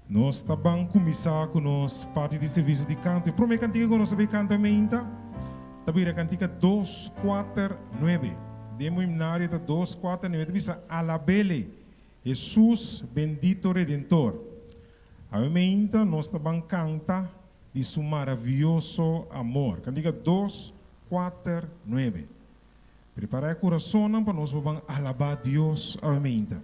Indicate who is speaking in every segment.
Speaker 1: Nós estamos começar com nós parte de serviço de canto. Primeira cantiga que nós vamos cantar ainda, também a cantiga 249. Demo himnário da 249, diz Alabele, Jesus bendito Redentor. Ainda nós estamos cantar de seu maravilhoso amor. Cantiga 249. Prepara o coração para nós vamos alabar Deus ainda.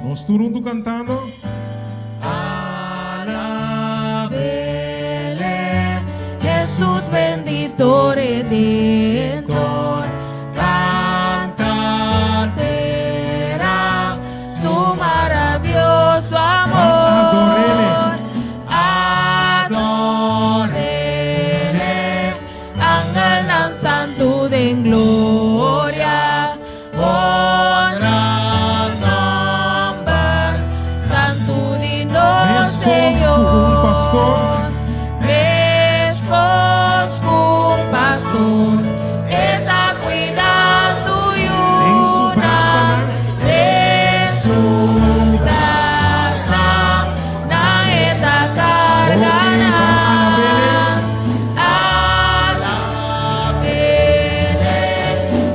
Speaker 1: Nós turno cantando.
Speaker 2: Alabele, Jesús bendito Redentor, cantará su maravilloso amor. Adórele, ángel tan santo de gloria.
Speaker 1: Um pastor,
Speaker 2: mescos com pastor, eta cuida suyuna, em su braça, na eta cargana, alabele,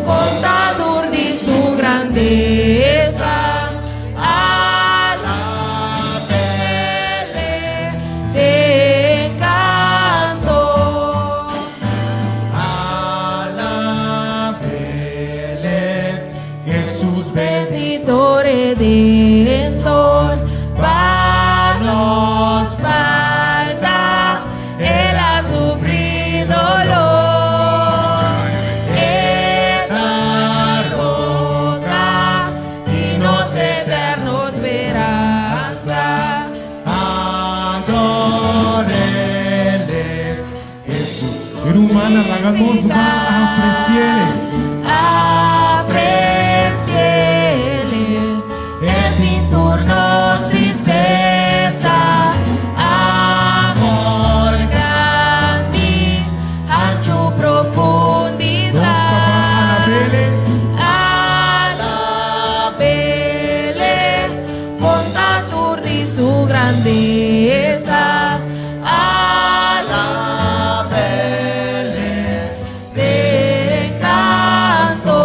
Speaker 2: contador de su grandeza. Redentor, para nos falta, Él ha sufrido dolor, esta roca y nos eterno esperanza.
Speaker 3: Adórele, Jesús.
Speaker 1: hermana, hagamos apreciar.
Speaker 2: Turnos tristeza, amor grande, ancho profundidad. Alabele, contator de su grandeza. Alabele, te canto.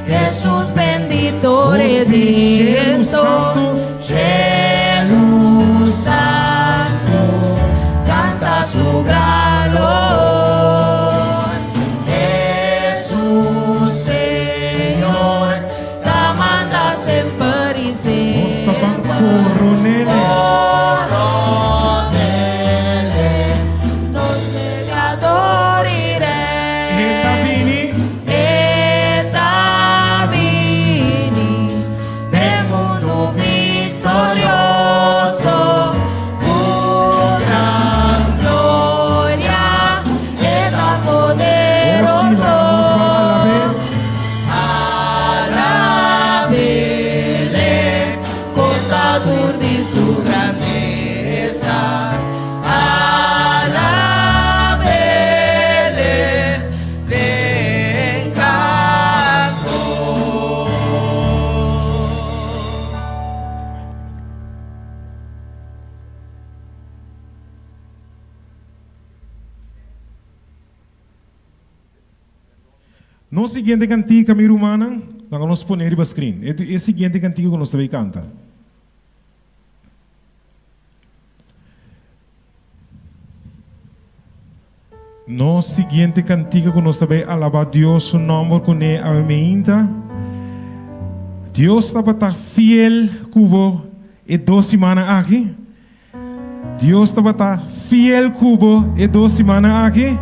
Speaker 2: Jesús bendito Redentor, cielo santo, canta su gran olor. Jesús Señor, te manda siempre y siempre. Coronele, nos mediador iré.
Speaker 1: No siguiente cantiga, minha irmã, nós vamos pôr no screen. É a seguinte cantiga que nós vamos cantar. No siguiente cantiga que nós vamos alabar Deus, o nome com ele ainda. Deus estava fiel com e 2 semanas aqui. Deus estava fiel com e 2 semanas aqui.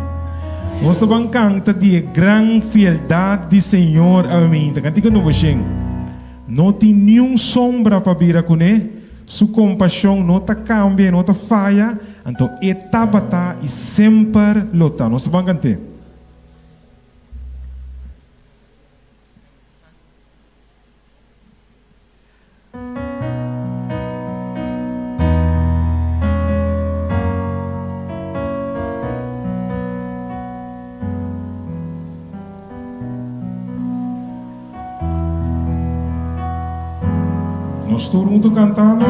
Speaker 1: Nós vamos cantar de grande fieldade do Senhor ainda. Cantiga no Bacheng. Não tem nenhuma sombra para vir com ele. Sua compaixão não está cambia, não está falha. Então, etabata e sempre lota. Nós vamos cantar. Nós todos juntos cantando.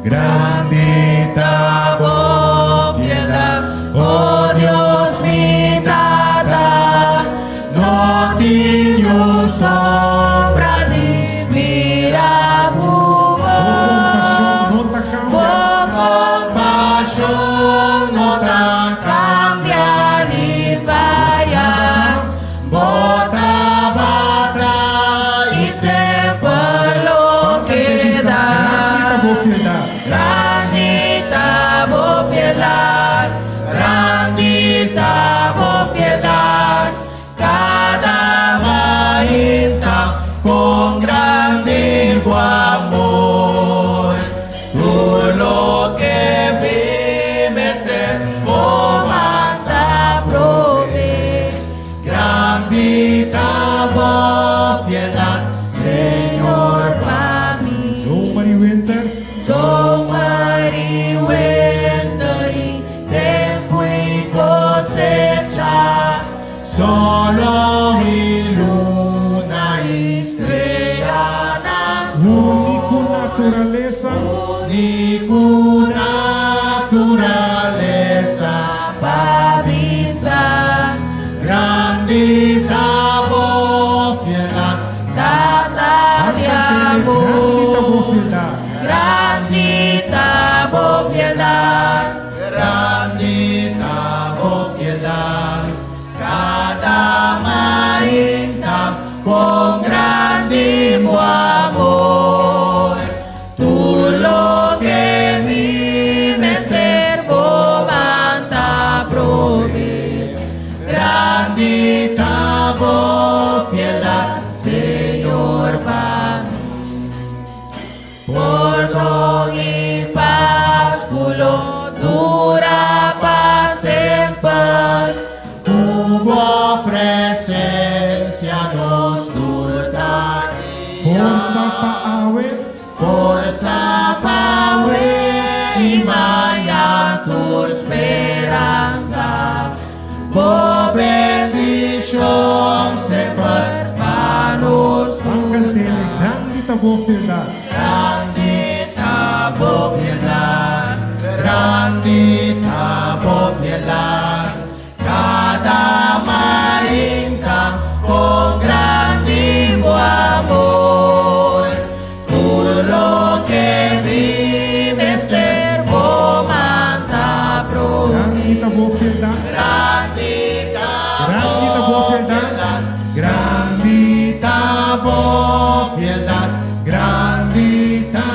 Speaker 2: Grande tabo piedad, oh Dios mi dada, no tengo sombra de mira compasión no ta cambia ni falla, bota bata y se por lo que da. Grandita bo piedad, cada mañana con grande tu amor. Tú lo que vives de manda prove. Grandita bo piedad, Señor, para mí.
Speaker 1: So many winter.
Speaker 2: So many wintery, tempo y cosecha, solo mi luna y estrella
Speaker 1: Único naturaleza.
Speaker 2: único naturaleza, pavisa, grandita voz fiel, data de amor. Grandita bo piedad, grandita bo piedad, cada mañana con grande amor. Tú lo que vives servo manda prove. Grandita bo piedad, Señor, para perdón y paz, culo dura para siempre. Hubo presencia nos durda.
Speaker 1: Força para awe.
Speaker 2: Forza pa y mañana tu esperanza. Bo bendición siempre para nos.
Speaker 1: Cantele. Grandita boa piedade.
Speaker 2: Grandita bo piedad, grandita bo piedad, cada mañana con grande amor. Tú lo que vives servo manda prove.
Speaker 1: Grandita boa piedade.
Speaker 2: Grandita bo piedad, grandita bo piedad, grandita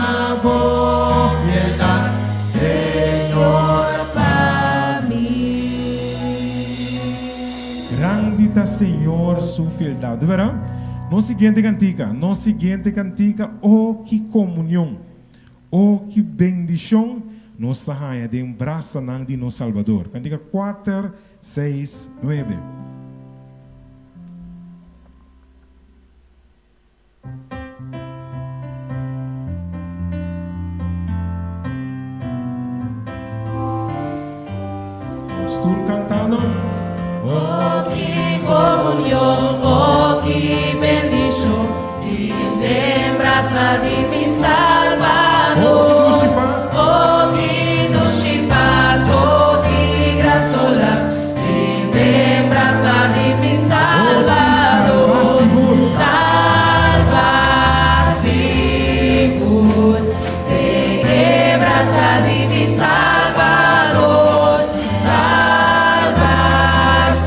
Speaker 2: bo piedad, Señor, para mí.
Speaker 1: Grandita Senhor, sua fialdade. Verá? No seguinte cantica, oh que comunhão, oh que bendição, nós está de um braço de nosso Salvador. Cantica 4, 6, 9. Estou cantando.
Speaker 2: Oh, que comunión, oh, que bendición, y lembranza de mi Salvador. Oh, que luz y paz, oh, que gran solas, y lembranza de mi Salvador. Salva, seguro, lembranza de mi Salvador. Salva,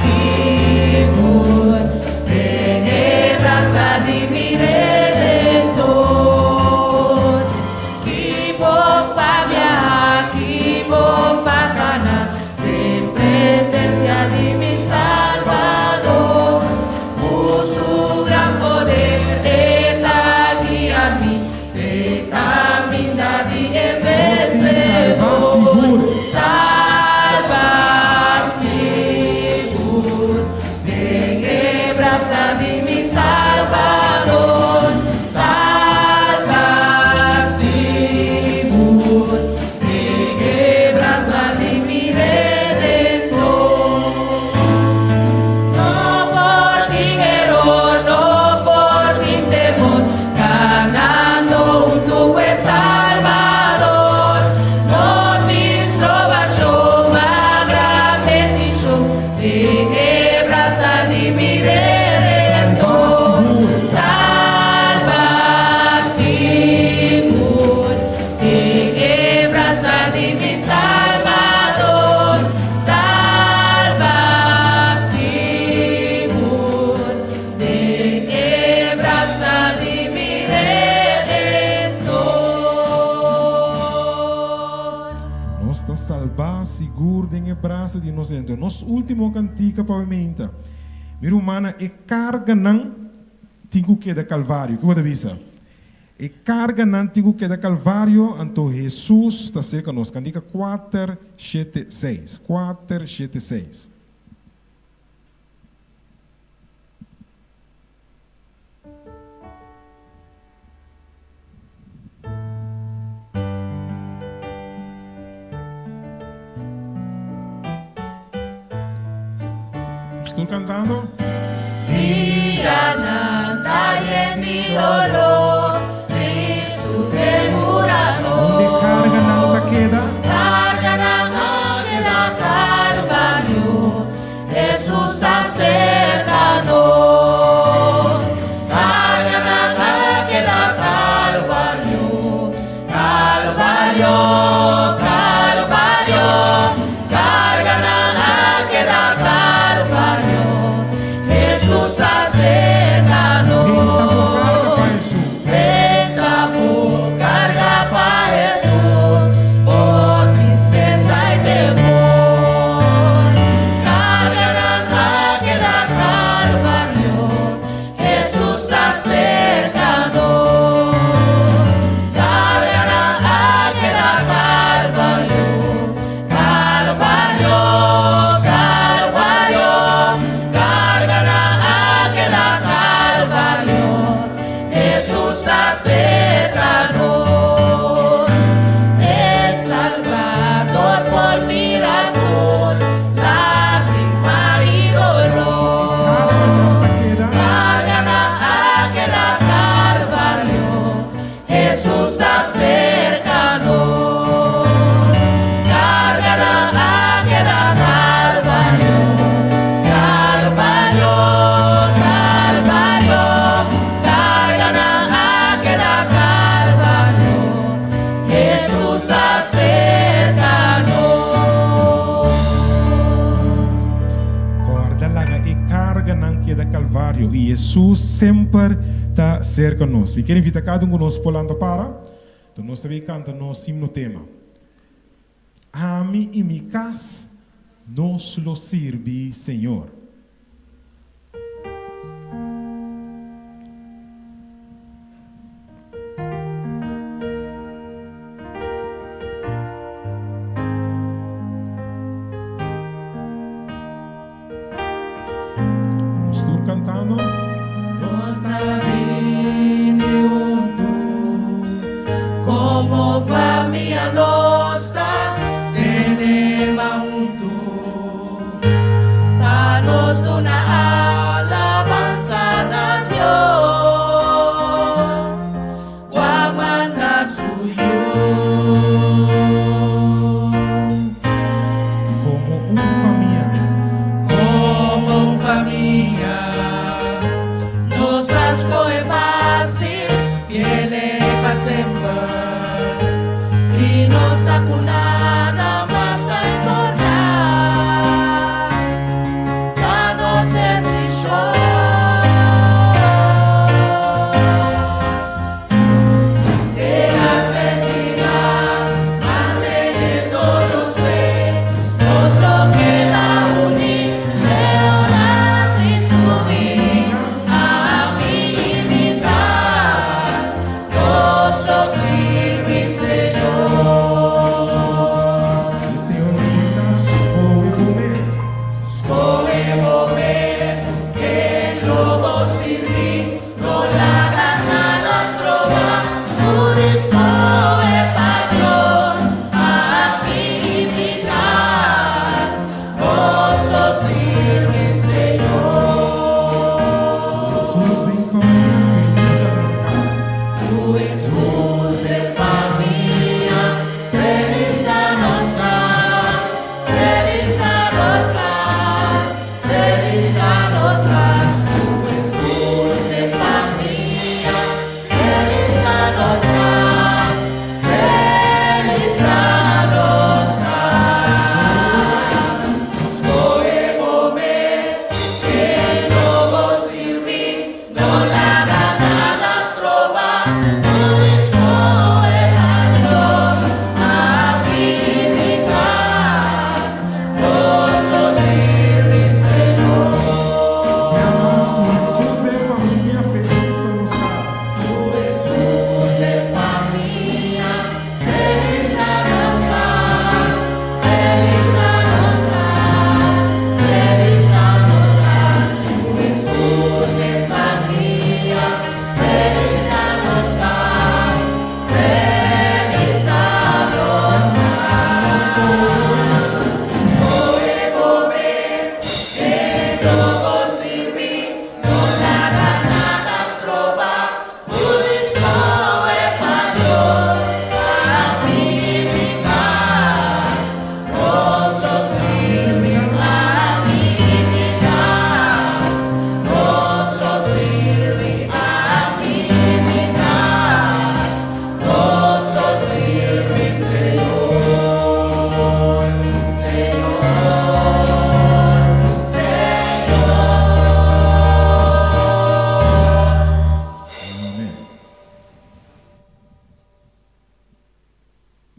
Speaker 2: seguro, lembranza de mi Redentor.
Speaker 1: nos está salvar seguro en el brazo de inocente. Nos último cantica pavimenta. Mi humana e carga nan tingu que da Calvário. Que você avisa? E carga nan tingu que da Calvário, então Jesus está cerca nos. Candica 4:7:6. 4:7:6. Estou cantando.
Speaker 2: Diana, talle mi dolor, Cristo te
Speaker 1: Onde
Speaker 2: corazón.
Speaker 1: carga nada queda.
Speaker 2: Carga na queda Calvario, Jesús está cercano. Carga na queda Calvario, Calvario, Calvario. Carga na queda Calvario, Jesús está cercano.
Speaker 1: Quem
Speaker 2: Por carga para Jesús, por tristeza y temor. Carga na queda Calvario, Jesús está cercano. Carga na queda Calvario, Calvario, Calvario. Carga na queda Calvario, Jesús está cercano. El Salvador por mirador, lágrima y dolor. Carga na queda Calvario, Jesús está cercano. Carga na queda Calvario, Calvario, Calvario. Carga na queda Calvario, Jesús está cercano.
Speaker 1: Corda laga e carga não queda Calvário e Jesus sempre está cerca de nós. Me quero invitar cada um de nós pulando para. Então nós também canta nós sim no tema. A mim e mi casa nos lo sirve Senhor. Estou cantando.
Speaker 2: Nostra vini unto, como famiglia nostra, tenema unto, a nos una alabanza a Dios, guamanda suyo.
Speaker 1: Como família.
Speaker 2: Como famiglia, nostras come fácil, viene pa sempre, y nos acunada más da tornar, ya nos deshizo. De adversidad, mantener todos fe, nos lo queda unir, pero la descubrir a mí imitas, nos lo sirve Señor.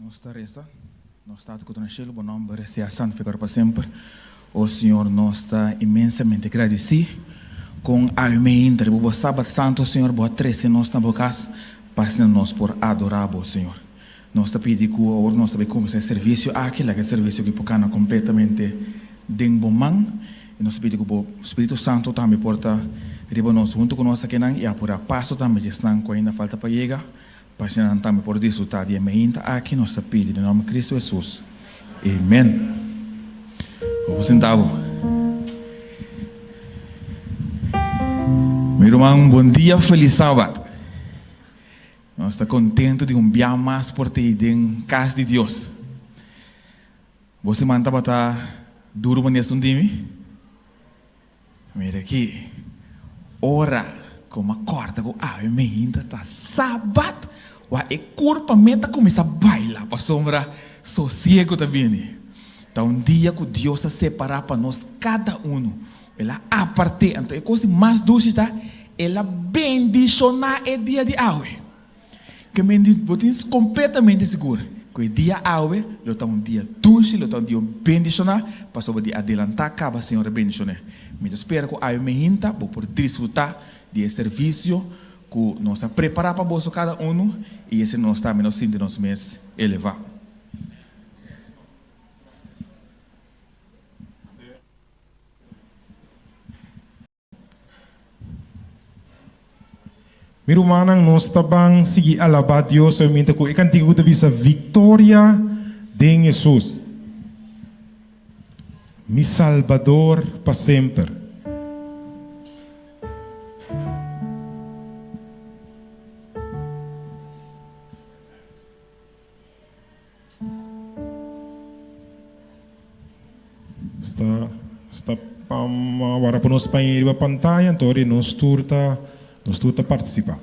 Speaker 4: Nossa reza, nós está com o tranquilo, bom nome, seja santificado para sempre. O Senhor, nós está imensamente agradecido com a emenda do sábado santo, Senhor, boa 13 nós na boca, passando nós por adorar o Senhor. Nós está pedindo que agora nós também começar esse serviço, aquele serviço que pocana completamente dentro man, e nós pedimos que o Espírito Santo também porta riba nós junto com nós aqui e apura passo também, já estão com ainda falta para chegar. Para também por desfrutar de emenda aqui nós pedimos em nome de Cristo Jesus. Amém. Vamos sentar. Meu irmão, bom dia, feliz sábado. Nós estamos contentes de dia mais por ter ido em casa de Deus. Você manda para estar duro nesse dia? Mira aqui. Ora, como acorda com a emenda, está sábado. E corpo meta começa a bailar para sombra sossego também. Então dia que Deus se separar para nós cada um, ela a partir então é coisa mais doce tá, ela bendicionar o dia de hoje. Que me diz completamente seguro que o dia hoje, lo tá dia doce, lo tá dia bendicionar para sobre de adelantar acaba Senhor bendicionar. Me espero que a emenda vou por desfrutar de serviço que nós preparar para bolso cada um e esse nós também nós sinto nos mês elevar.
Speaker 1: Meu irmão, nós também seguir alabar Deus, eu minto que cantigo da visa vitória de Jesus, mi Salvador para sempre. Está agora para nós para ir para a pantalla, então nós turta participar.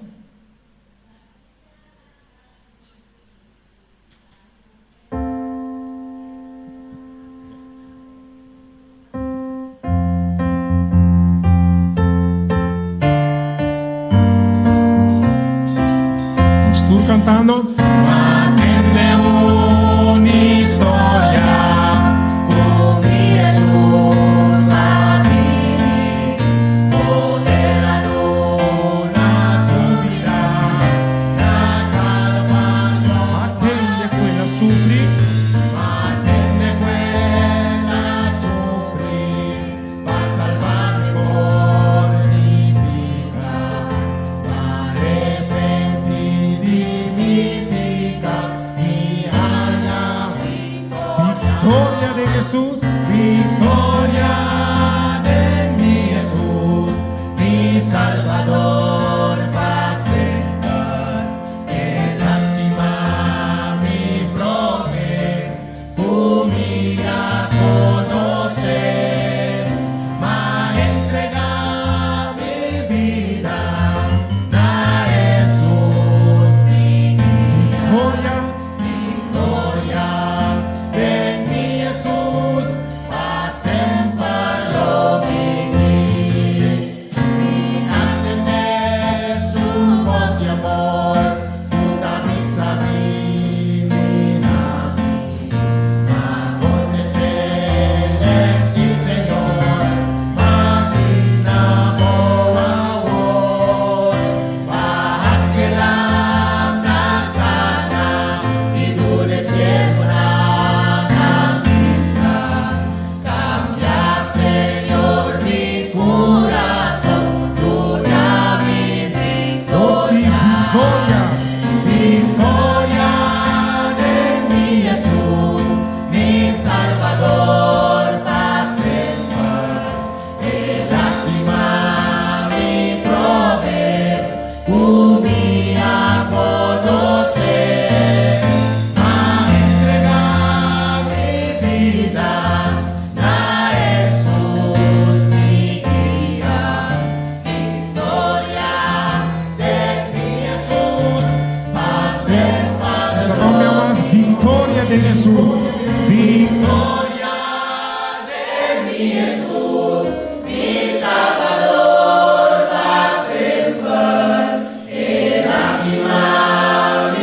Speaker 1: Nós tur cantando.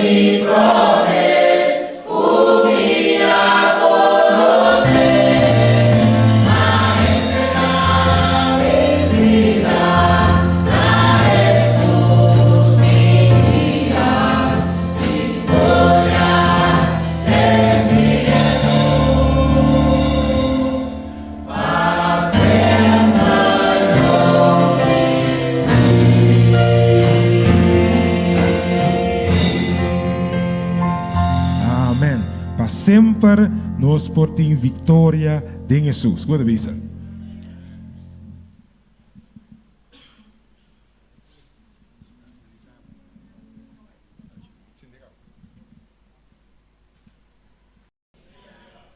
Speaker 2: Mi prove,
Speaker 1: sempre nós por ter vitória de Jesus. Guarda bisa.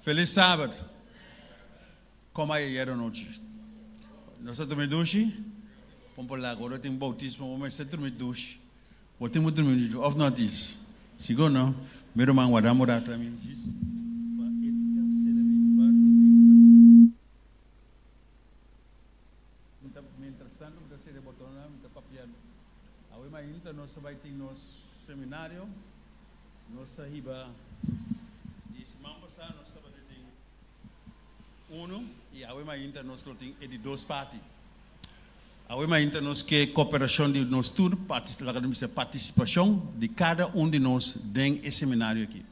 Speaker 3: Feliz sábado. Como aí era noite? Nós estamos duche. Vamos lá, agora tem bautismo, vamos dormir duche. Vou ter muito dormir, of not this. Sigo não. Meu irmão vai dar morar para mim. Mientras tanto, kita se rebotona, kita papiano. Awe mainta nós vai ter nosso seminário, nossa riba. E semana passada nós estava tem e awe mainta nós tem de duas partes. Awe mainta nós que cooperação de nós tudo, participação de cada de nós dentro esse seminário aqui.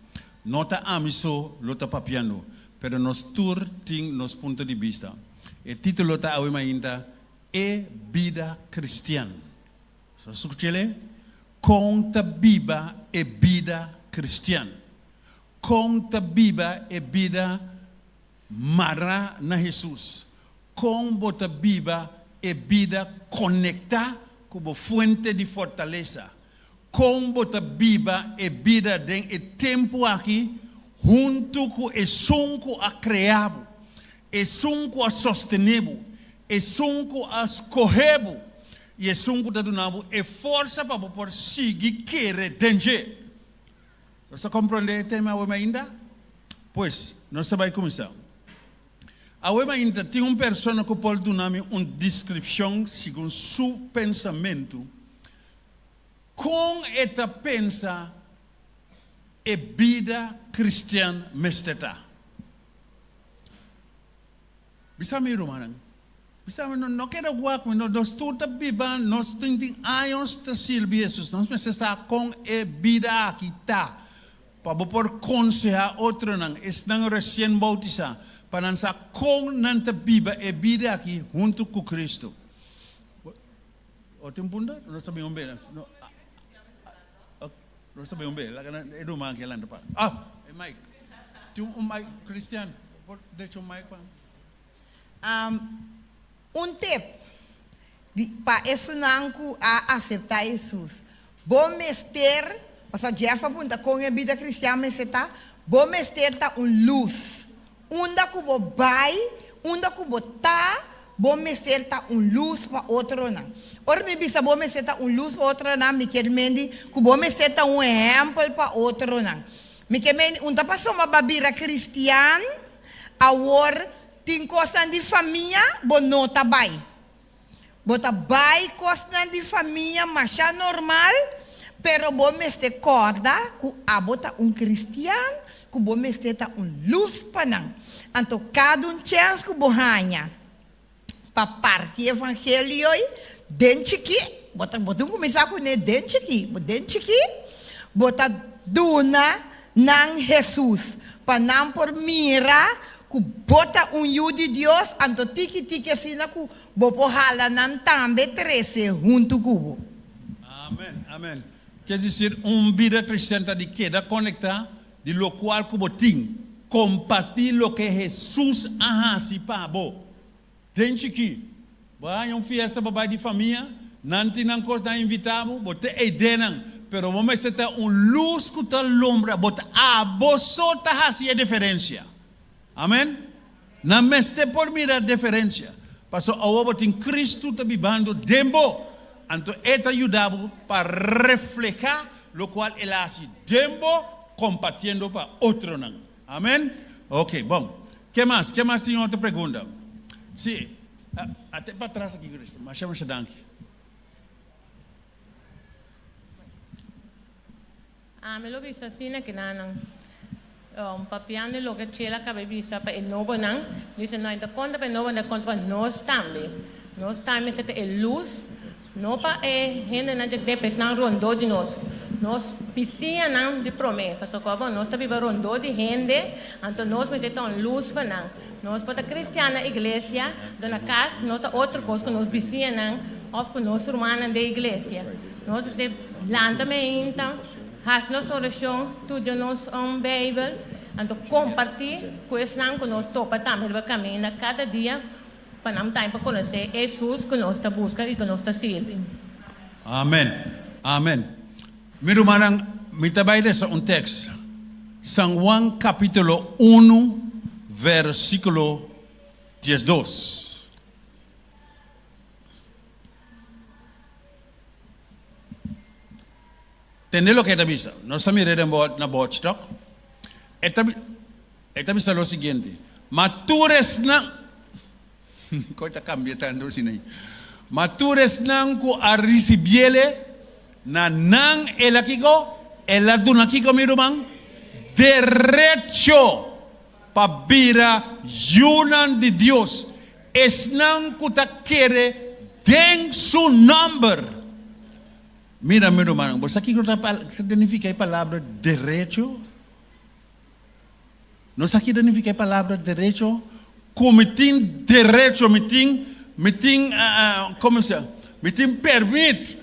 Speaker 3: Nota amiso, lota papiano, pero nós tudo tem nosso ponto de vista. O título da awe mainta é vida cristã. Só escutele? Conta Bíblia é vida cristã. Conta Bíblia é vida mara na Jesus. Com bota Bíblia é vida conectar com a fonte de fortaleza. Com bota Bíblia é vida dentro do tempo aqui, junto com o sonco a criado, o sonco a sostener, o sonco a escorrer, e o sonco da donabo é força para poder seguir querer danger. Você compreende o tema ainda? Pois, nós vamos começar. A ainda tem uma pessoa que pode dar uma descrição segundo seu pensamento. Com esta pensa é vida cristã mesteta. Bisa me irmão? Bisa me não quero guapo, nós tudo a Bíblia, nós temos anos de servir Jesus, nós precisamos com a vida aqui tá. Para poder aconselhar outro não, estão recém bautizados, para não saber com nanta Bíblia é vida aqui junto com Cristo. O tempo não, nós sabemos bem, nós sabemos bem, lá é do man que lá não para. É Mike, tem Mike Cristiano, deixa Mike para.
Speaker 5: Tempo para isso não a aceitar Jesus. Bom mestre, o Jeff aponta com a vida cristã, mas está bom mestre tá luz. Onda que bo vai, onda que bo tá, bom mestre tá luz para outro não. Ora me bisa bom mestre tá luz para outro não, me quer mendi que bom mestre tá exemplo para outro não. Me quer mendi onda passou uma babira cristã, agora tem coisa de família, bom não tá bem. Bota bem coisa de família, mas é normal, pero bom mestre corda, que a bota cristiano, que bom mestre tá luz para não. Então cada chance que bom ganha para parte evangelho dentro aqui, bota começar com ele dentro aqui, bota duna não Jesus, para não por mira que bota de Deus, anto tiki assim na que bopo hala nan tambe 13 junto com.
Speaker 3: Amém. Quer dizer, vida cristã de queda conectar de lo qual que botim compartilhar lo que Jesus ahasi pa bo. Tem aqui, vai festa babai de família, não tem não coisa invitado, bote ideia, pero vamos ter luz que tá lombra, bota a bolsota hasi a diferença. Amém? Não meste por mirar diferença. Passou a obra em Cristo está vivendo tempo. Então, это ajudava para reflejar o qual ele faz tempo compartilhando para outro não. Amém? Ok, bom. Que mais? Tem outra pergunta? Sim. Até para trás aqui, Cristo. Mas chama-se Danke.
Speaker 6: Me lo visa assim que não. Papiano lo que chela cabeza para el novo não, dice não ainda conta para novo, ainda conta para nós também se tem luz, não para gente não de depois não rondou de nós piscina não de promessa, só que nós também rondou de gente, então nós metemos luz para não, nós para cristiana igreja, dona casa, nós outra coisa que nós piscina não, ou que nós irmãs da igreja, nós lanta me então. Has no solução, tudo nos Bíblia, Entonces, compartir cuestión con nos topa también va camina cada día para нам tiempo conocer Jesús que nos está busca y que nos está sirve.
Speaker 3: Amén. Amén. Mira, manang, me trabalha un texto. San Juan capítulo 1, versículo 12. Entendeu lo que é missa? Nós estamos mirando na bote, tá? Esta missa é o seguinte: matures na, coita cambia tanto assim aí. Matures nang ku arisibiele na nang elakiko eladunakiko mirumang derecho pabira yunan de Dios es nang kuta quere den su number. Mira, meu irmão, você aqui significa a palavra derecho? Nós aqui significa a palavra derecho? Como tem derecho, como se me tem permite,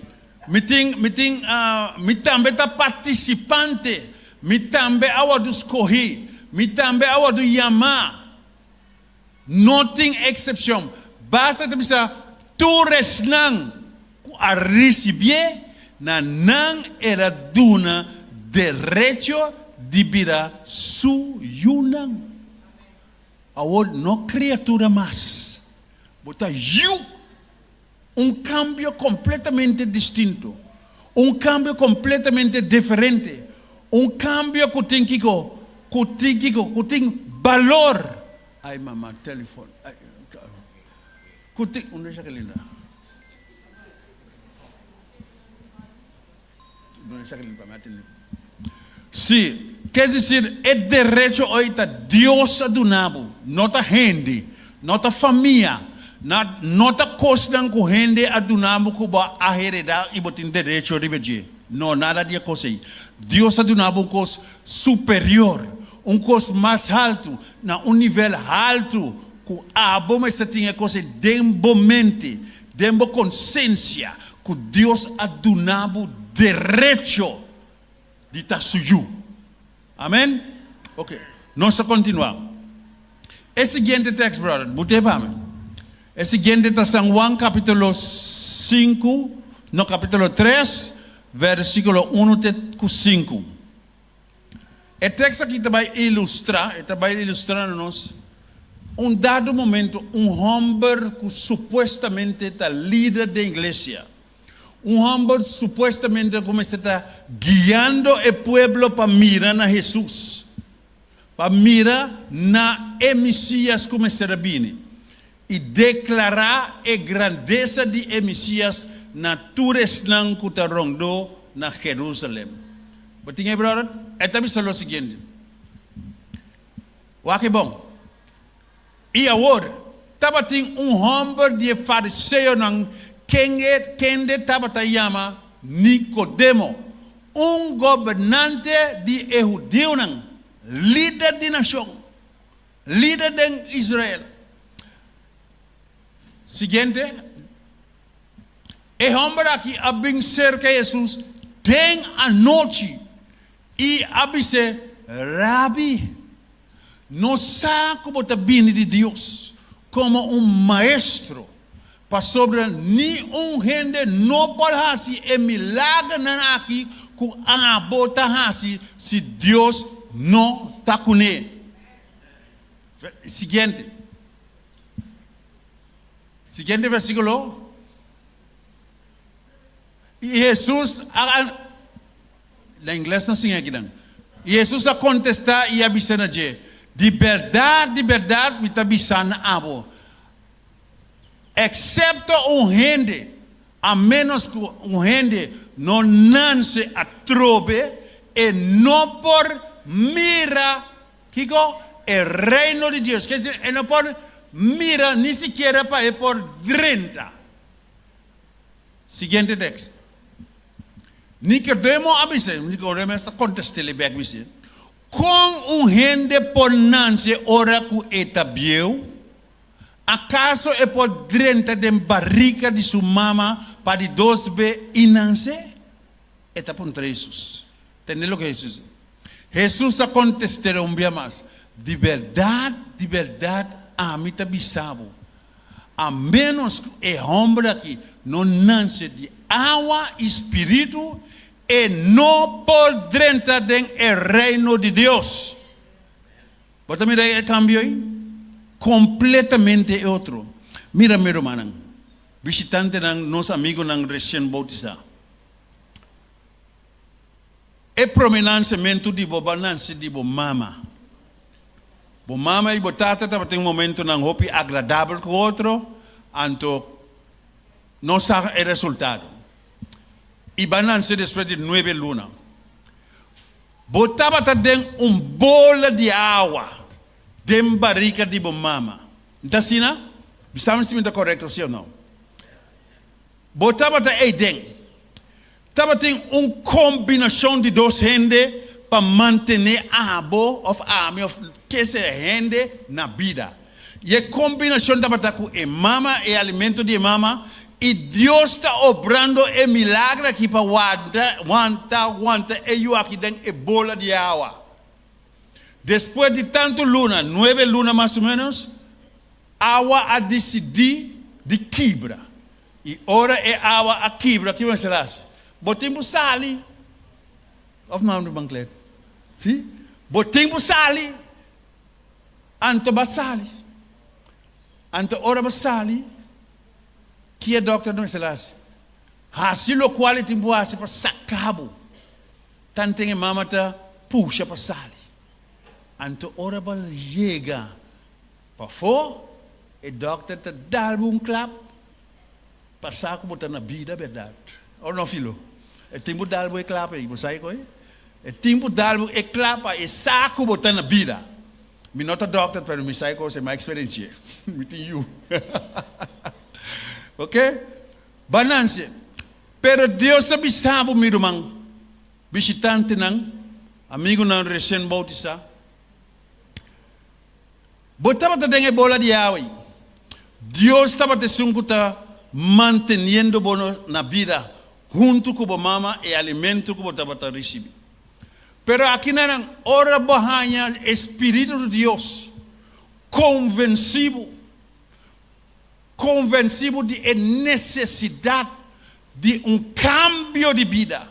Speaker 3: me também tá participante, me também ao do escorrer, me também ao do chamar. Não tem exceção. Basta te pensar, tu resnang a receber na nang era duna derecho de vida su yunang. Awod no criatura mais. Bota you cambio completamente distinto. Cambio completamente diferente. Cambio que tem valor. Ai, mamá, telefone. Onde é que linda? Sim, quer dizer, é direito hoje Deus adunabo, não a gente, não a família, não a coisa que a gente adunabo que vai heredar e botar direito de viver. Não, nada de coisa aí. Deus adunabo coisa superior, coisa mais alto, na nível alto, que a bom está tinha coisa dentro mente, dentro consciência, que Deus adunabo derecho de estar suyo. Amém? Ok. Nós continuamos. O seguinte texto, brother. Botei para mim. O seguinte está San Juan capítulo 5, no capítulo 3, versículo 1 até 5. O texto aqui vai ilustrar-nos dado momento, homem que supostamente é líder da igreja. Homem supostamente como está guiando o pueblo para mirar na Jesus, para mirar na Messias como será vindo e declarar a grandeza de Messias na turesnan que está rondando na Jerusalém. Batinha, brother, esta é o seguinte. O que bom. E agora, estava tem homem de fariseu quem estava chama Nicodemo, governante de judeu, líder de nação, líder de Israel. Seguinte, o homem aqui abriu cerca de Jesus, tem a noite e abise, Rabi, não sabe como está vindo de Deus, como maestro. Para sobre nenhum gente não pode fazer milagre na aqui com a bota fazer se Deus não está com ele. Seguinte versículo. E Jesus, na inglês não sei aqui não. E Jesus a contestar e avisar de verdade, me está avisando a abo. Excepto gente, a menos que gente não nasce a trobe e não por mira, Kiko, o reino de Deus. Quer dizer, não por mira nem sequer para por 30. Seguinte texto. Nicodemo avisa, Nicodemo está contestando back avisa. Com gente por nasce ora que etabieu. Acaso é por dentro da barriga de sua mama para de 2 be inanse? Eta por Jesus. Entendeu o que é isso? Jesús está contestando un día más. De verdad, a mí te avisaba. A menos que el hombre aquí no nace de agua y espíritu, y no podrá entrar en el reino de Dios. ¿Vos mira el cambio ahí? Completamente otro. Mira, mi hermano, visitante de nos amigos recién bautizados. El prominanciamento de boba nancy de bo mama. Bo mama e bo tata tem um momento nang hopi agradável com outro, anto não sabe o resultado. E bananse depois de 9 lunas. Botava tem bola de água dentro barriga de bo mama. Então assim, não? Estamos sendo correto, sim ou não? Botava aí dentro. Tava tem combinação de dois rendes para manter a abo of army of que se rende na vida. E a combinação tava com a mama e alimento de mama e Deus está obrando o milagre aqui para aguanta e eu aqui dentro a bola de água. Depois de tanto luna, 9 lunas mais ou menos, a água a decidir de quebra. E ora é água a quebra, que vai ser assim? Botimos sali. Of não no banquete. Sim? Botimos sali. Anto basali. Anto ora basali. Que é doctor não sei assim. Hasilo quality boase para sacabo. Tanteng mama ta puxa para sali. Anto ora bal chega. Para for, e doctor ta dá clap. Passar como tá na vida verdade. Ou não filho? É tempo de algo é clapa aí, você sabe? É tempo de algo é clapa, é saco botar na vida. Me nota doctor, pero me sai coisa mais experiência. Me tenho. Ok? Balance. Pero Deus sabe sabe, meu irmão. Visitante não, amigo não recém bautizado. Botava também a bola de água. Deus estava te sunguta mantendo bono na vida. Junto com a mama e alimento que você vai receber. Pero aqui não ora bahanya Espírito de Deus convencido de necessidade de cambio de vida,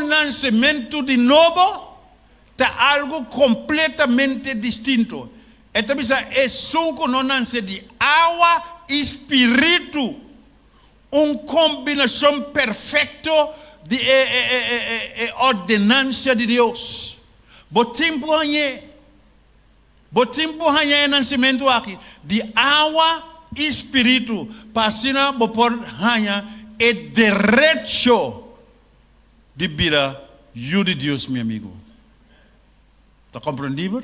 Speaker 3: nascimento de novo, tá algo completamente distinto. Então é suco não nasce de água e espírito. Combinação perfeita de ordenança de Deus. Botimpo hanya nascimento aqui de água e espírito. Passina bopor hanya é direito de vida de Deus, meu amigo. Tá compreendido?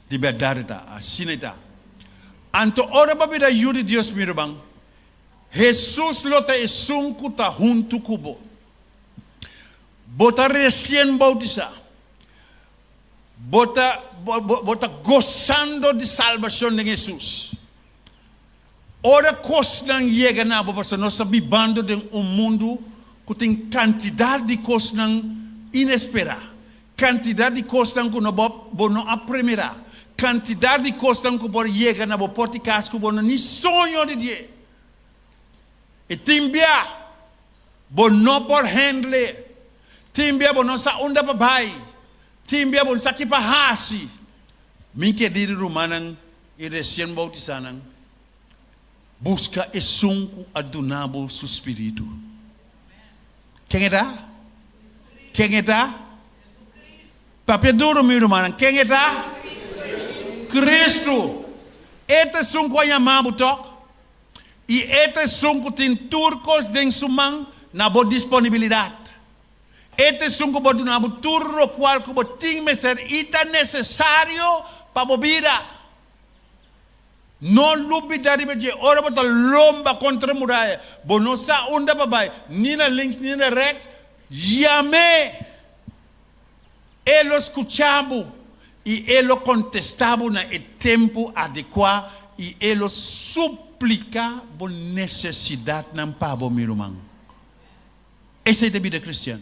Speaker 3: De verdade tá, assim está. Anto ora para vida de Deus, meu irmão. Jesus lota e sunku ta junto kubo. Bota recém bautizado. Bota gozando de salvação de Jesus. Ora coisas não chega na boa, porque nós estamos vivendo em mundo que tem quantidade de coisas inesperadas. Quantidade de coisas que não aprendemos. Quantidade de coisas que não chega na boa podcast que não nem sonho de dia. E timbia, bo não por handle, timbia bo não sa onda babai, timbia bo sa kipa hasi. Minha diri rumanang e recém bautizanang, busca e sunco adunabo su espírito. Quem é? Quem é? Papel duro meu irmão, quem é? Cristo. Este sunco a chamado toque. E este sunco tem turcos dentro de sua na boa disponibilidade. Este sunco pode na boa turro qual como tem que ser ita necessário para a vida. Não lubida de beje ora bota lomba contra a muralha. Bonosa onda babai ni na links ni na rex. Llame. Ele escuchava e ele contestava no tempo adequado e ele suplica por necessidade não pabo meu irmão. Essa é a vida cristã.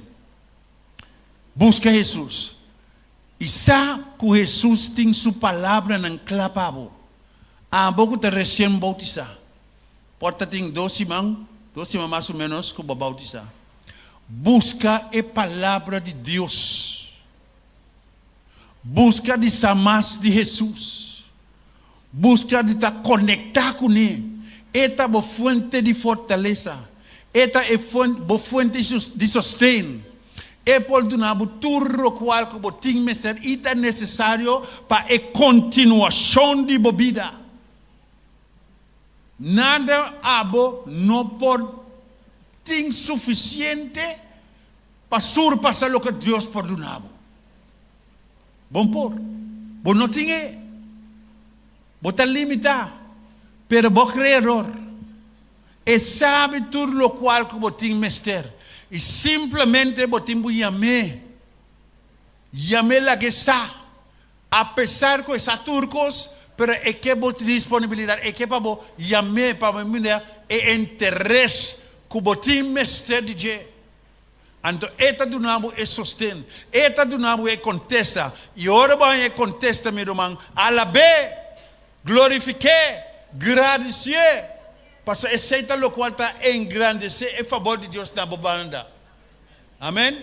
Speaker 3: Busca Jesus. E sabe que Jesus tem sua palavra na clapabo. A pouco te recém bautizar. Porta tem 12 semanas mais ou menos que bautizar. Busca a palavra de Deus. Busca de ser mais de Jesus. Busca de estar conectar com Ele. Esta é a fonte de fortaleza. Esta é a fonte de sustento. É por donabo tudo qual que você tem que ser. Isso é necessário para a continuação de sua vida. Nada abo não pode ter suficiente para surpassar o que Deus pode donabo. Bom por. Bom não tem. Bom está limitado. Pero vos creador, e sabe tudo lo qual que vos tem mestre, e simplesmente vos tem que chamar la que sa, apesar que essa turcos, pero é que vos tem disponibilidade, é que para vos chamar para mim é interesse que vos tem mestre de je. Então, esta do nabo é sustento, esta do nabo é contesta, e ora vai é contesta, meu irmão, alabé, glorifiqué, agradecer, para aceitar o qual está engrandecer em favor de Deus na banda. Amém?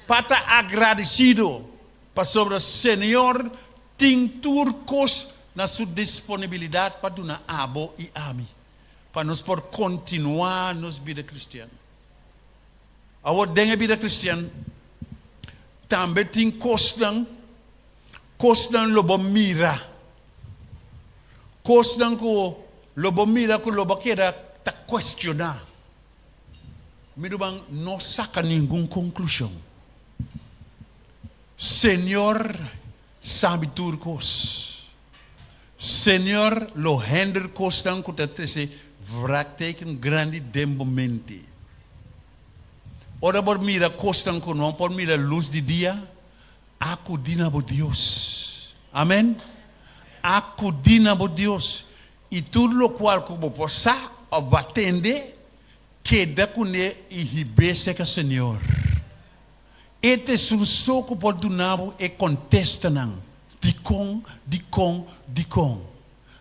Speaker 3: Para estar agradecido, para sobre o Senhor tem turcos na sua disponibilidade para dar abo e ami, para nós por continuar nos vida cristã. A ordem vida cristã também tem costan lobo mira. Costan ko lobo mira ko lobo queda ta questionar. Mirubang não saca nenhuma conclusão. Senhor sabe turcos. Senhor lo hender costan ko ta trese vrakteken grande dembomente. Ora por mira costan ko não por mira luz de dia. Acudina bo Deus. Amém. Acudina por Deus e tudo o qual como possa abatende queda com ele e ribese que Senhor. Este sursoco por do nabo e contesta não de com.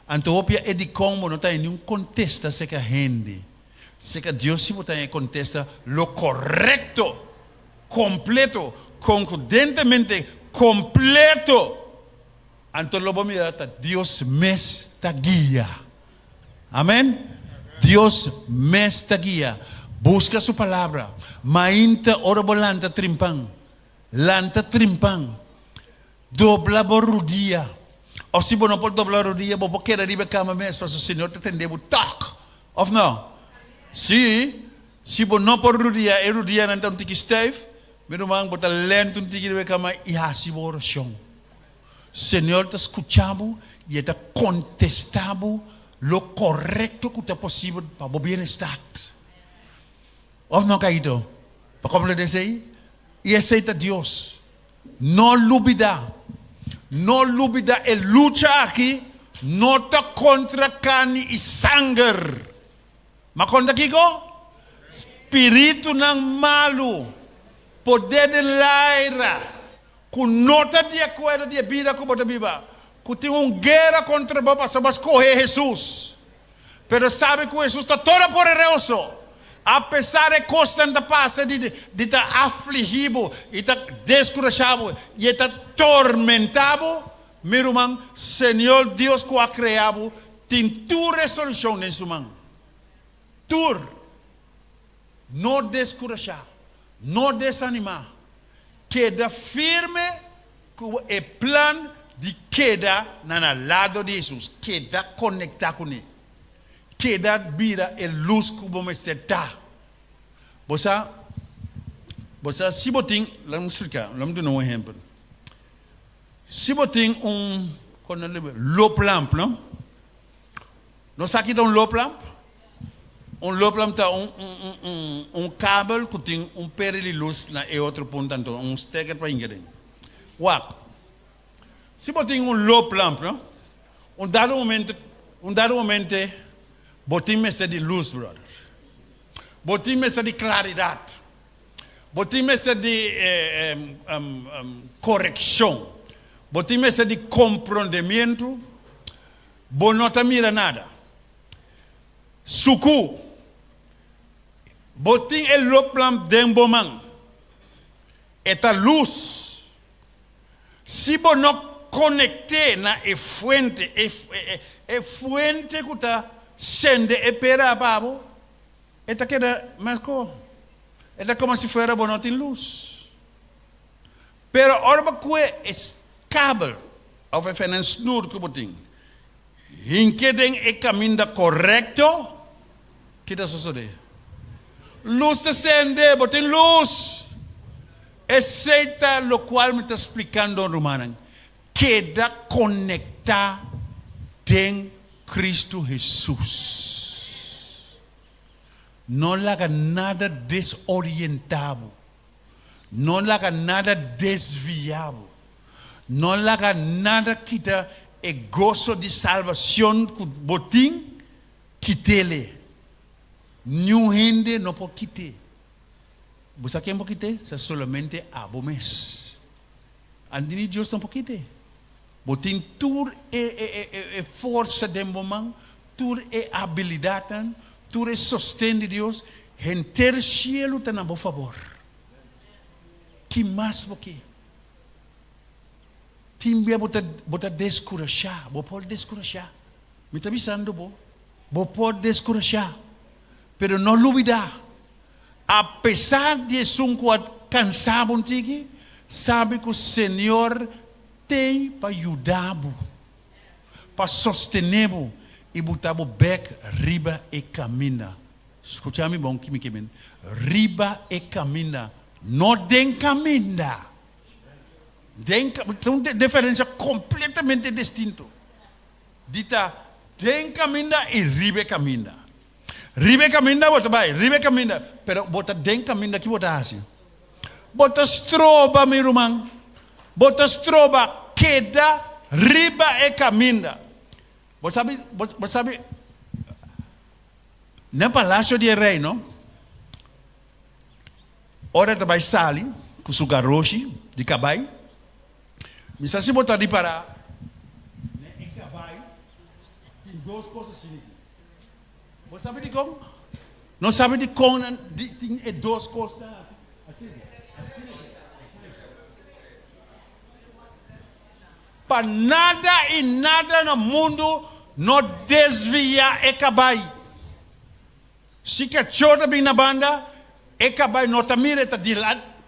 Speaker 3: Antopia é de com não está nenhum contesta se que rende se que Deus se botar em contesta lo correto, completo, concordentemente completo. Então, lobo mira, Deus me está guia. Amém? Deus me está guia. Busca sua palavra. Mainta ora lanta trimpang. Lanta trimpang. Dobla borudia. Ou se você não pode doblar o dia, você quer ir para a cama mesmo, para o Senhor te atender o toque. Ou não? Se você não pode o dia não está um tique esteve, meu irmão, você lento um tique de cama e assim a oração. Senhor te escuchamos e te contestamos lo correto que é possível para o bem-estar. Ou não, caído? Para como le dizer? E aceita Deus. Não duvida. Não duvida. E luta aqui. Não está contra carne e sangue. Mas contra aqui, espírito não malo. Poder de laira. Que não está de acordo de vida com a Bíblia. Que tem uma guerra contra você para escolher Jesus. Mas sabe que Jesus está todo poderoso. Apesar de constante passa de estar afligido, de estar descorajado, e estar atormentado, meu irmão, Senhor Deus que o ha criado, tem tua resolução nesse mão. Tu não descorajar, não desanimar. Queda firme com o plano de queda no lado de Jesus. Queda conectado com ele. Queda vira a luz que vamos estar. Você, se você tem, vamos explicar, vamos dar um exemplo. Se você tem low lamp, não? Nós aqui tem low lamp. Low lamp está cabo que tem pere de luz na outro ponto, então stecker para ingredir. Uau! Se você tem low lamp, não? Dado momento, você mestre de luz, brother. Você mestre de claridade. Você mestre de correção. botín mestre de compreendimento, bo não tá mira nada. Suku, botín el loplam den bomang, eta luz. Se bo não conecte na fuente, fuente que tá sende e pera babo, eta queda mais co. Eta como se fuera bo não tem luz. Pero orba que es cable, of een snoer que botín. Hinkeden e caminho correto, que está sucedendo? Luz te sende, botín luz. Aceita lo cual me está explicando Romana. Queda conectado en Cristo Jesús. No le haga nada desorientado. No le haga nada desviado. No le haga nada que te el gozo de salvación que botín quítele. Ni gente no puede quitar. ¿Vos sabés quién puede quitar? Es solamente abomes. Andini Dios no puede quitar. Botín tur fuerza de momento, tur habilidad, tur sostén de Dios. Gente cielo te na por favor. ¿Qué más porque? Timbia bota descourajar, bo pode descourajar. Me está avisando bo pode descourajar. Pero no olvidar, a pesar de ser cansado contigo, sabe que o Senhor tem para ajudar, para sostener e botar o back riba e camina. Escucha-me bom que me quemen. Riba e camina, não den camina. Tem uma diferença completamente distinta. Dita, tem caminho e ribe caminho. Ribe caminho, bota vai, ribe caminho. Pero bota tem caminho que bota assim. Bota stroba, meu irmão. Bota stroba, queda, riba e caminho. Você sabe, no palácio de rei, não? Ora de vai sali, com o garoche de cabai. Mas se botar de parar, em cavalo, tem duas coisas assim. Você sabe de como? Não sabe de como tem duas coisas assim. Para nada e nada no mundo não desvia e cavalo. Se que chora bem na banda, e cavalo não está mira, está de lado.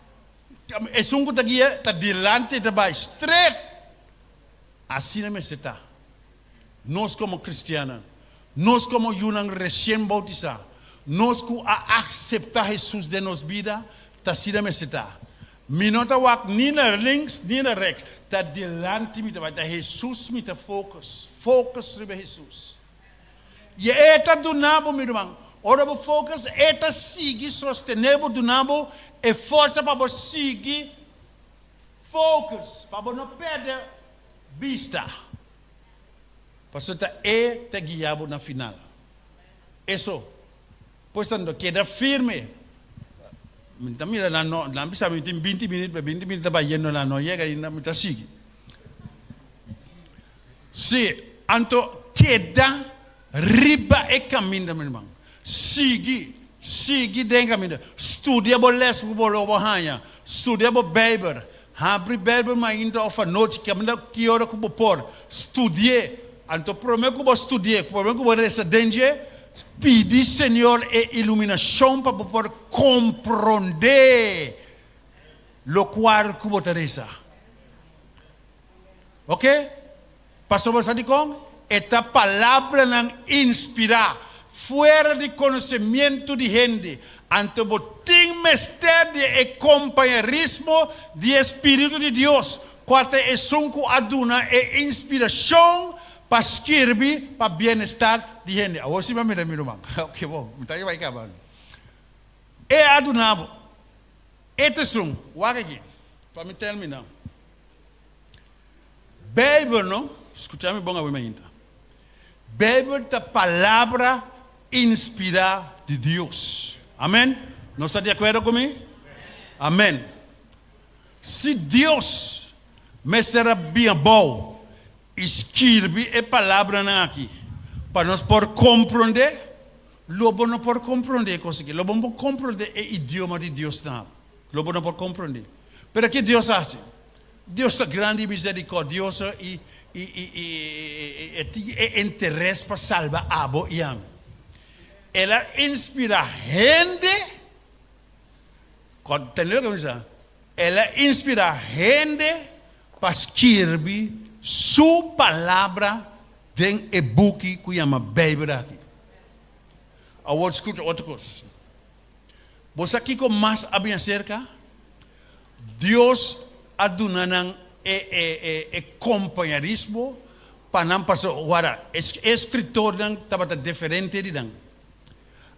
Speaker 3: É um que está delante e vai straight. Assim não está. Nós como cristianos, nós como junang recém-bautizados, nós que aceitar Jesus de nossa vida, assim não está. Me não está nem na links, nem na rechts. Está delante, me está Jesus, me está focus sobre Jesus. E é do nabo, meu irmão. Ora, o focus é seguir, sostener do nabo. E força para você seguir, focus, para você não perder vista. Para você te guiar na final. Isso. Pois tanto, queda firme. Mira, não precisa tem 20 minutos para yendo lá, não chega ainda, me sigue. Se, então, queda riba e caminho, meu irmão. Sigue dentro caminho. Estudia o les o hanha. Estudia o Bíblia. Abre Bíblia mas ainda ofa noite que hora que vou pôr. Estudie. Então prometo que vou estudar. Prometo que vou residente. Pedi Senhor e iluminação para poder compreender o qual que vou ter. Ok? Pastor você diz como? Esta palavra não inspira. Fuera de conocimiento de gente, ante botín mestre de compañerismo de Espíritu de Dios, cuate es un aduna e inspiración para escribir para bienestar de gente. Ahora sí me mira mi hermano. Ok, bom, me está ahí acabando. E adunabo. Este es un, aquí, para me terminar. Bíblia, não? Escutame bom a minha. Bíblia é a palavra inspirada de Deus. Amém? Não está de acordo comigo? Amém. Se Deus Mestre bem bom. Escreve a palavra aqui. Para nós por compreender. Lobo não por compreender coisa aqui. Lobo não por compreender o idioma de Deus não. Lobo não por compreender. Pero que Deus faz? Deus é grande e misericordioso e interesse para salvar abo e ame. Ela inspira gente. Entendeu o que eu dizer? Ela inspira gente para escrever sua palavra dentro do book que chama Bíblia aqui. Agora escuta outra coisa. Você aqui com mais bem cerca, Deus aduna companheirismo para não passar. Agora, escritor não estava diferente de não.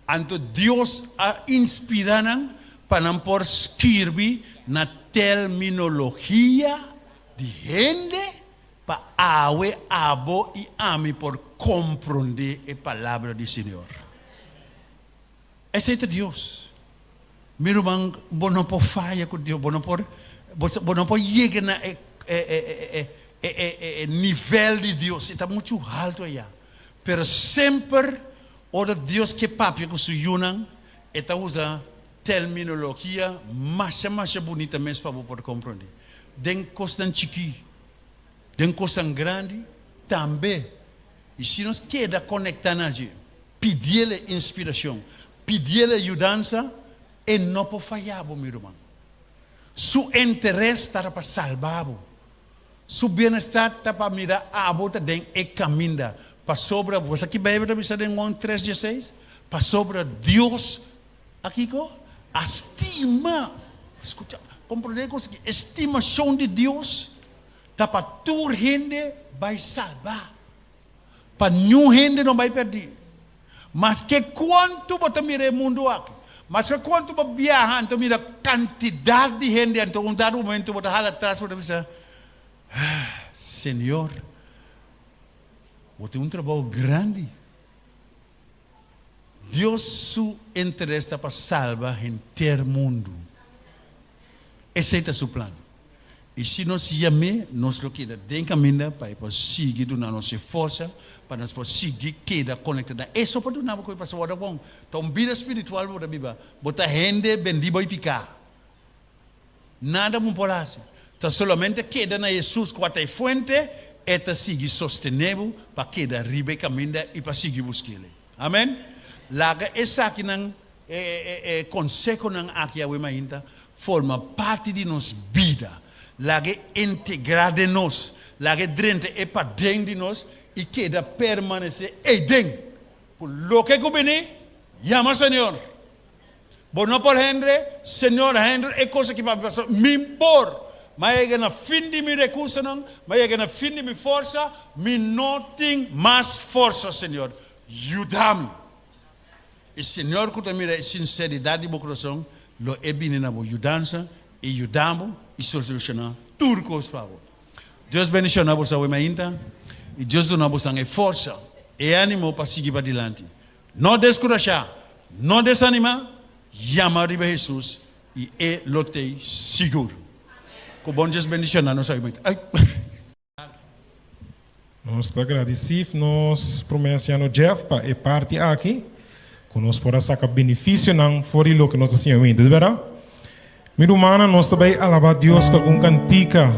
Speaker 3: Então Deus inspira para não por escrever na terminologia de gente para awe abo e ame por compreender a palavra do Senhor. Esse é Deus. Meu irmão, não pode falhar com Deus, não pode chegar na nível de Deus, está muito alto aí. Mas sempre, ora Deus que papi com sua yunang, está usa terminologia mais bonita mesmo para poder compreender. Den coisa chiqui, den coisa grande, também. E se nós queda conectar pedir inspiração, pedir ajudança, e não pode falhar, meu irmão. Su interesse está para salvar. Su bem-estar está para mirar a bota dentro e caminhar. Para sobre você aqui Bíblia também está em João 3:16. Para sobre Deus aqui a estima. Escuta, compreender que estimação de Deus está para toda gente vai salvar. Para nenhuma gente não vai perder. Mas que quanto você mira o mundo aqui? Mas que quando você viaja, então mira a quantidade de gente, então um dado momento você vai atrás, você diz, Senhor, você tem um trabalho grande. Deus se interessa para salvar o inteiro mundo. Esse é o seu plano. E se nós chamamos, nós lo queda dentro caminho para seguir na nossa força, para nós seguir queda conectada. Isso para nós não passa o bom. Então vida espiritual para biba, bota gente bendiba e picar. Nada muito por assim. Então somente queda na Jesus com a fonte, eta seguir sostenível para queda ribe caminho e para seguir buscar ele. Amém. Laga essa aqui não consejo não aqui a ainda forma parte de nossa vida. Laga integrada em nós, laga dentro e para dentro de nós e queda permanecer e dentro. Por lo que vem, chama Senhor. Bom não por Henry, Senhor Henry é coisa que vai passar. Me impor, mas é na fim de me recurso não, mas é na fim de me força, me não tem mais força, Senhor. Ajuda-me. E Senhor que te mira sinceridade de meu coração, lo é bem na boa ajudança e ajudamos e solucionar tudo que para você. Deus bendiga a você ainda e Deus dá a você força e ânimo para seguir para adiante. Não descorajar, não desanimar, chamar de Jesus e lotei seguro. Que bom Deus bendiga a nossa vida.
Speaker 1: Nós estamos agradecidos, nós prometemos Jeff para a parte aqui, que nós podemos sacar benefício não for o que nós estamos vendo, verdade? Meu irmão, nós também alabar Deus com um cantica.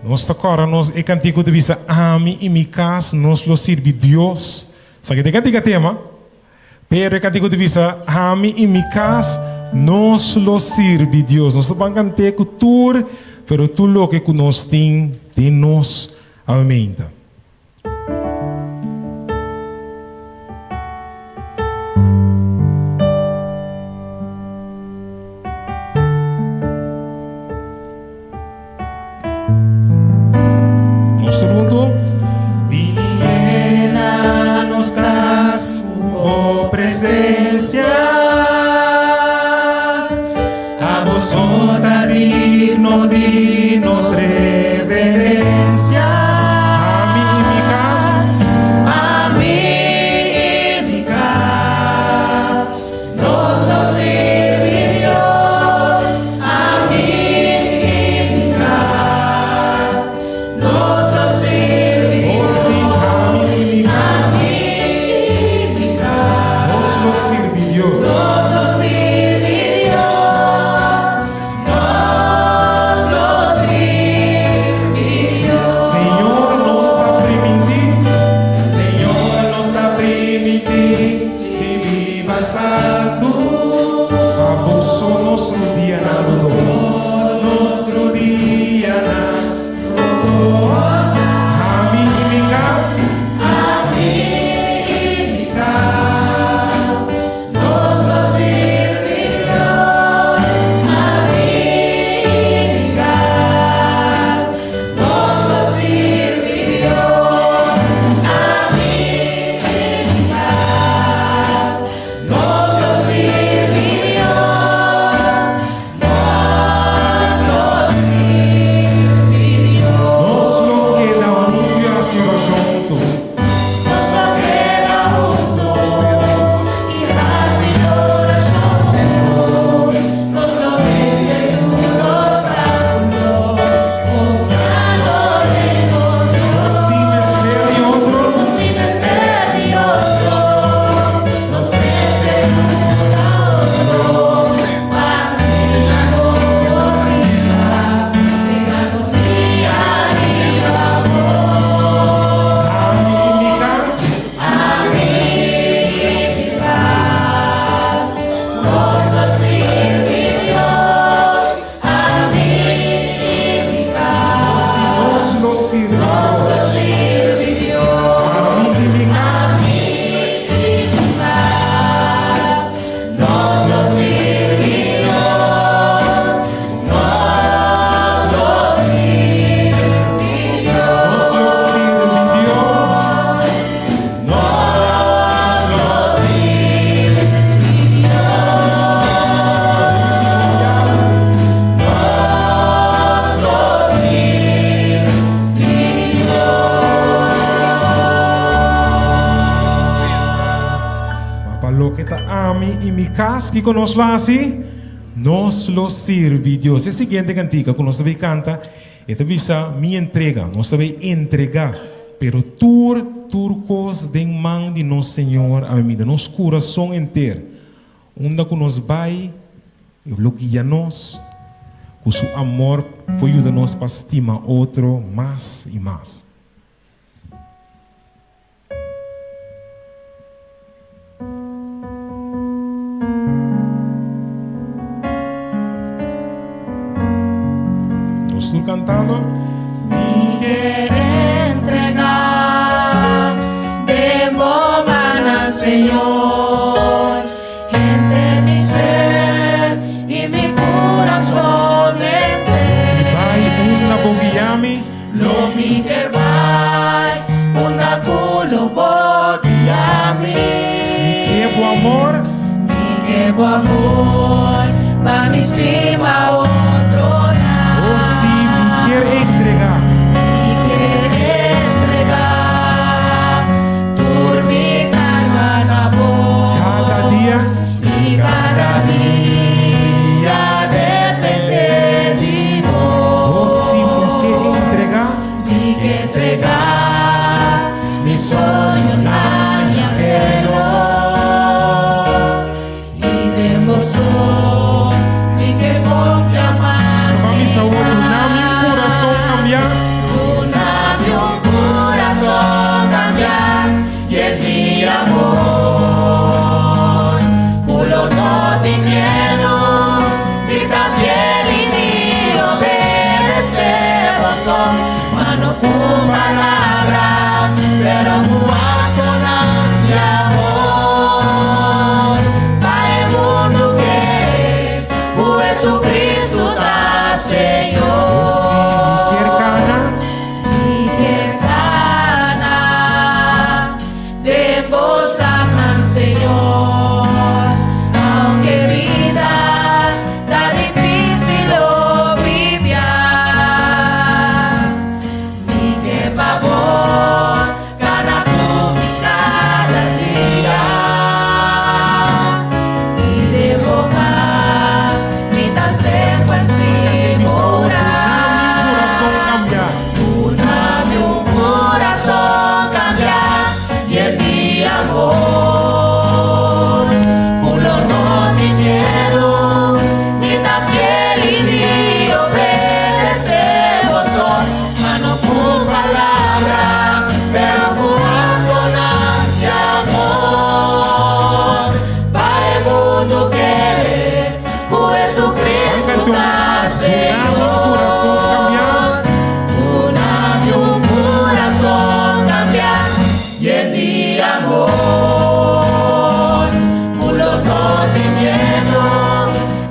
Speaker 1: Nós tocamos e cantico de visa a mim e minha casa, nós lo sirve Deus. Sabe que cantica tema? Pero cantico de visa a mim e minha casa, nós lo sirve Deus. Nós vamos cantar com tudo, pero tudo lo que nós tem de nós, amém.
Speaker 2: Digno, dignos reverencia.
Speaker 1: vai y mi casa que nos lo hace, nos lo sirve Dios. El siguiente cantica que nos sabe canta, esta visa mi entrega, nos sabe entregar, pero turcos de man de nos Señor, a mí de nos corazón entero, onda que nos vai e bloqueia-nos com seu amor, ajuda-nos para estimar outro mais e mais. Nós estamos cantando.
Speaker 2: Me quer entregar de bomana, Señor, entre mi ser y mi corazón entero.
Speaker 1: Vai una bogiami,
Speaker 2: Lo mi quer vai, una culo bogiami.
Speaker 1: que o amor,
Speaker 2: Mi que bo amor, pa mi estima otro
Speaker 1: oh sim, me quer entregar.
Speaker 2: y que entregar tu mi carga na voz
Speaker 1: Cada dia,
Speaker 2: y cada día depende de
Speaker 1: oh
Speaker 2: vos
Speaker 1: sim, me quer entregar.
Speaker 2: y que entregar mi sueño na minha y de vos y que confía más
Speaker 1: Para mi saúde, na meu coração cambiar.
Speaker 2: un corazón cambiar y en mi amor culo no te miedo y tan fiel y ni obedecer razón mano con palabra pero con mi amor para el mundo que Jesucristo da Señor
Speaker 1: Oh sim, me quer cana.
Speaker 2: y que gana de vos hablan, Señor, aunque vida está difícil vivir, y que pavor gana tú cada día y de boca vida se puede
Speaker 1: Mi saúde,
Speaker 2: segurar.
Speaker 1: na meu coração cambiar.
Speaker 2: Un corazón cambiar y en mi amor culo no te miedo ni tan fiel y ni obedecer vos son mano con palabra pero con mi amor para el mundo que Jesucristo da Señor un corazón cambiar y en mi amor culo no te miedo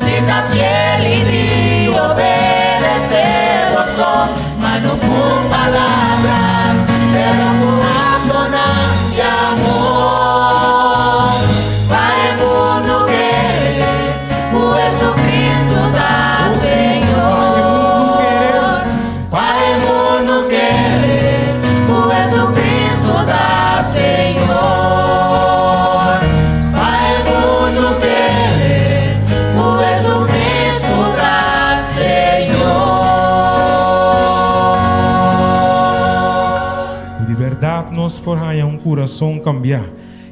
Speaker 2: ni tan fiel y ni obedecer vos son mano con palabra pero con mi amor para el mundo que Jesucristo da Señor para el mundo que Jesucristo da Señor para el mundo que Jesucristo da Señor.
Speaker 1: De verdade, nós forramos um coração cambiar.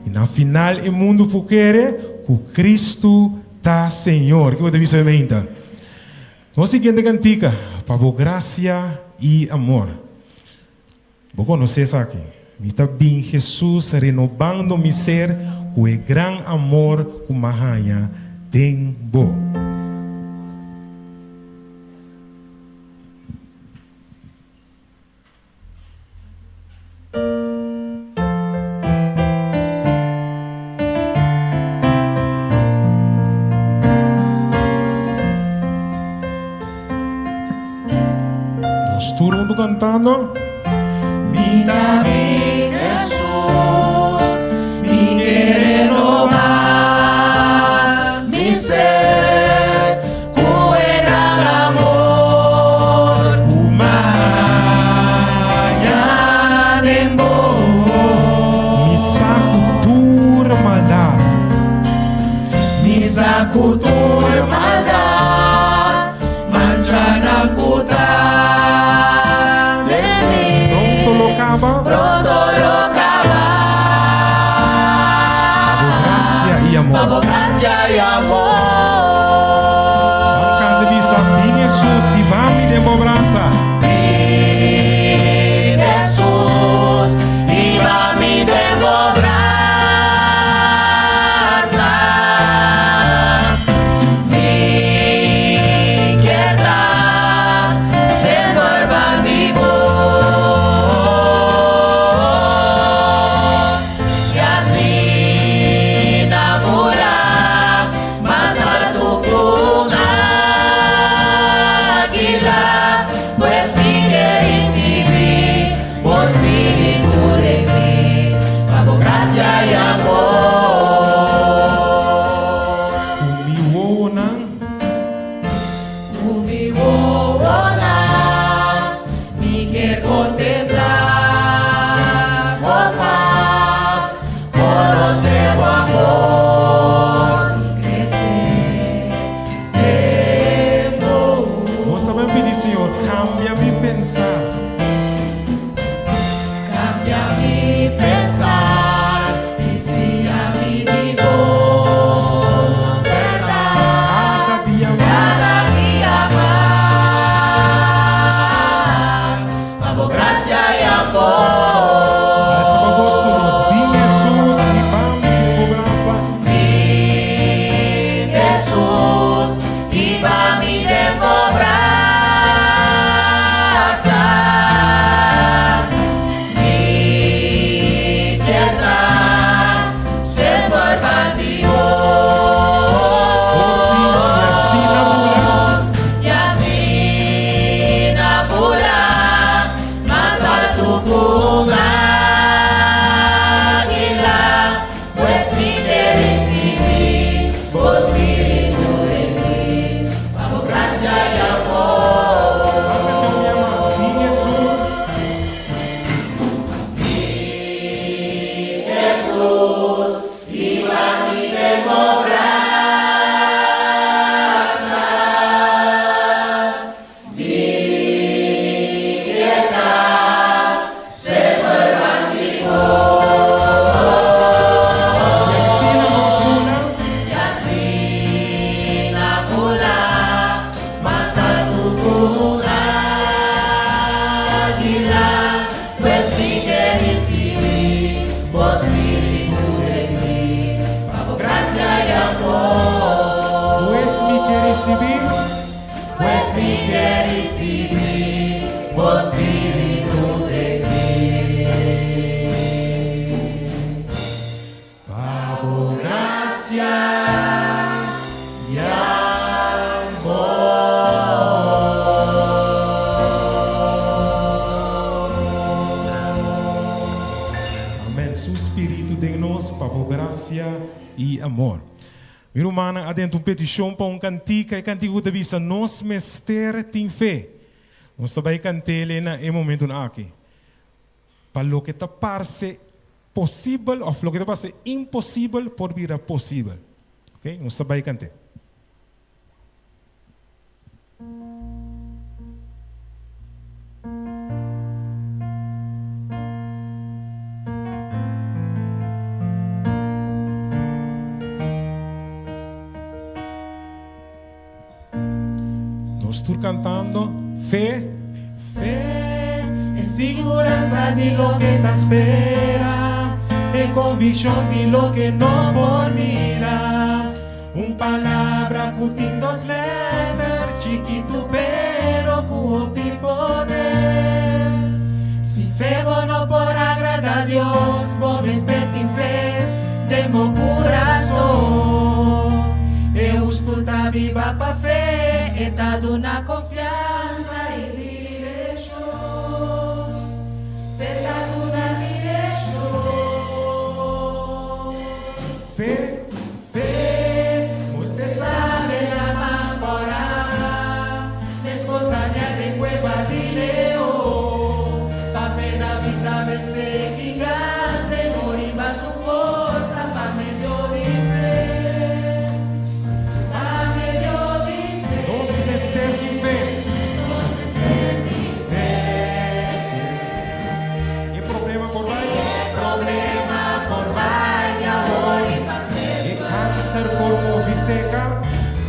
Speaker 1: E na final, o mundo quer que Cristo está Senhor. Que você dizer, menta? Nós seguinte cantica, para a graça e amor. Vou conhecer isso aqui. Me está bem Jesus renovando meu ser com o grande amor que Mahanha tem bom. Nós todo mundo cantando.
Speaker 2: Mira mi Jesús, mi querer renovar mi ser, con el gran amor, humana en vos.
Speaker 1: Me saco dura maldade.
Speaker 2: na kutur maldad, mancha na kutan de mí.
Speaker 1: Pronto lo acaba.
Speaker 2: Pronto lo acaba.
Speaker 1: Gracia y amor.
Speaker 2: Bajo gracia y amor.
Speaker 1: Cada vez a mí Jesús y va mi de braza.
Speaker 2: Jesús, iba mi demobraza. Mi quieta, se vuelvan vivo. Y así namula, más alto que un águila, pues mi recibí, oh Espíritu de mí, bajo gracia y amor.
Speaker 1: Mi wona.
Speaker 2: Conmigo vola, mi que contemplar, vos faz, conocer o amor y crecer.
Speaker 1: Vos también pedí, Señor, cambia mi pensar.
Speaker 2: Cambia mi pensar y si a mi digo verdad, cada día más, bajo gracia y
Speaker 1: Hasta
Speaker 2: amor.
Speaker 1: vos con los vi Jesús y va mi de braza.
Speaker 2: Mi Jesús, iba mi demobraza. Mi tierra se vuelva vivo. Y así Nabula, más alto que un águila, pues mi de recibir, oh Espíritu de mí, bajo gracia y amor.
Speaker 1: Mi Jesús.
Speaker 2: Jesús, iba mi demobraza. Mi quieta, se vuelvan vivo. Y así Nabula, más alto que un águila, pues mi que recibí, oh Espíritu de mí, bajo gracia y amor.
Speaker 1: Pues mi que recibir.
Speaker 2: Pues mi que recibí, oh Espíritu de mí. Bajo gracia y amor.
Speaker 1: Amém. Su Espírito de nós, para graça e amor. Meu irmão, adentro petição para cantiga, e cantigo de vista, nós mester tem fé. Nós também cantele na momento aqui. Para o que está parece possível, ou o que está parece impossível, por vir possível. Ok? Nós também cantele. Nós estamos cantando fé.
Speaker 2: Fé é segurança de lo que te espera, é convicção de lo que não por mirar. Palavra com dos letras, chiquito pero com poder. Sin fé não por agradar a Deus, bom estar em fé de meu coração. Eu estou viva para fé, e dado na confiança e direção. Fé dado na direção.
Speaker 1: Fé.
Speaker 2: Fé, você sabe la mámpara, desposaria de cueva de leão. Pa fé da vida vencer gigante, morir su força pa meio de fé.
Speaker 1: seca.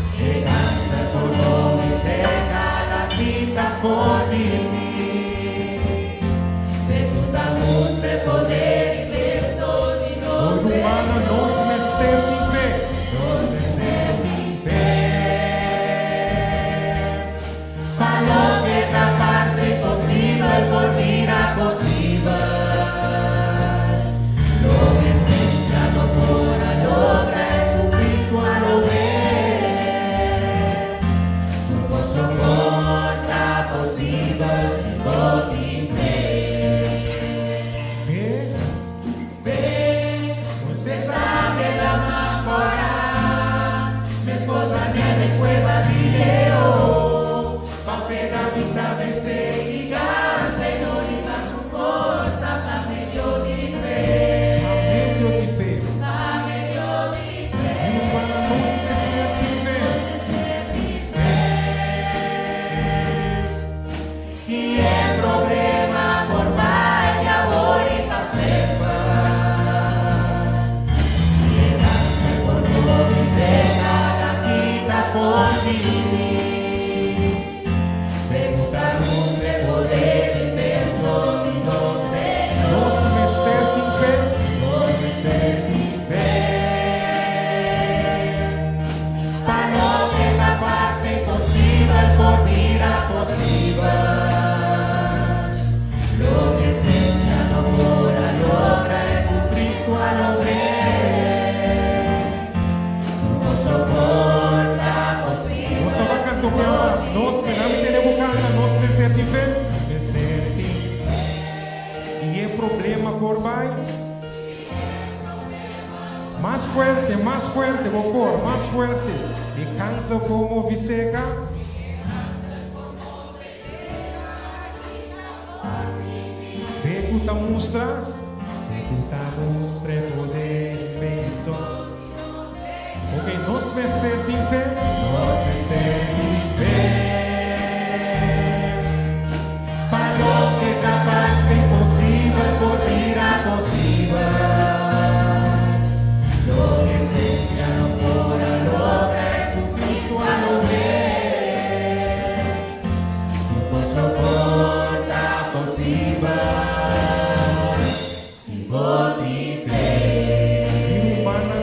Speaker 2: Esperanza como me seca la vida por mí. Fecunda luz de poder inmenso y
Speaker 1: Por
Speaker 2: no sé.
Speaker 1: humana nos mester em fé.
Speaker 2: Nos mestete em fé. Para que taparse impossível por mira possível. Lo que esencia no por a logra Jesucristo a lograr. Tu voz lo porta possível se pode em fé.
Speaker 1: Fé,
Speaker 2: Fé, você sabe la macora, me escuta nele cueva de leão, pa fé da vida vencer gigante, não liga su força, pa meio de fé,
Speaker 1: a meio de fé.
Speaker 2: pa meio de fé,
Speaker 1: E humana nos mester em fé.
Speaker 2: e é problema por mais agora e pa sempre. Por como seca la vida por mí. Pergunta luz de poder inmenso de nós.
Speaker 1: Nos mester em fé.
Speaker 2: Nos mestete em fé. Para não que tapar-se impossível por mira possível. Lo que esencia no por a logra Jesucristo a lograr.
Speaker 1: Nós estamos cantando com elas. Nós esperamos ter evocada. Nos mester em fé. Mester em fé. E é problema por vai. Mais fuerte, vou pôr, mais fuerte. E cansa como viseca. Fecuta mostra poder benção. Ok, nos mester em fé.
Speaker 2: Nos mestete em fé. Para lo que capaz impossível por mira possível. Lo que esencia no por a logra Jesucristo a lograr. Tu voz lo porta possível. Se pode fé.
Speaker 1: E humana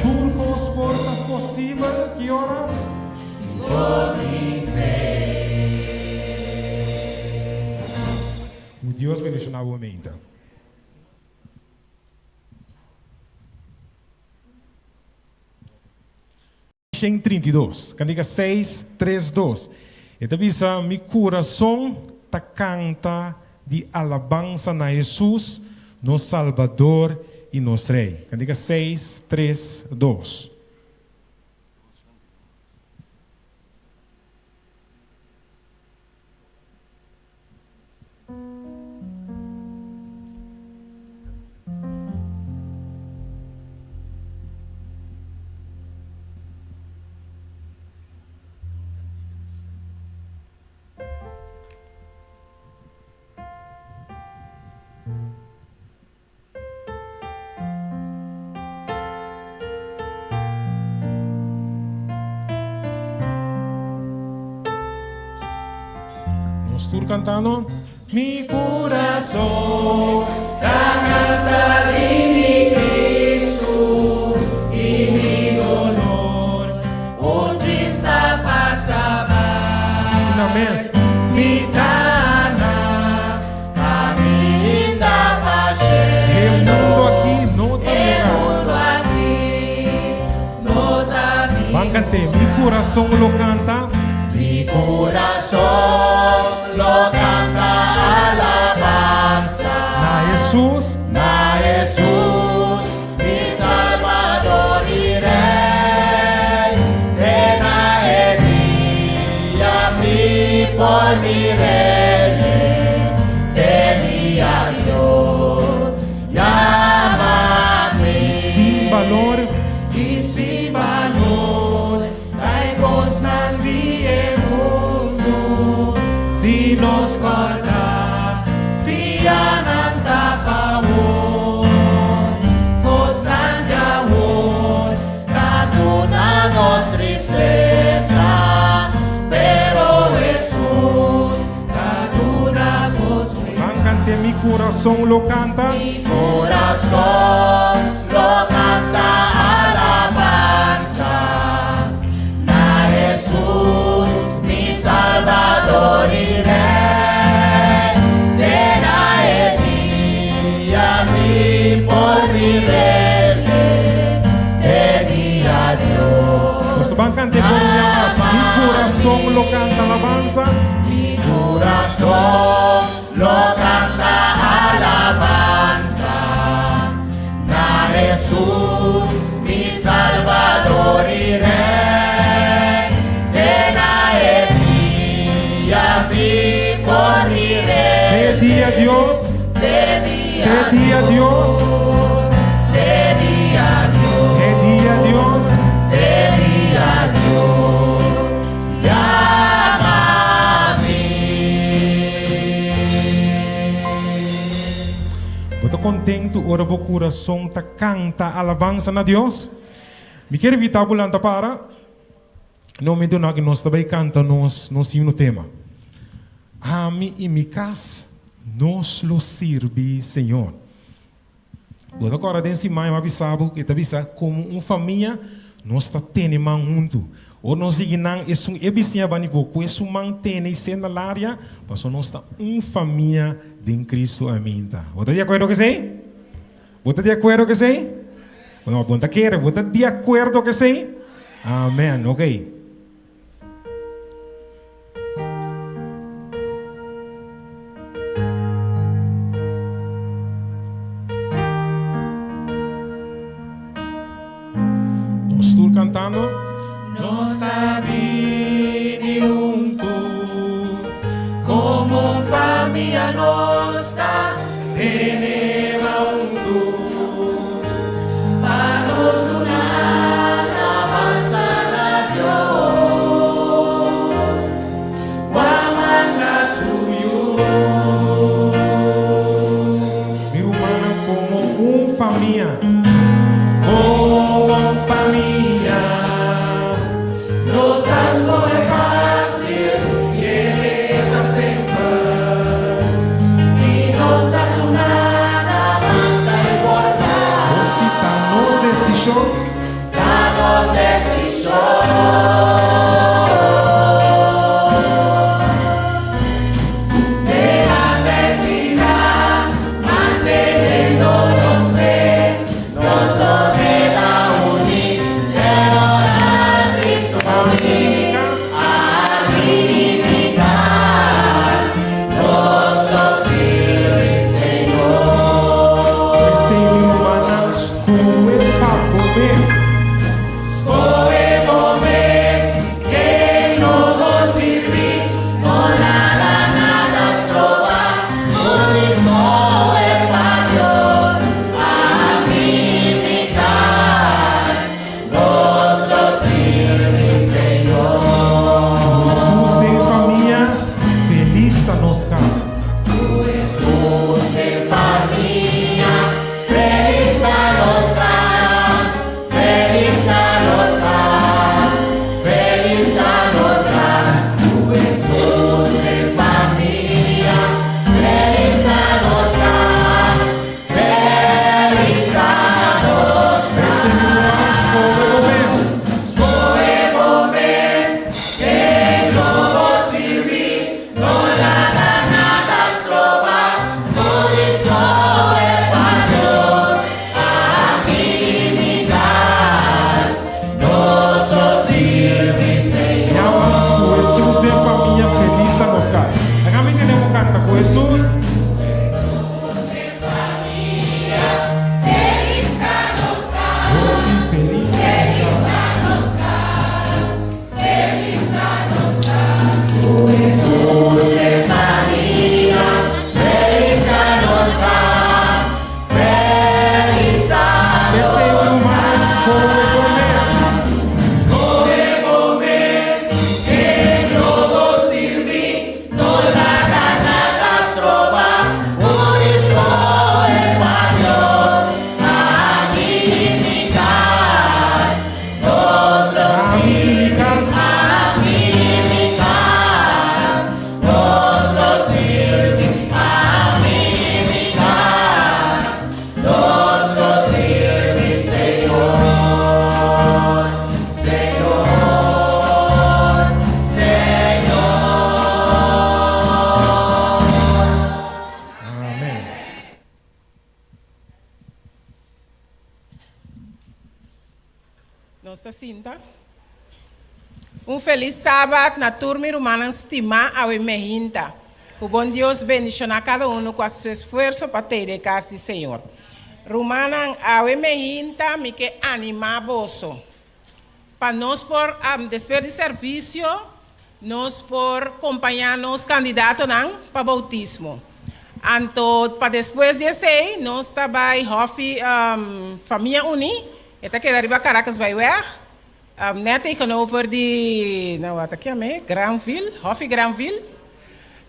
Speaker 1: turcos porta possível. Que hora?
Speaker 2: Se pode fé.
Speaker 1: O Deus bendicionar o homem então. 32, cantiga 6:3-2. Então visa mi coração ta canta de alabança na Jesus, no Salvador e nos Rei. Cantiga 6:3-2. Estou cantando. Mi
Speaker 2: Coração da canta de mi Cristo e mi dolor onde está passava
Speaker 1: Ensinamento.
Speaker 2: mi dana caminho da paixão
Speaker 1: Mundo aqui não
Speaker 2: e
Speaker 1: tem
Speaker 2: mundo
Speaker 1: lugar.
Speaker 2: aqui no da
Speaker 1: Vamos cantar. Mi coração lo canta.
Speaker 2: mi coração lo canta alabanza
Speaker 1: Na Jesus.
Speaker 2: na Jesus, mi Salvador y Rey, tena Elia mi por mi Rey, tenía Dios, llámame
Speaker 1: Sin valor.
Speaker 2: y sin valor, hay gozan el mundo, si nos corta, fianan tapawon, costran jawon, katunang
Speaker 1: corazón lo canta.
Speaker 2: Mi corazón lo canta alabanza a Jesús, mi Salvador y Rey. Ven a Él y a mí por mi Rey, pedí a Dios.
Speaker 1: Nos van a cantar con más. Mi corazón lo canta alabanza.
Speaker 2: Mi corazón lo canta alabanza a Jesús, mi Salvador y Rey. Ven a Él y a mí por mi Rey.
Speaker 1: Pedí a Dios.
Speaker 2: Pedí
Speaker 1: Pedí a Dios.
Speaker 2: Pedí a Dios.
Speaker 1: Pedí a Dios.
Speaker 2: Pedí a Dios. Llama a mí.
Speaker 1: Você contento, ora o coração tá canta alabança a Deus. Me quero evitar bulanta para. No momento na que nós também canta nós no tema. A mim e mi casa nós lo sirve Senhor. Você agora tem se mais avisado que tá visa como família nós tá tendo man junto. Ou nós seguinang é ebisinha banigo, com isso mantém e na área, mas nós tá família de Cristo amém tá. Você de acordo que sei? Você de acordo que sei? Não, você quer? Você de acordo que sei? Amém, ok. Nós estamos cantando.
Speaker 2: Nos cabini junto, como familia nostra, teneva junto, para nos donar alabanza a Dios, guamanga suyo.
Speaker 1: Mi humana como família.
Speaker 2: Como familia, nos asco é fácil e eleva sempre, e nossa lunada basta igualdade.
Speaker 1: Você tá nos decisão.
Speaker 2: Danos decisão. De adversidade, manteniendo-nos fe, nos lo queda unir, pero a Cristo unir, a divinidad, nos lo sirve, Señor.
Speaker 1: Esse humana com o papo mesmo.
Speaker 7: Nossa cinta. Feliz sábado na turma irmã estima ao emerginta. O bom Deus bendicionar a cada um com seu esforço para ter de casa do Senhor. Romana ao emerginta me que animar bolso. Para nós por despedir de serviço, nós por acompanhar nos candidatos para bautismo. Então, para depois de sei, nós também família uni, eta que dariba Caracas vai ver. Net tegenover die, nou wat ek mee, Granville, Hoffie Granville.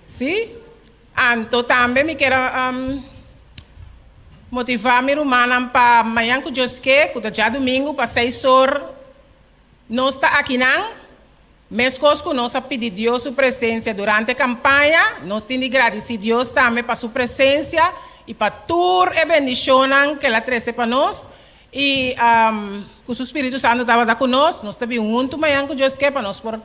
Speaker 7: Sim? Então também me quero motivar minha irmã para amanhã que Joske, que já domingo, para 6 horas, nós está aqui não. Mesmo que nós pedimos Deus sua presença durante a campanha, nós temos que agradecer Deus também para sua presença e para toda a bendição que ela traz para nós. E que o Espírito Santo estava conosco, nós também juntos amanhã com Deus que para nós por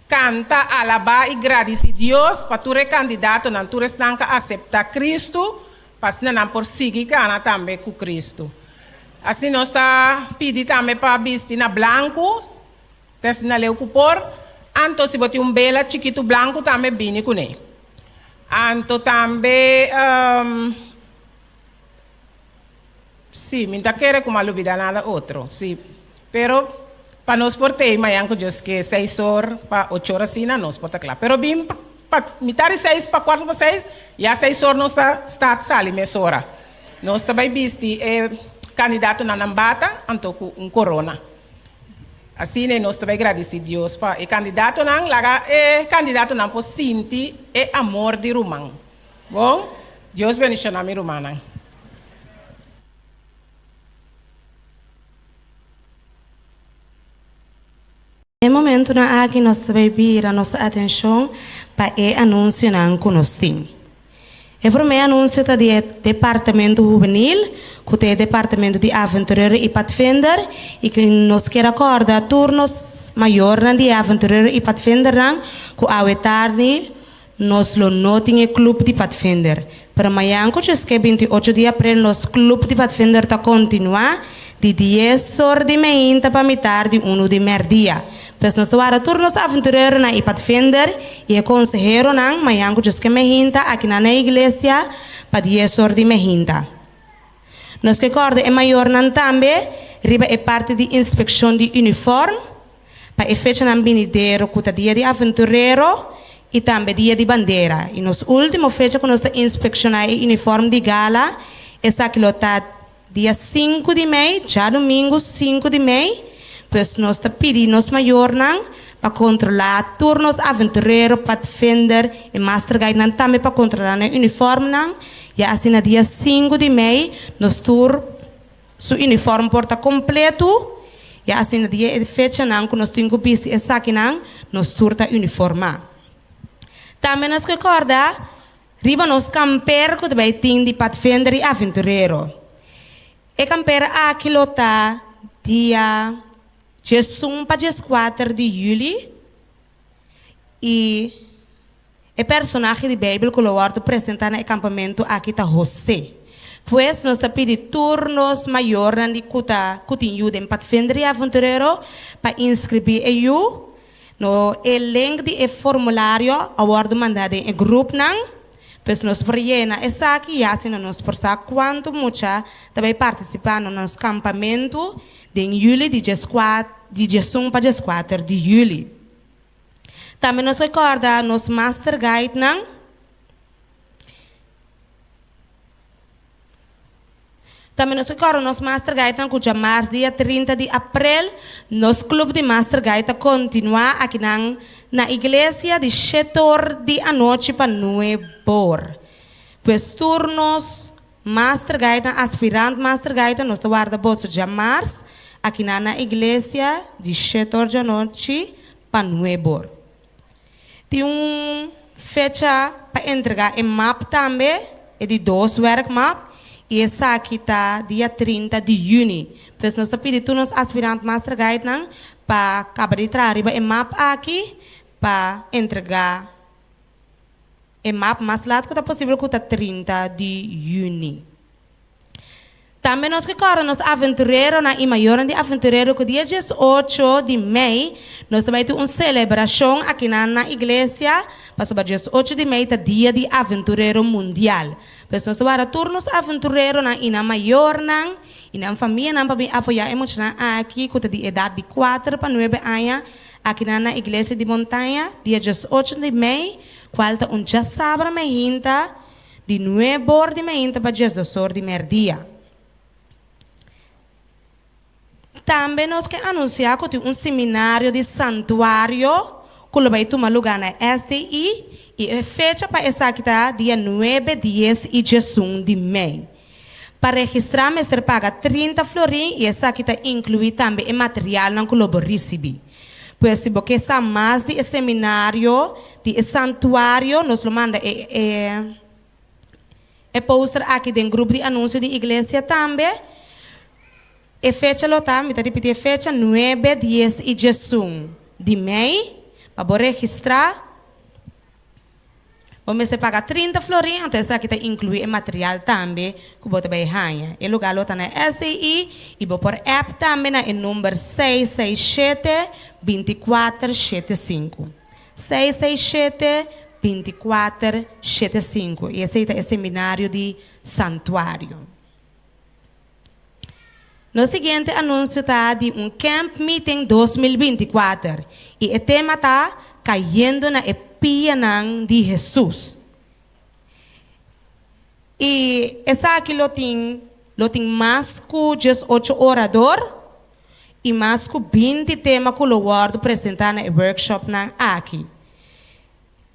Speaker 7: cantar, alabar e agradecer Deus para todo candidato não todos estão que aceitar Cristo, para se não por seguir cana também com Cristo. Assim nós está pedindo também para vestir na branco, desse na leu por, então se botar bela chiquito branco também bem com ele. Então também sim, me quer como a lubida nada outro, sim. Pero para nós portei amanhã que Deus que 6 horas para 8 horas assim nós porta claro. Pero bem para metade 6 para 4 para 6, já 6 horas nós está sali meia hora. Nós também viste candidato na nambata, então com corona. Assim nós também agradecemos Deus para o candidato não laga candidato não por sentir o amor de Romão. Bom, Deus bendiga a minha irmã.
Speaker 8: No momento na aqui nós também vir a nossa atenção para o anúncio não conosco. O primeiro anúncio está do departamento juvenil, que é o departamento de aventureiro e pathfinder, e que nos quer acordar turnos maior de aventureiro e pathfinder, que ao tarde nós não temos clube de pathfinder. Para amanhã, que é 28 de abril, nosso clube de pathfinder está continuar de 10 horas de manhã para metade de 1 de meio-dia. Pois nós temos turnos aventureiro e pathfinder e consejero na manhã que mehinta aqui na igreja para 10 horas de mehinta. Nós que acorda é maior nan também riba é parte de inspeção de uniforme para a fecha na binideiro que dia de aventureiro e também dia de bandeira. E nos último fecha que nós inspecionar o uniforme de gala essa que está dia 5 de maio, já domingo 5 de maio. Pois nós está pedindo nos maior para controlar turnos aventureiro, pathfinder e master guide também para controlar o uniforme e assim no dia 5 de maio nós tur su uniforme porta completo e assim no dia de fecha que nós temos que vestir essa aqui nós tur ta uniforma. Também nós recorda riba nos camper que também tem de pathfinder e aventureiro. E camper aqui está dia Jesus para 4 de julho e o personagem de Bíblia que eu vou apresentar no acampamento aqui está José. Pois nós está pedindo turnos maior de cutinho de pathfinder e aventureiro para inscrever eu no link de formulário eu mandado em grupo pois nós preenchemos essa aqui e assim nós por saber quanto muita também participar no nosso acampamento de julho de 16 para 4 de julho. Também nos recorda nos master guide Também nos recorda nos master guide que já março dia 30 de abril nos clube de master guide continuar aqui na igreja de 7 horas da noite para 9 horas. Pois turnos master guide aspirante master guide nos guarda bolso já março aqui na igreja de 7 horas da noite para 9 horas. Tem fecha para entregar em mapa também, é de 2 work map, e essa aqui está dia 30 de junho. Pois nós pedimos nos aspirantes master guide para acabar de trazer em mapa aqui para entregar em mapa mais lado que é possível que está 30 de junho. Também nós que correm nos aventureiros na maior de aventureiro que dia 18 de maio nós também temos uma celebração aqui na igreja. Passou para 18 de maio, dia de aventureiro mundial. Pois nós vamos turnos aventureiro na maior e na família não para apoiar emocional aqui com de idade de 4 para 9 anos aqui na igreja de Montaña, dia 18 de maio, falta já sábado meinta de 9 horas de meinta para 12 horas de meio-dia. Também nós que anunciar que tem seminário de santuário que vai tomar lugar na STI e a fecha para essa aqui tá dia 9, 10 e 11 de maio. Para registrar, mestre paga 30 florim e essa aqui está inclui também o material não que vai receber. Pois se você sabe mais de seminário, de santuário, nós manda poster aqui dentro do grupo de anúncio de igreja também. E fecha lota, me repetir a fecha 9, 10 e 11 de maio, para registrar. Vamos pagar 30 florim, então essa aqui está incluir material também, que você vai ganhar. E lugar lota na SDI, e vou por app também na número 667-2475. 667-2475. E esse é o seminário de santuário. No seguinte anúncio está de Camp Meeting 2024. E o tema está caindo na pia de Jesus. E essa aqui lo tem mais que 18 oradores e mais que 20 temas que o Lord apresentar na workshop aqui.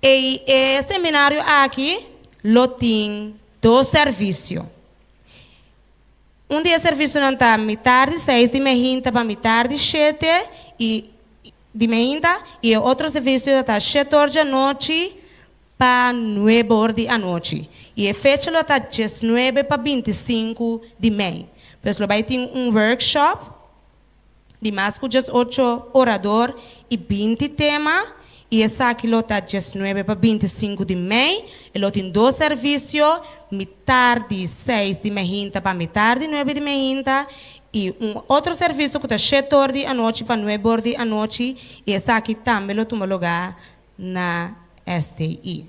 Speaker 8: E o seminário aqui lo tem 2 serviços. Dia serviço não está metade 6 de manhã para metade 7 e de manhã e outro serviço está 7 horas da noite para 9 horas da noite. E a fecha está 19 para 25 de maio. Pois vai ter workshop de mais que 18 oradores e 20 temas. E essa aqui está 19 para 25 de maio. Ele tem 2 serviços, metade 6 de manhã para metade 9 de manhã. E outro serviço que está 7 horas da noite para 9 horas da noite. E essa aqui também toma lugar na STI.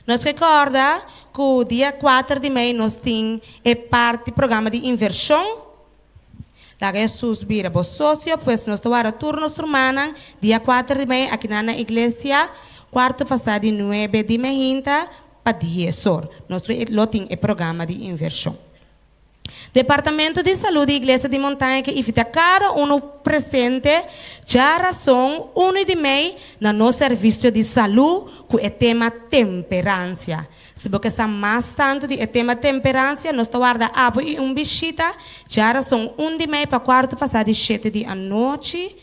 Speaker 8: Nós recorda que o dia 4 de maio nós temos parte do programa de inversão. Lá Jesus vira o sócio, pois nós estamos turnos semana, dia 4 de maio, aqui na igreja, quarto passado de 9 de manhã para 10 horas. Nós temos o programa de inversão. Departamento de Saúde da Iglesia de Montaña, que invita cada presente, já razão 1 de maio, no nosso serviço de saúde, com o tema temperança. Se você sabe mais tanto de tema temperança, nós estamos guardando uma visita, já razão 1 de maio para quarto passado de 7 da noite,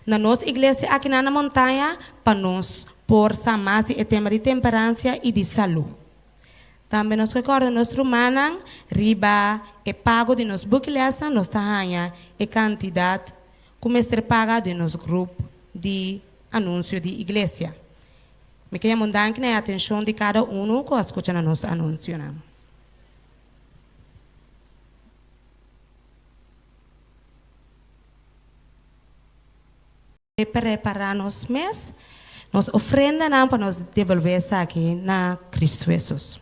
Speaker 8: na nossa igreja aqui na Montaña, para nós por saber mais de tema de temperança e de saúde. Também nos recorda nosso humano, riba e pago de nos buquilhasa, nos tahanha e quantidade como este paga de nos grupo de anúncio de igreja. Me queria mandar que a atenção de cada que escuta no nosso anúncio. Preparar nos mês, nos ofrenda para nos devolver aqui na Cristo Jesus.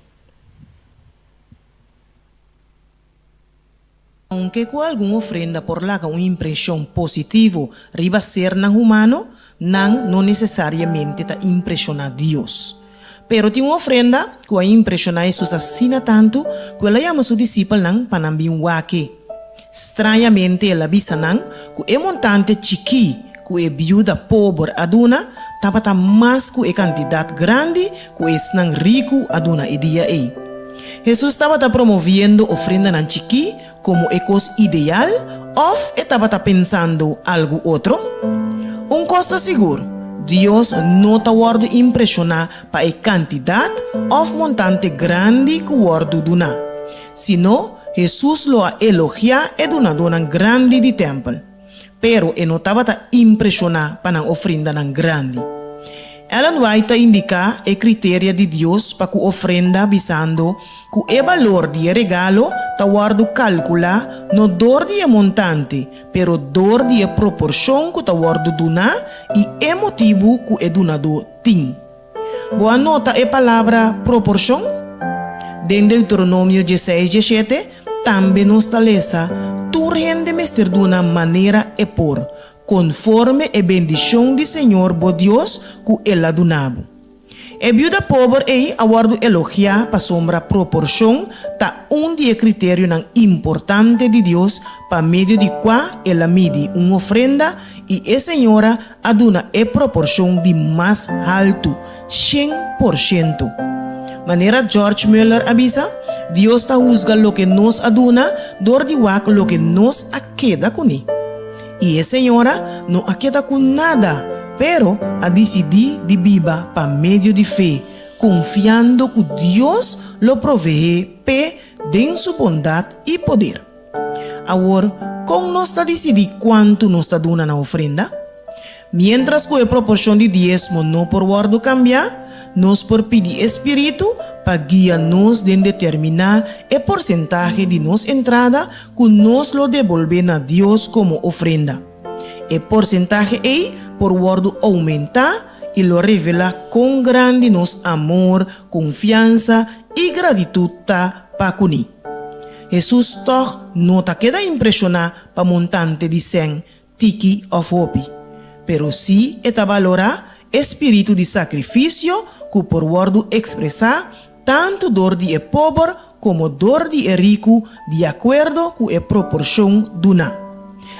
Speaker 9: Aunque com alguma ofrenda por lá com uma impressão positiva riba ser não humano, não necessariamente está impressionar Deus. Pero tem uma ofrenda que a impressionar Jesus assina tanto que ela chama seu discípulo não para não vir wake. Estranhamente ela avisa não que é montante chiqui que é viúva pobre aduna tapa mais que a quantidade grande que é não rico aduna e dia aí. Jesus estava promovendo ofrenda não chiqui como é coisa ideal ou estava pensando algo outro? Costa seguro, Deus não está guardo impressionar para a quantidade ou montante grande que guardo dona. Sino, Jesus lo elogia e dona grande de templo. Pero não estava impressionar para a ofrenda grande. ela vai ta indicar e criteria de Deus para ku ofrenda bisando ku e valor di regalo ta guardo calcula no dor di montante, pero dor di proporção ku ta guardo duna e motivo ku e donador ting. Boa nota e palavra proporção. Den Deuteronômio 16:17 também nos talesa tu rende mester de una maneira e por conforme e bendição de Senhor bo Deus ku ela donabo. E viuda pobre ei aguardo elogiar pa sombra proporção ta dia critério nan importante de Deus pa medio de qua ela mide uma ofrenda e senhora aduna e proporção de mais alto 100%. Maneira George Muller avisa, Deus ta juzga lo que nos aduna, dor de wak lo que nos aqueda kuni. E senhora não aqueda com nada, pero a decidir de viva pa medio de fé, confiando que Deus lo provee pe den su bondade e poder. Agora, como nós ta decidir quanto nos ta duna na ofrenda? Mientras que a proporção de diezmo não por guardo cambiar, nos por pedir espírito para guiar-nos de determinar o porcentaje de nos entrada que nos lo devolver a Deus como ofrenda. O porcentaje é por guardo aumentar e lo revela com grande nos amor, confiança e gratitude para cuni. Jesus toch não ta queda impressionar para montante de 100 tiki of hopi, pero si eta valora espírito de sacrifício que por guardo expressar tanto dor de pobre como dor de rico de acordo com a proporção duna.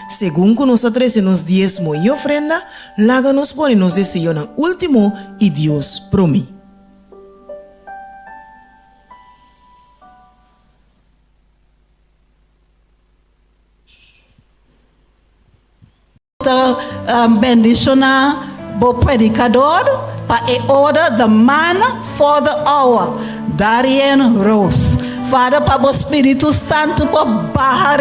Speaker 9: Segundo que nos atrece nos diezmo e ofrenda, laga nos pone nos desejo na último e Deus pro mim.
Speaker 10: Bendicionar o predicador para order the man for the hour, Darian Rouse. Father, para o Espírito Santo, para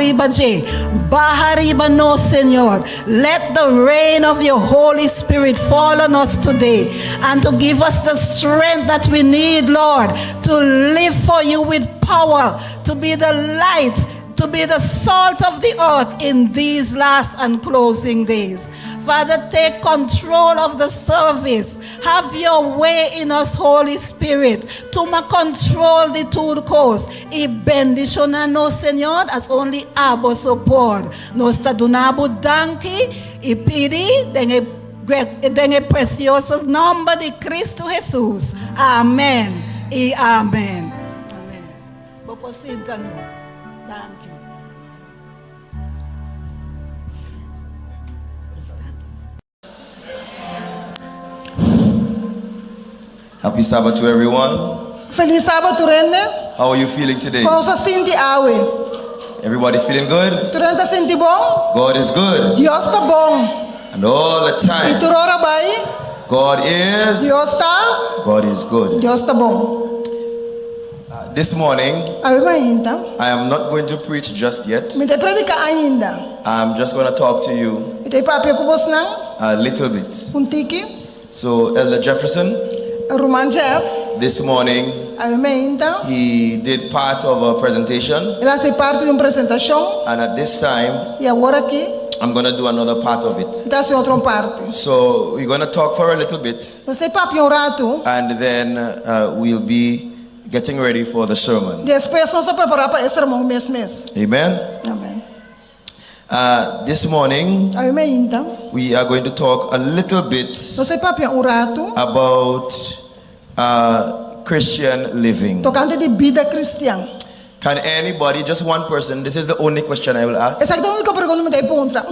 Speaker 10: Bahariba no, Senhor. Let the rain of your Holy Spirit fall on us today and to give us the strength that we need, Lord, to live for you with power, to be the light, to be the salt of the earth in these last and closing days. Father, take control of the service. Have your way in us, Holy Spirit. Toma control the turcos. E bendiciona no, Senhor, as only abo support. Nos tadunabo danki e pidi dengue precioso nome de Cristo Jesus. Amém e amém. Amém. Vou postar danki.
Speaker 11: Happy Sabbath to everyone.
Speaker 5: Feliz sábado, Rende.
Speaker 11: How are you feeling today?
Speaker 5: Como se sente awe?
Speaker 11: Everybody feeling good?
Speaker 5: Turente sente bom?
Speaker 11: God is good.
Speaker 5: Deus está bom.
Speaker 11: And all the
Speaker 5: E
Speaker 11: time,
Speaker 5: turora bai?
Speaker 11: God is good.
Speaker 5: Deus está bom.
Speaker 11: This morning,
Speaker 5: Awe ainda.
Speaker 11: I am not going to preach just yet.
Speaker 5: Me te predica ainda.
Speaker 11: I'm just going to talk to you
Speaker 5: Me te papia kubos nang
Speaker 11: a little bit.
Speaker 5: tiki.
Speaker 11: So, Elder Jefferson,
Speaker 5: Roman Jeff.
Speaker 11: this morning,
Speaker 5: Awe ainda.
Speaker 11: he did part of a presentation.
Speaker 5: Ela se parte de uma apresentação.
Speaker 11: And at this time,
Speaker 5: E agora aqui
Speaker 11: I'm going to do another part of it.
Speaker 5: está se outra parte.
Speaker 11: So, we're going to talk for a little bit.
Speaker 5: Nós te papia rato.
Speaker 11: And then we'll be getting ready for the sermon.
Speaker 5: Depois nós vamos preparar para esse sermão mês.
Speaker 11: Amen.
Speaker 5: Amém.
Speaker 11: This morning,
Speaker 5: Awe ainda.
Speaker 11: we are going to talk a little bit
Speaker 5: Nós te papia rato.
Speaker 11: about Christian living.
Speaker 5: Tocante de vida cristã.
Speaker 11: Can anybody, just one person, this is the only question I will ask.
Speaker 5: Essa é a única pergunta que me dei pontra.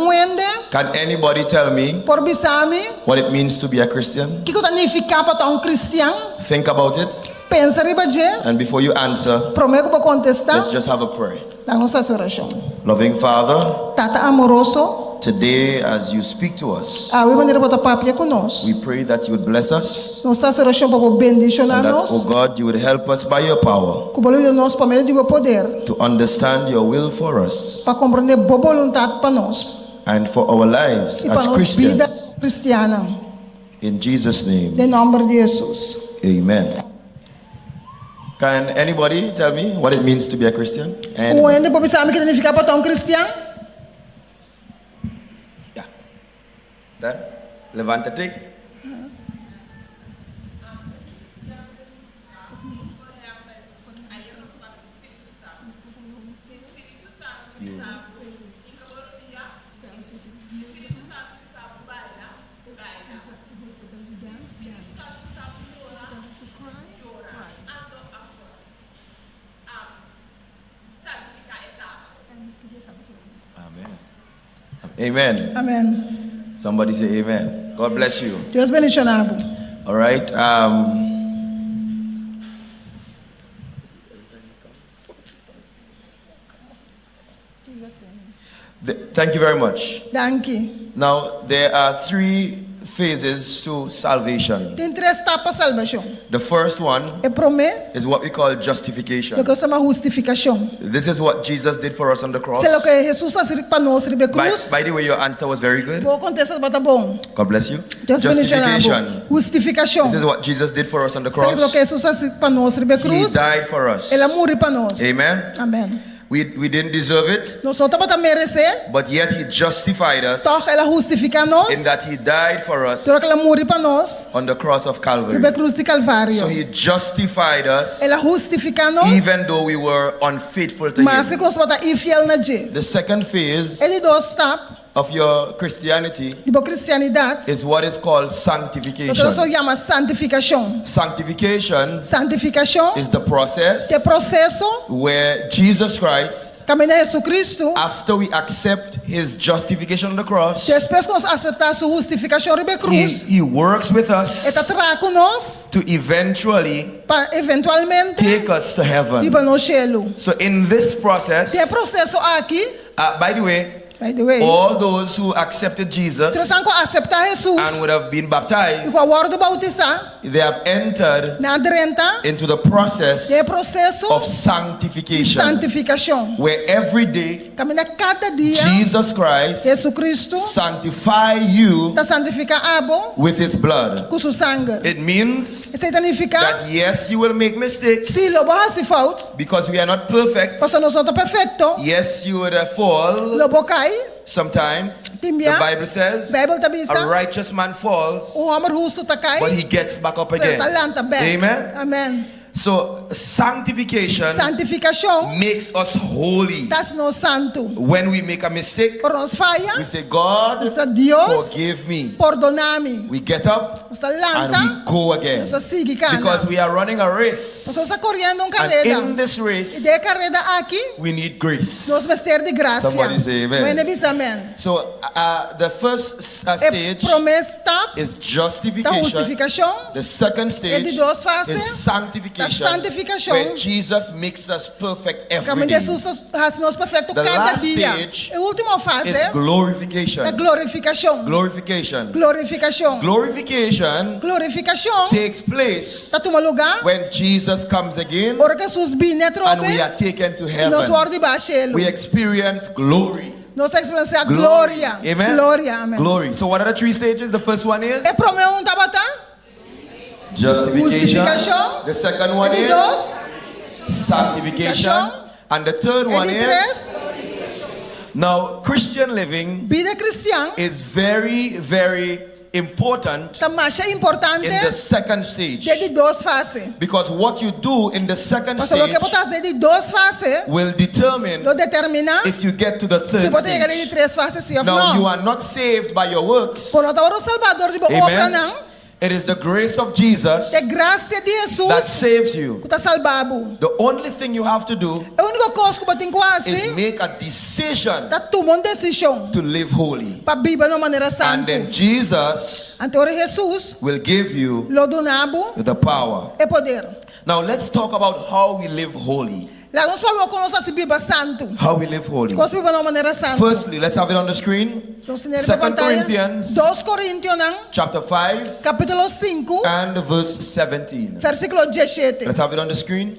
Speaker 11: Can anybody tell me
Speaker 5: Por bisami,
Speaker 11: what it means to be a Christian?
Speaker 5: que significa para um cristão?
Speaker 11: Think about it.
Speaker 5: Pensa riba je.
Speaker 11: And before you answer,
Speaker 5: Prometo para contestar.
Speaker 11: let's just have a prayer.
Speaker 5: Da nossa oração.
Speaker 11: Loving Father,
Speaker 5: Tata amoroso,
Speaker 11: today as you speak to us,
Speaker 5: a maneira para papia conosco.
Speaker 11: we pray that you would bless us
Speaker 5: Nossa oração para bendicionar
Speaker 11: and that,
Speaker 5: nós.
Speaker 11: oh God, you would help us by your power
Speaker 5: Com o de nós para meio de meu poder,
Speaker 11: to understand your will for us
Speaker 5: para compreender boa vontade para nós
Speaker 11: and for our lives
Speaker 5: e
Speaker 11: as
Speaker 5: para nossa vida
Speaker 11: Christians.
Speaker 5: cristiana.
Speaker 11: In Jesus' name,
Speaker 5: De nombre de Jesús.
Speaker 11: amen. Can anybody tell me what it means to be a Christian?
Speaker 5: O
Speaker 11: Anybody?
Speaker 5: ende sabe que significa para um cristiano?
Speaker 11: Yeah. Stand. Levántate. Amen.
Speaker 5: Amém.
Speaker 11: Somebody say amen. God bless you.
Speaker 5: Deus bendicionado.
Speaker 11: All right. Thank you very much.
Speaker 5: Danke.
Speaker 11: Now, there are 3 phases to salvation.
Speaker 5: Tem 3 etapas de salvação.
Speaker 11: The first one
Speaker 5: É primeiro,
Speaker 11: is what we call justification.
Speaker 5: que chama justificação.
Speaker 11: This is what Jesus did for us on the cross.
Speaker 5: Se lo que Jesus fez para nós na
Speaker 11: By,
Speaker 5: cruz.
Speaker 11: by the way, your answer was very good.
Speaker 5: Vou acontecer para bom.
Speaker 11: God bless you.
Speaker 5: Deus bendicionado.
Speaker 11: Justification.
Speaker 5: Justificação.
Speaker 11: This is what Jesus did for us on the
Speaker 5: Se lo
Speaker 11: cross.
Speaker 5: que Jesus fez para nós na
Speaker 11: He
Speaker 5: cruz.
Speaker 11: died for us.
Speaker 5: Ele morreu para nós.
Speaker 11: Amen.
Speaker 5: Amém.
Speaker 11: We didn't deserve it,
Speaker 5: Nós não estamos a merecer.
Speaker 11: but yet He justified us
Speaker 5: Então ela justifica nós.
Speaker 11: in that He died for us
Speaker 5: Então ela morreu para nós.
Speaker 11: on the cross of Calvary.
Speaker 5: Na cruz de Calvário.
Speaker 11: So He justified us
Speaker 5: Ela justifica nós.
Speaker 11: even though we were unfaithful to
Speaker 5: Mas que
Speaker 11: Him.
Speaker 5: nós estamos infiel na Deus.
Speaker 11: The second phase
Speaker 5: Ele dois etapas
Speaker 11: of your Christianity
Speaker 5: de cristianidade.
Speaker 11: is what is called
Speaker 5: Nós
Speaker 11: sanctification.
Speaker 5: chama santificação.
Speaker 11: Sanctification
Speaker 5: Santificação
Speaker 11: is the process
Speaker 5: é processo
Speaker 11: where Jesus Christ,
Speaker 5: caminho de Jesus Cristo.
Speaker 11: after we accept His justification on the cross,
Speaker 5: Depois que nós aceitamos sua justificação na cruz,
Speaker 11: He works with us
Speaker 5: está traz conosco
Speaker 11: to eventually
Speaker 5: para eventualmente
Speaker 11: take us to
Speaker 5: ir
Speaker 11: heaven.
Speaker 5: para o céu.
Speaker 11: So in this process,
Speaker 5: Tem processo aqui,
Speaker 11: by the way,
Speaker 5: by the way.
Speaker 11: all those who accepted Jesus
Speaker 5: Nós temos que aceitar Jesus.
Speaker 11: and would have been
Speaker 5: E
Speaker 11: baptized,
Speaker 5: com a hora de bautizar,
Speaker 11: they have entered
Speaker 5: na adrenta,
Speaker 11: into the process
Speaker 5: é processo
Speaker 11: of
Speaker 5: de
Speaker 11: sanctification,
Speaker 5: santificação.
Speaker 11: where every day
Speaker 5: Caminha cada dia,
Speaker 11: Jesus Christ
Speaker 5: Jesus Cristo
Speaker 11: sanctify you
Speaker 5: está santificado
Speaker 11: with His blood.
Speaker 5: com seu sangue.
Speaker 11: It means
Speaker 5: Isso significa,
Speaker 11: that yes, you will make mistakes
Speaker 5: se lo vas a falta,
Speaker 11: because we are not perfect.
Speaker 5: porque nós não somos perfeitos,
Speaker 11: Yes, you would fall
Speaker 5: lo vou cair.
Speaker 11: sometimes. The
Speaker 5: Timbia.
Speaker 11: Bible says
Speaker 5: Bible também
Speaker 11: a
Speaker 5: diz,
Speaker 11: righteous man falls,
Speaker 5: um homem justo está
Speaker 11: but
Speaker 5: cair,
Speaker 11: he gets back up
Speaker 5: pero
Speaker 11: again.
Speaker 5: está lanta back.
Speaker 11: Amen.
Speaker 5: Amém.
Speaker 11: So sanctification
Speaker 5: Santificação
Speaker 11: makes us holy.
Speaker 5: está no santo.
Speaker 11: When we make a mistake,
Speaker 5: Por nos falha,
Speaker 11: we say, God,
Speaker 5: Nossa Deus,
Speaker 11: forgive me.
Speaker 5: perdona-me.
Speaker 11: We get up
Speaker 5: Está
Speaker 11: and
Speaker 5: lanta,
Speaker 11: we go again.
Speaker 5: está sigue cana.
Speaker 11: Because we are running a
Speaker 5: Nós
Speaker 11: race.
Speaker 5: estamos correndo
Speaker 11: And
Speaker 5: carreira.
Speaker 11: in this
Speaker 5: E
Speaker 11: race,
Speaker 5: de carreira aqui,
Speaker 11: we need grace.
Speaker 5: nós vamos ter de graça.
Speaker 11: Somebody say amen.
Speaker 5: When diz amém.
Speaker 11: So the first
Speaker 5: É
Speaker 11: stage
Speaker 5: promessa,
Speaker 11: is
Speaker 5: da
Speaker 11: justification.
Speaker 5: justificação.
Speaker 11: The second
Speaker 5: É
Speaker 11: stage
Speaker 5: de duas fases.
Speaker 11: is sanctification,
Speaker 5: Da santificação.
Speaker 11: where Jesus makes us perfect every
Speaker 5: Caminho de
Speaker 11: day.
Speaker 5: Jesus faz nós perfeito
Speaker 11: The
Speaker 5: cada
Speaker 11: last
Speaker 5: dia.
Speaker 11: stage
Speaker 5: E a última fase
Speaker 11: Is
Speaker 5: é
Speaker 11: glorification.
Speaker 5: a glorificação.
Speaker 11: Glorification.
Speaker 5: Glorificação.
Speaker 11: Glorification
Speaker 5: Glorificação
Speaker 11: takes place
Speaker 5: está toma lugar.
Speaker 11: when Jesus comes again
Speaker 5: Ora que Jesus vem
Speaker 11: and we are
Speaker 5: trope.
Speaker 11: taken to
Speaker 5: E nós
Speaker 11: heaven.
Speaker 5: vamos debaixo ele.
Speaker 11: We experience glory.
Speaker 5: Nós estamos experienciando a
Speaker 11: Glory.
Speaker 5: glória.
Speaker 11: Amen.
Speaker 5: Glória. Amém.
Speaker 11: Glory. So what are the 3 stages? The first one is
Speaker 5: É promessa um tabata?
Speaker 11: justification.
Speaker 5: Justification.
Speaker 11: The second one
Speaker 5: E
Speaker 11: is
Speaker 5: dois?
Speaker 11: sanctification. And the third one
Speaker 5: E de
Speaker 11: is
Speaker 5: três?
Speaker 11: now Christian living
Speaker 5: Vida cristã.
Speaker 11: is very, very important
Speaker 5: Está mais importante
Speaker 11: in the second stage.
Speaker 5: de duas fases.
Speaker 11: Because what you do in the second
Speaker 5: Porque o
Speaker 11: stage
Speaker 5: que botas de duas fases,
Speaker 11: will determine
Speaker 5: lo determina
Speaker 11: if you get to the
Speaker 5: se
Speaker 11: third
Speaker 5: você chegar de
Speaker 11: stage.
Speaker 5: três fases, sim ou
Speaker 11: Now, you
Speaker 5: não.
Speaker 11: are not saved by your works.
Speaker 5: Por não estar o Salvador de boa obra,
Speaker 11: Amen.
Speaker 5: não.
Speaker 11: It is the grace of Jesus
Speaker 5: É graça de
Speaker 11: that
Speaker 5: Jesus
Speaker 11: saves you.
Speaker 5: que está salvado.
Speaker 11: The only thing you have to do
Speaker 5: A única coisa que você tem que
Speaker 11: is
Speaker 5: fazer
Speaker 11: make a decision
Speaker 5: é tomar uma decisão
Speaker 11: to live holy.
Speaker 5: para viver de uma maneira
Speaker 11: And
Speaker 5: santa.
Speaker 11: then Jesus
Speaker 5: Então, Jesus,
Speaker 11: will give you
Speaker 5: lo donabo
Speaker 11: the power.
Speaker 5: é poder.
Speaker 11: Now, let's talk about how we live holy.
Speaker 5: Lá nós podemos conhecer se viva santo.
Speaker 11: How we live holy.
Speaker 5: Como se vive de uma maneira santa.
Speaker 11: Firstly, let's have it on the screen.
Speaker 5: Então, se nele
Speaker 11: 2
Speaker 5: pantalla,
Speaker 11: Corinthians
Speaker 5: 2 Coríntios, não?
Speaker 11: chapter 5
Speaker 5: Capítulo 5,
Speaker 11: and verse 17.
Speaker 5: versículo 17.
Speaker 11: Let's have it on the screen.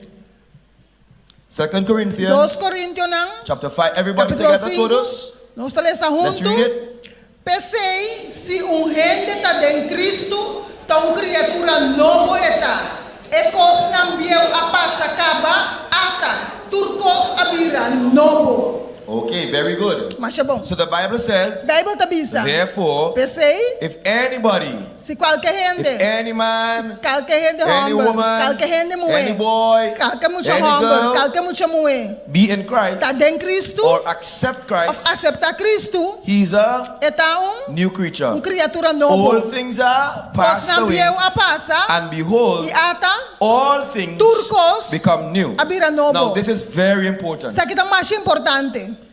Speaker 11: 2
Speaker 5: 2
Speaker 11: Corinthians
Speaker 5: Coríntios, não?
Speaker 11: chapter 5. Everybody
Speaker 5: Capítulo
Speaker 11: together,
Speaker 5: 5.
Speaker 11: todos.
Speaker 5: Nós estamos lendo
Speaker 11: Let's read
Speaker 5: juntos.
Speaker 11: it.
Speaker 5: Pensei, se gente está em Cristo, está uma criatura nova está. E cos nambieu a passa acaba, ata, turcos abira novo.
Speaker 11: Okay, very good.
Speaker 5: Mas é bom.
Speaker 11: So the Bible says,
Speaker 5: Bible tá bisa.
Speaker 11: therefore,
Speaker 5: Pensei,
Speaker 11: if anybody,
Speaker 5: se qualquer
Speaker 11: if
Speaker 5: gente,
Speaker 11: any man,
Speaker 5: qualquer gente
Speaker 11: any
Speaker 5: homem,
Speaker 11: woman,
Speaker 5: qualquer gente
Speaker 11: any
Speaker 5: mulher,
Speaker 11: boy,
Speaker 5: qualquer mucho
Speaker 11: any
Speaker 5: homem,
Speaker 11: girl,
Speaker 5: qualquer mucha mulher,
Speaker 11: be in Christ
Speaker 5: está em Cristo,
Speaker 11: or accept Christ,
Speaker 5: aceitar Cristo,
Speaker 11: he's a
Speaker 5: está
Speaker 11: new creature.
Speaker 5: criatura
Speaker 11: All
Speaker 5: nova.
Speaker 11: things are
Speaker 5: Cos
Speaker 11: passed away,
Speaker 5: nambieu a passa,
Speaker 11: and behold,
Speaker 5: e ata,
Speaker 11: all things
Speaker 5: turcos
Speaker 11: become new.
Speaker 5: abira novo.
Speaker 11: Now, this is very important.
Speaker 5: Isso aqui está mais importante.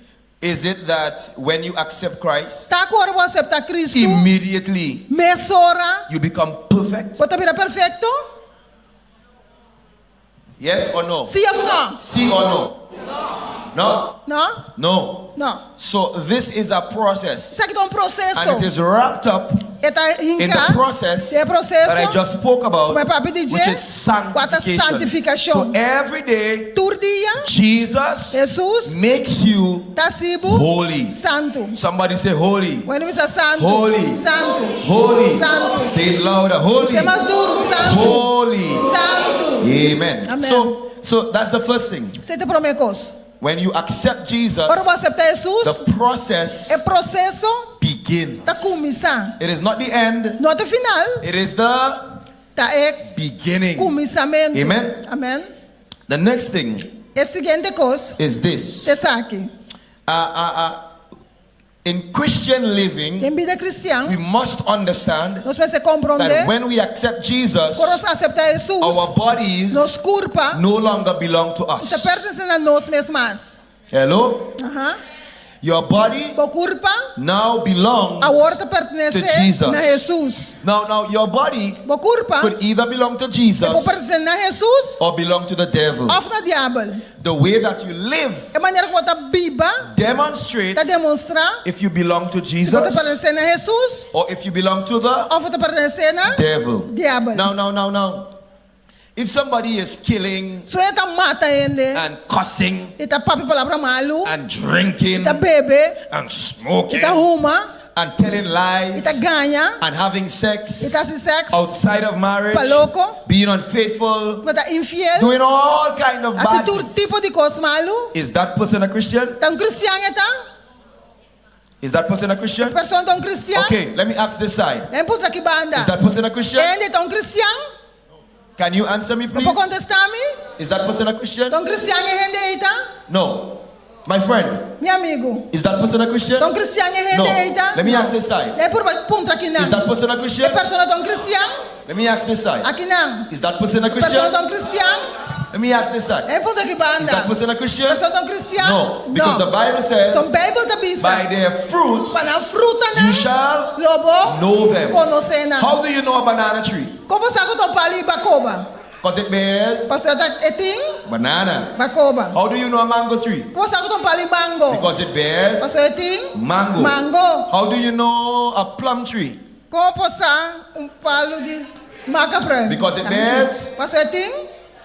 Speaker 11: Is it that when you accept Christ,
Speaker 5: Tá agora você aceitar Cristo,
Speaker 11: immediately
Speaker 5: mesora,
Speaker 11: you become perfect?
Speaker 5: você vira perfeito?
Speaker 11: Yes or no?
Speaker 5: Sim ou não?
Speaker 11: See or no? No?
Speaker 5: Não?
Speaker 11: No.
Speaker 5: Não.
Speaker 11: So this is a process,
Speaker 5: Isso aqui é processo.
Speaker 11: and it is wrapped up
Speaker 5: Está
Speaker 11: in the process
Speaker 5: é processo
Speaker 11: that I just spoke about,
Speaker 5: Mas papi DJ,
Speaker 11: which is sanctification.
Speaker 5: santificação.
Speaker 11: So every day,
Speaker 5: Tur dia,
Speaker 11: Jesus
Speaker 5: Jesus
Speaker 11: makes you
Speaker 5: tá sibo
Speaker 11: holy.
Speaker 5: santo.
Speaker 11: Somebody say holy.
Speaker 5: Quando você é santo,
Speaker 11: Holy.
Speaker 5: santo,
Speaker 11: Holy.
Speaker 5: Santo.
Speaker 11: Say it louder. Holy.
Speaker 5: Você é mais duro, santo,
Speaker 11: Holy.
Speaker 5: santo.
Speaker 11: Amen.
Speaker 5: Amen.
Speaker 11: So that's the first thing.
Speaker 5: Você te promete.
Speaker 11: When you accept Jesus,
Speaker 5: Quando você aceitar Jesus,
Speaker 11: the process
Speaker 5: é processo
Speaker 11: begins.
Speaker 5: tá começar.
Speaker 11: It is not the end.
Speaker 5: Não é final,
Speaker 11: It is the
Speaker 5: tá é
Speaker 11: beginning.
Speaker 5: começamento.
Speaker 11: Amen.
Speaker 5: Amen.
Speaker 11: The next thing
Speaker 5: A seguinte coisa,
Speaker 11: is this.
Speaker 5: você sabe,
Speaker 11: In Christian living,
Speaker 5: em vida cristã,
Speaker 11: we must understand
Speaker 5: nós precisamos compreender
Speaker 11: that when we accept Jesus,
Speaker 5: quando nós aceitamos Jesus,
Speaker 11: our bodies
Speaker 5: nos corpos
Speaker 11: no longer belong to
Speaker 5: está
Speaker 11: us.
Speaker 5: pertencendo a nós mesmos.
Speaker 11: Hello? Your body
Speaker 5: O corpo
Speaker 11: now belongs
Speaker 5: agora pertence
Speaker 11: to Jesus.
Speaker 5: a Jesus.
Speaker 11: Now your body
Speaker 5: O corpo
Speaker 11: could either belong to
Speaker 5: pode
Speaker 11: Jesus
Speaker 5: pertencer a Jesus
Speaker 11: or belong to the devil.
Speaker 5: ou na diabo.
Speaker 11: The way that you live
Speaker 5: É a maneira como você vive, está
Speaker 11: demonstrates
Speaker 5: demonstrando
Speaker 11: if you belong to
Speaker 5: se você
Speaker 11: Jesus
Speaker 5: pertence a Jesus
Speaker 11: or if you belong to the
Speaker 5: ou você pertence a
Speaker 11: devil.
Speaker 5: diabo.
Speaker 11: Now. If somebody is killing
Speaker 5: Se você mata ele,
Speaker 11: and cussing
Speaker 5: está papi palavra malo,
Speaker 11: and drinking
Speaker 5: está bebe,
Speaker 11: and smoking
Speaker 5: está ruma,
Speaker 11: and telling lies
Speaker 5: está ganha,
Speaker 11: and having sex
Speaker 5: está sem sexo,
Speaker 11: outside of marriage,
Speaker 5: está louco,
Speaker 11: being unfaithful,
Speaker 5: está infiel,
Speaker 11: doing all kind of
Speaker 5: assim
Speaker 11: bad
Speaker 5: todo
Speaker 11: things.
Speaker 5: tipo de coisa malo.
Speaker 11: Is that person a Christian?
Speaker 5: Está cristiano, está?
Speaker 11: Is that person a Christian?
Speaker 5: Pessoa está cristiano.
Speaker 11: Okay, let me ask this side.
Speaker 5: Nem putra que banda.
Speaker 11: Is that person a Christian?
Speaker 5: Ele está cristiano?
Speaker 11: Can you answer me, please?
Speaker 5: Pode contestar-me?
Speaker 11: Is that person a Christian?
Speaker 5: Está cristiano e gente está?
Speaker 11: No. My friend,
Speaker 5: Meu amigo.
Speaker 11: is that person a Christian?
Speaker 5: Está cristiano e
Speaker 11: No.
Speaker 5: gente está?
Speaker 11: Let me ask this side.
Speaker 5: Nem por putra que não.
Speaker 11: Is that person a Christian?
Speaker 5: Pessoa está cristiano?
Speaker 11: Let me ask this side.
Speaker 5: Aqui não.
Speaker 11: Is that person a
Speaker 5: Pessoa
Speaker 11: Christian?
Speaker 5: está cristiano?
Speaker 11: Let me ask this side.
Speaker 5: Nem putra que banda.
Speaker 11: Is that person a Christian?
Speaker 5: Pessoa está cristiano?
Speaker 11: No, because the Bible says,
Speaker 5: São Bible da bisa.
Speaker 11: by their fruits
Speaker 5: Para a fruta
Speaker 11: you
Speaker 5: não.
Speaker 11: shall
Speaker 5: Lobo.
Speaker 11: know them.
Speaker 5: Conhecer não.
Speaker 11: How do you know a banana tree?
Speaker 5: Como sabe que pali bacoba?
Speaker 11: Because it bears
Speaker 5: Pessoa está etim
Speaker 11: banana.
Speaker 5: bacoba.
Speaker 11: How do you know a mango tree?
Speaker 5: Como sabe que pali mango?
Speaker 11: Because it bears
Speaker 5: Pessoa etim
Speaker 11: mango.
Speaker 5: mango.
Speaker 11: How do you know a plum tree?
Speaker 5: Como passar palo de maca branca?
Speaker 11: Because it bears
Speaker 5: Pessoa etim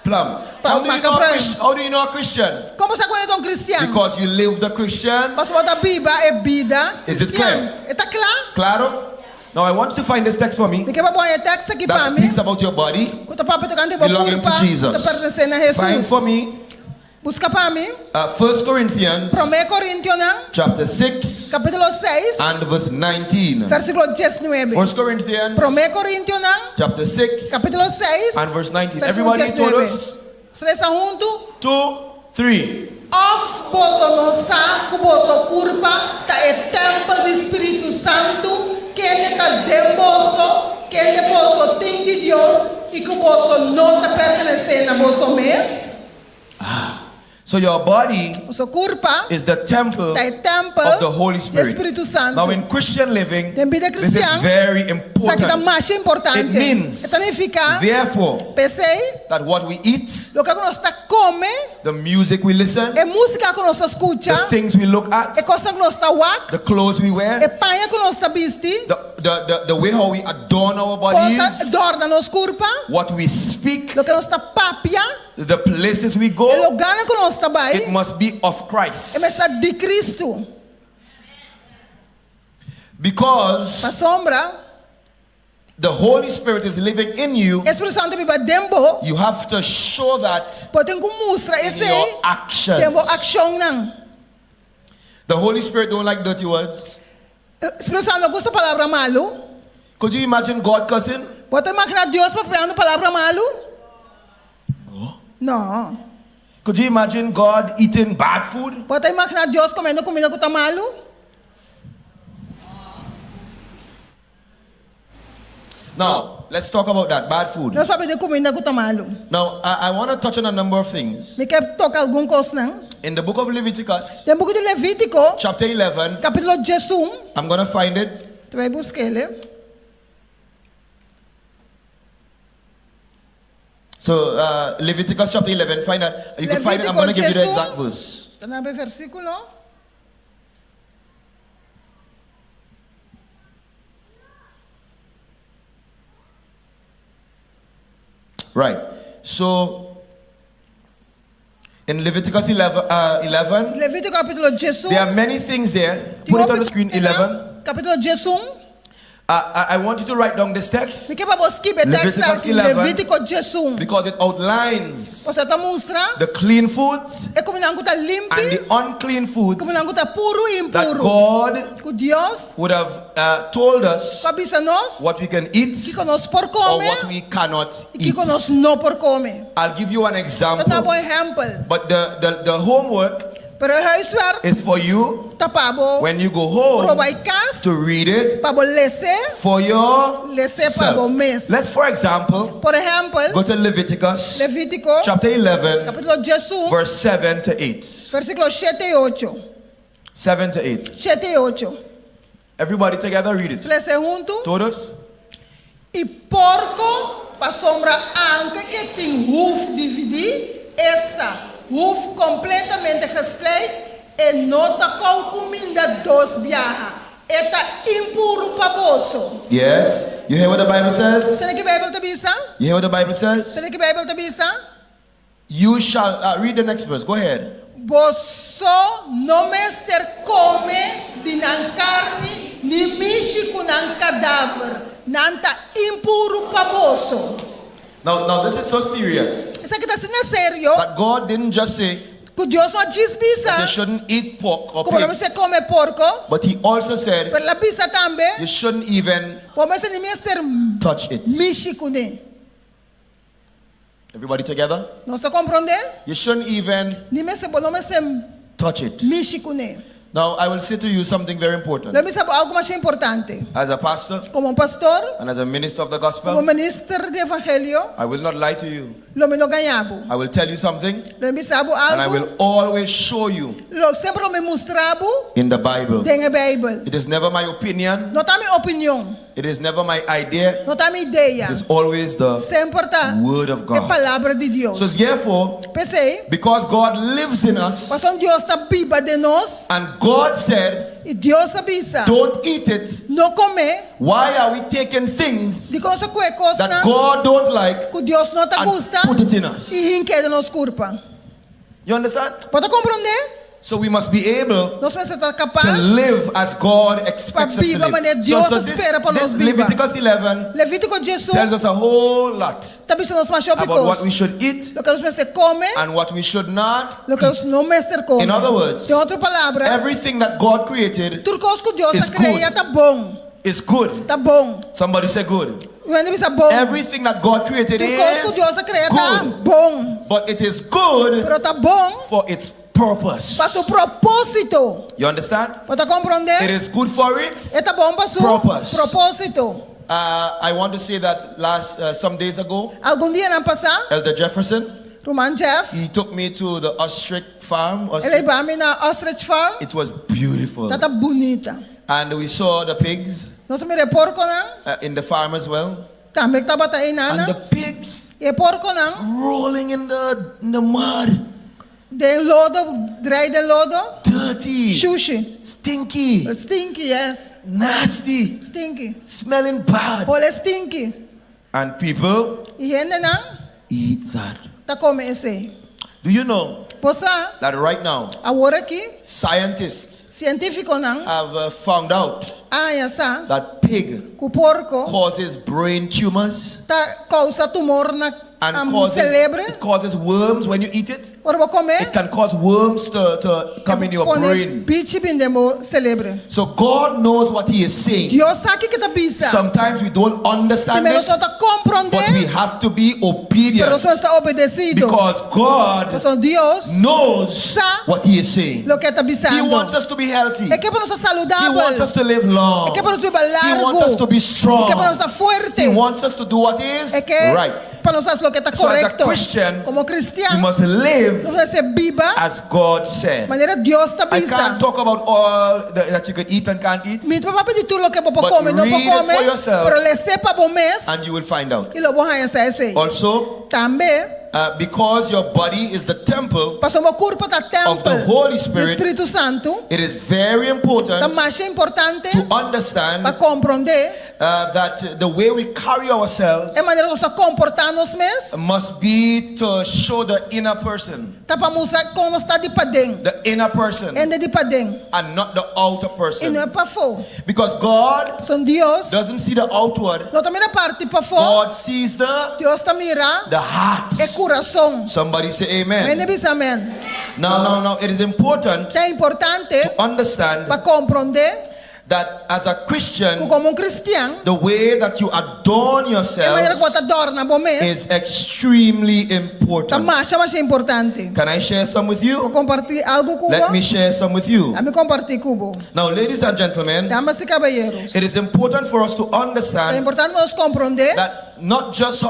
Speaker 11: plum. How do you know a Christian?
Speaker 5: como sabe quando é cristiano?
Speaker 11: Because you live the Christian.
Speaker 5: Pessoa da Bíblia é vida.
Speaker 11: Is it clear?
Speaker 5: Está claro?
Speaker 11: Claro? Now I want you to find this text for me
Speaker 5: Porque vai pôr texto aqui para
Speaker 11: that
Speaker 5: mim.
Speaker 11: speaks about your body
Speaker 5: Quando papai tocando
Speaker 11: belonging to Jesus.
Speaker 5: está pertencendo a Jesus.
Speaker 11: Find for me
Speaker 5: Busca para mim.
Speaker 11: 1 Corinthians
Speaker 5: 1 Coríntios
Speaker 11: chapter 6
Speaker 5: capítulo 6,
Speaker 11: and verse 19.
Speaker 5: versículo 19.
Speaker 11: 1 Corinthians
Speaker 5: 1 Coríntios
Speaker 11: chapter 6
Speaker 5: capítulo 6,
Speaker 11: and verse 19.
Speaker 5: versículo
Speaker 11: Everybody told
Speaker 5: 19.
Speaker 11: us?
Speaker 5: Vocês estão juntos?
Speaker 11: 2, 3.
Speaker 5: Of boso no saco, boso curva, tá é templo do Espírito Santo, que ele tá de boso, que ele boso tem de Deus, e que o boso não tá pertencendo a boso mês.
Speaker 11: So your body
Speaker 5: O seu corpo
Speaker 11: is the temple
Speaker 5: tá é templo
Speaker 11: of the Holy
Speaker 5: do
Speaker 11: Spirit.
Speaker 5: Espírito Santo.
Speaker 11: Now in Christian living,
Speaker 5: Em vida
Speaker 11: this is
Speaker 5: cristã,
Speaker 11: very
Speaker 5: isso aqui tá
Speaker 11: important.
Speaker 5: mais importante.
Speaker 11: It means,
Speaker 5: significa,
Speaker 11: therefore,
Speaker 5: pensei,
Speaker 11: that what we eat,
Speaker 5: o que nós tá come,
Speaker 11: the music we listen,
Speaker 5: é música que nós escuta,
Speaker 11: the things we look
Speaker 5: é
Speaker 11: at,
Speaker 5: coisa que nós tá walk,
Speaker 11: the clothes we
Speaker 5: é
Speaker 11: wear,
Speaker 5: panha que nós tá vesti,
Speaker 11: the way how we adorn our
Speaker 5: coisa
Speaker 11: bodies,
Speaker 5: dorna nos corpo,
Speaker 11: what we speak,
Speaker 5: o que nós tá papia,
Speaker 11: the places we
Speaker 5: o
Speaker 11: go,
Speaker 5: lugar que nós tá
Speaker 11: it
Speaker 5: vai,
Speaker 11: must be of
Speaker 5: é
Speaker 11: Christ.
Speaker 5: mensagem de Cristo.
Speaker 11: Because
Speaker 5: Pa sombra,
Speaker 11: the Holy Spirit is living in you,
Speaker 5: Espírito Santo vive dembo,
Speaker 11: you have to show that
Speaker 5: pode mostrar
Speaker 11: in
Speaker 5: esse
Speaker 11: your actions.
Speaker 5: dembo action nang.
Speaker 11: The Holy Spirit don't like dirty words.
Speaker 5: Espírito Santo gosta palavra malo.
Speaker 11: Could you imagine God cussing?
Speaker 5: Pode imaginar Deus falando palavra malo? No.
Speaker 11: Could you imagine God eating bad food?
Speaker 5: Pode imaginar Deus comendo comida que tá malo?
Speaker 11: Now, let's talk about that, bad food.
Speaker 5: Nós sabemos de comida que tá malo.
Speaker 11: Now, I want to touch on a number of things.
Speaker 5: Me quer tocar algum coisa não?
Speaker 11: In the book of Leviticus,
Speaker 5: Tem book de Levítico,
Speaker 11: chapter 11,
Speaker 5: capítulo 11.
Speaker 11: I'm going to find it.
Speaker 5: Tu vai buscar ele.
Speaker 11: So, Leviticus chapter 11, find that. You can find it. I'm going to give you the exact verse.
Speaker 5: Tá na versículo.
Speaker 11: Right. So, in Leviticus 11,
Speaker 5: Levítico capítulo 11.
Speaker 11: there are many things there. Put it on the screen, 11.
Speaker 5: Capítulo 11.
Speaker 11: I want you to write down this text
Speaker 5: Me quer para você escrever
Speaker 11: Leviticus
Speaker 5: texto em
Speaker 11: 11.
Speaker 5: Levítico 11.
Speaker 11: because it outlines
Speaker 5: Você tá mostrando
Speaker 11: the clean foods
Speaker 5: é como não tá limpo,
Speaker 11: and the unclean foods
Speaker 5: como não tá puro e
Speaker 11: that
Speaker 5: impuro.
Speaker 11: God
Speaker 5: Que Deus
Speaker 11: would have told us
Speaker 5: avisa nós
Speaker 11: what we can eat
Speaker 5: que nós por
Speaker 11: or
Speaker 5: comer
Speaker 11: what we cannot
Speaker 5: e que
Speaker 11: eat.
Speaker 5: nós não por comer.
Speaker 11: I'll give you an
Speaker 5: Tá
Speaker 11: example.
Speaker 5: na bom exemplo.
Speaker 11: But the homework
Speaker 5: Pero é isso
Speaker 11: is for you
Speaker 5: tá para bo
Speaker 11: when you go home
Speaker 5: provar casa
Speaker 11: to read it
Speaker 5: para bo lecer
Speaker 11: for
Speaker 5: para bo
Speaker 11: yourself.
Speaker 5: mês.
Speaker 11: Let's, for example,
Speaker 5: Por exemplo,
Speaker 11: go to Leviticus
Speaker 5: Levítico
Speaker 11: chapter 11,
Speaker 5: capítulo 11,
Speaker 11: verse 7 to 8.
Speaker 5: versículo 7 e 8.
Speaker 11: 7 to 8.
Speaker 5: 7 e 8.
Speaker 11: Everybody together, read
Speaker 5: Se
Speaker 11: it.
Speaker 5: lê junto.
Speaker 11: Todos?
Speaker 5: E porco para sombra anca que tem roof dividir esta roof completamente respeito e nota com comida dos viaja. Eta impuro para bolso.
Speaker 11: Yes. You hear what the Bible says?
Speaker 5: Será que a Bíblia te avisa?
Speaker 11: You hear what the Bible says?
Speaker 5: Será que a Bíblia te avisa?
Speaker 11: You shall read the next verse. Go ahead.
Speaker 5: Boso não mester come de nan carne ni mishi com nan cadáver. Nanta impuro para bolso.
Speaker 11: Now this is so serious
Speaker 5: Isso aqui está sendo sério.
Speaker 11: that God didn't just say
Speaker 5: Que Deus não diz
Speaker 11: that
Speaker 5: bisa.
Speaker 11: you shouldn't eat pork or
Speaker 5: Como
Speaker 11: pig,
Speaker 5: você come porco,
Speaker 11: but He also said
Speaker 5: pero la bisa também.
Speaker 11: you shouldn't even
Speaker 5: Como você nem mester
Speaker 11: touch it.
Speaker 5: mishi com ele.
Speaker 11: Everybody together?
Speaker 5: Não está compreendendo?
Speaker 11: You shouldn't even
Speaker 5: Nem mester não mester
Speaker 11: touch it.
Speaker 5: mishi com ele.
Speaker 11: Now I will say to you something very important.
Speaker 5: Não mester algo mais importante.
Speaker 11: As a pastor
Speaker 5: Como pastor,
Speaker 11: and as a minister of the
Speaker 5: como
Speaker 11: gospel,
Speaker 5: ministro de evangelho,
Speaker 11: I will not lie to you.
Speaker 5: lo me lo ganhabo.
Speaker 11: I will tell you something
Speaker 5: Lo me sabe
Speaker 11: and I
Speaker 5: algo.
Speaker 11: will always show you
Speaker 5: Lo sempre me mostrabo
Speaker 11: in the Bible.
Speaker 5: tem a Bíblia.
Speaker 11: It is never my opinion.
Speaker 5: Não tá minha opinião,
Speaker 11: It is never my idea.
Speaker 5: não tá minha ideia.
Speaker 11: It is always the
Speaker 5: Sempre tá
Speaker 11: word of
Speaker 5: a
Speaker 11: God.
Speaker 5: palavra de Deus.
Speaker 11: So therefore,
Speaker 5: Pensei,
Speaker 11: because God lives in us
Speaker 5: pastor Deus está viva de nós
Speaker 11: and God said,
Speaker 5: e Deus avisa.
Speaker 11: don't eat it,
Speaker 5: Não comer,
Speaker 11: why are we taking things
Speaker 5: de coisa que é coisa
Speaker 11: that God don't like
Speaker 5: que Deus não tá
Speaker 11: and
Speaker 5: gosta
Speaker 11: put it in us?
Speaker 5: e rinqueda nos culpa.
Speaker 11: You understand?
Speaker 5: Pode compreender?
Speaker 11: So we must be able
Speaker 5: Nós precisamos estar
Speaker 11: to
Speaker 5: capazes.
Speaker 11: live as God expects us to
Speaker 5: viva maneira
Speaker 11: live.
Speaker 5: Deus
Speaker 11: So this
Speaker 5: espera para nós viva.
Speaker 11: Leviticus 11
Speaker 5: Levítico 11
Speaker 11: tells us a whole lot
Speaker 5: também nos mais
Speaker 11: about what we
Speaker 5: coisas.
Speaker 11: should eat
Speaker 5: Lo que nós precisamos comer,
Speaker 11: and what we should not.
Speaker 5: lo que nós não mester comer.
Speaker 11: In other words,
Speaker 5: Em outra palavra,
Speaker 11: Everything that God created
Speaker 5: tudo coisa que Deus
Speaker 11: is
Speaker 5: cria
Speaker 11: good.
Speaker 5: tá bom.
Speaker 11: is good.
Speaker 5: Tá bom.
Speaker 11: Somebody say good.
Speaker 5: O ainda está bom.
Speaker 11: Everything that God created
Speaker 5: Tudo coisa que
Speaker 11: is
Speaker 5: Deus cria tá
Speaker 11: good.
Speaker 5: bom.
Speaker 11: But it is good
Speaker 5: Pero tá bom
Speaker 11: for its purpose.
Speaker 5: para seu propósito.
Speaker 11: You understand?
Speaker 5: Pode compreender?
Speaker 11: It is good for its.
Speaker 5: É tá bom para seu
Speaker 11: Purpose.
Speaker 5: propósito.
Speaker 11: I want to say that some days ago,
Speaker 5: Algum dia não passar,
Speaker 11: Elder Jefferson,
Speaker 5: Roman Jeff,
Speaker 11: he took me to the ostrich farm.
Speaker 5: ele vai me na Ostrich Farm.
Speaker 11: It was beautiful.
Speaker 5: Tá bonita.
Speaker 11: And we saw the pigs
Speaker 5: Nós mire porco não?
Speaker 11: in the farm as well.
Speaker 5: Também tá bata aí
Speaker 11: And the
Speaker 5: nana.
Speaker 11: pigs
Speaker 5: E porco não?
Speaker 11: rolling in the mud.
Speaker 5: De lodo, dry de lodo.
Speaker 11: Dirty.
Speaker 5: Sushi.
Speaker 11: Stinky.
Speaker 5: Stinky, yes.
Speaker 11: Nasty.
Speaker 5: Stinky.
Speaker 11: Smelling bad.
Speaker 5: Pole stinky.
Speaker 11: And people
Speaker 5: E gente não?
Speaker 11: eat that.
Speaker 5: Tá come esse.
Speaker 11: Do you know
Speaker 5: Posa,
Speaker 11: that right now,
Speaker 5: agora aqui,
Speaker 11: scientists
Speaker 5: científico não,
Speaker 11: have found out
Speaker 5: essa,
Speaker 11: that pig
Speaker 5: que o porco
Speaker 11: causes brain tumors
Speaker 5: tá causa tumor na
Speaker 11: and
Speaker 5: cérebro.
Speaker 11: it causes worms when you eat it.
Speaker 5: Ora vou comer.
Speaker 11: It can cause worms to come in your brain.
Speaker 5: Bicho bem demo cérebro.
Speaker 11: So God knows what He is saying.
Speaker 5: Deus sabe que tá bisa.
Speaker 11: Sometimes we don't understand
Speaker 5: Primeiro
Speaker 11: it,
Speaker 5: só tá compreender.
Speaker 11: but we have to be obedient
Speaker 5: Pero só está obedecido.
Speaker 11: because God
Speaker 5: Porque Deus
Speaker 11: knows what He is saying.
Speaker 5: lo que tá bisando.
Speaker 11: He wants us to be healthy.
Speaker 5: É que para nós ser
Speaker 11: He
Speaker 5: saudável.
Speaker 11: wants us to live
Speaker 5: É
Speaker 11: long.
Speaker 5: que para nós viver
Speaker 11: He
Speaker 5: largo.
Speaker 11: wants us to be
Speaker 5: É
Speaker 11: strong.
Speaker 5: que para nós estar forte.
Speaker 11: He wants us to do what is
Speaker 5: É que
Speaker 11: right.
Speaker 5: para nós fazer o que está
Speaker 11: So as a
Speaker 5: correto.
Speaker 11: Christian,
Speaker 5: Como
Speaker 11: you
Speaker 5: cristiano,
Speaker 11: must live
Speaker 5: nós ser viva.
Speaker 11: as God said.
Speaker 5: Maneira Deus está
Speaker 11: I
Speaker 5: bisa.
Speaker 11: can't talk about all that you can eat and can't eat,
Speaker 5: Mi papá pedir tudo o que vou
Speaker 11: But
Speaker 5: comer, não vou
Speaker 11: read it for
Speaker 5: comer.
Speaker 11: yourself.
Speaker 5: Pero le sepa bom mês.
Speaker 11: and you will find out.
Speaker 5: E lo vou reconhecer esse.
Speaker 11: Also,
Speaker 5: Também,
Speaker 11: because your body is the temple
Speaker 5: para o corpo tá
Speaker 11: of the
Speaker 5: templo
Speaker 11: Holy
Speaker 5: do
Speaker 11: Spirit,
Speaker 5: Espírito Santo,
Speaker 11: it is very
Speaker 5: tá
Speaker 11: important
Speaker 5: mais importante
Speaker 11: to understand
Speaker 5: para compreender
Speaker 11: that the way we carry ourselves
Speaker 5: é maneira que nós comportamos mesmo.
Speaker 11: must be to show the inner person,
Speaker 5: Tá para mostrar como nós está de para dentro.
Speaker 11: the inner person,
Speaker 5: Ainda de para dentro.
Speaker 11: and not the outer
Speaker 5: E não é
Speaker 11: person.
Speaker 5: para fora.
Speaker 11: Because God
Speaker 5: São Deus.
Speaker 11: doesn't see the outward,
Speaker 5: Não também na parte para fora.
Speaker 11: God sees the
Speaker 5: Deus está mirando
Speaker 11: heart.
Speaker 5: é coração.
Speaker 11: Somebody say amen.
Speaker 5: Amém, diz amém.
Speaker 11: Now, it is important
Speaker 5: É importante
Speaker 11: to understand
Speaker 5: para compreender
Speaker 11: that as a
Speaker 5: que
Speaker 11: Christian,
Speaker 5: como cristiano,
Speaker 11: the way that you adorn
Speaker 5: é maneira que você
Speaker 11: yourselves
Speaker 5: adorna bom mês.
Speaker 11: is extremely
Speaker 5: Tá
Speaker 11: important.
Speaker 5: mais importante.
Speaker 11: Can I share some with
Speaker 5: Vou
Speaker 11: you?
Speaker 5: compartilhar algo com
Speaker 11: Let me share some with you.
Speaker 5: A me compartilhar com você.
Speaker 11: Now, ladies and gentlemen,
Speaker 5: Damas e caballeros.
Speaker 11: it is important for us to
Speaker 5: É
Speaker 11: understand
Speaker 5: importante nós compreender.
Speaker 11: that not just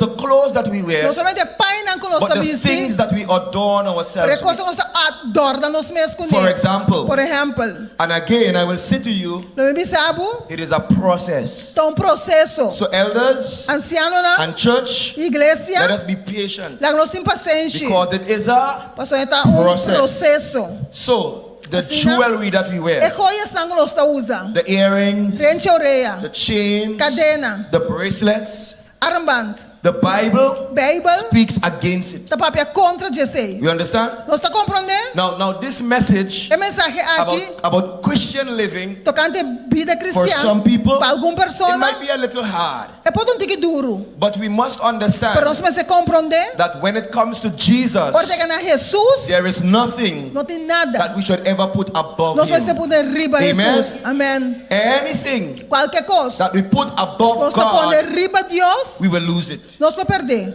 Speaker 11: the clothes that we
Speaker 5: Não
Speaker 11: wear,
Speaker 5: somente paina com nossa
Speaker 11: but the
Speaker 5: visi.
Speaker 11: things that we adorn
Speaker 5: Pero
Speaker 11: ourselves
Speaker 5: coisa
Speaker 11: with.
Speaker 5: nós adorna nós mesmos com
Speaker 11: For
Speaker 5: ele.
Speaker 11: example,
Speaker 5: Por exemplo,
Speaker 11: and again, I will say to you,
Speaker 5: não me sabo,
Speaker 11: it is a process.
Speaker 5: tá processo.
Speaker 11: So, elders
Speaker 5: Anciano na
Speaker 11: and church,
Speaker 5: igreja,
Speaker 11: let us be patient
Speaker 5: lá nós temos paciência.
Speaker 11: because it is a
Speaker 5: Passou tá
Speaker 11: process.
Speaker 5: processo.
Speaker 11: so the
Speaker 5: Assim, né?
Speaker 11: jewelry that we
Speaker 5: É
Speaker 11: wear,
Speaker 5: joias que nós está usando.
Speaker 11: the earrings,
Speaker 5: Frente a orelha,
Speaker 11: the chains,
Speaker 5: cadena,
Speaker 11: the bracelets,
Speaker 5: armband,
Speaker 11: the Bible
Speaker 5: Bible,
Speaker 11: speaks against it.
Speaker 5: tá papel contra Jesus.
Speaker 11: You understand?
Speaker 5: Nós está compreendendo?
Speaker 11: Now this message
Speaker 5: É mensagem aqui
Speaker 11: about Christian living,
Speaker 5: tocante vida
Speaker 11: for
Speaker 5: cristiana.
Speaker 11: some people,
Speaker 5: Para alguma
Speaker 11: it
Speaker 5: pessoa,
Speaker 11: might be a little hard,
Speaker 5: é pode tique duro.
Speaker 11: but we must
Speaker 5: Pero
Speaker 11: understand
Speaker 5: nós precisamos compreender.
Speaker 11: that when it comes to Jesus,
Speaker 5: Ora chega na Jesus,
Speaker 11: there is nothing
Speaker 5: não tem nada.
Speaker 11: that we should ever put above
Speaker 5: Nós precisamos
Speaker 11: Him.
Speaker 5: poder riba
Speaker 11: Amen.
Speaker 5: Jesus. Amém.
Speaker 11: Anything
Speaker 5: Qualquer coisa.
Speaker 11: that we put above
Speaker 5: Nós está poder
Speaker 11: God,
Speaker 5: riba Deus,
Speaker 11: we will lose it.
Speaker 5: nós vamos perder.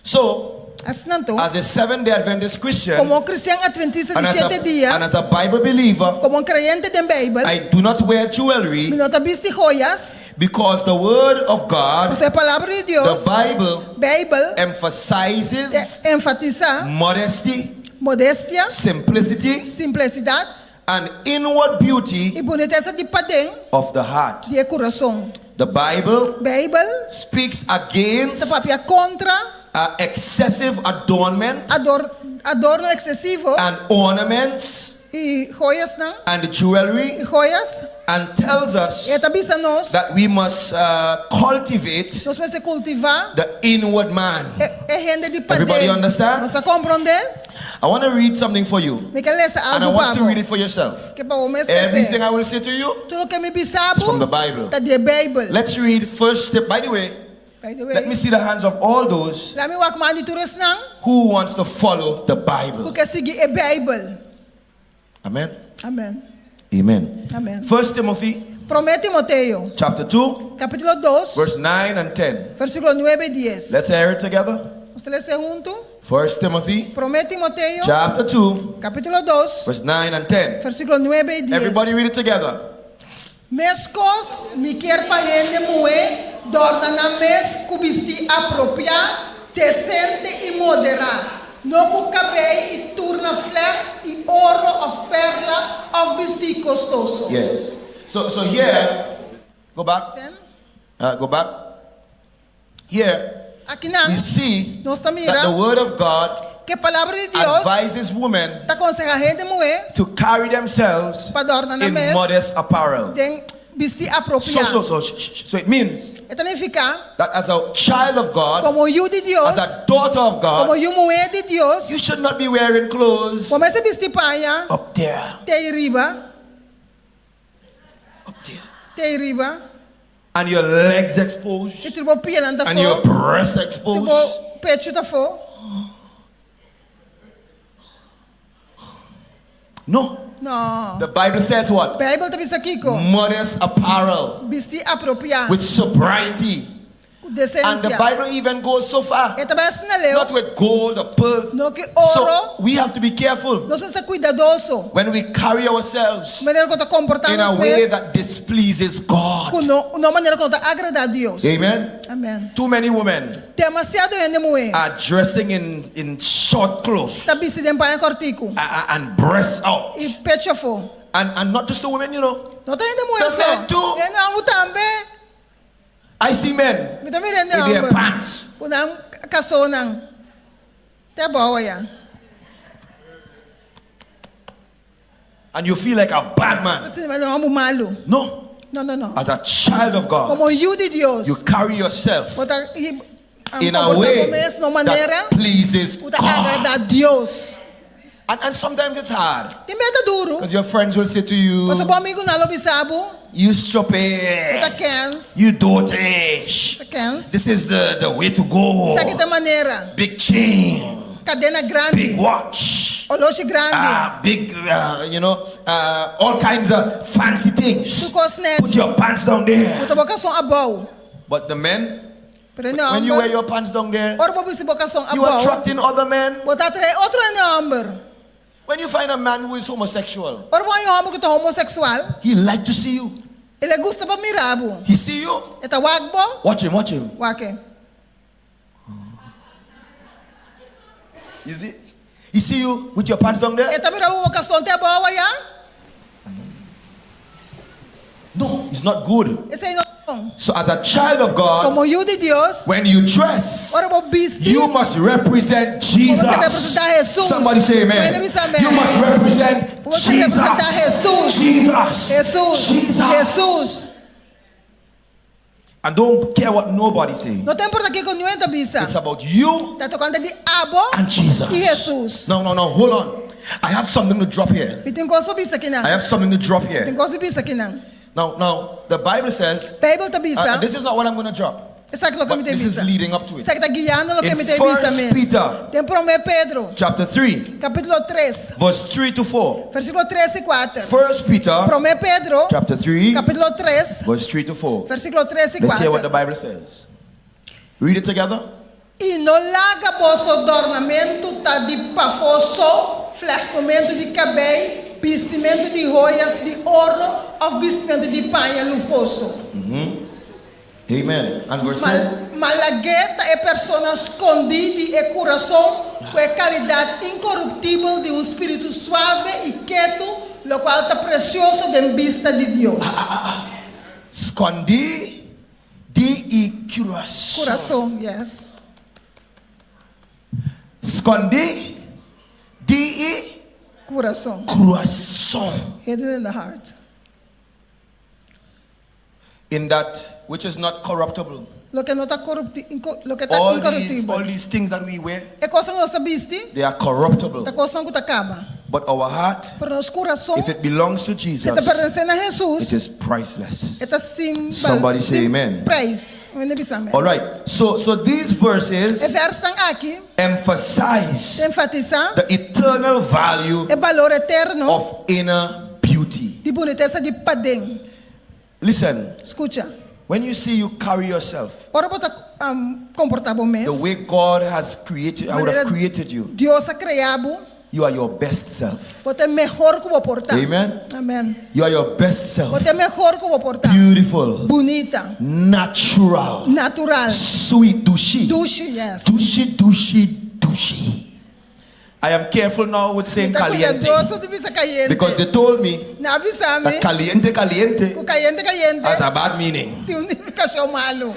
Speaker 11: So,
Speaker 5: Assim não.
Speaker 11: as a Seventh-day Adventist Christian,
Speaker 5: Como cristiano adventista
Speaker 11: and
Speaker 5: de
Speaker 11: as,
Speaker 5: 7 dias,
Speaker 11: and as a Bible believer,
Speaker 5: como creyente de Bíblia,
Speaker 11: I do not wear jewelry
Speaker 5: não está vestindo joias,
Speaker 11: because the Word of God,
Speaker 5: porque a palavra de
Speaker 11: the
Speaker 5: Deus,
Speaker 11: Bible,
Speaker 5: Bíblia,
Speaker 11: emphasizes
Speaker 5: enfatiza
Speaker 11: modesty,
Speaker 5: modéstia,
Speaker 11: simplicity,
Speaker 5: simplicidade
Speaker 11: and inward beauty
Speaker 5: e boniteza de padrão
Speaker 11: of the heart.
Speaker 5: de coração.
Speaker 11: The Bible
Speaker 5: Bíblia
Speaker 11: speaks
Speaker 5: está
Speaker 11: against
Speaker 5: papel contra
Speaker 11: excessive adornment
Speaker 5: adorno excessivo
Speaker 11: and ornaments
Speaker 5: e joias não,
Speaker 11: and jewelry,
Speaker 5: e joias.
Speaker 11: and tells us
Speaker 5: E tabisa nós,
Speaker 11: that we must cultivate
Speaker 5: nós precisamos cultivar
Speaker 11: the inward man.
Speaker 5: renda de
Speaker 11: Everybody
Speaker 5: padrão.
Speaker 11: understand?
Speaker 5: Nós está compreender?
Speaker 11: I want to read something for you,
Speaker 5: Me quer ler
Speaker 11: and I
Speaker 5: algo
Speaker 11: want you to read
Speaker 5: para
Speaker 11: it for yourself.
Speaker 5: que para o mês
Speaker 11: Everything I will say to you
Speaker 5: tudo que me bisabo
Speaker 11: is from the Bible.
Speaker 5: está de Bíblia.
Speaker 11: Let's read first step. By the way,
Speaker 5: By the
Speaker 11: let me
Speaker 5: way,
Speaker 11: see the hands of all those
Speaker 5: lá me wak man de turis não,
Speaker 11: who wants to follow the Bible.
Speaker 5: porque seguir a Bíblia.
Speaker 11: Amen.
Speaker 5: Amém.
Speaker 11: Amen.
Speaker 5: Amém.
Speaker 11: 1 Timothy
Speaker 5: Promete Timoteo,
Speaker 11: chapter 2,
Speaker 5: capítulo 2,
Speaker 11: verse 9 and 10.
Speaker 5: versículo 9 e 10.
Speaker 11: Let's hear it together.
Speaker 5: Vamos ler junto.
Speaker 11: 1 Timothy
Speaker 5: Promete Timoteo,
Speaker 11: chapter 2,
Speaker 5: capítulo 2,
Speaker 11: verse 9 and 10.
Speaker 5: versículo 9 e 10.
Speaker 11: Everybody read it together.
Speaker 5: Mescos me quer parente moe, dorna na mes cubisti apropriar, decente e moderar. No cu cabei e turna flech e ouro of perla of bisti costoso.
Speaker 11: Yes. So here, go back.
Speaker 5: Then,
Speaker 11: Go back. Here,
Speaker 5: aqui não,
Speaker 11: we see
Speaker 5: nós está
Speaker 11: that the
Speaker 5: mirando
Speaker 11: Word of God
Speaker 5: que a palavra de Deus
Speaker 11: advises women
Speaker 5: está aconselhando a gente moe
Speaker 11: to carry themselves
Speaker 5: para dorna na
Speaker 11: in
Speaker 5: mes,
Speaker 11: modest apparel.
Speaker 5: tem vestir apropriado.
Speaker 11: So it means
Speaker 5: Então significa
Speaker 11: that as a child of God,
Speaker 5: como eu de Deus,
Speaker 11: as a daughter of
Speaker 5: como
Speaker 11: God,
Speaker 5: eu mulher de Deus,
Speaker 11: you should not be wearing clothes
Speaker 5: como esse vestir paia,
Speaker 11: up there,
Speaker 5: tem riba,
Speaker 11: up there,
Speaker 5: tem riba,
Speaker 11: and your legs exposed,
Speaker 5: e tipo pia anda
Speaker 11: and your
Speaker 5: fora,
Speaker 11: breasts exposed.
Speaker 5: tipo pecho tá fora.
Speaker 11: No.
Speaker 5: Não.
Speaker 11: The Bible says what?
Speaker 5: Bible tá vista aqui com
Speaker 11: Modest apparel
Speaker 5: vestir apropriado,
Speaker 11: with sobriety.
Speaker 5: com
Speaker 11: And the
Speaker 5: decência.
Speaker 11: Bible even goes so far.
Speaker 5: E também assinaleu,
Speaker 11: Not with gold or pearls.
Speaker 5: no que ouro,
Speaker 11: So we have to be careful
Speaker 5: nós precisamos ser cuidadoso,
Speaker 11: when we carry ourselves
Speaker 5: maneira que tá
Speaker 11: in a
Speaker 5: comportando
Speaker 11: way
Speaker 5: mesmo,
Speaker 11: that displeases God.
Speaker 5: com não maneira que tá agradar a Deus.
Speaker 11: Amen.
Speaker 5: Amém.
Speaker 11: Too many women
Speaker 5: Demasiado gente mulher
Speaker 11: are dressing in short clothes
Speaker 5: tá vestida em paia cortico
Speaker 11: and breasts out.
Speaker 5: e pecho fora.
Speaker 11: And not just the women, you know.
Speaker 5: Não tem gente mulher
Speaker 11: The men too.
Speaker 5: só. E não também.
Speaker 11: I see men
Speaker 5: Me também rende
Speaker 11: with their
Speaker 5: homem.
Speaker 11: pants.
Speaker 5: O não casou não. Tá boa já.
Speaker 11: And you feel like a bad man.
Speaker 5: Assim, mas não é malo.
Speaker 11: No.
Speaker 5: Não.
Speaker 11: As a child of God,
Speaker 5: Como eu de Deus.
Speaker 11: you carry yourself
Speaker 5: Bota
Speaker 11: in a way
Speaker 5: de maneira
Speaker 11: that pleases
Speaker 5: que tá
Speaker 11: God.
Speaker 5: agradar a Deus.
Speaker 11: And sometimes it's hard
Speaker 5: Tem medo duro.
Speaker 11: because your friends will say to you,
Speaker 5: Você bom amigo não lo sabe.
Speaker 11: you
Speaker 5: Tá
Speaker 11: stupid,
Speaker 5: cans.
Speaker 11: you dotish.
Speaker 5: Tá cans.
Speaker 11: This is the way to go.
Speaker 5: Sabe que maneira.
Speaker 11: Big chain,
Speaker 5: Cadena
Speaker 11: big
Speaker 5: grande.
Speaker 11: watch,
Speaker 5: Oloche grande.
Speaker 11: big, all kinds of fancy things.
Speaker 5: Tu cosnet.
Speaker 11: Put your pants down there.
Speaker 5: Bota bocação a bow.
Speaker 11: But the men,
Speaker 5: Pero
Speaker 11: when you wear your pants down there,
Speaker 5: ora bobo se bocação a
Speaker 11: you
Speaker 5: bow.
Speaker 11: attracting other men.
Speaker 5: Bota tre outro number.
Speaker 11: When you find a man who is homosexual,
Speaker 5: Ora bom homem que tá homossexual.
Speaker 11: he like to see you.
Speaker 5: Ele gosta para mirabo.
Speaker 11: He see you.
Speaker 5: Eta wagbo.
Speaker 11: Watch him.
Speaker 5: Wake.
Speaker 11: You see? He see you with your pants down there.
Speaker 5: Eta mirabo bocação te boa ya.
Speaker 11: No, it's not good.
Speaker 5: Esse aí não.
Speaker 11: So as a child of God,
Speaker 5: Como eu de Deus.
Speaker 11: when you dress,
Speaker 5: Ora bom bisti.
Speaker 11: you must represent Jesus.
Speaker 5: Você representar Jesus.
Speaker 11: Somebody say amen.
Speaker 5: Você deve saber.
Speaker 11: You must represent
Speaker 5: Você representar Jesus. Jesus.
Speaker 11: And don't care what nobody says.
Speaker 5: Não tem importa que com ninguém tá bisa.
Speaker 11: It's about you
Speaker 5: Tá tocando de abo
Speaker 11: and Jesus.
Speaker 5: e Jesus.
Speaker 11: No, hold on. I have something to drop here.
Speaker 5: E tem coisa para bisa aqui não.
Speaker 11: I have something to drop
Speaker 5: Tem
Speaker 11: here.
Speaker 5: coisa para bisa aqui não.
Speaker 11: Now, the Bible says,
Speaker 5: Bible tá bisa.
Speaker 11: this is not what I'm going to drop.
Speaker 5: Essa que lo que me
Speaker 11: But
Speaker 5: tem
Speaker 11: this is
Speaker 5: bisa.
Speaker 11: leading up to it.
Speaker 5: Essa que tá guiando lo que
Speaker 11: In
Speaker 5: me tem
Speaker 11: 1
Speaker 5: bisa mesmo.
Speaker 11: Peter,
Speaker 5: Tem para Pedro,
Speaker 11: chapter 3,
Speaker 5: capítulo 3,
Speaker 11: verse 3 to 4.
Speaker 5: versículo 3 e 4.
Speaker 11: 1 Peter,
Speaker 5: Para Pedro,
Speaker 11: chapter 3,
Speaker 5: capítulo 3,
Speaker 11: verse 3 to 4.
Speaker 5: versículo 3 e
Speaker 11: Let's hear what the
Speaker 5: 4.
Speaker 11: Bible says. Read it together.
Speaker 5: E não larga vosso adornamento tá de pafoso, flertamento de cabelo, vestimento de joias de ouro, ou vestimento de paia luxoso.
Speaker 11: Amen. And verse 10.
Speaker 5: Malagueta é persona escondida e coração com a qualidade incorruptível de espírito suave e quieto, lo qual está precioso de vista de Deus.
Speaker 11: Scondi di coração.
Speaker 5: Coração, yes.
Speaker 11: Scondi di
Speaker 5: Coração.
Speaker 11: coração.
Speaker 5: Hidden in the heart.
Speaker 11: In that which is not corruptible.
Speaker 5: Lo que no está lo que está
Speaker 11: All
Speaker 5: incorruptível.
Speaker 11: these things that we wear,
Speaker 5: É coisa que nós viste,
Speaker 11: they are corruptible.
Speaker 5: é coisa que acaba.
Speaker 11: But our heart,
Speaker 5: Pero nosso coração,
Speaker 11: if it belongs to Jesus,
Speaker 5: está pertencendo a
Speaker 11: it
Speaker 5: Jesus.
Speaker 11: is priceless.
Speaker 5: Está sim.
Speaker 11: Somebody say amen.
Speaker 5: Praise.
Speaker 11: All right. So these
Speaker 5: E
Speaker 11: verses
Speaker 5: versos estão aqui.
Speaker 11: emphasize
Speaker 5: Enfatizar
Speaker 11: the eternal value
Speaker 5: o valor eterno
Speaker 11: of inner beauty.
Speaker 5: de boniteza de padem.
Speaker 11: Listen,
Speaker 5: Escucha.
Speaker 11: when you see you carry yourself
Speaker 5: Ora bota comportable
Speaker 11: the
Speaker 5: mesmo.
Speaker 11: way God has created, I would have created you,
Speaker 5: Deus ha criado,
Speaker 11: you are your best self.
Speaker 5: bota melhor que vou portar.
Speaker 11: Amen.
Speaker 5: Amém.
Speaker 11: You are your best self.
Speaker 5: Bota melhor que vou portar.
Speaker 11: Beautiful,
Speaker 5: Bonita,
Speaker 11: natural,
Speaker 5: natural.
Speaker 11: sweet, douchey.
Speaker 5: Douche, yes.
Speaker 11: Douchey. I am careful now with saying
Speaker 5: Está
Speaker 11: caliente
Speaker 5: cuidadoso de vista caliente.
Speaker 11: because they told me
Speaker 5: Na avisame,
Speaker 11: that caliente
Speaker 5: o caliente
Speaker 11: has a bad meaning.
Speaker 5: tem significação malo.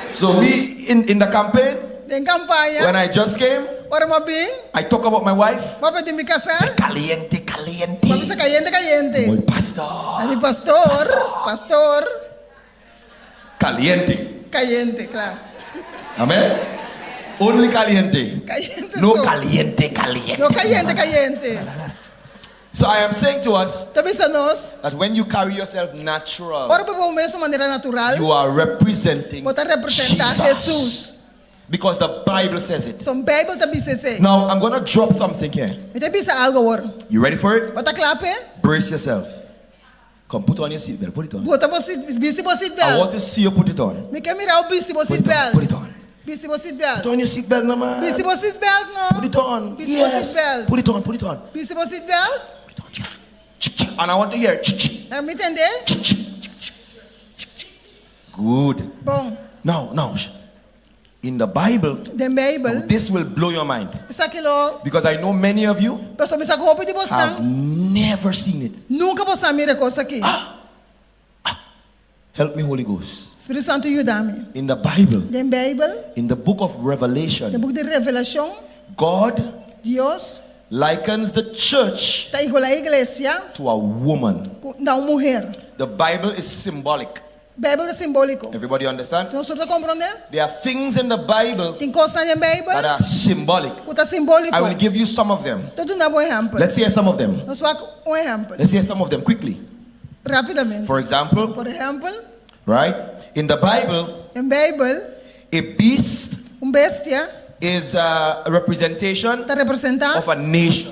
Speaker 11: So me in the campaign,
Speaker 5: Den campaña.
Speaker 11: When I just came,
Speaker 5: Ora mo bing.
Speaker 11: I talk about my wife.
Speaker 5: Mo pwede mi
Speaker 11: Say,
Speaker 5: casar.
Speaker 11: caliente,
Speaker 5: Mo
Speaker 11: caliente.
Speaker 5: bisa caliente.
Speaker 11: My pastor.
Speaker 5: Ani pastor. Pastor.
Speaker 11: Caliente.
Speaker 5: Caliente, claro.
Speaker 11: Amen. Only caliente.
Speaker 5: Caliente.
Speaker 11: No
Speaker 5: so.
Speaker 11: caliente, caliente.
Speaker 5: No caliente.
Speaker 11: So I am saying to us
Speaker 5: Tabi sa nos.
Speaker 11: that when you carry yourself natural,
Speaker 5: Ora po po de manera natural.
Speaker 11: you are representing
Speaker 5: Bota representa
Speaker 11: Jesus.
Speaker 5: Jesus.
Speaker 11: Because the Bible says it.
Speaker 5: Som Bible tabi se.
Speaker 11: Now I'm gonna drop something here.
Speaker 5: Mi tabi sa algo war.
Speaker 11: You ready for it?
Speaker 5: Bota klape.
Speaker 11: Brace yourself. Come, put on your seatbelt. Put it on.
Speaker 5: Bota po bisi po seat
Speaker 11: I want
Speaker 5: belt.
Speaker 11: to see you put it on.
Speaker 5: Mi kamera o bisi po
Speaker 11: Put
Speaker 5: seat
Speaker 11: it on. Put
Speaker 5: belt.
Speaker 11: it on.
Speaker 5: Bisi po seat belt.
Speaker 11: Put on your seatbelt, no man.
Speaker 5: Bisi po seat belt no.
Speaker 11: Put it on.
Speaker 5: Bisi po
Speaker 11: Yes.
Speaker 5: seat belt.
Speaker 11: Put it on. Put it on.
Speaker 5: Bisi po seat belt.
Speaker 11: Put it on. And I want to hear.
Speaker 5: Mi entende?
Speaker 11: Good.
Speaker 5: Bom.
Speaker 11: Now. In the Bible,
Speaker 5: Den Bible.
Speaker 11: this will blow your mind.
Speaker 5: Isa kilo.
Speaker 11: Because I know many of you
Speaker 5: Pessoal, me sacou de
Speaker 11: have
Speaker 5: bostão.
Speaker 11: never seen it.
Speaker 5: Nunca vou saber a coisa aqui.
Speaker 11: Help me, Holy Ghost.
Speaker 5: Espírito Santo ajuda-me.
Speaker 11: In the Bible,
Speaker 5: Den Bible.
Speaker 11: in the book of
Speaker 5: Den
Speaker 11: Revelation,
Speaker 5: book de Revelação.
Speaker 11: God
Speaker 5: Deus
Speaker 11: likens the church
Speaker 5: está igual a igreja
Speaker 11: to a woman.
Speaker 5: da uma mulher.
Speaker 11: The Bible is symbolic.
Speaker 5: Bible é simbólico.
Speaker 11: Everybody understand?
Speaker 5: Então, você está compreendendo?
Speaker 11: There are things in the Bible
Speaker 5: Tem coisas na Bible
Speaker 11: that are symbolic.
Speaker 5: que está simbólico.
Speaker 11: I will give you some of them.
Speaker 5: Todo dá um exemplo.
Speaker 11: Let's hear some of them.
Speaker 5: Nós vamos exemplo.
Speaker 11: Let's hear some of them quickly.
Speaker 5: Rapidamente.
Speaker 11: For example,
Speaker 5: Por exemplo,
Speaker 11: right? In the Bible,
Speaker 5: em Bible,
Speaker 11: a beast
Speaker 5: bestia
Speaker 11: is a representation
Speaker 5: está representando
Speaker 11: of a nation.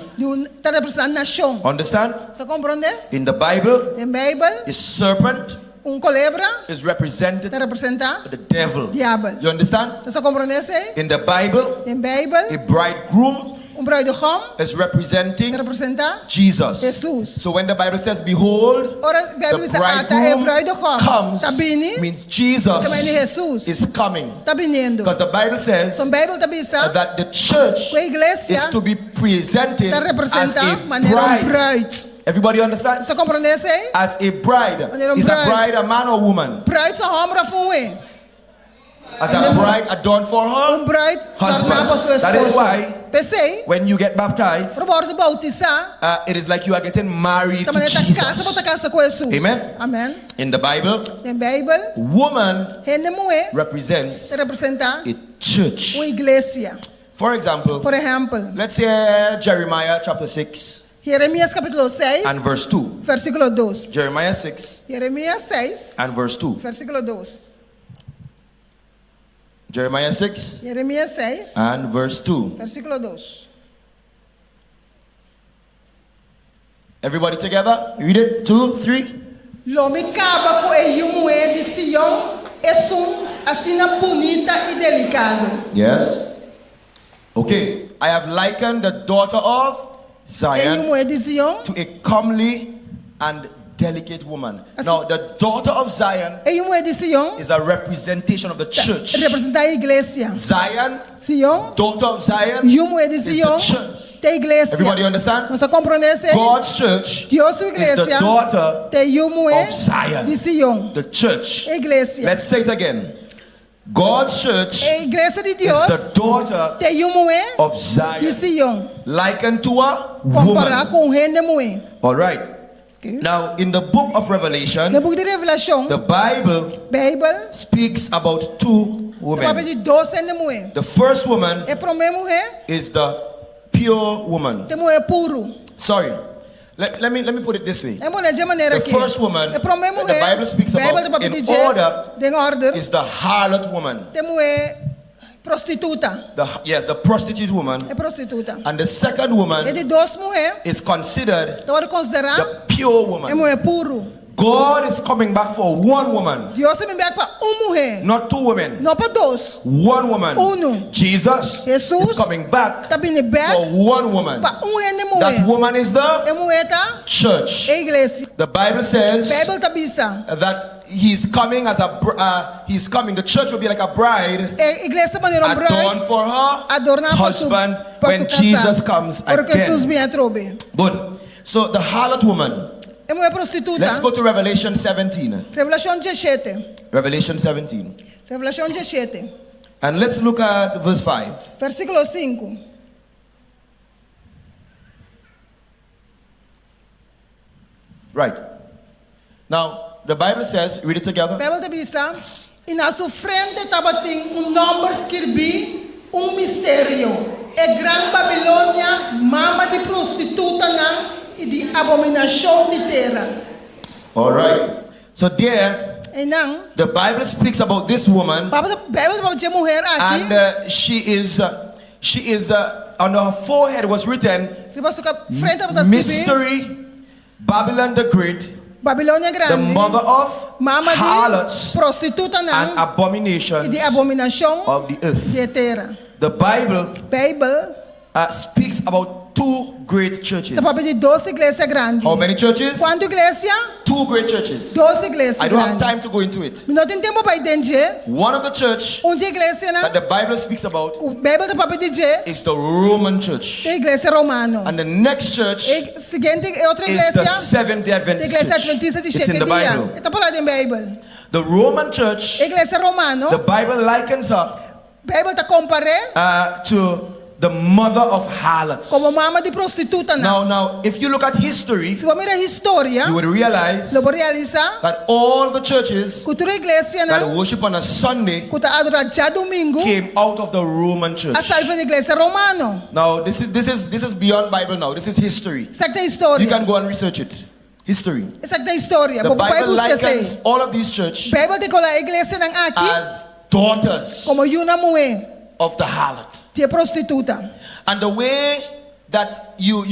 Speaker 5: está representando nação.
Speaker 11: Understand?
Speaker 5: Você compreende?
Speaker 11: In the Bible,
Speaker 5: Em Bible,
Speaker 11: a serpent
Speaker 5: culebra
Speaker 11: is represented
Speaker 5: está representando
Speaker 11: the devil.
Speaker 5: diabo.
Speaker 11: You understand?
Speaker 5: Você compreende isso?
Speaker 11: In the Bible,
Speaker 5: Em Bible,
Speaker 11: a bridegroom
Speaker 5: bridegroom
Speaker 11: is representing
Speaker 5: está representando
Speaker 11: Jesus.
Speaker 5: Jesus.
Speaker 11: So when the Bible says, behold,
Speaker 5: Ora,
Speaker 11: the
Speaker 5: Bible diz ata é
Speaker 11: bridegroom
Speaker 5: bridegroom.
Speaker 11: comes,
Speaker 5: Está vindo.
Speaker 11: means Jesus
Speaker 5: Também Jesus
Speaker 11: is coming.
Speaker 5: está vindo.
Speaker 11: Because the Bible says
Speaker 5: Então, Bible está dizendo
Speaker 11: that the church
Speaker 5: que a igreja
Speaker 11: is to be presented
Speaker 5: está
Speaker 11: as
Speaker 5: representando
Speaker 11: a
Speaker 5: maneira
Speaker 11: bride.
Speaker 5: bride.
Speaker 11: Everybody understand?
Speaker 5: Você compreende isso aí?
Speaker 11: As a bride.
Speaker 5: Maneira
Speaker 11: Is a
Speaker 5: bride.
Speaker 11: bride a man or woman?
Speaker 5: Bride é homem ou mulher.
Speaker 11: As a bride adorned for her
Speaker 5: Bride
Speaker 11: husband.
Speaker 5: tornar para sua
Speaker 11: That is
Speaker 5: esposa.
Speaker 11: why
Speaker 5: Pensei,
Speaker 11: when you get baptized,
Speaker 5: por bordo de bautizar,
Speaker 11: it is like you are getting married to
Speaker 5: também está casa,
Speaker 11: Jesus.
Speaker 5: bota casa com Jesus.
Speaker 11: Amen.
Speaker 5: Amém.
Speaker 11: In the Bible,
Speaker 5: Em Bible,
Speaker 11: woman
Speaker 5: gente mulher
Speaker 11: represents
Speaker 5: representa
Speaker 11: a church.
Speaker 5: uma igreja.
Speaker 11: For example,
Speaker 5: Por exemplo,
Speaker 11: let's say Jeremiah chapter 6
Speaker 5: Jeremias capítulo 6,
Speaker 11: and verse 2.
Speaker 5: versículo 2.
Speaker 11: Jeremiah 6
Speaker 5: Jeremias 6,
Speaker 11: and verse 2.
Speaker 5: versículo 2.
Speaker 11: Jeremiah 6
Speaker 5: Jeremias 6,
Speaker 11: and verse 2.
Speaker 5: versículo 2.
Speaker 11: Everybody together? Read it. 2, 3.
Speaker 5: Lo me caba com a mulher de Sião, é assim bonita e delicado.
Speaker 11: Yes. Okay. I have likened the daughter of
Speaker 5: E
Speaker 11: Zion
Speaker 5: mulher de Sião,
Speaker 11: to a comely and delicate woman. Now, the daughter of Zion
Speaker 5: e mulher de Sião
Speaker 11: is a representation of the church.
Speaker 5: representa a igreja.
Speaker 11: Zion,
Speaker 5: Sião,
Speaker 11: daughter of Zion,
Speaker 5: e mulher de
Speaker 11: is the
Speaker 5: Sião,
Speaker 11: church.
Speaker 5: tem igreja.
Speaker 11: Everybody understand?
Speaker 5: Você compreende isso?
Speaker 11: God's church
Speaker 5: Deus sua
Speaker 11: is the
Speaker 5: igreja
Speaker 11: daughter
Speaker 5: tem mulher
Speaker 11: of Zion.
Speaker 5: de Sião.
Speaker 11: The church.
Speaker 5: A igreja.
Speaker 11: Let's say it again. God's church
Speaker 5: A igreja de
Speaker 11: is
Speaker 5: Deus
Speaker 11: the daughter
Speaker 5: tem mulher
Speaker 11: of
Speaker 5: de
Speaker 11: Zion,
Speaker 5: Sião.
Speaker 11: likened to a
Speaker 5: Comparar
Speaker 11: woman.
Speaker 5: com gente mulher.
Speaker 11: All right. Now, in the book of
Speaker 5: No
Speaker 11: Revelation,
Speaker 5: book de Revelação,
Speaker 11: the Bible
Speaker 5: Bible,
Speaker 11: speaks about two
Speaker 5: fala
Speaker 11: women.
Speaker 5: de 12 gente mulher.
Speaker 11: The first woman
Speaker 5: É para uma mulher,
Speaker 11: is the pure woman.
Speaker 5: tem mulher puro.
Speaker 11: Sorry. Let me put it this way.
Speaker 5: É mulher de maneira
Speaker 11: The
Speaker 5: que
Speaker 11: first woman
Speaker 5: é para uma
Speaker 11: that
Speaker 5: mulher.
Speaker 11: the Bible speaks
Speaker 5: Bible
Speaker 11: about
Speaker 5: tem para
Speaker 11: in
Speaker 5: dizer,
Speaker 11: order
Speaker 5: tem order,
Speaker 11: is the harlot woman.
Speaker 5: tem mulher prostituta.
Speaker 11: Yes, the prostitute woman.
Speaker 5: É prostituta.
Speaker 11: And the second
Speaker 5: É
Speaker 11: woman
Speaker 5: de 12 mulheres.
Speaker 11: is considered
Speaker 5: Então, considerar
Speaker 11: the pure
Speaker 5: é
Speaker 11: woman.
Speaker 5: mulher puro.
Speaker 11: God is coming back for one woman,
Speaker 5: Deus também vai para uma mulher,
Speaker 11: not two women.
Speaker 5: não para dois.
Speaker 11: One woman.
Speaker 5: Uno.
Speaker 11: Jesus
Speaker 5: Jesus
Speaker 11: is coming back
Speaker 5: está vindo back
Speaker 11: for one woman.
Speaker 5: para gente
Speaker 11: That
Speaker 5: mulher.
Speaker 11: woman is the
Speaker 5: É mulher tá?
Speaker 11: church.
Speaker 5: É igreja.
Speaker 11: The Bible says
Speaker 5: Bible tá bisa.
Speaker 11: that he's coming as he's coming. The church will be like a bride
Speaker 5: É igreja maneira
Speaker 11: adorned
Speaker 5: bride.
Speaker 11: for her
Speaker 5: Adornar para su
Speaker 11: husband
Speaker 5: para
Speaker 11: when
Speaker 5: su
Speaker 11: Jesus
Speaker 5: casar.
Speaker 11: comes
Speaker 5: Porque Jesus
Speaker 11: again.
Speaker 5: vem a trobe.
Speaker 11: Good. So the harlot woman.
Speaker 5: É mulher prostituta.
Speaker 11: Let's go to Revelation 17.
Speaker 5: Revelação 17.
Speaker 11: Revelation 17.
Speaker 5: Revelação 17.
Speaker 11: And let's look at verse 5.
Speaker 5: Versículo 5.
Speaker 11: Right. Now, the Bible says, read it together.
Speaker 5: Bíblia te bisa, e na sua frente estava um nome escrito, mistério. É Gran Babilônia, mama de prostituta e de abominação de terra.
Speaker 11: All right. So there,
Speaker 5: E não,
Speaker 11: the Bible speaks about this woman,
Speaker 5: Bíblia vai dizer mulher aqui,
Speaker 11: and she is on her forehead was written,
Speaker 5: que vai ficar frente a escrito,
Speaker 11: Mystery, Babylon the Great,
Speaker 5: Babilônia
Speaker 11: the
Speaker 5: grande,
Speaker 11: mother of
Speaker 5: mama de
Speaker 11: harlots
Speaker 5: prostituta
Speaker 11: and
Speaker 5: e
Speaker 11: abominations
Speaker 5: de abominação
Speaker 11: of the earth.
Speaker 5: de terra.
Speaker 11: The Bible
Speaker 5: Bíblia
Speaker 11: speaks about two great churches.
Speaker 5: está para pedir 12 igrejas grandes.
Speaker 11: How many churches?
Speaker 5: Quantas igrejas?
Speaker 11: Two great churches.
Speaker 5: 12 igrejas
Speaker 11: I don't have
Speaker 5: grandes.
Speaker 11: time to go into it.
Speaker 5: Não tem tempo para entender.
Speaker 11: One of the church
Speaker 5: Onde a igreja,
Speaker 11: that the Bible speaks about
Speaker 5: o Bíblia está para pedir,
Speaker 11: is the Roman church.
Speaker 5: é a igreja romana.
Speaker 11: And the next church
Speaker 5: E seguinte é outra
Speaker 11: is the
Speaker 5: igreja,
Speaker 11: Seventh-day
Speaker 5: a
Speaker 11: Adventist
Speaker 5: igreja
Speaker 11: church.
Speaker 5: adventista de
Speaker 11: It's in the
Speaker 5: dia.
Speaker 11: Bible.
Speaker 5: Está falando em Bíblia.
Speaker 11: The Roman church,
Speaker 5: A igreja romana,
Speaker 11: the Bible likens her
Speaker 5: a Bíblia está comparando
Speaker 11: to the mother of harlots.
Speaker 5: como mama de prostituta.
Speaker 11: Now, if you look at history,
Speaker 5: Se você mirar a história,
Speaker 11: you would realize
Speaker 5: você vai realizar
Speaker 11: that all the churches
Speaker 5: que toda igreja
Speaker 11: that worship on a Sunday
Speaker 5: que está adorando já domingo,
Speaker 11: came out of the Roman church.
Speaker 5: a salva da igreja romana.
Speaker 11: Now, this is beyond Bible now. This is history.
Speaker 5: Isso aqui tem história.
Speaker 11: You can go and research it. History.
Speaker 5: Isso aqui tem história.
Speaker 11: The
Speaker 5: Vou para
Speaker 11: Bible
Speaker 5: buscar
Speaker 11: likens
Speaker 5: isso.
Speaker 11: all of these church
Speaker 5: A Bíblia tem que a igreja aqui
Speaker 11: as daughters
Speaker 5: como uma mulher
Speaker 11: of the harlot.
Speaker 5: de prostituta.
Speaker 11: And the way that you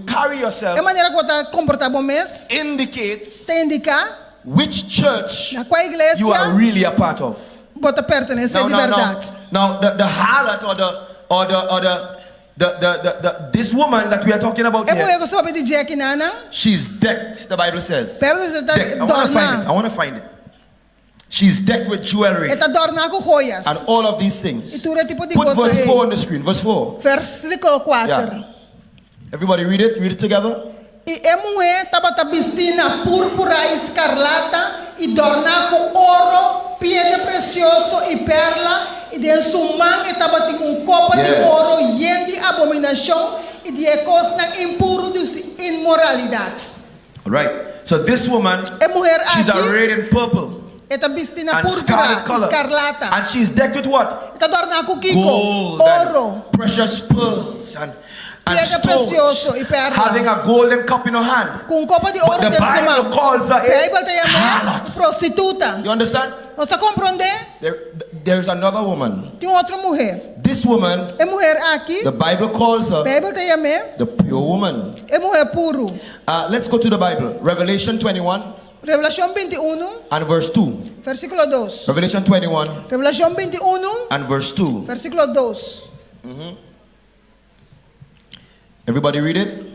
Speaker 11: carry yourself
Speaker 5: A maneira que você está comportando mês
Speaker 11: indicates
Speaker 5: tem indicar
Speaker 11: which church
Speaker 5: na qual igreja
Speaker 11: you are really a part of.
Speaker 5: você pertence de verdade.
Speaker 11: Now the harlot this woman that we are talking about
Speaker 5: É mulher
Speaker 11: here,
Speaker 5: que você vai pedir aqui, Nana.
Speaker 11: she's decked, the Bible says.
Speaker 5: Bíblia está
Speaker 11: Decked. I want
Speaker 5: adornando.
Speaker 11: to find it. She's decked with jewelry
Speaker 5: Está adornando com joias.
Speaker 11: and all of these
Speaker 5: E
Speaker 11: things.
Speaker 5: tudo é tipo de
Speaker 11: Put
Speaker 5: coisa
Speaker 11: verse
Speaker 5: aí.
Speaker 11: 4 on the screen. Verse 4.
Speaker 5: Versículo 4.
Speaker 11: Yeah. Everybody read it. Read it together.
Speaker 5: E a mulher estava vestida púrpura escarlata e adornada com ouro, pedra preciosa e perla. E de sua mão estava com copo de ouro cheio de abominação e de coisas impuras de imoralidade.
Speaker 11: All right. So this woman,
Speaker 5: A mulher
Speaker 11: she's
Speaker 5: aqui
Speaker 11: arrayed in purple
Speaker 5: está vestida
Speaker 11: and scarlet
Speaker 5: púrpura
Speaker 11: color.
Speaker 5: escarlata.
Speaker 11: And she's decked with what?
Speaker 5: Está adornada com kiko,
Speaker 11: Gold
Speaker 5: ouro,
Speaker 11: and precious pearls and
Speaker 5: pedra
Speaker 11: stones,
Speaker 5: preciosa e perla.
Speaker 11: having a golden cup in her hand.
Speaker 5: Com copo de ouro
Speaker 11: But the
Speaker 5: dentro da
Speaker 11: Bible
Speaker 5: mão.
Speaker 11: calls her
Speaker 5: A Bíblia tem
Speaker 11: a harlot.
Speaker 5: prostituta.
Speaker 11: You understand?
Speaker 5: Você está compreendendo?
Speaker 11: There's another woman.
Speaker 5: Tem outra mulher.
Speaker 11: This woman,
Speaker 5: É mulher aqui.
Speaker 11: the Bible calls
Speaker 5: A
Speaker 11: her
Speaker 5: Bíblia tem
Speaker 11: the pure woman.
Speaker 5: é mulher puro.
Speaker 11: Let's go to the Bible. Revelation 21
Speaker 5: Revelação 21,
Speaker 11: and verse 2.
Speaker 5: versículo 2.
Speaker 11: Revelation 21
Speaker 5: Revelação 21,
Speaker 11: and verse 2.
Speaker 5: versículo 2.
Speaker 11: Everybody read it.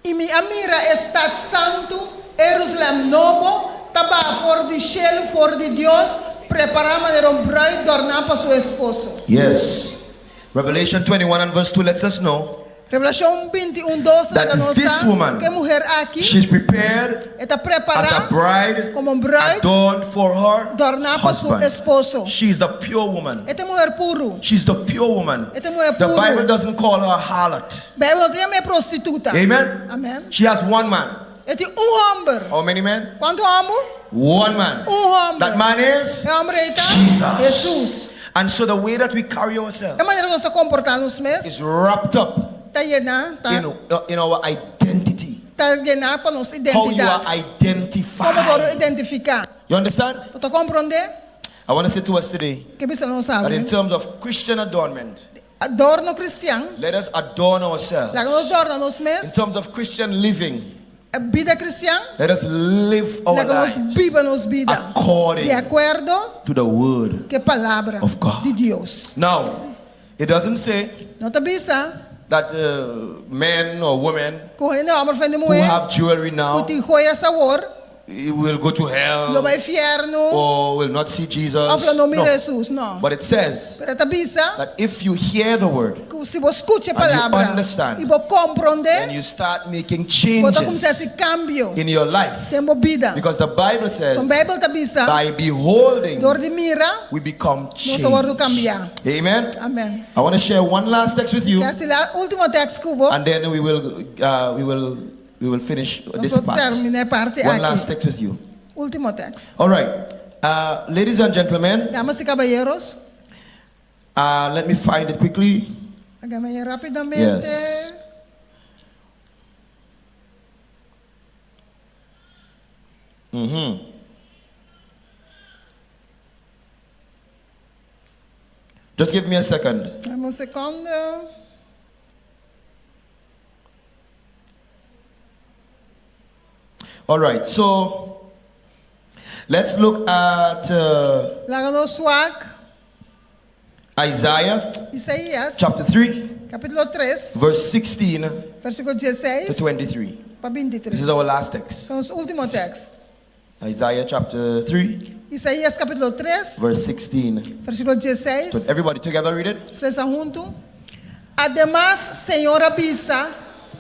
Speaker 5: E me mira estado santo, Jerusalém novo, estava fora de cielo, fora de Deus, preparando para um bride dornar para seu esposo.
Speaker 11: Yes. Revelation 21 and verse 2 lets us know
Speaker 5: Revelação 21, 2,
Speaker 11: that this woman,
Speaker 5: que mulher aqui
Speaker 11: she's prepared
Speaker 5: está
Speaker 11: as a
Speaker 5: preparada
Speaker 11: bride
Speaker 5: como bride
Speaker 11: adorned for her
Speaker 5: dornar para seu
Speaker 11: husband.
Speaker 5: esposo.
Speaker 11: She's the pure woman.
Speaker 5: Esta mulher puro.
Speaker 11: She's the pure woman.
Speaker 5: Esta mulher
Speaker 11: The
Speaker 5: puro.
Speaker 11: Bible doesn't call her a harlot.
Speaker 5: Bíblia não tem prostituta.
Speaker 11: Amen?
Speaker 5: Amém.
Speaker 11: She has one man.
Speaker 5: É de homem.
Speaker 11: How many men?
Speaker 5: Quanto homem?
Speaker 11: One man.
Speaker 5: Homem.
Speaker 11: That man is
Speaker 5: É homem está
Speaker 11: Jesus.
Speaker 5: Jesus.
Speaker 11: And so the way that we carry ourselves
Speaker 5: A maneira que nós está comportando nos meses
Speaker 11: is wrapped up
Speaker 5: está llena,
Speaker 11: in our identity.
Speaker 5: está llena para nossa
Speaker 11: How you are
Speaker 5: identidade. Como
Speaker 11: identified.
Speaker 5: agora identificar?
Speaker 11: You understand?
Speaker 5: Você compreende?
Speaker 11: I want to say to us today
Speaker 5: Que você não
Speaker 11: that in
Speaker 5: sabe.
Speaker 11: terms of Christian adornment,
Speaker 5: Adorno cristiano.
Speaker 11: let us adorn ourselves.
Speaker 5: Lá que nós adorno nos
Speaker 11: In
Speaker 5: meses.
Speaker 11: terms of Christian living,
Speaker 5: A vida cristiana.
Speaker 11: let us live our
Speaker 5: Lá que nós
Speaker 11: lives
Speaker 5: vivamos vida.
Speaker 11: according
Speaker 5: De acordo
Speaker 11: to the word
Speaker 5: com a palavra
Speaker 11: of God.
Speaker 5: de Deus.
Speaker 11: Now, it doesn't say
Speaker 5: Não te bisa.
Speaker 11: that men or women
Speaker 5: Correndo homem frente
Speaker 11: who
Speaker 5: mulher.
Speaker 11: have jewelry now,
Speaker 5: Que tem joia sabor.
Speaker 11: will go to
Speaker 5: Lo
Speaker 11: hell
Speaker 5: vai inferno.
Speaker 11: or will not see Jesus.
Speaker 5: Of lo não mira
Speaker 11: No.
Speaker 5: Jesus, não.
Speaker 11: But it says
Speaker 5: Pero tabisa,
Speaker 11: that if you hear the word
Speaker 5: que se você escute a
Speaker 11: and you
Speaker 5: palavra
Speaker 11: understand,
Speaker 5: e você
Speaker 11: and
Speaker 5: compreender,
Speaker 11: you start making
Speaker 5: você começa esse
Speaker 11: changes
Speaker 5: cambio
Speaker 11: in your life,
Speaker 5: em sua vida.
Speaker 11: because the Bible says,
Speaker 5: Então, Bíblia tabisa,
Speaker 11: by beholding,
Speaker 5: dor de mira,
Speaker 11: we become
Speaker 5: nós
Speaker 11: changed.
Speaker 5: vamos cambiar.
Speaker 11: Amen.
Speaker 5: Amém.
Speaker 11: I want to share one last text with you,
Speaker 5: Que esse lá, último texto que eu vou,
Speaker 11: and then we will finish this
Speaker 5: nós
Speaker 11: part.
Speaker 5: terminar parte
Speaker 11: One last
Speaker 5: aqui.
Speaker 11: text with you.
Speaker 5: Último texto.
Speaker 11: All right, ladies and gentlemen,
Speaker 5: Damas e caballeros,
Speaker 11: let me find it quickly.
Speaker 5: hagamos rapidamente.
Speaker 11: Yes. Just give me a second.
Speaker 5: Dame segundo.
Speaker 11: All right, so let's look at
Speaker 5: Laga no swag.
Speaker 11: Isaiah
Speaker 5: Isaías,
Speaker 11: chapter 3,
Speaker 5: capítulo 3,
Speaker 11: verse 16
Speaker 5: versículo
Speaker 11: to
Speaker 5: 16
Speaker 11: 23.
Speaker 5: para
Speaker 11: This
Speaker 5: 23.
Speaker 11: is our last text.
Speaker 5: São os últimos textos.
Speaker 11: Isaiah chapter 3,
Speaker 5: Isaías capítulo 3,
Speaker 11: verse 16.
Speaker 5: versículo 16.
Speaker 11: So everybody together read it.
Speaker 5: Ustedes están juntos. Además, Senhor avisa,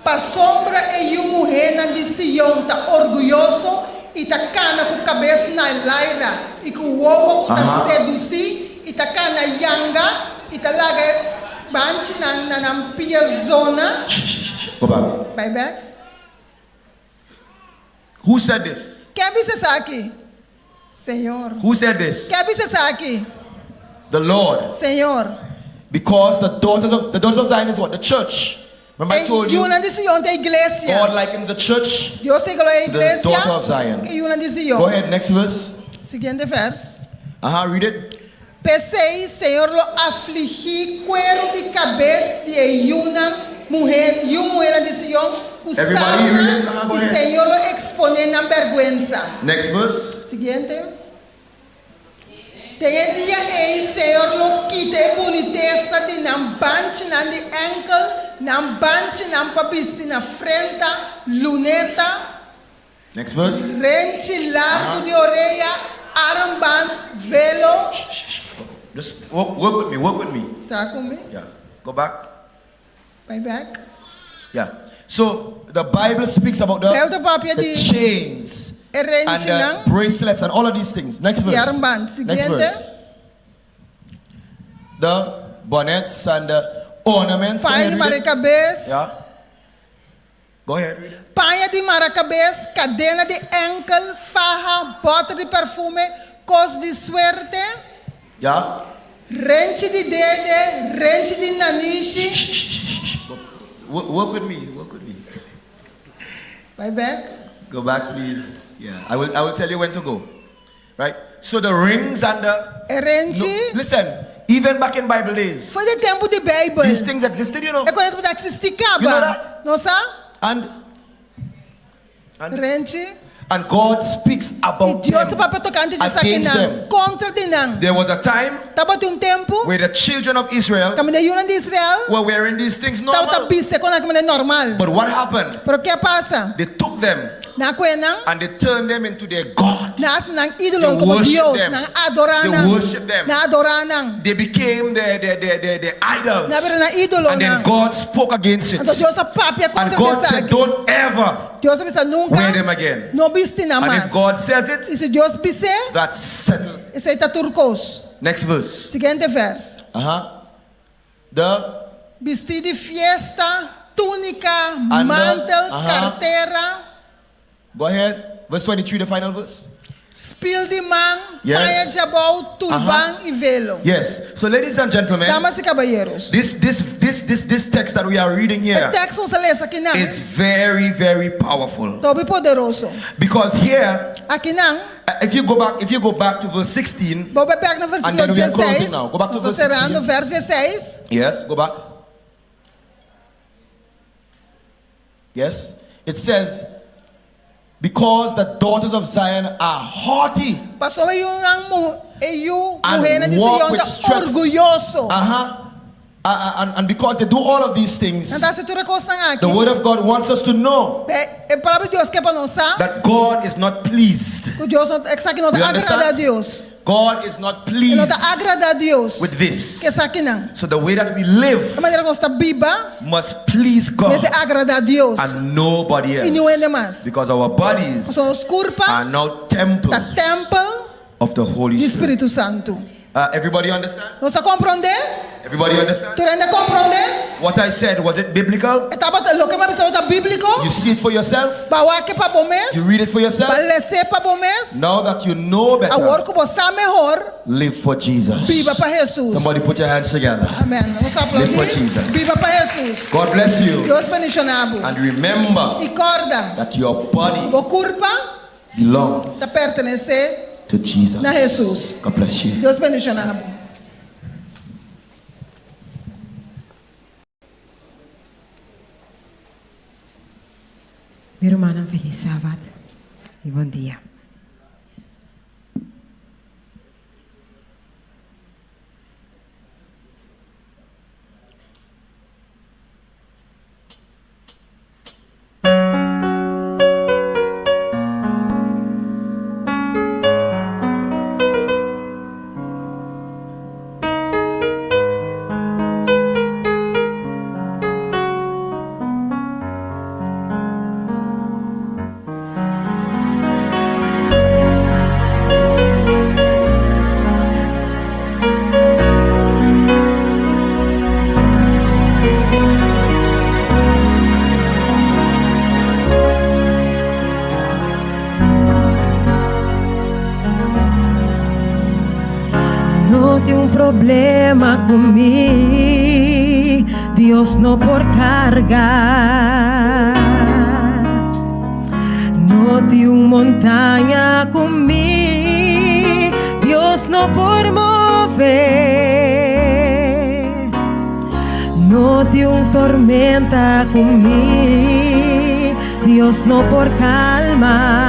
Speaker 5: para sombra e uma mulher de Sião tá orgulhoso e tá cana com a cabeça na laira e com o ovo tá seduzir e tá cana yanga e tá laga banchi na pia zona.
Speaker 11: Go back.
Speaker 5: Vai back.
Speaker 11: Who said this?
Speaker 5: Quem avisa isso aqui? Senhor.
Speaker 11: Who said this?
Speaker 5: Quem avisa isso aqui?
Speaker 11: The Lord.
Speaker 5: Senhor.
Speaker 11: Because the daughters of Zion is what? The church. Remember I told
Speaker 5: E
Speaker 11: you,
Speaker 5: uma de Sião tem igreja.
Speaker 11: God likens the church.
Speaker 5: Deus tem que a
Speaker 11: to the
Speaker 5: igreja.
Speaker 11: daughter of Zion.
Speaker 5: E uma de Sião.
Speaker 11: Go ahead, next verse.
Speaker 5: Seguinte verso.
Speaker 11: Read it.
Speaker 5: Pensei, Senhor, lo afligir cuero de cabeça de uma mulher de Sião,
Speaker 11: Everybody read it. Go
Speaker 5: e
Speaker 11: ahead.
Speaker 5: Senhor lo exponer na vergüenza.
Speaker 11: Next verse.
Speaker 5: Seguinte. Tem dia aí, Senhor, lo quite boniteza de nam banche, nam de ankle, nam banche, nam pabisti na frente, luneta,
Speaker 11: Next verse.
Speaker 5: rente largo de orelha, armband, velo.
Speaker 11: Just work with me. Work with me.
Speaker 5: Tá comigo?
Speaker 11: Yeah. Go back.
Speaker 5: Vai back.
Speaker 11: Yeah. So the Bible speaks about
Speaker 5: Pega o papel
Speaker 11: the
Speaker 5: de
Speaker 11: chains and
Speaker 5: rente,
Speaker 11: the
Speaker 5: não?
Speaker 11: bracelets and all of these things. Next verse.
Speaker 5: armband.
Speaker 11: Next
Speaker 5: Seguinte.
Speaker 11: verse. The bonnets and the ornaments. Go
Speaker 5: Paia
Speaker 11: ahead,
Speaker 5: de
Speaker 11: read it.
Speaker 5: maracabeça.
Speaker 11: Yeah. Go ahead. Read it.
Speaker 5: Paia de maracabeça, cadena de ankle, farra, bota de perfume, cos de suerte,
Speaker 11: Yeah.
Speaker 5: rente de dedo, rente de naniche.
Speaker 11: Work with me. Work with me.
Speaker 5: Vai back.
Speaker 11: Go back, please. Yeah. I will tell you when to go. Right. So the rings and the
Speaker 5: Rente.
Speaker 11: listen. Even back in Bible days,
Speaker 5: Foi de tempo de Bible.
Speaker 11: these things existed, you know.
Speaker 5: É quando você existir caba.
Speaker 11: You know that?
Speaker 5: Não sabe?
Speaker 11: And
Speaker 5: Rente.
Speaker 11: and God speaks
Speaker 5: E
Speaker 11: about
Speaker 5: Deus
Speaker 11: them.
Speaker 5: está para tocar de
Speaker 11: against
Speaker 5: não.
Speaker 11: them.
Speaker 5: Contra de não.
Speaker 11: There was a time
Speaker 5: Tava de tempo.
Speaker 11: where the children of Israel
Speaker 5: Caminho de Israel.
Speaker 11: were wearing these things
Speaker 5: Tava
Speaker 11: normal.
Speaker 5: pista com a caminho normal.
Speaker 11: But what happened?
Speaker 5: Pero que passa?
Speaker 11: They took them
Speaker 5: Na kuenang.
Speaker 11: and they turned them into their God.
Speaker 5: Nas nang ídolo
Speaker 11: They
Speaker 5: como
Speaker 11: worship
Speaker 5: Dios,
Speaker 11: them.
Speaker 5: nang adoran
Speaker 11: They
Speaker 5: nang,
Speaker 11: worship them.
Speaker 5: na adoran nang,
Speaker 11: They became the idols.
Speaker 5: na pero na ídolo
Speaker 11: And then
Speaker 5: nang.
Speaker 11: God spoke against it.
Speaker 5: Então Deus a papia
Speaker 11: And
Speaker 5: contra
Speaker 11: God
Speaker 5: essa.
Speaker 11: said, don't ever
Speaker 5: Deus pensa nunca.
Speaker 11: wear them again.
Speaker 5: Não viste na
Speaker 11: And
Speaker 5: mais.
Speaker 11: if God says
Speaker 5: E
Speaker 11: it,
Speaker 5: se Deus pise,
Speaker 11: that settles it.
Speaker 5: esse aí tá turcos.
Speaker 11: Next verse.
Speaker 5: Seguinte verso.
Speaker 11: The
Speaker 5: Vestido de fiesta, túnica,
Speaker 11: the-
Speaker 5: mantel, carteira,
Speaker 11: Go ahead. Verse 23, the final verse.
Speaker 5: spil de man,
Speaker 11: Yes.
Speaker 5: paia de abol, turban e velo.
Speaker 11: Yes. So, ladies and gentlemen,
Speaker 5: Damas e caballeros.
Speaker 11: this text that we are reading
Speaker 5: O
Speaker 11: here
Speaker 5: texto se lê aqui não.
Speaker 11: is very, very powerful.
Speaker 5: Tobi poderoso.
Speaker 11: Because here,
Speaker 5: Aqui não.
Speaker 11: if you go back to verse 16,
Speaker 5: Vou pegar no versículo
Speaker 11: And then we are
Speaker 5: 16.
Speaker 11: closing now. Go back to
Speaker 5: Nós
Speaker 11: verse
Speaker 5: cerrando
Speaker 11: 16.
Speaker 5: verso 16.
Speaker 11: yes, go back. Yes, it says, because the daughters of Zion are haughty.
Speaker 5: Passou aí um mulher de
Speaker 11: And
Speaker 5: Sião
Speaker 11: walk with
Speaker 5: tá
Speaker 11: strength.
Speaker 5: orgulhoso.
Speaker 11: And because they do all of these things,
Speaker 2: Então, se tu recosta
Speaker 11: the Word of God wants us to know
Speaker 2: a palavra de Deus que é para nós saber
Speaker 11: that God is not pleased.
Speaker 2: que Deus é que não
Speaker 11: You
Speaker 2: agrada a
Speaker 11: understand?
Speaker 2: Deus.
Speaker 11: God is not
Speaker 2: Ele
Speaker 11: pleased
Speaker 2: não agrada a Deus.
Speaker 11: with this.
Speaker 2: Que sabe que não.
Speaker 11: So the way that we live
Speaker 2: A maneira que nós está viva,
Speaker 11: must please God
Speaker 2: mas é agrada a Deus.
Speaker 11: and nobody
Speaker 2: E não é
Speaker 11: else.
Speaker 2: demais.
Speaker 11: Because our bodies
Speaker 2: São os corpos
Speaker 11: are now temples
Speaker 2: da templo
Speaker 11: of the Holy
Speaker 2: do
Speaker 11: Spirit.
Speaker 2: Espírito Santo.
Speaker 11: Everybody understand?
Speaker 2: Nós está compreendendo?
Speaker 11: Everybody understand?
Speaker 2: Tu ainda compreende?
Speaker 11: What I said, was it biblical?
Speaker 2: Estava o que mais estava bíblico?
Speaker 11: You see it for yourself?
Speaker 2: Para o que para bom mês?
Speaker 11: You read it for yourself?
Speaker 2: Para ler para bom mês?
Speaker 11: Now that you know
Speaker 2: Agora
Speaker 11: better,
Speaker 2: que você sabe melhor,
Speaker 11: live for Jesus.
Speaker 2: viva para Jesus.
Speaker 11: Somebody put your hands together.
Speaker 2: Amém. Vamos aplaudir.
Speaker 11: Live for Jesus.
Speaker 2: Viva para Jesus.
Speaker 11: God bless you.
Speaker 2: Deus bendicionado.
Speaker 11: And remember
Speaker 2: E corda,
Speaker 11: that your body
Speaker 2: o corpo
Speaker 11: belongs
Speaker 2: está pertencer
Speaker 11: to Jesus.
Speaker 2: a Jesus.
Speaker 11: God bless you.
Speaker 2: Deus bendicionado.
Speaker 12: Minha irmã, feliz sábado e bom dia.
Speaker 10: Problema comigo, Dios no por cargar, no de un montaña comigo, Dios no por mover, no de un tormenta comigo, Dios no por calmar.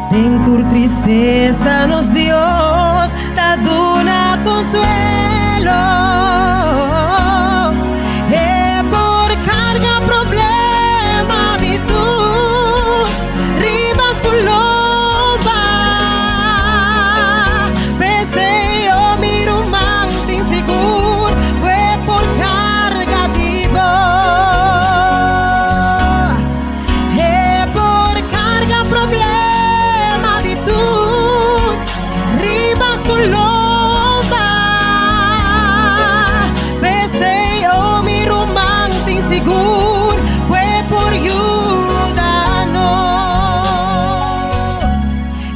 Speaker 10: En tu tristeza nos Dios te da consuelo. Por carga problema de tu riba su lomba. Pese yo miro mante inseguro, fue por carga de vos. Por carga problema lomba, pensei o mi romance inseguro, fue por ayudarnos.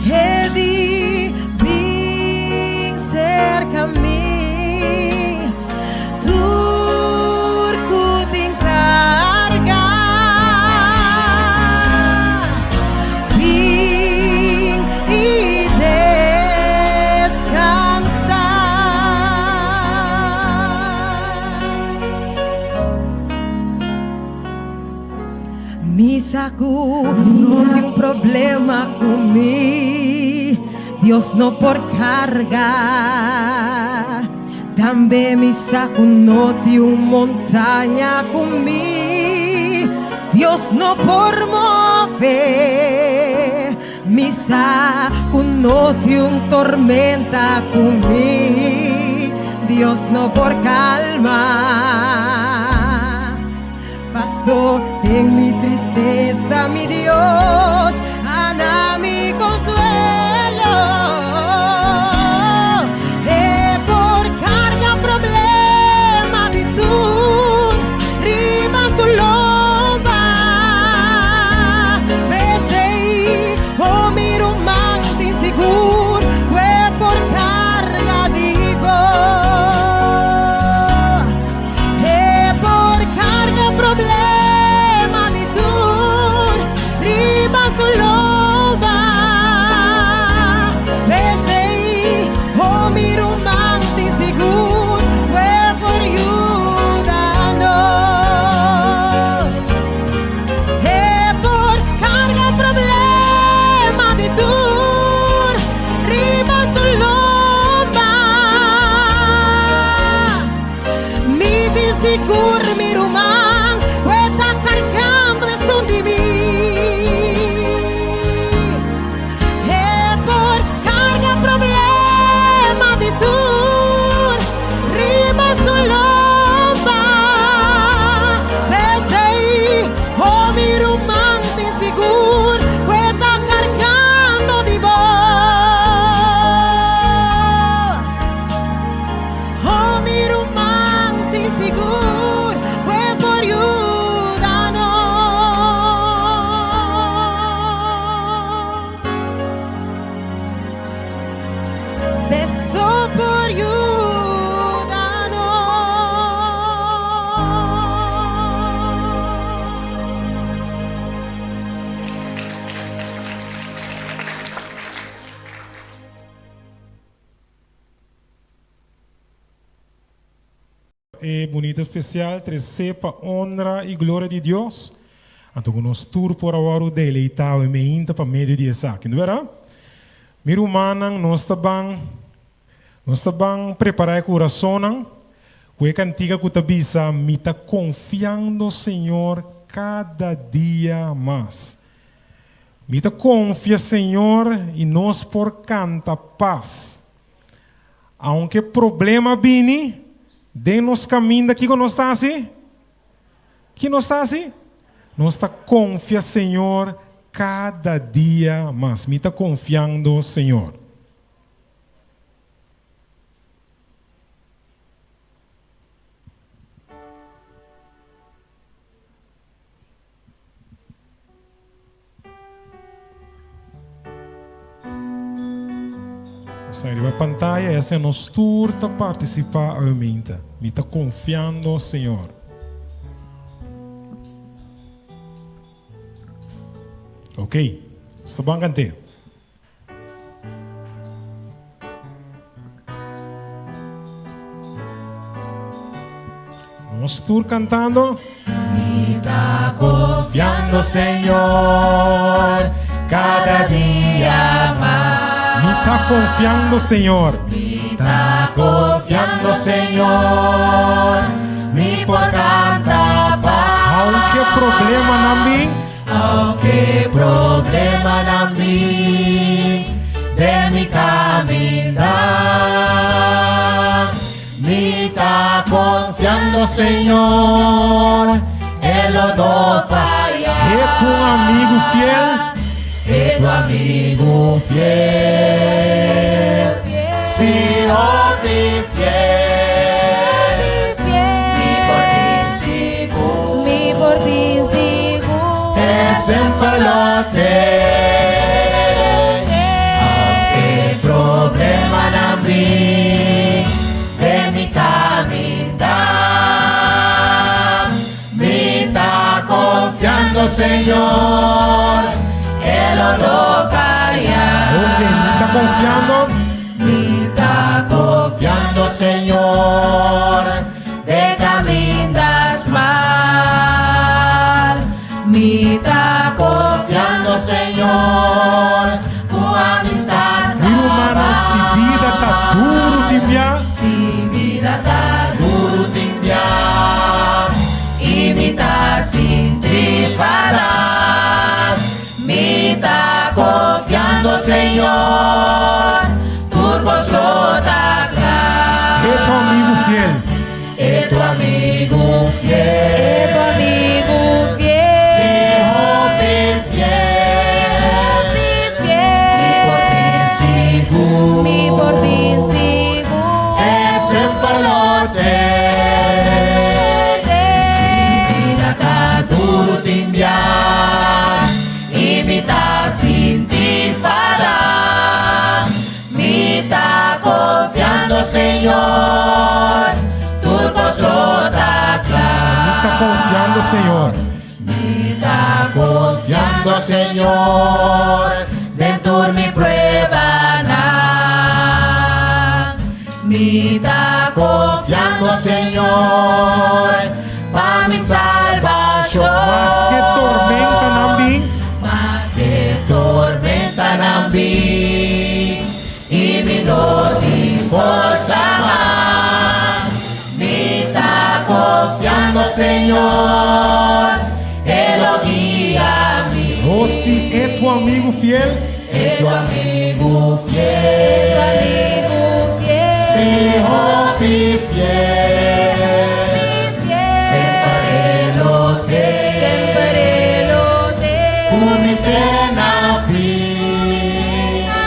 Speaker 10: He vim cerca mí, turco te encarga, vim e me sacou, não tem problema comigo, Deus não por carga. Também me sacou, não tem montanha comigo, Deus não por mover. Me sacou, não tem tormenta comigo, Deus não por calmar. Pasó en mi tristeza, mi Dios, ana mi consuelo. Por carga problema de tu riba su lomba. Besei, oh mi romance inseguro, fue por carga de vos. Por carga problema de tu riba su lomba.
Speaker 1: bonito especial, trece para honra e glória de Deus. Então, nós tour por agora o deleitar e me inta para meio de essa, não verá? Miro manang nós estamos preparar o coração, que cantiga que tabisa, me está confiando no Senhor cada dia mais. Me está confia Senhor e nós por canta paz. Aunque problema vini, de nos caminho daqui que nós está assim, que nós está assim, nós está confia Senhor cada dia mais. Me está confiando Senhor. Sair da pantalla, essa é nossa tour para participar a minha. Me está confiando, Senhor. Ok, está bom cantar. Nosso tour cantando.
Speaker 2: Me está confiando, Senhor, cada dia mais.
Speaker 1: Me está confiando, Senhor.
Speaker 2: Me está confiando, Senhor. Me por canta paz.
Speaker 1: Aunque problema na mim,
Speaker 2: aunque problema na mim, de mi caminar. Me está confiando, Senhor. Él lo no falla.
Speaker 1: é tu amigo fiel.
Speaker 2: É tu amigo fiel, Senhor de fiel, me por ti sigo, é sempre los teus, aunque problema na mim, de mi caminar, me está confiando, Senhor. Él no falla.
Speaker 1: Ok, me está confiando.
Speaker 2: Me está confiando, Señor, de caminas mal. Me está confiando, Señor, tu amistad.
Speaker 1: Miro, mano, se vida tá duro de enviar.
Speaker 2: Si vida está duro de enviar y me está sin triparar. Me está confiando, Senhor, turcos lota
Speaker 1: É tu amigo fiel.
Speaker 2: é tu amigo fiel, é tu amigo fiel, Senhor fiel, me por ti sigo, é sempre lote. Se vida tá duro de enviar e me tá sin ti fará, me tá confiando, Senhor, turcos lota
Speaker 1: Me está confiando, Senhor.
Speaker 2: me tá confiando, Senhor, dentro mi prueba na. Me tá confiando, Senhor, para mi salvación.
Speaker 1: Mas que tormenta na mim,
Speaker 2: Mas que tormenta na mim e me de força mais. Me tá confiando, Senhor, Ele guia-me.
Speaker 1: oh, se é tu amigo fiel.
Speaker 2: É tu amigo fiel, Senhor fiel, sempre Ele tem, me tem na vida,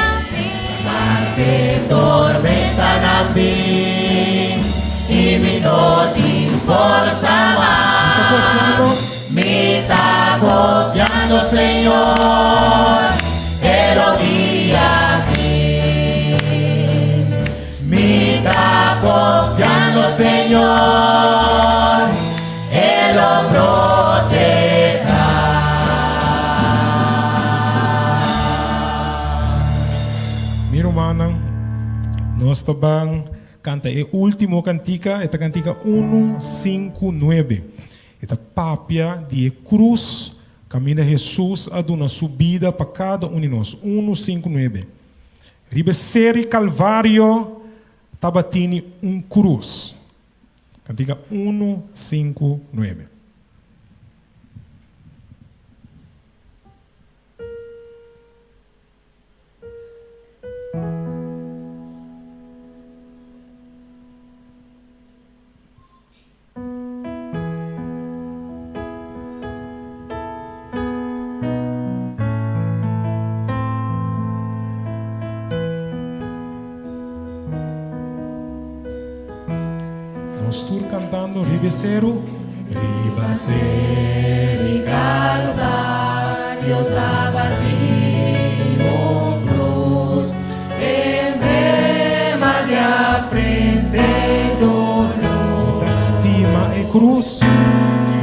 Speaker 2: mas que tormenta na mim e me de força mais. Me tá confiando, Senhor, Ele guia-me. Me tá confiando, Senhor, Ele protegerá.
Speaker 1: Miro, mano, nós estamos canta el último cantica, esta cantica 159. Esta papia de cruz, camina Jesús a dar una subida para cada uno de nosotros. 159. Ribecer Calvário, tabatini cruz. Cantica 159. Estou cantando Ribeceiro.
Speaker 2: Ribeceiro Calvário, tabatini cruz, emblema de a frente dolor.
Speaker 1: Estima e cruz.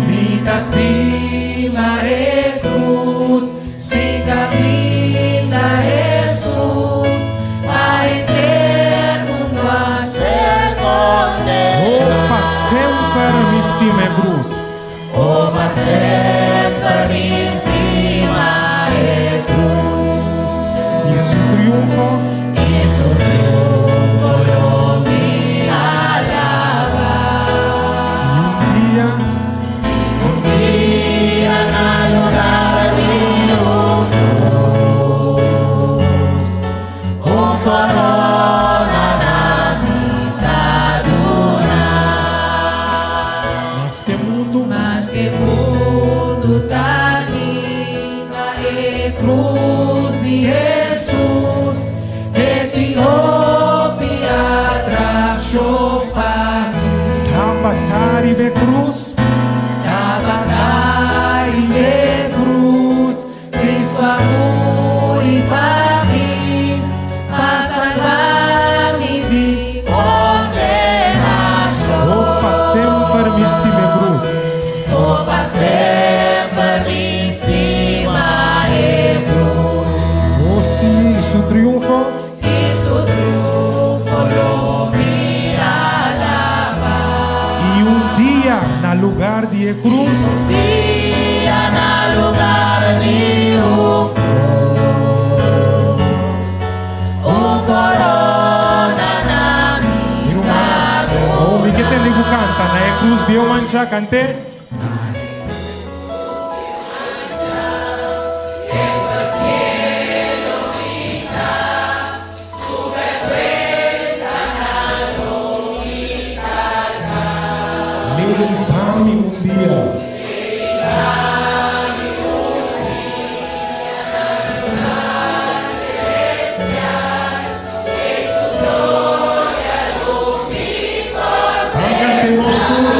Speaker 2: Mi estima e cruz, si camina Jesús, a eterno mundo a ser condenado.
Speaker 1: Sempre mi estima e cruz.
Speaker 2: Oh, ma sempre mi estima e cruz.
Speaker 1: E su triunfo.
Speaker 2: E su triunfo lo mi alaba.
Speaker 1: E
Speaker 2: un día na lugar de cruz, un corona na mitad luna. Mas que mundo camina e cruz de Jesus, Etiópia trajo para mim.
Speaker 1: Tabatari de cruz.
Speaker 2: Tabatari de cruz, Cristo amor e para mim, para salvar-me de condenação.
Speaker 1: Opa, sempre mi estima e cruz.
Speaker 2: Opa, sempre mi estima e cruz.
Speaker 1: Oh, sim, e su triunfo.
Speaker 2: E su triunfo lo mi alaba.
Speaker 1: E dia na lugar de cruz.
Speaker 2: Dia na lugar de corona na minha dor.
Speaker 1: Oh, mi que te ligo canta, na e cruz bio mancha cante. Levantar-me dia.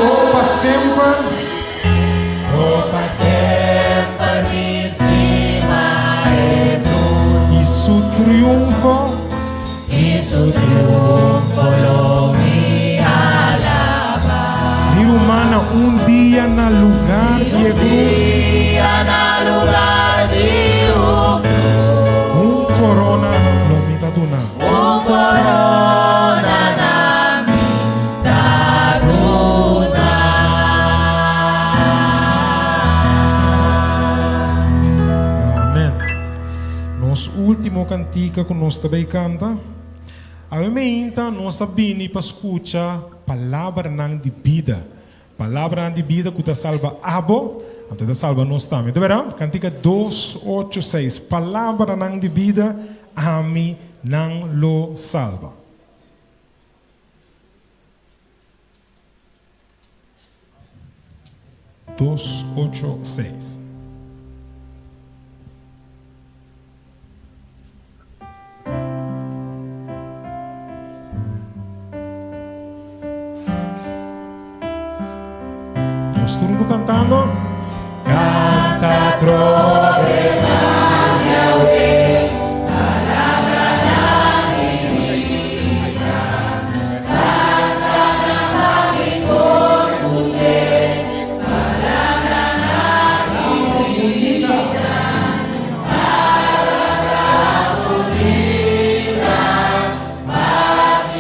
Speaker 1: Opa, sempre.
Speaker 2: Opa, sempre mi estima e cruz.
Speaker 1: E su triunfo.
Speaker 2: E su triunfo lo mi alaba.
Speaker 1: Mi humana dia na lugar de cruz.
Speaker 2: Dia na lugar de
Speaker 1: Corona lo vita duna.
Speaker 2: corona na mitad luna.
Speaker 1: Amém. Nos último cantica que nós também canta. A mementa nós sabini para escutar palavra nang de vida. Palavra nang de vida que te salva abo, então te salva nós também. Tá vendo? Cantica 286. Palavra nang de vida, a mim nang lo salva. Dos, 8, 6. Nós tudo cantando. Canta, trove,
Speaker 2: Mas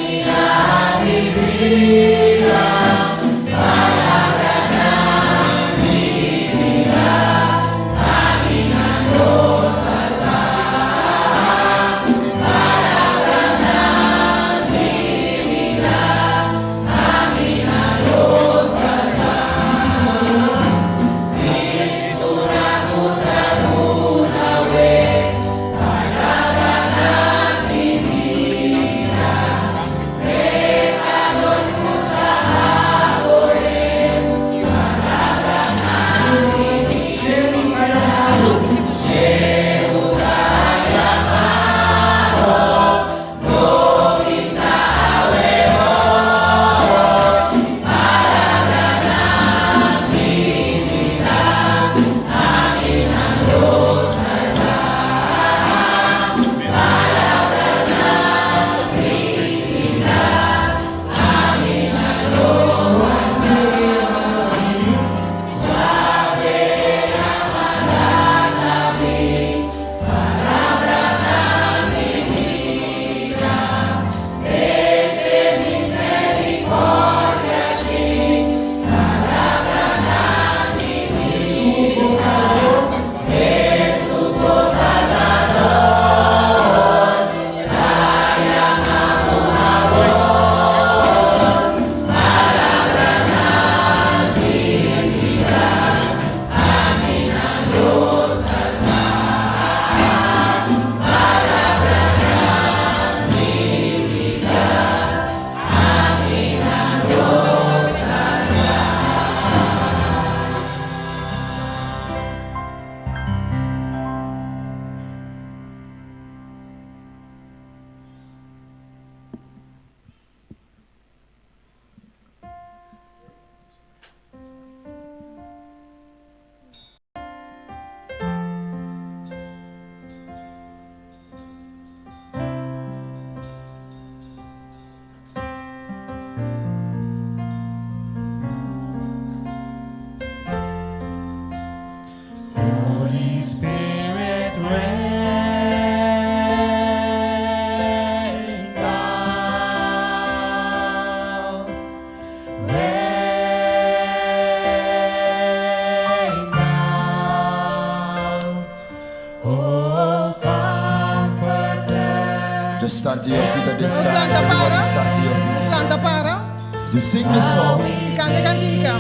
Speaker 11: Just stand to your feet at this
Speaker 5: Nos
Speaker 11: time.
Speaker 5: lanta
Speaker 11: Everybody
Speaker 5: para.
Speaker 11: stand to your feet.
Speaker 5: Nos lanta para.
Speaker 11: As we sing this song,
Speaker 5: Canta cantica.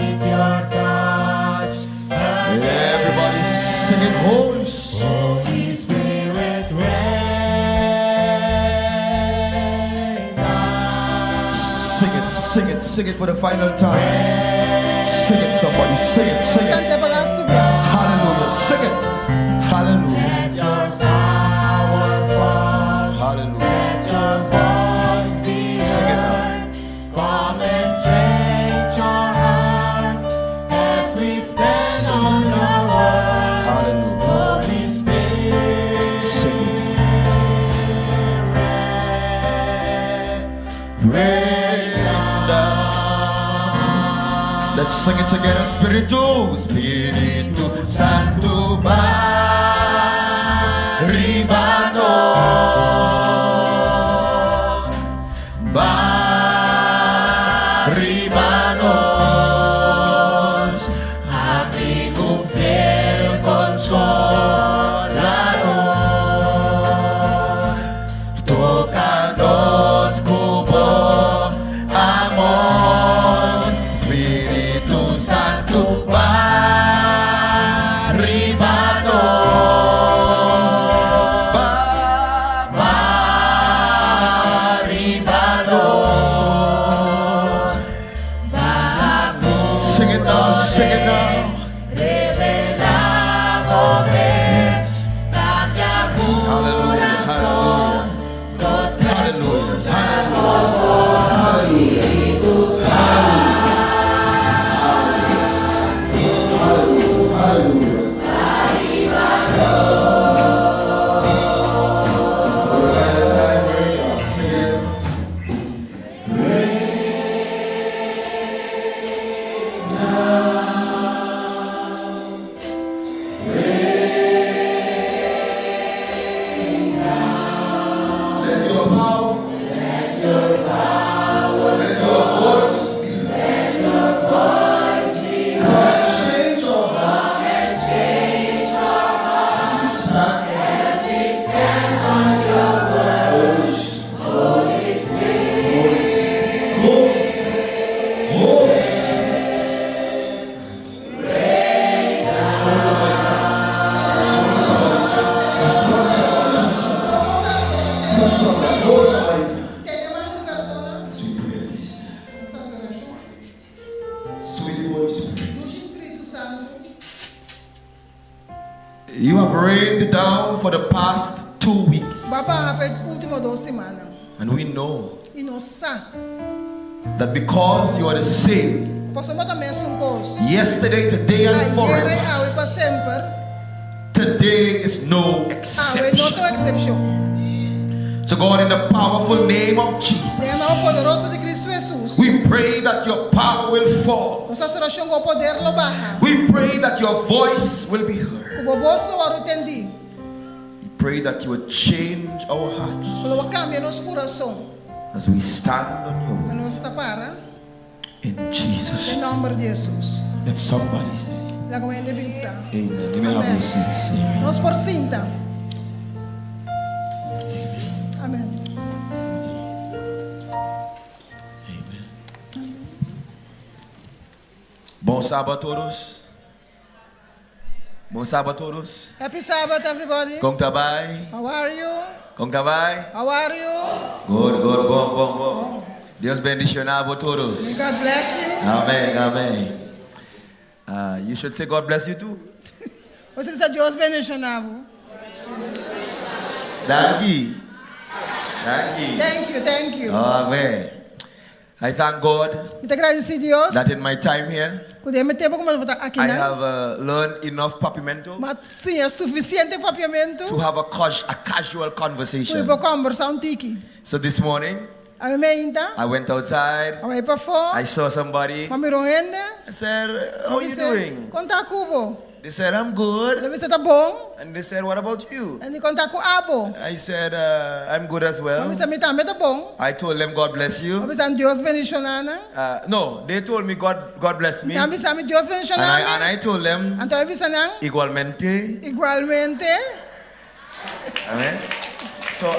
Speaker 11: everybody sing it, Holy
Speaker 2: Holy Spirit, reign down.
Speaker 11: Sing it for the final time. Sing it, somebody, sing it, sing it.
Speaker 5: Canta para las tubias.
Speaker 11: Hallelujah, sing it. Hallelujah,
Speaker 2: Let your power fall.
Speaker 11: hallelujah.
Speaker 2: Let your voice be
Speaker 11: Sing it now.
Speaker 2: heard. Come and change our hearts as we stand on your word.
Speaker 11: Hallelujah.
Speaker 2: Holy Spirit,
Speaker 11: Sing it.
Speaker 2: rain down.
Speaker 11: Let's sing it together. Spiritu, Spiritu Santo Baribanos, Baribanos, amigo fiel consolador, tócanos como amor, Espíritu Santo Baribanos, Baribanos. Sing it now, sing it now. Hallelujah, hallelujah, Let your power, let your voice, come and change our hearts. As we stand on your word. Holy Spirit, Holy Spirit, rain Sweet Holy Spirit, you have rained down for the past 2 weeks,
Speaker 5: Baba, para última 2 semanas.
Speaker 11: and we know
Speaker 5: E nós sa.
Speaker 11: that because you are the same
Speaker 5: Passamos também um coisa.
Speaker 11: yesterday, today, and
Speaker 5: Ayer,
Speaker 11: forever,
Speaker 5: awe para sempre.
Speaker 11: today is no
Speaker 5: Awe não
Speaker 11: exception.
Speaker 5: tem exceção.
Speaker 11: So God, in the powerful name of Jesus,
Speaker 5: Em nome poderoso de Cristo Jesus.
Speaker 11: we pray that your power will fall.
Speaker 5: Nossa oração com o poder lo barra.
Speaker 11: We pray that your voice will be heard.
Speaker 5: Com o voz lo aro entendi.
Speaker 11: We pray that you will change our hearts
Speaker 5: Lo cambia nos coração.
Speaker 11: as we stand on your
Speaker 5: E
Speaker 11: word.
Speaker 5: nós para.
Speaker 11: In Jesus'
Speaker 5: Em
Speaker 11: name.
Speaker 5: nome de Jesus.
Speaker 11: Let somebody say,
Speaker 5: La como de pensar.
Speaker 11: Amen. You may have
Speaker 5: Amen.
Speaker 11: your seats. Amen.
Speaker 5: Nós por cinta. Amém.
Speaker 11: Bom sábado a todos. Bom sábado a todos.
Speaker 5: Happy Sabbath, everybody.
Speaker 11: Como tá bem?
Speaker 5: How are you?
Speaker 11: Como tá bem?
Speaker 5: How are you?
Speaker 11: Good, good, bom. Deus bendicionado a todos.
Speaker 5: May God bless you.
Speaker 11: Amém, amém. You should say God bless you too.
Speaker 5: Você precisa de Deus bendicionado.
Speaker 11: Thank you.
Speaker 5: Thank you.
Speaker 11: Amen. I thank God
Speaker 5: Muito agradecido a Deus.
Speaker 11: that in my time here,
Speaker 5: Poder me tempo como botar aqui,
Speaker 11: I
Speaker 5: né?
Speaker 11: have learned enough papimento
Speaker 5: Mas sim, é suficiente papiamento
Speaker 11: to have a casual
Speaker 5: para
Speaker 11: conversation.
Speaker 5: conversar tiki.
Speaker 11: So this morning,
Speaker 5: A meinta,
Speaker 11: I went outside,
Speaker 5: a vai para fora,
Speaker 11: I saw somebody,
Speaker 5: mamiron ende.
Speaker 11: I said, how are you doing?
Speaker 5: Conta cubo.
Speaker 11: They said, I'm good.
Speaker 5: Ele disse tá bom.
Speaker 11: And they said, what about you?
Speaker 5: Ele conta com abo.
Speaker 11: I said, I'm good as well.
Speaker 5: Ele disse me também tá bom.
Speaker 11: I told them, God bless you.
Speaker 5: Ele disse Deus bendicionana.
Speaker 11: No, they told me, God bless me.
Speaker 5: Também disse Deus
Speaker 11: And
Speaker 5: bendicionana.
Speaker 11: I told them,
Speaker 5: Então ele disse não.
Speaker 11: igualmente.
Speaker 5: Igualmente.
Speaker 11: Amen. So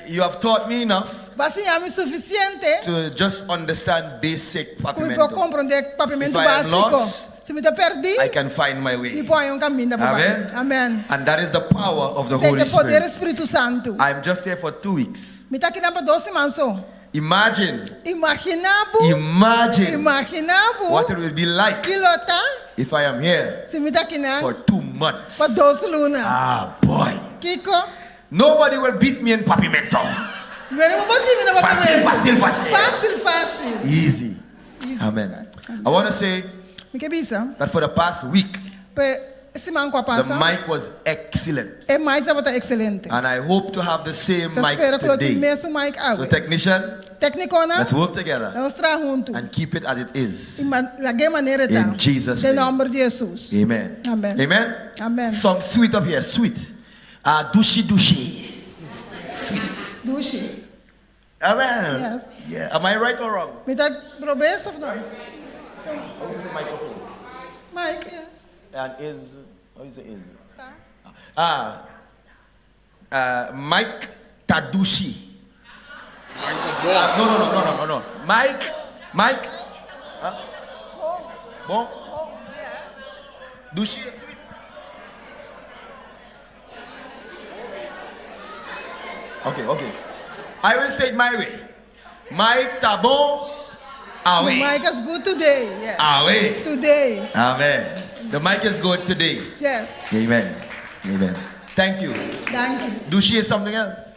Speaker 11: you have taught me enough
Speaker 5: Basi yami suficiente.
Speaker 11: to just understand basic
Speaker 5: Kung po
Speaker 11: papimento.
Speaker 5: compreender papimento
Speaker 11: If I am
Speaker 5: básico.
Speaker 11: lost,
Speaker 5: Se me perdi,
Speaker 11: I can find my
Speaker 5: mi
Speaker 11: way.
Speaker 5: po yung caminho da
Speaker 11: Amen.
Speaker 5: Amen.
Speaker 11: And that is the power of the
Speaker 5: Sei
Speaker 11: Holy
Speaker 5: te poder
Speaker 11: Spirit.
Speaker 5: Espírito Santo.
Speaker 11: I'm just here for 2 weeks.
Speaker 5: Me tá aqui para 12 semanas só.
Speaker 11: Imagine
Speaker 5: Imaginabo
Speaker 11: what it will be like
Speaker 5: pilota
Speaker 11: if I am here
Speaker 5: se me tá aqui
Speaker 11: for 2 months.
Speaker 5: para 12 lunas.
Speaker 11: Ah, boy.
Speaker 5: Kiko,
Speaker 11: Nobody will beat me in papimento.
Speaker 5: mere mo bati me na
Speaker 11: Fácil.
Speaker 5: Fácil.
Speaker 11: Easy. Amen. I want to say
Speaker 5: Me que bisa?
Speaker 11: that for the past week,
Speaker 5: Pe semana com a
Speaker 11: the
Speaker 5: passa.
Speaker 11: mic was excellent.
Speaker 5: É mais estava excelente.
Speaker 11: And I hope to have the same
Speaker 5: Tá
Speaker 11: mic
Speaker 5: espera que o
Speaker 11: today.
Speaker 5: mesmo mic
Speaker 11: So
Speaker 5: água.
Speaker 11: technician,
Speaker 5: Tecnicona,
Speaker 11: let's work together
Speaker 5: nós tra junto.
Speaker 11: and keep it as it is.
Speaker 5: La que maneira tá.
Speaker 11: In Jesus'
Speaker 5: Em
Speaker 11: name.
Speaker 5: nome de Jesus.
Speaker 11: Amen.
Speaker 5: Amen.
Speaker 11: Amen.
Speaker 5: Amen.
Speaker 11: Some sweet up here, sweet. Dushi. Sweet.
Speaker 5: Dushi.
Speaker 11: Amen.
Speaker 5: Yes.
Speaker 11: Yeah. Am I right or wrong?
Speaker 5: Me tá probessa ou não?
Speaker 11: How is the microphone?
Speaker 5: Mike, yes.
Speaker 11: And is, how is it is?
Speaker 5: Tá.
Speaker 11: Mike Tadushi. No. Mike. Huh? Bon. Dushi is sweet. Okay. I will say it my way. Mike Tabon. Away.
Speaker 5: Mike is good today. Yes.
Speaker 11: Away.
Speaker 5: Today.
Speaker 11: Amen. The mic is good today.
Speaker 5: Yes.
Speaker 11: Amen. Thank you.
Speaker 5: Thank you.
Speaker 11: Dushi is something else.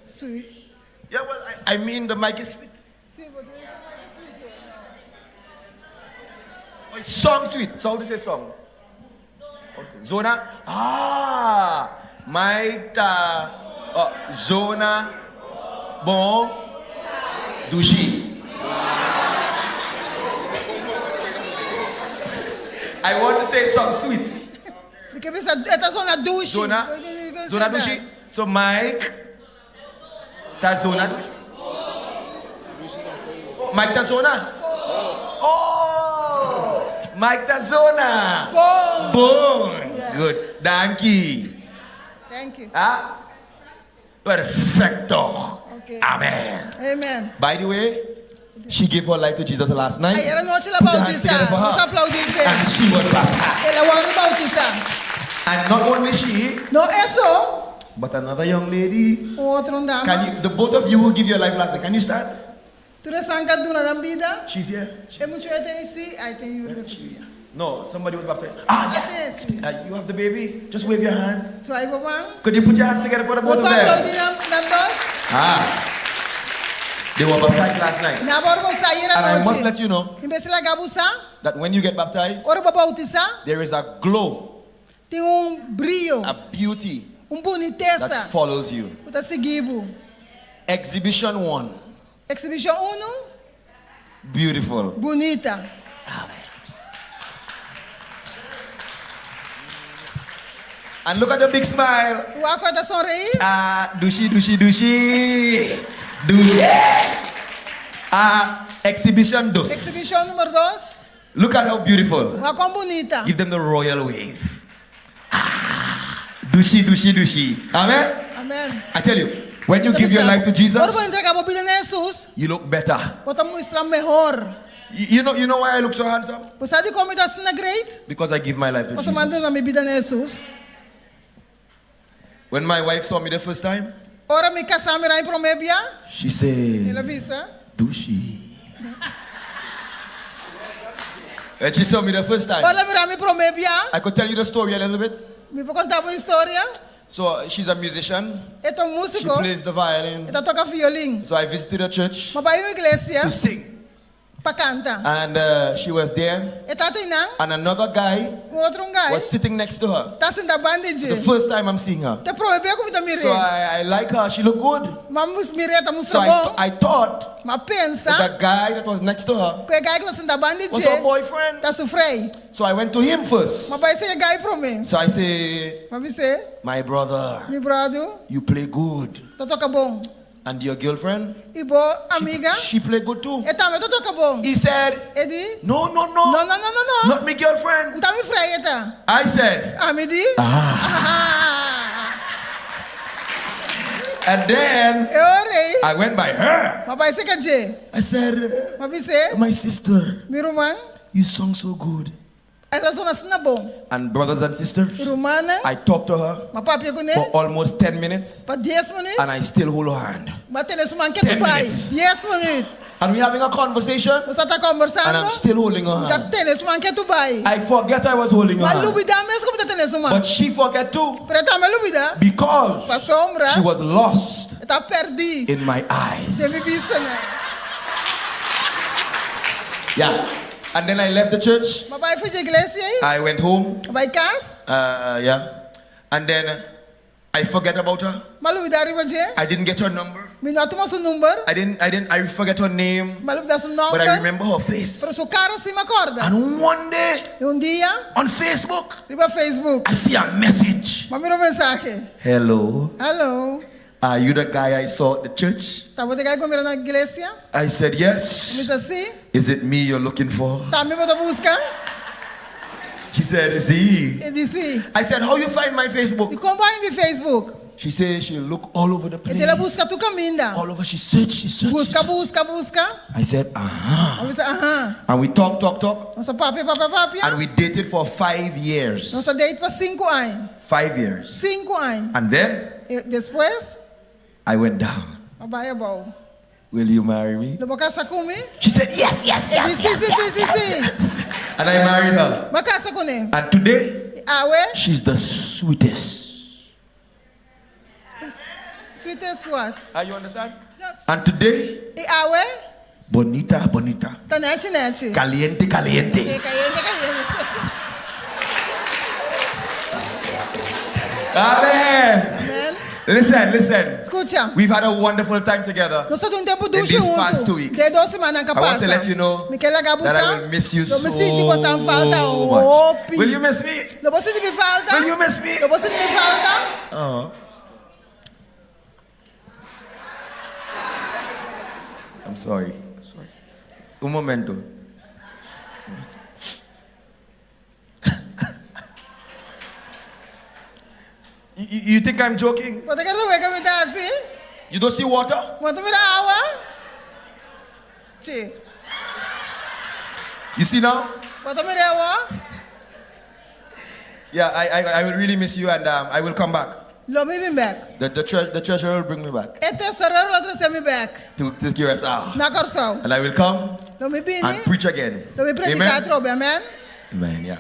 Speaker 5: Sweet.
Speaker 11: Yeah, well, I mean the mic is sweet.
Speaker 5: See, but where's the mic is sweet here? No.
Speaker 11: Oh, it's song sweet. So how do you say song? Zona? Maita. Zona. Bon. Dushi. I want to say some sweet.
Speaker 5: Because esta zona dushi.
Speaker 11: Zona dushi. So Mike. Ta zona dushi. Mike ta zona. Oh. Mike ta zona. Boom.
Speaker 5: Yeah.
Speaker 11: Good. Danke.
Speaker 5: Thank you.
Speaker 11: Perfecto.
Speaker 5: Okay.
Speaker 11: Amen.
Speaker 5: Amen.
Speaker 11: By the way, she gave her life to Jesus last night.
Speaker 5: Aí era noite ela
Speaker 11: Put your hands together for
Speaker 5: bautizar. Vamos
Speaker 11: her.
Speaker 5: aplaudir bem.
Speaker 11: And she was baptized.
Speaker 5: Ela vai bautizar.
Speaker 11: And not only she,
Speaker 5: Não é só
Speaker 11: but another young lady.
Speaker 5: outro dama.
Speaker 11: Can you, the both of you who give your life last night, can you stand?
Speaker 5: Tu sanka duna na vida.
Speaker 11: She's here.
Speaker 5: É muito esse. I think you will be.
Speaker 11: No, somebody was baptized. Yes. You have the baby. Just wave your hand.
Speaker 5: So aí vamos.
Speaker 11: Could you put your hands together for the both of
Speaker 5: Vamos
Speaker 11: them?
Speaker 5: aplaudir na dos.
Speaker 11: They were baptized last night.
Speaker 5: Na hora vamos sair
Speaker 11: And
Speaker 5: à
Speaker 11: I must
Speaker 5: noite.
Speaker 11: let you know
Speaker 5: Imbecil gabusa.
Speaker 11: that when you get baptized,
Speaker 5: Ora para bautizar.
Speaker 11: there is a glow,
Speaker 5: Tem brilho.
Speaker 11: a beauty
Speaker 5: Boniteza.
Speaker 11: that follows you.
Speaker 5: Tá seguido.
Speaker 11: Exhibition 1.
Speaker 5: Exhibition 1.
Speaker 11: Beautiful.
Speaker 5: Bonita.
Speaker 11: And look at the big smile.
Speaker 5: O Aqua tá sorrindo.
Speaker 11: Dushi. Exhibition 2.
Speaker 5: Exhibition número 2.
Speaker 11: Look at how beautiful.
Speaker 5: O Aqua bonita.
Speaker 11: Give them the royal wave. Dushi. Amen?
Speaker 5: Amém.
Speaker 11: I tell you, when you give your life to Jesus,
Speaker 5: Ora vou entregar a Bíblia a Jesus.
Speaker 11: you look better.
Speaker 5: Bota mostrar melhor.
Speaker 11: You know why I look so handsome?
Speaker 5: Você sabe como está sendo great?
Speaker 11: Because I give my life to
Speaker 5: Você
Speaker 11: Jesus.
Speaker 5: manda a minha vida a Jesus.
Speaker 11: When my wife saw me the first time,
Speaker 5: Ora me casar me rai promebia.
Speaker 11: she said,
Speaker 5: Ela visa.
Speaker 11: Dushi. When she saw me the first time,
Speaker 5: Ora me rai me promebia.
Speaker 11: I could tell you the story a little bit.
Speaker 5: Me vou contar uma história.
Speaker 11: So she's a musician.
Speaker 5: Este
Speaker 11: She
Speaker 5: músico.
Speaker 11: plays the violin.
Speaker 5: Ele toca violino.
Speaker 11: So I visited a church
Speaker 5: Mas vai à igreja
Speaker 11: to sing.
Speaker 5: para cantar.
Speaker 11: And she was there.
Speaker 5: E tá treinando.
Speaker 11: And another guy
Speaker 5: Outro guy.
Speaker 11: was sitting next to her.
Speaker 5: Tá sendo bandage.
Speaker 11: The first time I'm seeing her.
Speaker 5: Te proibeu como tá
Speaker 11: So
Speaker 5: mirando.
Speaker 11: I like her. She looked good.
Speaker 5: Vamos mirar tá muito
Speaker 11: So
Speaker 5: bom.
Speaker 11: I thought
Speaker 5: Mas
Speaker 11: that
Speaker 5: pensa.
Speaker 11: the guy that was next to her
Speaker 5: Que o guy que tá sendo bandage.
Speaker 11: was her boyfriend.
Speaker 5: Tá sofrendo.
Speaker 11: So I went to him first.
Speaker 5: Mas vai ser guy para mim.
Speaker 11: So I say,
Speaker 5: Mas você,
Speaker 11: my brother,
Speaker 5: meu brother,
Speaker 11: you play good.
Speaker 5: tá toca bom.
Speaker 11: And your girlfriend,
Speaker 5: E boa amiga.
Speaker 11: she play good too.
Speaker 5: E também tá toca bom.
Speaker 11: He said,
Speaker 5: Edi?
Speaker 11: no.
Speaker 5: Não.
Speaker 11: Not my girlfriend.
Speaker 5: Não tá me freia, tá?
Speaker 11: I said,
Speaker 5: Ah, me di?
Speaker 11: And then
Speaker 5: Ore.
Speaker 11: I went by her.
Speaker 5: Papai se kaje.
Speaker 11: I said,
Speaker 5: Papi se.
Speaker 11: my sister,
Speaker 5: Mirumang.
Speaker 11: you sung so good.
Speaker 5: Ela sona sinabong.
Speaker 11: And brothers and sisters,
Speaker 5: Rumana.
Speaker 11: I talked to her
Speaker 5: Mapapi ko ne.
Speaker 11: for almost 10 minutes.
Speaker 5: Pa 10 minutes.
Speaker 11: And I still hold her hand.
Speaker 5: Matene suman ke
Speaker 11: 10
Speaker 5: Dubai.
Speaker 11: minutes.
Speaker 5: 10 minutes.
Speaker 11: And we're having a conversation.
Speaker 5: Você tá conversando?
Speaker 11: And I'm still holding her
Speaker 5: Já
Speaker 11: hand.
Speaker 5: tem isso man que Dubai.
Speaker 11: I forget I was holding her
Speaker 5: Mas
Speaker 11: hand.
Speaker 5: lubida mesmo como tá tendo isso man.
Speaker 11: But she forget too.
Speaker 5: Preta me lubida.
Speaker 11: Because
Speaker 5: Pa sombra.
Speaker 11: she was lost
Speaker 5: Tá perdi.
Speaker 11: in my eyes.
Speaker 5: Você me viste né?
Speaker 11: Yeah. And then I left the church.
Speaker 5: Papai foi de igreja aí.
Speaker 11: I went home.
Speaker 5: Vai casa.
Speaker 11: Yeah. And then I forget about her.
Speaker 5: Mas lubida arriba je.
Speaker 11: I didn't get her number.
Speaker 5: Me não tomou seu número.
Speaker 11: I forget her name.
Speaker 5: Mas lubida seu nome.
Speaker 11: But I remember her face.
Speaker 5: Pero sua cara sim me acorda.
Speaker 11: And one day,
Speaker 5: dia,
Speaker 11: on Facebook,
Speaker 5: riba Facebook,
Speaker 11: I see a message.
Speaker 5: Mas mira mensagem.
Speaker 11: Hello.
Speaker 5: Hello.
Speaker 11: Are you the guy I saw at the church?
Speaker 5: Tá você quer comer na igreja?
Speaker 11: I said, yes.
Speaker 5: Me disse assim.
Speaker 11: Is it me you're looking for?
Speaker 5: Tá me bota busca?
Speaker 11: She said, is he?
Speaker 5: Ele disse.
Speaker 11: I said, how you find my Facebook?
Speaker 5: E como vai em Facebook?
Speaker 11: She said she look all over the place.
Speaker 5: Ela busca tu caminho.
Speaker 11: All over, she searched.
Speaker 5: Busca, busca, busca.
Speaker 11: I said, uh-huh.
Speaker 5: Eu disse, aham.
Speaker 11: And we talk.
Speaker 5: Nossa papi.
Speaker 11: And we dated for 5 years.
Speaker 5: Nossa date para 5 anos.
Speaker 11: 5 years.
Speaker 5: 5 anos.
Speaker 11: And then,
Speaker 5: depois,
Speaker 11: I went down.
Speaker 5: Papai é bom.
Speaker 11: Will you marry me?
Speaker 5: Não vou casar comigo?
Speaker 11: She said, yes.
Speaker 5: Sim.
Speaker 11: And I married her.
Speaker 5: Vou casar com ele.
Speaker 11: And today,
Speaker 5: Awe.
Speaker 11: she's the sweetest.
Speaker 5: Sweetest what?
Speaker 11: Are you understand?
Speaker 5: Yes.
Speaker 11: And today,
Speaker 5: E awe.
Speaker 11: bonita.
Speaker 5: Tá nete.
Speaker 11: Caliente.
Speaker 5: Caliente.
Speaker 11: Amen.
Speaker 5: Amen.
Speaker 11: Listen.
Speaker 5: Escucha.
Speaker 11: We've had a wonderful time together.
Speaker 5: Nós estamos tempo
Speaker 11: In these past 2 weeks.
Speaker 5: De 2 semanas que
Speaker 11: I want to let you know that I will miss you so much. Will you miss me?
Speaker 5: Não você me falta?
Speaker 11: Will you miss me?
Speaker 5: Não você me falta?
Speaker 11: Oh. I'm sorry. Un momento. You think I'm joking?
Speaker 5: Você quer saber que me tá assim?
Speaker 11: You don't see water?
Speaker 5: Quanto mira água? Sim.
Speaker 11: You see now?
Speaker 5: Quanto mira água?
Speaker 11: Yeah, I will really miss you, and I will come back.
Speaker 5: Lo me bring back.
Speaker 11: The treasurer will bring me back
Speaker 5: Este soror lo trazer me back.
Speaker 11: to Curacao.
Speaker 5: Na Corsão.
Speaker 11: And I will come
Speaker 5: Lo me bini.
Speaker 11: and preach again.
Speaker 5: Lo me predicar trobe, amen?
Speaker 11: Amen, yeah.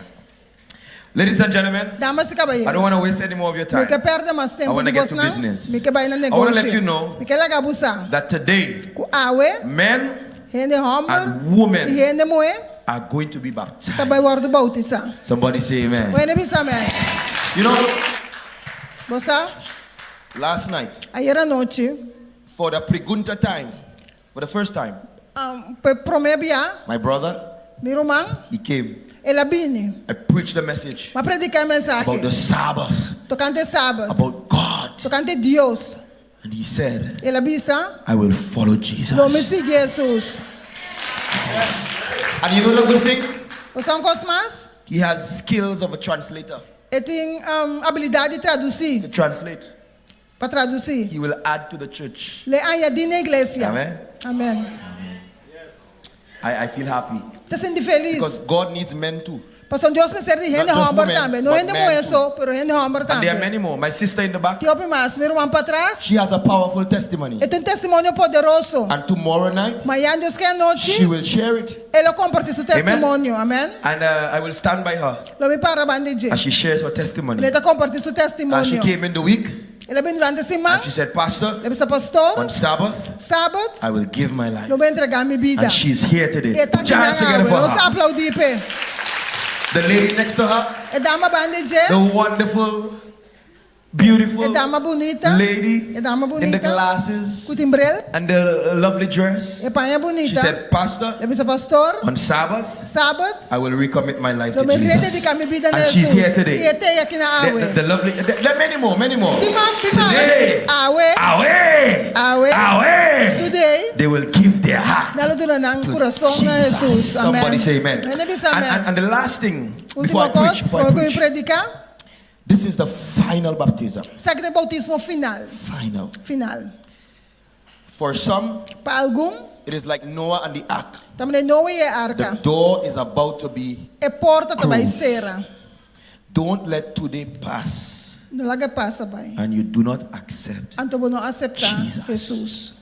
Speaker 11: Ladies and gentlemen,
Speaker 5: Damas e caballeros.
Speaker 11: I don't want to waste any more of your
Speaker 5: Me que
Speaker 11: time.
Speaker 5: perde mais
Speaker 11: I
Speaker 5: tempo
Speaker 11: want to
Speaker 5: de
Speaker 11: get
Speaker 5: vos
Speaker 11: to
Speaker 5: não.
Speaker 11: business.
Speaker 5: Me que vai na
Speaker 11: I want to let
Speaker 5: negócio.
Speaker 11: you know
Speaker 5: Me que ela gabusa.
Speaker 11: that today,
Speaker 5: Ku awe,
Speaker 11: men
Speaker 5: rende homem
Speaker 11: and women
Speaker 5: e rende mulher.
Speaker 11: are going to be baptized.
Speaker 5: Tá bem word bautiza.
Speaker 11: Somebody say amen.
Speaker 5: Bueno, bisa amen.
Speaker 11: You know,
Speaker 5: Você?
Speaker 11: last night,
Speaker 5: Ayer à noite,
Speaker 11: for the pregunta time, for the first time,
Speaker 5: promebia,
Speaker 11: my brother,
Speaker 5: meu irmão,
Speaker 11: he came.
Speaker 5: ela bini.
Speaker 11: I preached a message
Speaker 5: Mas predicar a
Speaker 11: about the
Speaker 5: mensagem.
Speaker 11: Sabbath,
Speaker 5: Tocante sábado.
Speaker 11: about God.
Speaker 5: Tocante Deus.
Speaker 11: And he said,
Speaker 5: Ela bisa.
Speaker 11: I will follow Jesus.
Speaker 5: Lo me sigue Jesus.
Speaker 11: And you know the good thing?
Speaker 5: Você não gosta mais?
Speaker 11: He has skills of a translator.
Speaker 5: Ele tem habilidade de traduzir.
Speaker 11: To translate.
Speaker 5: Para traduzir.
Speaker 11: He will add to the church.
Speaker 5: Le añadir na igreja.
Speaker 11: Amen.
Speaker 5: Amém.
Speaker 11: I feel happy.
Speaker 5: Você sente feliz?
Speaker 11: Because God needs men too.
Speaker 5: Pastor Deus precisa de gente
Speaker 11: Not just
Speaker 5: homem
Speaker 11: women,
Speaker 5: também. Não
Speaker 11: but
Speaker 5: gente
Speaker 11: men
Speaker 5: mulher
Speaker 11: too.
Speaker 5: só, pero gente homem
Speaker 11: And there are
Speaker 5: também.
Speaker 11: many more. My sister in the back,
Speaker 5: Que ouve mais? Meu irmão para trás.
Speaker 11: she has a powerful testimony.
Speaker 5: Ele tem testemunho poderoso.
Speaker 11: And tomorrow night,
Speaker 5: Amanhã, Deus quer noite.
Speaker 11: she will share it.
Speaker 5: Ele compartilha seu testemunho. Amém?
Speaker 11: And I will stand by her
Speaker 5: Lo me para bandeja.
Speaker 11: as she shares her testimony.
Speaker 5: Ele está compartilhando seu
Speaker 11: And she
Speaker 5: testemunho.
Speaker 11: came in the week
Speaker 5: Ele vem durante a semana.
Speaker 11: and she said, Pastor,
Speaker 5: Ele está pastor.
Speaker 11: on Sabbath,
Speaker 5: Sábado.
Speaker 11: I will give my life.
Speaker 5: Lo vou entregar minha vida.
Speaker 11: And she's here today.
Speaker 5: Ele está
Speaker 11: Put
Speaker 5: aqui
Speaker 11: your
Speaker 5: na
Speaker 11: hands together
Speaker 5: água.
Speaker 11: for
Speaker 5: Nós
Speaker 11: her.
Speaker 5: aplaudir pé.
Speaker 11: The lady next to her,
Speaker 5: Ele dá uma bandeja.
Speaker 11: the wonderful, beautiful
Speaker 5: Ele dá uma bonita.
Speaker 11: lady
Speaker 5: Ele dá uma
Speaker 11: in the
Speaker 5: bonita.
Speaker 11: glasses
Speaker 5: Com timbrel.
Speaker 11: and the lovely dress.
Speaker 5: Ele põe a
Speaker 11: She
Speaker 5: bonita.
Speaker 11: said, Pastor,
Speaker 5: Ele disse, pastor.
Speaker 11: on Sabbath,
Speaker 5: Sábado.
Speaker 11: I will recommit my life
Speaker 5: Eu
Speaker 11: to
Speaker 5: me
Speaker 11: Jesus.
Speaker 5: dedicar minha vida a
Speaker 11: And she's here
Speaker 5: Jesus. E
Speaker 11: today.
Speaker 5: ele aqui na água.
Speaker 11: The lovely, there are many more.
Speaker 5: Today. Today.
Speaker 11: They will give their heart
Speaker 5: Nalo dura ng
Speaker 11: to
Speaker 5: coração na Jesus.
Speaker 11: Jesus.
Speaker 5: Amen.
Speaker 11: Somebody say amen.
Speaker 5: Amen. Amen.
Speaker 11: And the last thing, before
Speaker 5: Última
Speaker 11: I preach,
Speaker 5: coisa, quando eu
Speaker 11: preach,
Speaker 5: predicar,
Speaker 11: This is the final baptism.
Speaker 5: Esse aqui é o bautismo final.
Speaker 11: Final.
Speaker 5: Final.
Speaker 11: For some,
Speaker 5: Para algum,
Speaker 11: it is like Noah and the ark.
Speaker 5: também não é a
Speaker 11: The
Speaker 5: arca.
Speaker 11: door is about to be
Speaker 5: É porta também
Speaker 11: closed.
Speaker 5: será.
Speaker 11: Don't let today pass
Speaker 5: Não larga passa bem.
Speaker 11: and you do not accept.
Speaker 5: Então vou não aceitar
Speaker 11: Jesus.
Speaker 5: Jesus.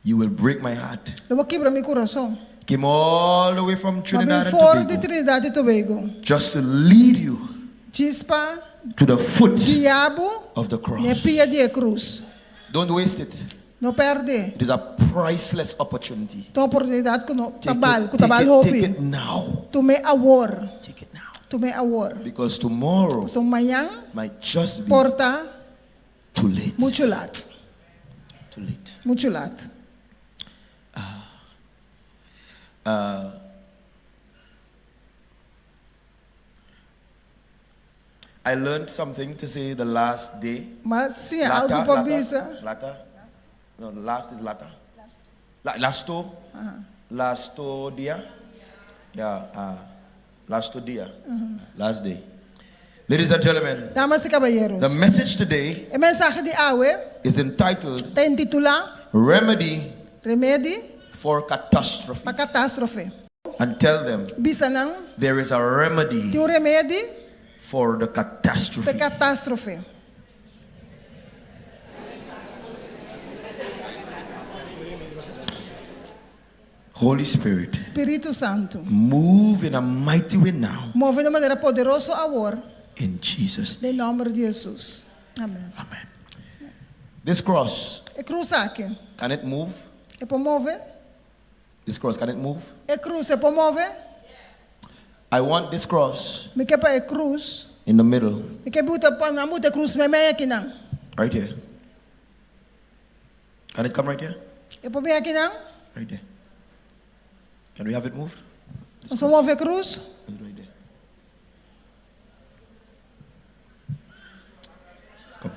Speaker 11: You will break my heart.
Speaker 5: Eu vou quebrar meu coração.
Speaker 11: Came all the way from
Speaker 5: Mas
Speaker 11: Trinidad
Speaker 5: bem
Speaker 11: and
Speaker 5: fora de
Speaker 11: Tobago
Speaker 5: Trinidade e Tobago.
Speaker 11: just to lead you
Speaker 5: Diz para
Speaker 11: to the foot
Speaker 5: diabo
Speaker 11: of the
Speaker 5: ne
Speaker 11: cross.
Speaker 5: pia de cruz.
Speaker 11: Don't waste it.
Speaker 5: Não perde.
Speaker 11: It is a priceless opportunity.
Speaker 5: Então oportunidade que não
Speaker 11: Take
Speaker 5: trabalho,
Speaker 11: it,
Speaker 5: que trabalho
Speaker 11: take
Speaker 5: hobby.
Speaker 11: it now.
Speaker 5: Tome awor.
Speaker 11: Take it now.
Speaker 5: Tome awor.
Speaker 11: Because tomorrow
Speaker 5: So amanhã
Speaker 11: might just be
Speaker 5: porta
Speaker 11: too late.
Speaker 5: muito lado.
Speaker 11: Too late.
Speaker 5: Muito lado.
Speaker 11: I learned something to say the last day.
Speaker 5: Mas sim, algo para bisa.
Speaker 11: Lata. No, the last is lata. Lasto. Lasto dia. Yeah. Lasto dia. Last day. Ladies and gentlemen,
Speaker 5: Damas e caballeros.
Speaker 11: the message today
Speaker 5: A mensagem de hoje
Speaker 11: is entitled
Speaker 5: está intitulada
Speaker 11: Remedy
Speaker 5: Remédio
Speaker 11: for Catastrophe.
Speaker 5: para catástrofe.
Speaker 11: And tell them
Speaker 5: Bisa não
Speaker 11: there is a remedy
Speaker 5: tem remédio
Speaker 11: for the catastrophe.
Speaker 5: para catástrofe.
Speaker 11: Holy Spirit,
Speaker 5: Espírito Santo.
Speaker 11: move in a mighty way now.
Speaker 5: Move de maneira poderosa agora.
Speaker 11: In Jesus'
Speaker 5: Em nome de Jesus. Amém.
Speaker 11: name. Amen. This cross,
Speaker 5: É cruz aqui.
Speaker 11: can it move?
Speaker 5: É para mover.
Speaker 11: This cross, can it move?
Speaker 5: É cruz, é para mover.
Speaker 11: I want this cross
Speaker 5: Me quer para é cruz.
Speaker 11: in the middle,
Speaker 5: Me quer botar para na muita cruz me meia aqui não.
Speaker 11: right here. Can it come right here?
Speaker 5: É para meia aqui não.
Speaker 11: Right there. Can we have it moved?
Speaker 5: Nós vamos mover cruz.
Speaker 11: Right there. Come.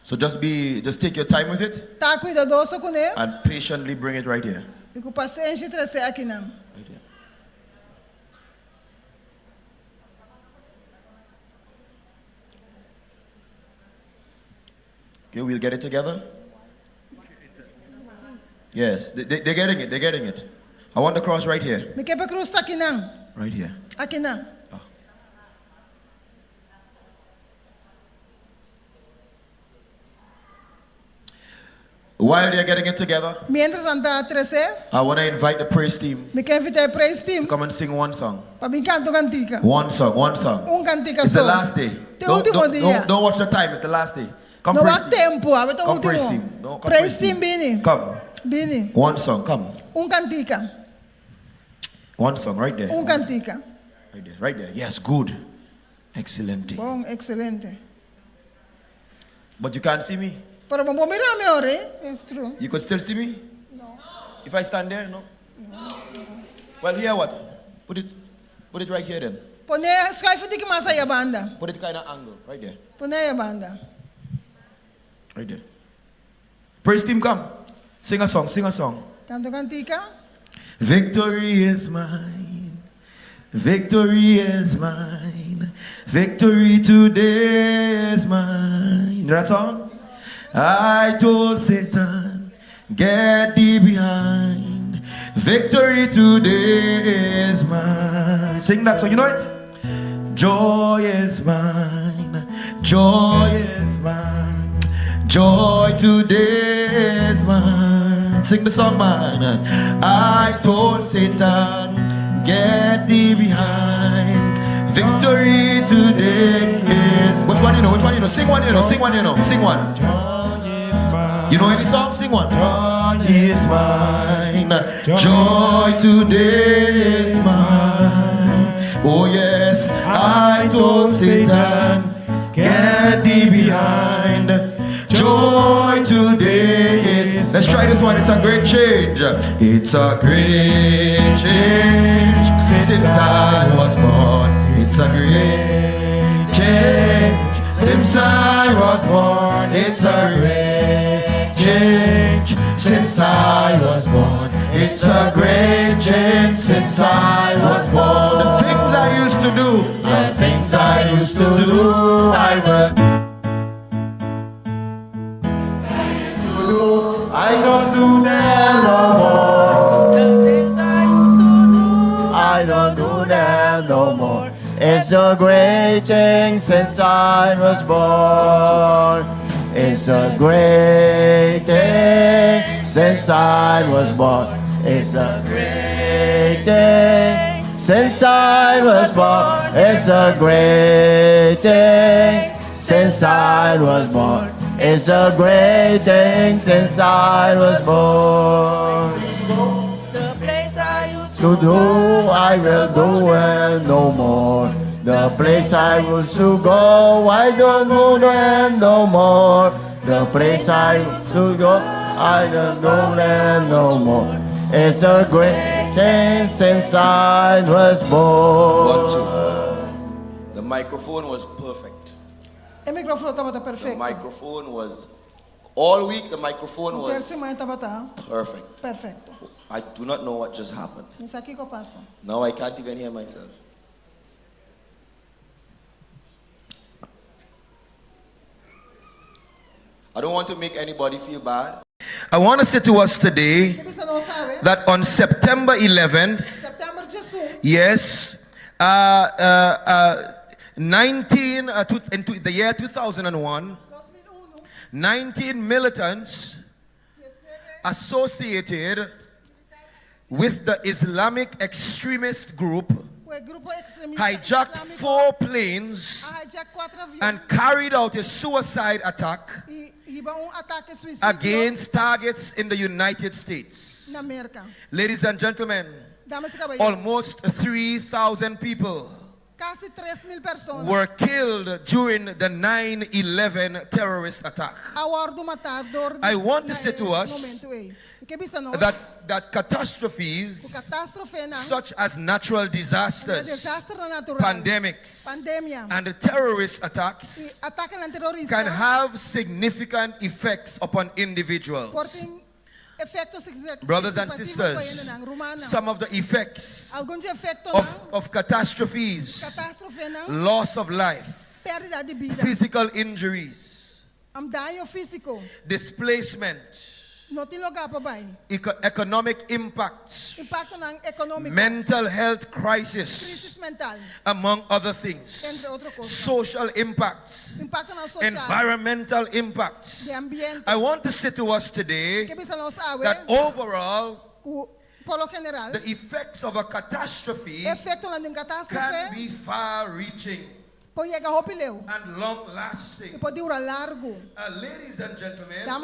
Speaker 11: So just take your time with it
Speaker 5: Tá cuidadoso com ele.
Speaker 11: and patiently bring it right here.
Speaker 5: E com paciência trazer aqui não.
Speaker 11: Right here. Okay, we'll get it together. Yes, they're getting it. They're getting it. I want the cross right here.
Speaker 5: Me quer para cruz tá aqui não.
Speaker 11: Right here.
Speaker 5: Aqui não.
Speaker 11: While they're getting it together,
Speaker 5: Mientras anda a trazer,
Speaker 11: I want to invite the praise team
Speaker 5: me quer invitar para esse
Speaker 11: to
Speaker 5: time
Speaker 11: come and sing one song.
Speaker 5: para vir canto cantica.
Speaker 11: One song, one song.
Speaker 5: Cantica
Speaker 11: It's the
Speaker 5: só.
Speaker 11: last day.
Speaker 5: Tem último dia.
Speaker 11: Don't watch the time. It's the last day. Come
Speaker 5: Não
Speaker 11: praise
Speaker 5: há
Speaker 11: team.
Speaker 5: tempo, abre o
Speaker 11: Come praise
Speaker 5: último.
Speaker 11: team. No, come
Speaker 5: Praise team, Bini.
Speaker 11: Come.
Speaker 5: Bini.
Speaker 11: One song. Come.
Speaker 5: Cantica.
Speaker 11: One song right there.
Speaker 5: Cantica.
Speaker 11: Right there. Right there. Yes, good. Excellent.
Speaker 5: Bom, excelente.
Speaker 11: But you can't see me.
Speaker 5: Pero vamos mirar melhor, eh? It's true.
Speaker 11: You could still see me?
Speaker 5: No.
Speaker 11: If I stand there, no? Well, here what? Put it right here then.
Speaker 5: Pone, escreve de que mais aí a banda.
Speaker 11: Put it kind of angle. Right there.
Speaker 5: Pone aí a banda.
Speaker 11: Right there. Praise team, come. Sing a song. Sing a song.
Speaker 5: Canto cantica.
Speaker 11: Victory is mine. Victory is mine. Victory today is mine. You know that song? I told Satan, get thee behind. Victory today is mine. Sing that song, you know it? Joy is mine. Joy is mine. Joy today is mine. Sing the song, man. I told Satan, get thee behind. Victory today is. Which one you know? Which one you know? Sing one you know. Sing one you know. Sing one. You know any song? Sing one. Joy is mine. Joy today is mine. Oh yes, I told Satan, get thee behind. Joy today is. Let's try this one. It's a great change. It's a great change since I was born. It's a great change since I was born. It's a great change since I was born. It's a great change since I was born. The things I used to do, I will. I don't do them no more. The things I used to do, I don't do them no more. It's the great thing since I was born. It's a great thing since I was born. It's a great thing since I was born. It's a great thing since I was born. It's a great thing since I was born. The place I used to do, I will do it no more. The place I used to go, I don't do it no more. The place I used to go, I don't do it no more. It's a great thing since I was born.
Speaker 13: 1, 2. The microphone was perfect.
Speaker 5: E microfono estava
Speaker 13: The
Speaker 5: perfeito.
Speaker 13: microphone was, all week the microphone
Speaker 5: O
Speaker 13: was
Speaker 5: terceiro estava
Speaker 13: perfect.
Speaker 5: perfeito.
Speaker 13: I do not know what just happened.
Speaker 5: Isso aqui que eu passo.
Speaker 13: Now I can't even hear myself. I don't want to make anybody feel bad.
Speaker 11: I want to say to us today
Speaker 5: Que você não sabe?
Speaker 11: that on September 11th,
Speaker 5: Setembro de 1,
Speaker 11: yes, 2001, the year 2001, 19 militants associated with the Islamic extremist group
Speaker 5: o grupo extremista
Speaker 11: hijacked
Speaker 5: islâmico
Speaker 11: 4 planes
Speaker 5: hijack 4 aviões
Speaker 11: and carried out a suicide attack
Speaker 5: e riba ataque suicídio
Speaker 11: against targets in the United States.
Speaker 5: na América.
Speaker 11: Ladies and gentlemen,
Speaker 5: Damas e caballeros,
Speaker 11: almost 3,000 people
Speaker 5: quase 3,000 pessoas
Speaker 11: were killed during the 9/11 terrorist attack. I want to say to us that catastrophes such as natural disasters, pandemics, and terrorist attacks can have significant effects upon individuals. Brothers and sisters, some of the effects of catastrophes, loss of life, physical injuries, displacement, economic impacts, mental health crisis, among other things, social impacts, environmental impacts. I want to say to us today that overall, the effects of a catastrophe can be far-reaching and long-lasting. Ladies and gentlemen, I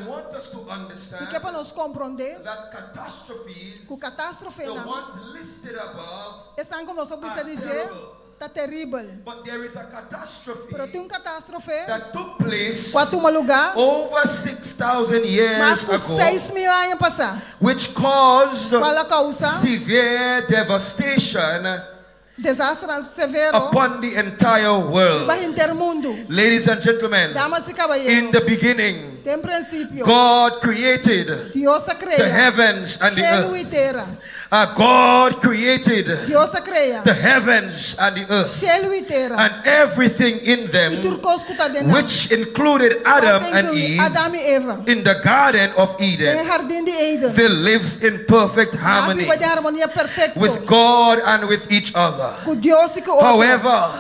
Speaker 11: want us to understand that catastrophes, the ones listed above, are terrible. But there is a catastrophe that took place over 6,000 years ago, which caused severe devastation upon the entire world. Ladies and gentlemen, in the beginning, God created the heavens and the earth. God created the heavens and the earth and everything in them, which included Adam and Eve in the Garden of Eden. They lived in perfect harmony with God and with each other. However,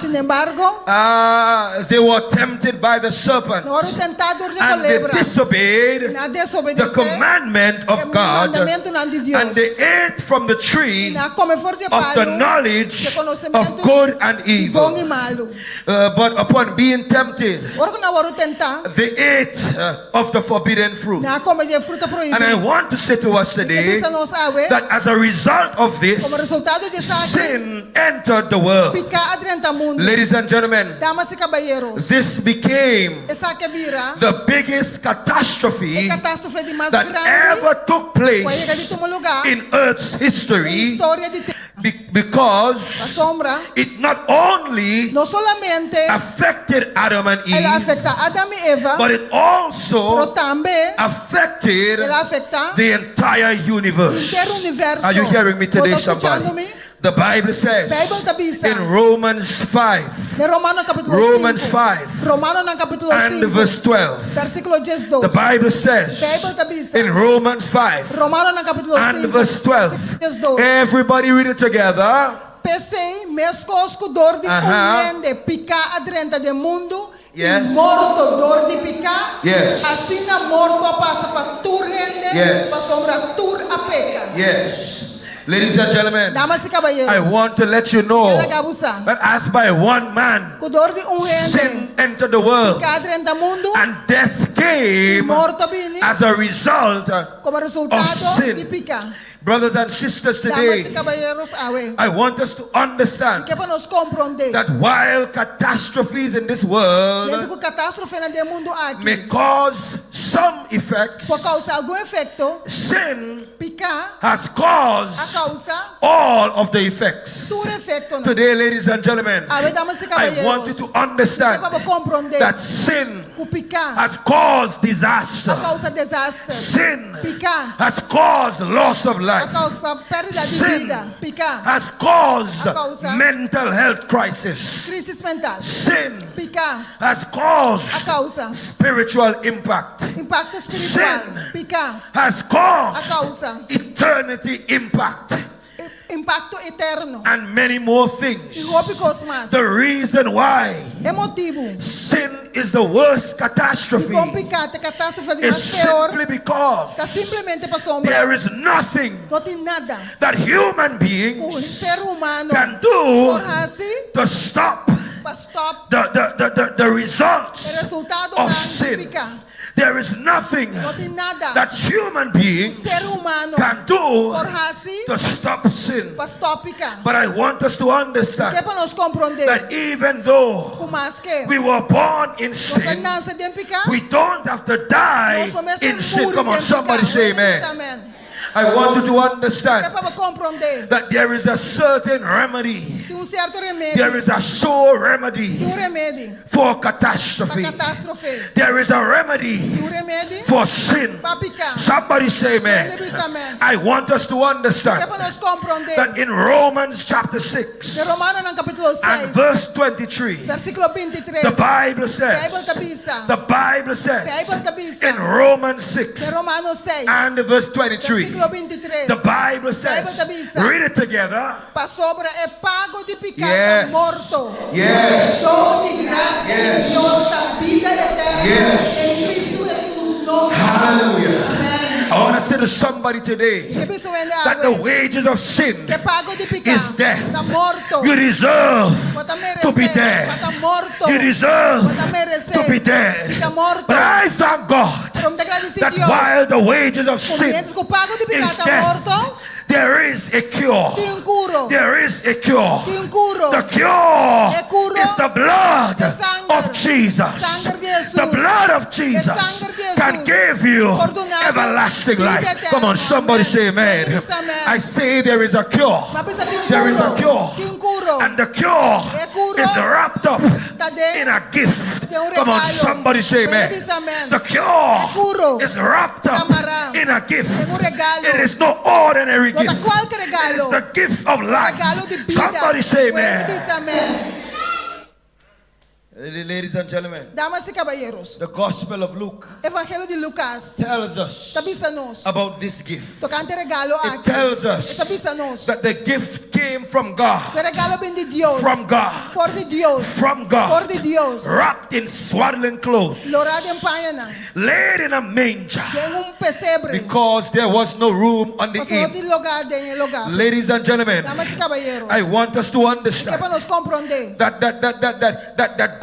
Speaker 11: they were tempted by the serpent and they disobeyed the commandment of God, and they ate from the tree of the knowledge of good and evil. But upon being tempted, they ate of the forbidden fruit. And I want to say to us today that as a result of this, sin entered the world. Ladies and gentlemen, this became the biggest catastrophe that ever took place in Earth's history, because it not only affected Adam and Eve, but it also affected the entire universe. Are you hearing me today, somebody? The Bible says
Speaker 5: Bible tabisa.
Speaker 11: in Romans 5,
Speaker 5: De Romano capítulo
Speaker 11: Romans
Speaker 5: 5.
Speaker 11: 5
Speaker 5: Romano ng capítulo
Speaker 11: and
Speaker 5: 5.
Speaker 11: verse 12.
Speaker 5: Versículo 10.
Speaker 11: The Bible says
Speaker 5: Bible tabisa.
Speaker 11: in Romans 5
Speaker 5: Romano ng capítulo 5.
Speaker 11: and verse 12.
Speaker 5: 10.
Speaker 11: Everybody read it together.
Speaker 5: Pensei, mescosco dor de de pica adrenta de mundo,
Speaker 11: Yes.
Speaker 5: e morto dor de pica,
Speaker 11: Yes.
Speaker 5: assim na morto a passa para tur rende,
Speaker 11: Yes.
Speaker 5: para sombra tur a peca.
Speaker 11: Yes. Ladies and gentlemen,
Speaker 5: Damas e caballeros,
Speaker 11: I want to let you know
Speaker 5: Kalagabusa,
Speaker 11: that as by one man
Speaker 5: com dor de rende,
Speaker 11: sin entered the world
Speaker 5: pica adrenta mundo,
Speaker 11: and death came
Speaker 5: morto bini,
Speaker 11: as a result.
Speaker 5: como resultado
Speaker 11: sin.
Speaker 5: de pica.
Speaker 11: Brothers and sisters,
Speaker 5: Damas e
Speaker 11: today
Speaker 5: caballeros, awe,
Speaker 11: I want us to understand
Speaker 5: que para nos compreender,
Speaker 11: that while catastrophes in this world
Speaker 5: mesmo que catástrofe no mundo aqui,
Speaker 11: may cause some effects,
Speaker 5: por causa algum efeito,
Speaker 11: sin
Speaker 5: pica,
Speaker 11: has
Speaker 5: a
Speaker 11: caused
Speaker 5: causa,
Speaker 11: all of the effects.
Speaker 5: tur efeito.
Speaker 11: Today, ladies and gentlemen,
Speaker 5: Awe, damas e
Speaker 11: I want you
Speaker 5: caballeros,
Speaker 11: to understand
Speaker 5: para compreender,
Speaker 11: that sin
Speaker 5: o picar
Speaker 11: has caused disaster.
Speaker 5: a causa desastre,
Speaker 11: Sin
Speaker 5: picar
Speaker 11: has caused loss of
Speaker 5: a
Speaker 11: life.
Speaker 5: causa perda de
Speaker 11: Sin
Speaker 5: vida, picar
Speaker 11: has caused
Speaker 5: a causa
Speaker 11: mental health crisis.
Speaker 5: crisis mental,
Speaker 11: Sin
Speaker 5: picar
Speaker 11: has
Speaker 5: a
Speaker 11: caused
Speaker 5: causa
Speaker 11: spiritual impact.
Speaker 5: impacto espiritual,
Speaker 11: Sin
Speaker 5: picar
Speaker 11: has
Speaker 5: a
Speaker 11: caused
Speaker 5: causa
Speaker 11: eternity impact
Speaker 5: impacto eterno
Speaker 11: and many more
Speaker 5: e
Speaker 11: things.
Speaker 5: rópicos mais.
Speaker 11: The reason why
Speaker 5: É motivo
Speaker 11: sin is the worst catastrophe
Speaker 5: e com picar a catástrofe de
Speaker 11: is
Speaker 5: mais pior,
Speaker 11: simply because
Speaker 5: está simplesmente para sombra,
Speaker 11: there is nothing
Speaker 5: não tem nada
Speaker 11: that human
Speaker 5: o
Speaker 11: beings
Speaker 5: ser humano
Speaker 11: can do
Speaker 5: por assim
Speaker 11: to stop
Speaker 5: para stop
Speaker 11: the results
Speaker 5: o resultado
Speaker 11: of
Speaker 5: da
Speaker 11: sin.
Speaker 5: picar,
Speaker 11: There is nothing
Speaker 5: não tem nada
Speaker 11: that human
Speaker 5: o
Speaker 11: beings
Speaker 5: ser humano
Speaker 11: can do
Speaker 5: por assim
Speaker 11: to stop sin.
Speaker 5: para stop picar.
Speaker 11: But I want us to
Speaker 5: Que é
Speaker 11: understand
Speaker 5: para nós compreender
Speaker 11: that even though
Speaker 5: o mais que
Speaker 11: we were born in
Speaker 5: nossa
Speaker 11: sin,
Speaker 5: nasce de picar,
Speaker 11: we don't have to die
Speaker 5: nós começamos
Speaker 11: in sin.
Speaker 5: morir
Speaker 11: Come on,
Speaker 5: de
Speaker 11: somebody
Speaker 5: picar.
Speaker 11: say
Speaker 5: Amen.
Speaker 11: amen. I want you to
Speaker 5: Que é
Speaker 11: understand
Speaker 5: para compreender
Speaker 11: that there is a certain remedy.
Speaker 5: tem certo remédio,
Speaker 11: There is a sure
Speaker 5: tem
Speaker 11: remedy
Speaker 5: remédio
Speaker 11: for
Speaker 5: para
Speaker 11: catastrophe.
Speaker 5: catástrofe,
Speaker 11: There is a remedy
Speaker 5: tem remédio
Speaker 11: for sin.
Speaker 5: para picar.
Speaker 11: Somebody say amen.
Speaker 5: Amen.
Speaker 11: I want us to
Speaker 5: Que é
Speaker 11: understand
Speaker 5: para nós compreender
Speaker 11: that in Romans chapter 6
Speaker 5: de Romano no capítulo 6,
Speaker 11: and verse 23,
Speaker 5: versículo 23,
Speaker 11: the Bible
Speaker 5: Bible
Speaker 11: says,
Speaker 5: tabisa,
Speaker 11: the Bible says
Speaker 5: Bible tabisa,
Speaker 11: in Romans 6
Speaker 5: de Romano 6,
Speaker 11: and verse 23,
Speaker 5: versículo 23,
Speaker 11: the Bible says,
Speaker 5: Bible tabisa,
Speaker 11: read it together.
Speaker 5: para sobra é pago de picar
Speaker 11: Yes.
Speaker 5: tá morto.
Speaker 11: Yes.
Speaker 5: Dom de graça de Deus da vida eterna.
Speaker 11: Yes.
Speaker 5: Em Cristo Jesus nosso.
Speaker 11: Hallelujah.
Speaker 5: Amém.
Speaker 11: I want to say to somebody today
Speaker 5: Que pessoa é
Speaker 11: that the wages of sin
Speaker 5: que pago de picar
Speaker 11: is death.
Speaker 5: tá morto.
Speaker 11: You deserve
Speaker 5: Pode
Speaker 11: to be
Speaker 5: merecer,
Speaker 11: dead.
Speaker 5: tá morto.
Speaker 11: You deserve
Speaker 5: Pode merecer,
Speaker 11: to be dead.
Speaker 5: tá morto.
Speaker 11: But I thank God
Speaker 5: Pero me agradeci
Speaker 11: that
Speaker 5: Deus.
Speaker 11: while the wages of
Speaker 5: Como
Speaker 11: sin
Speaker 5: menos que o pago de picar
Speaker 11: is
Speaker 5: tá
Speaker 11: death,
Speaker 5: morto,
Speaker 11: there is a cure.
Speaker 5: tem curo.
Speaker 11: There is a cure.
Speaker 5: Tem curo.
Speaker 11: The cure
Speaker 5: curo
Speaker 11: is the blood
Speaker 5: de sangue.
Speaker 11: of Jesus.
Speaker 5: Sangue de Jesus.
Speaker 11: The blood of Jesus
Speaker 5: sangue de Jesus.
Speaker 11: can give you
Speaker 5: Perdonado.
Speaker 11: everlasting
Speaker 5: Vida
Speaker 11: life.
Speaker 5: eterna.
Speaker 11: Come on, somebody
Speaker 5: Amen.
Speaker 11: say amen.
Speaker 5: Diz amém.
Speaker 11: I say there is a cure.
Speaker 5: Mas pensa tem
Speaker 11: There is a
Speaker 5: curo.
Speaker 11: cure.
Speaker 5: Tem curo.
Speaker 11: And the cure
Speaker 5: curo
Speaker 11: is wrapped up
Speaker 5: tá dentro
Speaker 11: in a gift.
Speaker 5: de
Speaker 11: Come on,
Speaker 5: regalo.
Speaker 11: somebody say amen.
Speaker 5: Diz amém.
Speaker 11: The cure
Speaker 5: curo.
Speaker 11: is wrapped up
Speaker 5: Amarrado.
Speaker 11: in a gift.
Speaker 5: Tem regalo.
Speaker 11: It is no ordinary
Speaker 5: Não
Speaker 11: gift.
Speaker 5: tá qualquer
Speaker 11: It is
Speaker 5: regalo.
Speaker 11: the gift of life.
Speaker 5: Regalo de vida.
Speaker 11: Somebody say
Speaker 5: Puede
Speaker 11: amen.
Speaker 5: dizer amém.
Speaker 11: Ladies and gentlemen,
Speaker 5: Damas e caballeros,
Speaker 11: the Gospel of Luke
Speaker 5: Evangelho de Lucas
Speaker 11: tells us
Speaker 5: tabisa-nos
Speaker 11: about this gift.
Speaker 5: tocante regalo
Speaker 11: It
Speaker 5: aqui.
Speaker 11: tells us
Speaker 5: Tabisa-nos
Speaker 11: that the gift came from God,
Speaker 5: que regalo vem de Deus.
Speaker 11: from God,
Speaker 5: For de Deus.
Speaker 11: from
Speaker 5: For
Speaker 11: God,
Speaker 5: de Deus.
Speaker 11: wrapped in swaddling clothes,
Speaker 5: Lorado em paiana.
Speaker 11: laid in a manger,
Speaker 5: Tem pesebre.
Speaker 11: because there was no room on the
Speaker 5: Mas não
Speaker 11: inn.
Speaker 5: tem lugar em lugar.
Speaker 11: Ladies and gentlemen,
Speaker 5: Damas e caballeros.
Speaker 11: I want us to
Speaker 5: Que
Speaker 11: understand
Speaker 5: para nos compreender
Speaker 11: that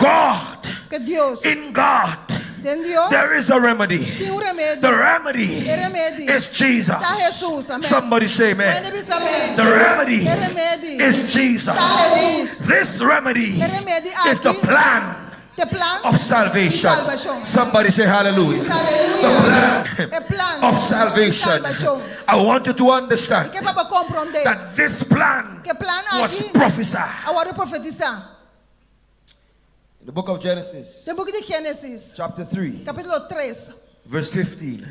Speaker 11: God,
Speaker 5: que Deus,
Speaker 11: in God,
Speaker 5: tem Deus,
Speaker 11: there is a remedy.
Speaker 5: tem remédio.
Speaker 11: The remedy
Speaker 5: remédio
Speaker 11: is Jesus.
Speaker 5: tá Jesus. Amém.
Speaker 11: Somebody say amen.
Speaker 5: Puede dizer amém.
Speaker 11: The remedy
Speaker 5: remédio
Speaker 11: is Jesus.
Speaker 5: tá Jesus.
Speaker 11: This remedy
Speaker 5: remédio
Speaker 11: is the
Speaker 5: aqui.
Speaker 11: plan
Speaker 5: Tem plan
Speaker 11: of salvation.
Speaker 5: de salvação.
Speaker 11: Somebody say hallelujah.
Speaker 5: Diz
Speaker 11: The
Speaker 5: aleluia. É
Speaker 11: plan
Speaker 5: plan
Speaker 11: of salvation.
Speaker 5: de salvação.
Speaker 11: I want you to understand
Speaker 5: Que para compreender
Speaker 11: that this plan
Speaker 5: que plan
Speaker 11: was
Speaker 5: aqui
Speaker 11: prophesied.
Speaker 5: agora profetizar.
Speaker 13: In the book of Genesis,
Speaker 5: No book de Gênesis,
Speaker 13: chapter 3,
Speaker 5: capítulo 3,
Speaker 11: Verse 15.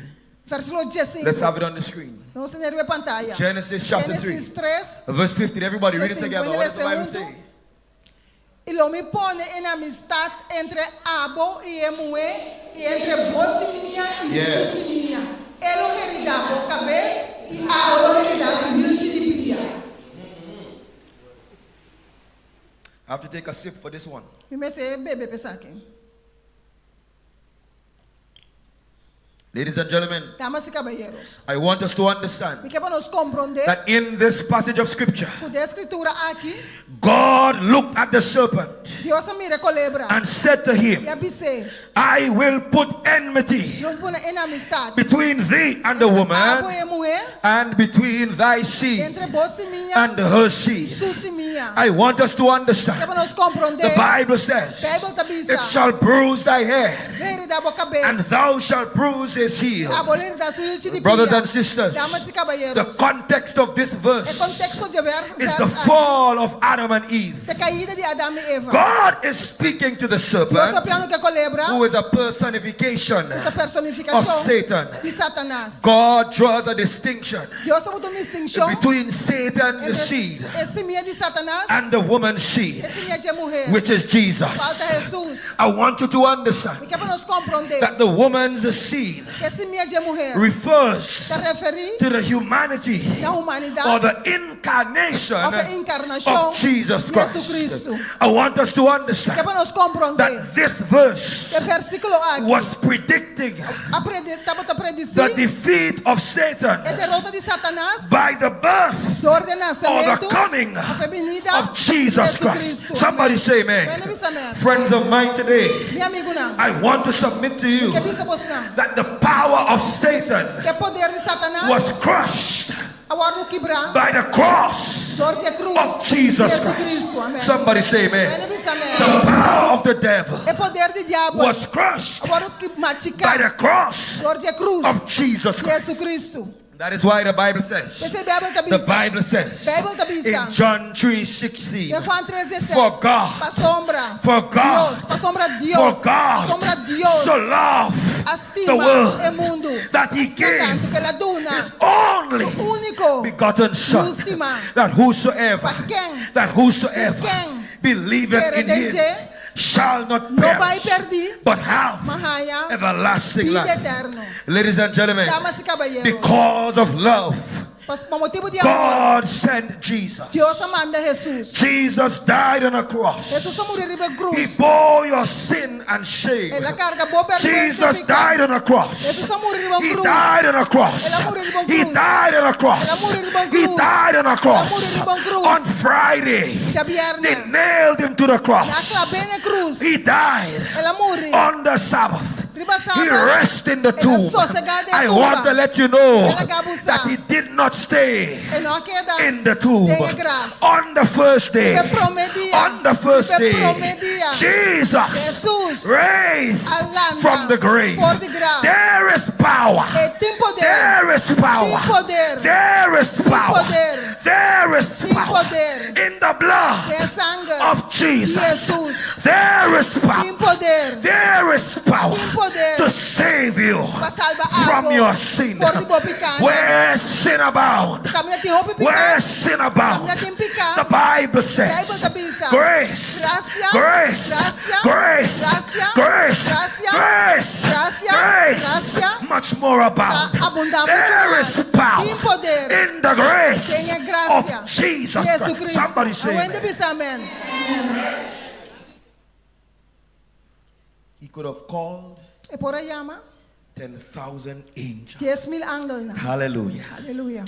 Speaker 5: Versículo 15.
Speaker 11: Let's have it on the screen.
Speaker 5: Vamos tener en pantalla.
Speaker 11: Genesis chapter 3.
Speaker 5: Génesis 3.
Speaker 11: Verse 15. Everybody read it
Speaker 5: 15.
Speaker 11: together. What does the Bible
Speaker 5: Segundo.
Speaker 11: say?
Speaker 5: Y lo me pone en amistad entre Abo y Emue, y entre vos y mía y
Speaker 11: Yes.
Speaker 5: sus y mía. Él lo heredá por cabeza y Abo lo heredá su vilche de pía.
Speaker 11: I have to take a sip for this one.
Speaker 5: Mi me se bebe pesake.
Speaker 11: Ladies and gentlemen,
Speaker 5: Damas y caballeros.
Speaker 11: I want us to understand
Speaker 5: Mi que nos comprender
Speaker 11: that in this passage of scripture,
Speaker 5: de escritura aquí,
Speaker 11: God looked at the serpent
Speaker 5: Dios mira culebra.
Speaker 11: and said to
Speaker 5: Y
Speaker 11: him,
Speaker 5: avise,
Speaker 11: I will put enmity
Speaker 5: Dios pone en amistad.
Speaker 11: between thee and the
Speaker 5: Abo
Speaker 11: woman,
Speaker 5: y mujer,
Speaker 11: and between thy seed
Speaker 5: entre vos y mía,
Speaker 11: and her seed.
Speaker 5: sus y mía.
Speaker 11: I want us to
Speaker 5: Que
Speaker 11: understand.
Speaker 5: nos comprender.
Speaker 11: The Bible says,
Speaker 5: Bible tabisa.
Speaker 11: it shall bruise thy head,
Speaker 5: Heredá por
Speaker 11: and
Speaker 5: cabeza.
Speaker 11: thou shalt bruise his heel.
Speaker 5: Abolir da su vilche de
Speaker 11: Brothers
Speaker 5: pía.
Speaker 11: and sisters,
Speaker 5: Damas y
Speaker 11: the
Speaker 5: caballeros.
Speaker 11: context of this
Speaker 5: El
Speaker 11: verse
Speaker 5: contexto de ver,
Speaker 11: is the fall of Adam and Eve.
Speaker 5: de caída de Adão e Eva.
Speaker 11: God is speaking to the
Speaker 5: Dios
Speaker 11: serpent,
Speaker 5: está piano que culebra,
Speaker 11: who is a personification
Speaker 5: esta
Speaker 11: of
Speaker 5: personificación
Speaker 11: Satan.
Speaker 5: de Satanás.
Speaker 11: God draws a distinction
Speaker 5: Dios está botando distinção
Speaker 11: between Satan, the
Speaker 5: entre
Speaker 11: seed,
Speaker 5: esse minha de Satanás
Speaker 11: and the woman's seed,
Speaker 5: esse minha de mulher.
Speaker 11: which is Jesus.
Speaker 5: Falta Jesus.
Speaker 11: I want you to understand
Speaker 5: E que para nos compreender
Speaker 11: that the woman's seed
Speaker 5: que esse minha de mulher
Speaker 11: refers
Speaker 5: se referir
Speaker 11: to the humanity
Speaker 5: na humanidade
Speaker 11: or the incarnation
Speaker 5: of a encarnação
Speaker 11: of Jesus
Speaker 5: de
Speaker 11: Christ.
Speaker 5: Jesus Cristo.
Speaker 11: I want us to
Speaker 5: Que
Speaker 11: understand
Speaker 5: para nos compreender
Speaker 11: that this verse
Speaker 5: que versículo aqui
Speaker 11: was predicting
Speaker 5: estava a
Speaker 11: the
Speaker 5: predizir
Speaker 11: defeat of Satan
Speaker 5: a derrota de Satanás
Speaker 11: by the birth
Speaker 5: do
Speaker 11: or
Speaker 5: nascimento
Speaker 11: the coming
Speaker 5: a feminida
Speaker 11: of Jesus Christ.
Speaker 5: Cristo.
Speaker 11: Somebody say
Speaker 5: Amen.
Speaker 11: amen. Friends of mine today,
Speaker 5: Meu amigo não.
Speaker 11: I want to submit to you
Speaker 5: Que bisa você não.
Speaker 11: that the power of Satan
Speaker 5: Que poder de Satanás
Speaker 11: was crushed
Speaker 5: agora o quebrar
Speaker 11: by the cross
Speaker 5: sorte a cruz
Speaker 11: of Jesus
Speaker 5: Jesus
Speaker 11: Christ.
Speaker 5: Cristo. Amém.
Speaker 11: Somebody say amen.
Speaker 5: Amen. Bisa
Speaker 11: The
Speaker 5: amen.
Speaker 11: power of the devil
Speaker 5: O poder de diabo
Speaker 11: was crushed
Speaker 5: agora o que
Speaker 11: by
Speaker 5: machucar
Speaker 11: the cross
Speaker 5: sorte a cruz
Speaker 11: of Jesus Christ.
Speaker 5: Jesus Cristo.
Speaker 11: That is why the Bible says,
Speaker 5: Esse Bíblia tá
Speaker 11: the
Speaker 5: bisa.
Speaker 11: Bible says
Speaker 5: Bíblia tá bisa.
Speaker 11: in John 3:16,
Speaker 5: De Juan 3:16.
Speaker 11: for God,
Speaker 5: Pa sombra.
Speaker 11: for God,
Speaker 5: Dios, pa sombra Dios.
Speaker 11: for
Speaker 5: Pa
Speaker 11: God
Speaker 5: sombra Dios.
Speaker 11: so loved
Speaker 5: Estima
Speaker 11: the world
Speaker 5: o mundo.
Speaker 11: that he gave
Speaker 5: Tanto que la duna.
Speaker 11: his only
Speaker 5: Único.
Speaker 11: begotten Son,
Speaker 5: Última.
Speaker 11: that whosoever,
Speaker 5: Pa quem?
Speaker 11: that whosoever
Speaker 5: Quem?
Speaker 11: believeth in him
Speaker 5: Herede.
Speaker 11: shall not
Speaker 5: No vai
Speaker 11: perish,
Speaker 5: perder.
Speaker 11: but have
Speaker 5: Mahaya.
Speaker 11: everlasting
Speaker 5: Vida
Speaker 11: life.
Speaker 5: eterno.
Speaker 11: Ladies and gentlemen,
Speaker 5: Damas y caballeros.
Speaker 11: because of love,
Speaker 5: Por motivo de amor.
Speaker 11: God sent Jesus.
Speaker 5: Dios manda Jesus.
Speaker 11: Jesus died on a cross.
Speaker 5: Jesus morreu em
Speaker 11: He
Speaker 5: cruz.
Speaker 11: bore your sin and shame.
Speaker 5: Ela carga boa vergonha.
Speaker 11: Jesus died on a cross.
Speaker 5: Jesus morreu em
Speaker 11: He
Speaker 5: cruz.
Speaker 11: died on a cross.
Speaker 5: Ela morreu em
Speaker 11: He
Speaker 5: cruz.
Speaker 11: died on a cross.
Speaker 5: Ela morreu em
Speaker 11: He
Speaker 5: cruz.
Speaker 11: died on a
Speaker 5: Ela
Speaker 11: cross.
Speaker 5: morreu em cruz.
Speaker 11: On Friday,
Speaker 5: Já
Speaker 11: they
Speaker 5: viernes.
Speaker 11: nailed him to the
Speaker 5: Na
Speaker 11: cross.
Speaker 5: clavei na cruz.
Speaker 11: He died
Speaker 5: Ela morreu.
Speaker 11: on the Sabbath.
Speaker 5: Riba
Speaker 11: He
Speaker 5: sábado.
Speaker 11: rested in the
Speaker 5: Ela
Speaker 11: tomb.
Speaker 5: sossegada em
Speaker 11: I
Speaker 5: tumba.
Speaker 11: want to let you know
Speaker 5: Ela gabuça.
Speaker 11: that he did not stay
Speaker 5: E não queda.
Speaker 11: in the tomb.
Speaker 5: Tem grave.
Speaker 11: On the first day,
Speaker 5: Que promedia.
Speaker 11: on the first
Speaker 5: Que
Speaker 11: day,
Speaker 5: promedia.
Speaker 11: Jesus
Speaker 5: Jesus.
Speaker 11: raised
Speaker 5: Alanda.
Speaker 11: from the grave.
Speaker 5: Fora de grave.
Speaker 11: There is power.
Speaker 5: E tem poder.
Speaker 11: There is power.
Speaker 5: Tem poder.
Speaker 11: There is power.
Speaker 5: poder.
Speaker 11: There is
Speaker 5: Tem
Speaker 11: power
Speaker 5: poder.
Speaker 11: in the blood
Speaker 5: Tem sangue.
Speaker 11: of Jesus.
Speaker 5: Jesus.
Speaker 11: There is
Speaker 5: Tem
Speaker 11: power.
Speaker 5: poder.
Speaker 11: There is power
Speaker 5: Tem poder.
Speaker 11: to save you
Speaker 5: Para salvar
Speaker 11: from
Speaker 5: algo.
Speaker 11: your sin.
Speaker 5: Fora de boa picada.
Speaker 11: Where sin abound,
Speaker 5: Caminha tem roupa
Speaker 11: where
Speaker 5: picada.
Speaker 11: sin abound,
Speaker 5: Caminha tem picada.
Speaker 11: the Bible says,
Speaker 5: Bible tá bisa.
Speaker 11: grace,
Speaker 5: Gracia.
Speaker 11: grace,
Speaker 5: Gracia.
Speaker 11: grace,
Speaker 5: Gracia.
Speaker 11: grace,
Speaker 5: Gracia.
Speaker 11: grace,
Speaker 5: Gracia.
Speaker 11: grace,
Speaker 5: Gracia.
Speaker 11: much more abound.
Speaker 5: Tá abundante
Speaker 11: There
Speaker 5: demais.
Speaker 11: is power
Speaker 5: Tem poder.
Speaker 11: in the grace
Speaker 5: Tem a graça.
Speaker 11: of Jesus
Speaker 5: Jesus
Speaker 11: Christ.
Speaker 5: Cristo.
Speaker 11: Somebody say
Speaker 5: Aonde
Speaker 11: amen.
Speaker 5: bisa amém.
Speaker 11: He could have called
Speaker 5: E por aí ama
Speaker 11: 10,000 angels.
Speaker 5: 10,000 ángeles.
Speaker 11: Hallelujah.
Speaker 5: Aleluia.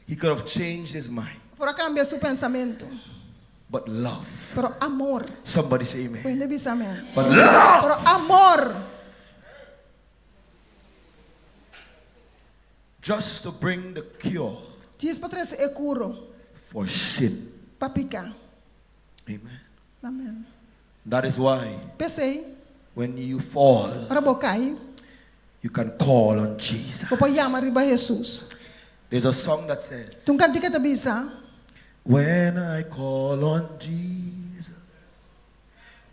Speaker 11: He could have changed his mind.
Speaker 5: Por cambiar seu pensamento.
Speaker 11: But love.
Speaker 5: Pero amor.
Speaker 11: Somebody say amen.
Speaker 5: Aonde bisa amém.
Speaker 11: But love.
Speaker 5: Pero amor.
Speaker 11: Just to bring the cure
Speaker 5: Diz para trazer e curo.
Speaker 11: for sin.
Speaker 5: Para picar.
Speaker 11: Amen.
Speaker 5: Amém.
Speaker 11: That is why
Speaker 5: Pensei.
Speaker 11: when you fall,
Speaker 5: Para bocai.
Speaker 11: you can call on Jesus.
Speaker 5: Para yama riba Jesus.
Speaker 11: There's a song that says,
Speaker 5: Tung cantica ta bisa.
Speaker 11: when I call on Jesus,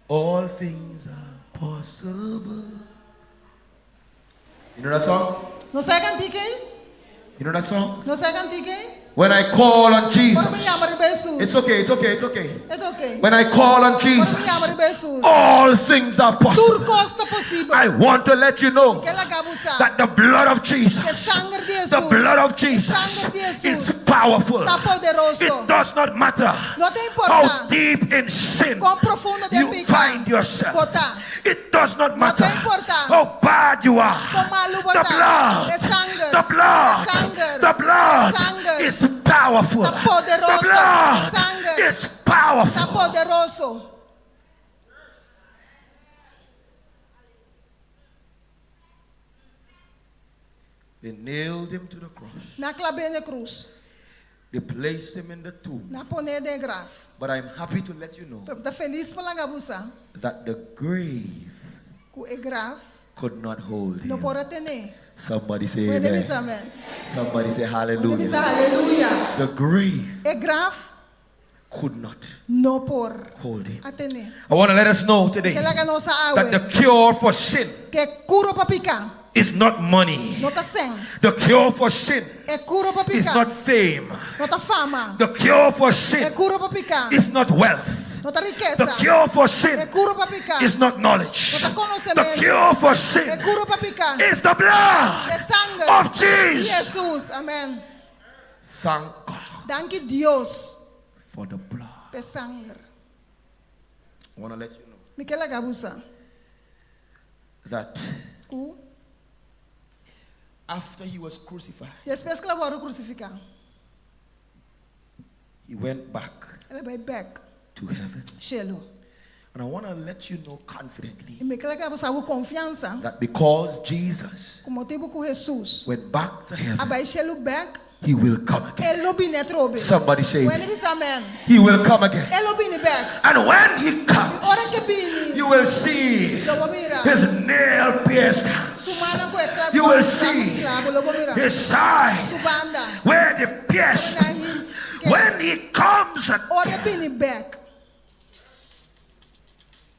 Speaker 11: all things are possible. You know that song?
Speaker 5: No sai cantique?
Speaker 11: You know that song?
Speaker 5: No sai cantique?
Speaker 11: When I call on Jesus.
Speaker 5: Por me llama de Jesus.
Speaker 11: It's okay, it's okay, it's okay.
Speaker 5: It's okay.
Speaker 11: When I call on
Speaker 5: Por
Speaker 11: Jesus,
Speaker 5: me llama de Jesus.
Speaker 11: all things are possible.
Speaker 5: Tudo costa possível.
Speaker 11: I want to let you know
Speaker 5: Que ela gabusa.
Speaker 11: that the blood of Jesus,
Speaker 5: Que sangue de Jesus.
Speaker 11: the blood of Jesus
Speaker 5: Sangue de Jesus.
Speaker 11: is powerful.
Speaker 5: Tá poderoso.
Speaker 11: It does not matter
Speaker 5: Não tem
Speaker 11: how
Speaker 5: importância.
Speaker 11: deep in sin
Speaker 5: Quão profundo de
Speaker 11: you
Speaker 5: pecado.
Speaker 11: find yourself.
Speaker 5: Botar.
Speaker 11: It does not matter
Speaker 5: tem importância.
Speaker 11: how bad you are.
Speaker 5: Quão malo
Speaker 11: The
Speaker 5: botar.
Speaker 11: blood,
Speaker 5: É sangue.
Speaker 11: the blood,
Speaker 5: É sangue.
Speaker 11: the blood
Speaker 5: É sangue.
Speaker 11: is powerful.
Speaker 5: Tá poderoso.
Speaker 11: The blood
Speaker 5: Sangue.
Speaker 11: is powerful.
Speaker 5: Tá poderoso.
Speaker 11: They nailed him to the cross.
Speaker 5: Na clave de cruz.
Speaker 11: They placed him in the tomb.
Speaker 5: Na poner de grave.
Speaker 11: But I'm happy to let you know
Speaker 5: Tá feliz pela gabusa.
Speaker 11: that the grave
Speaker 5: Que é grave.
Speaker 11: could not hold
Speaker 5: Não
Speaker 11: him.
Speaker 5: pode ter.
Speaker 11: Somebody say
Speaker 5: Pode
Speaker 11: amen.
Speaker 5: dizer amém.
Speaker 11: Somebody say
Speaker 5: Pode dizer
Speaker 11: hallelujah.
Speaker 5: aleluia.
Speaker 11: The grave
Speaker 5: É grave.
Speaker 11: could not
Speaker 5: Não por
Speaker 11: hold him.
Speaker 5: a ter.
Speaker 11: I want to let us know today
Speaker 5: Que ela que nossa
Speaker 11: that the
Speaker 5: água.
Speaker 11: cure for sin
Speaker 5: Que cura para picar.
Speaker 11: is not money.
Speaker 5: Não tá sem.
Speaker 11: The cure for sin
Speaker 5: É cura para
Speaker 11: is
Speaker 5: picar.
Speaker 11: not fame.
Speaker 5: Não tá fama.
Speaker 11: The cure for
Speaker 5: É
Speaker 11: sin
Speaker 5: cura para picar.
Speaker 11: is not wealth.
Speaker 5: Não tá
Speaker 11: The
Speaker 5: riqueza.
Speaker 11: cure for
Speaker 5: É
Speaker 11: sin
Speaker 5: cura para picar.
Speaker 11: is not knowledge.
Speaker 5: Não tá
Speaker 11: The
Speaker 5: conhecimento.
Speaker 11: cure for
Speaker 5: É
Speaker 11: sin
Speaker 5: cura para picar.
Speaker 11: is the blood
Speaker 5: É sangue.
Speaker 11: of Jesus.
Speaker 5: Jesus. Amém.
Speaker 11: Thank God
Speaker 5: Danke Deus.
Speaker 11: for the blood.
Speaker 5: Pe sangue.
Speaker 11: I want to let you know
Speaker 5: Miquela gabusa.
Speaker 11: that
Speaker 5: Ku.
Speaker 11: after he was crucified,
Speaker 5: Depois que ela vai crucificar.
Speaker 11: he went back
Speaker 5: Ela vai back.
Speaker 11: to heaven.
Speaker 5: Shelo.
Speaker 11: And I want to let you know confidently
Speaker 5: E miquela gabusa com confiança.
Speaker 11: that because Jesus
Speaker 5: Com motivo com Jesus.
Speaker 11: went back to heaven,
Speaker 5: Abai shelo back.
Speaker 11: he will come again.
Speaker 5: Ele bine trobe.
Speaker 11: Somebody say,
Speaker 5: When it is amen.
Speaker 11: he will come again.
Speaker 5: Ele bine back.
Speaker 11: And when he
Speaker 5: Ora
Speaker 11: comes,
Speaker 5: que bine.
Speaker 11: you will see
Speaker 5: Lobo mira.
Speaker 11: his nail-pierced hands.
Speaker 5: Sumana ko eklab.
Speaker 11: You will see
Speaker 5: Lobo mira.
Speaker 11: his side
Speaker 5: Subanda.
Speaker 11: where they pierced. When he comes again,
Speaker 5: Ora bine back.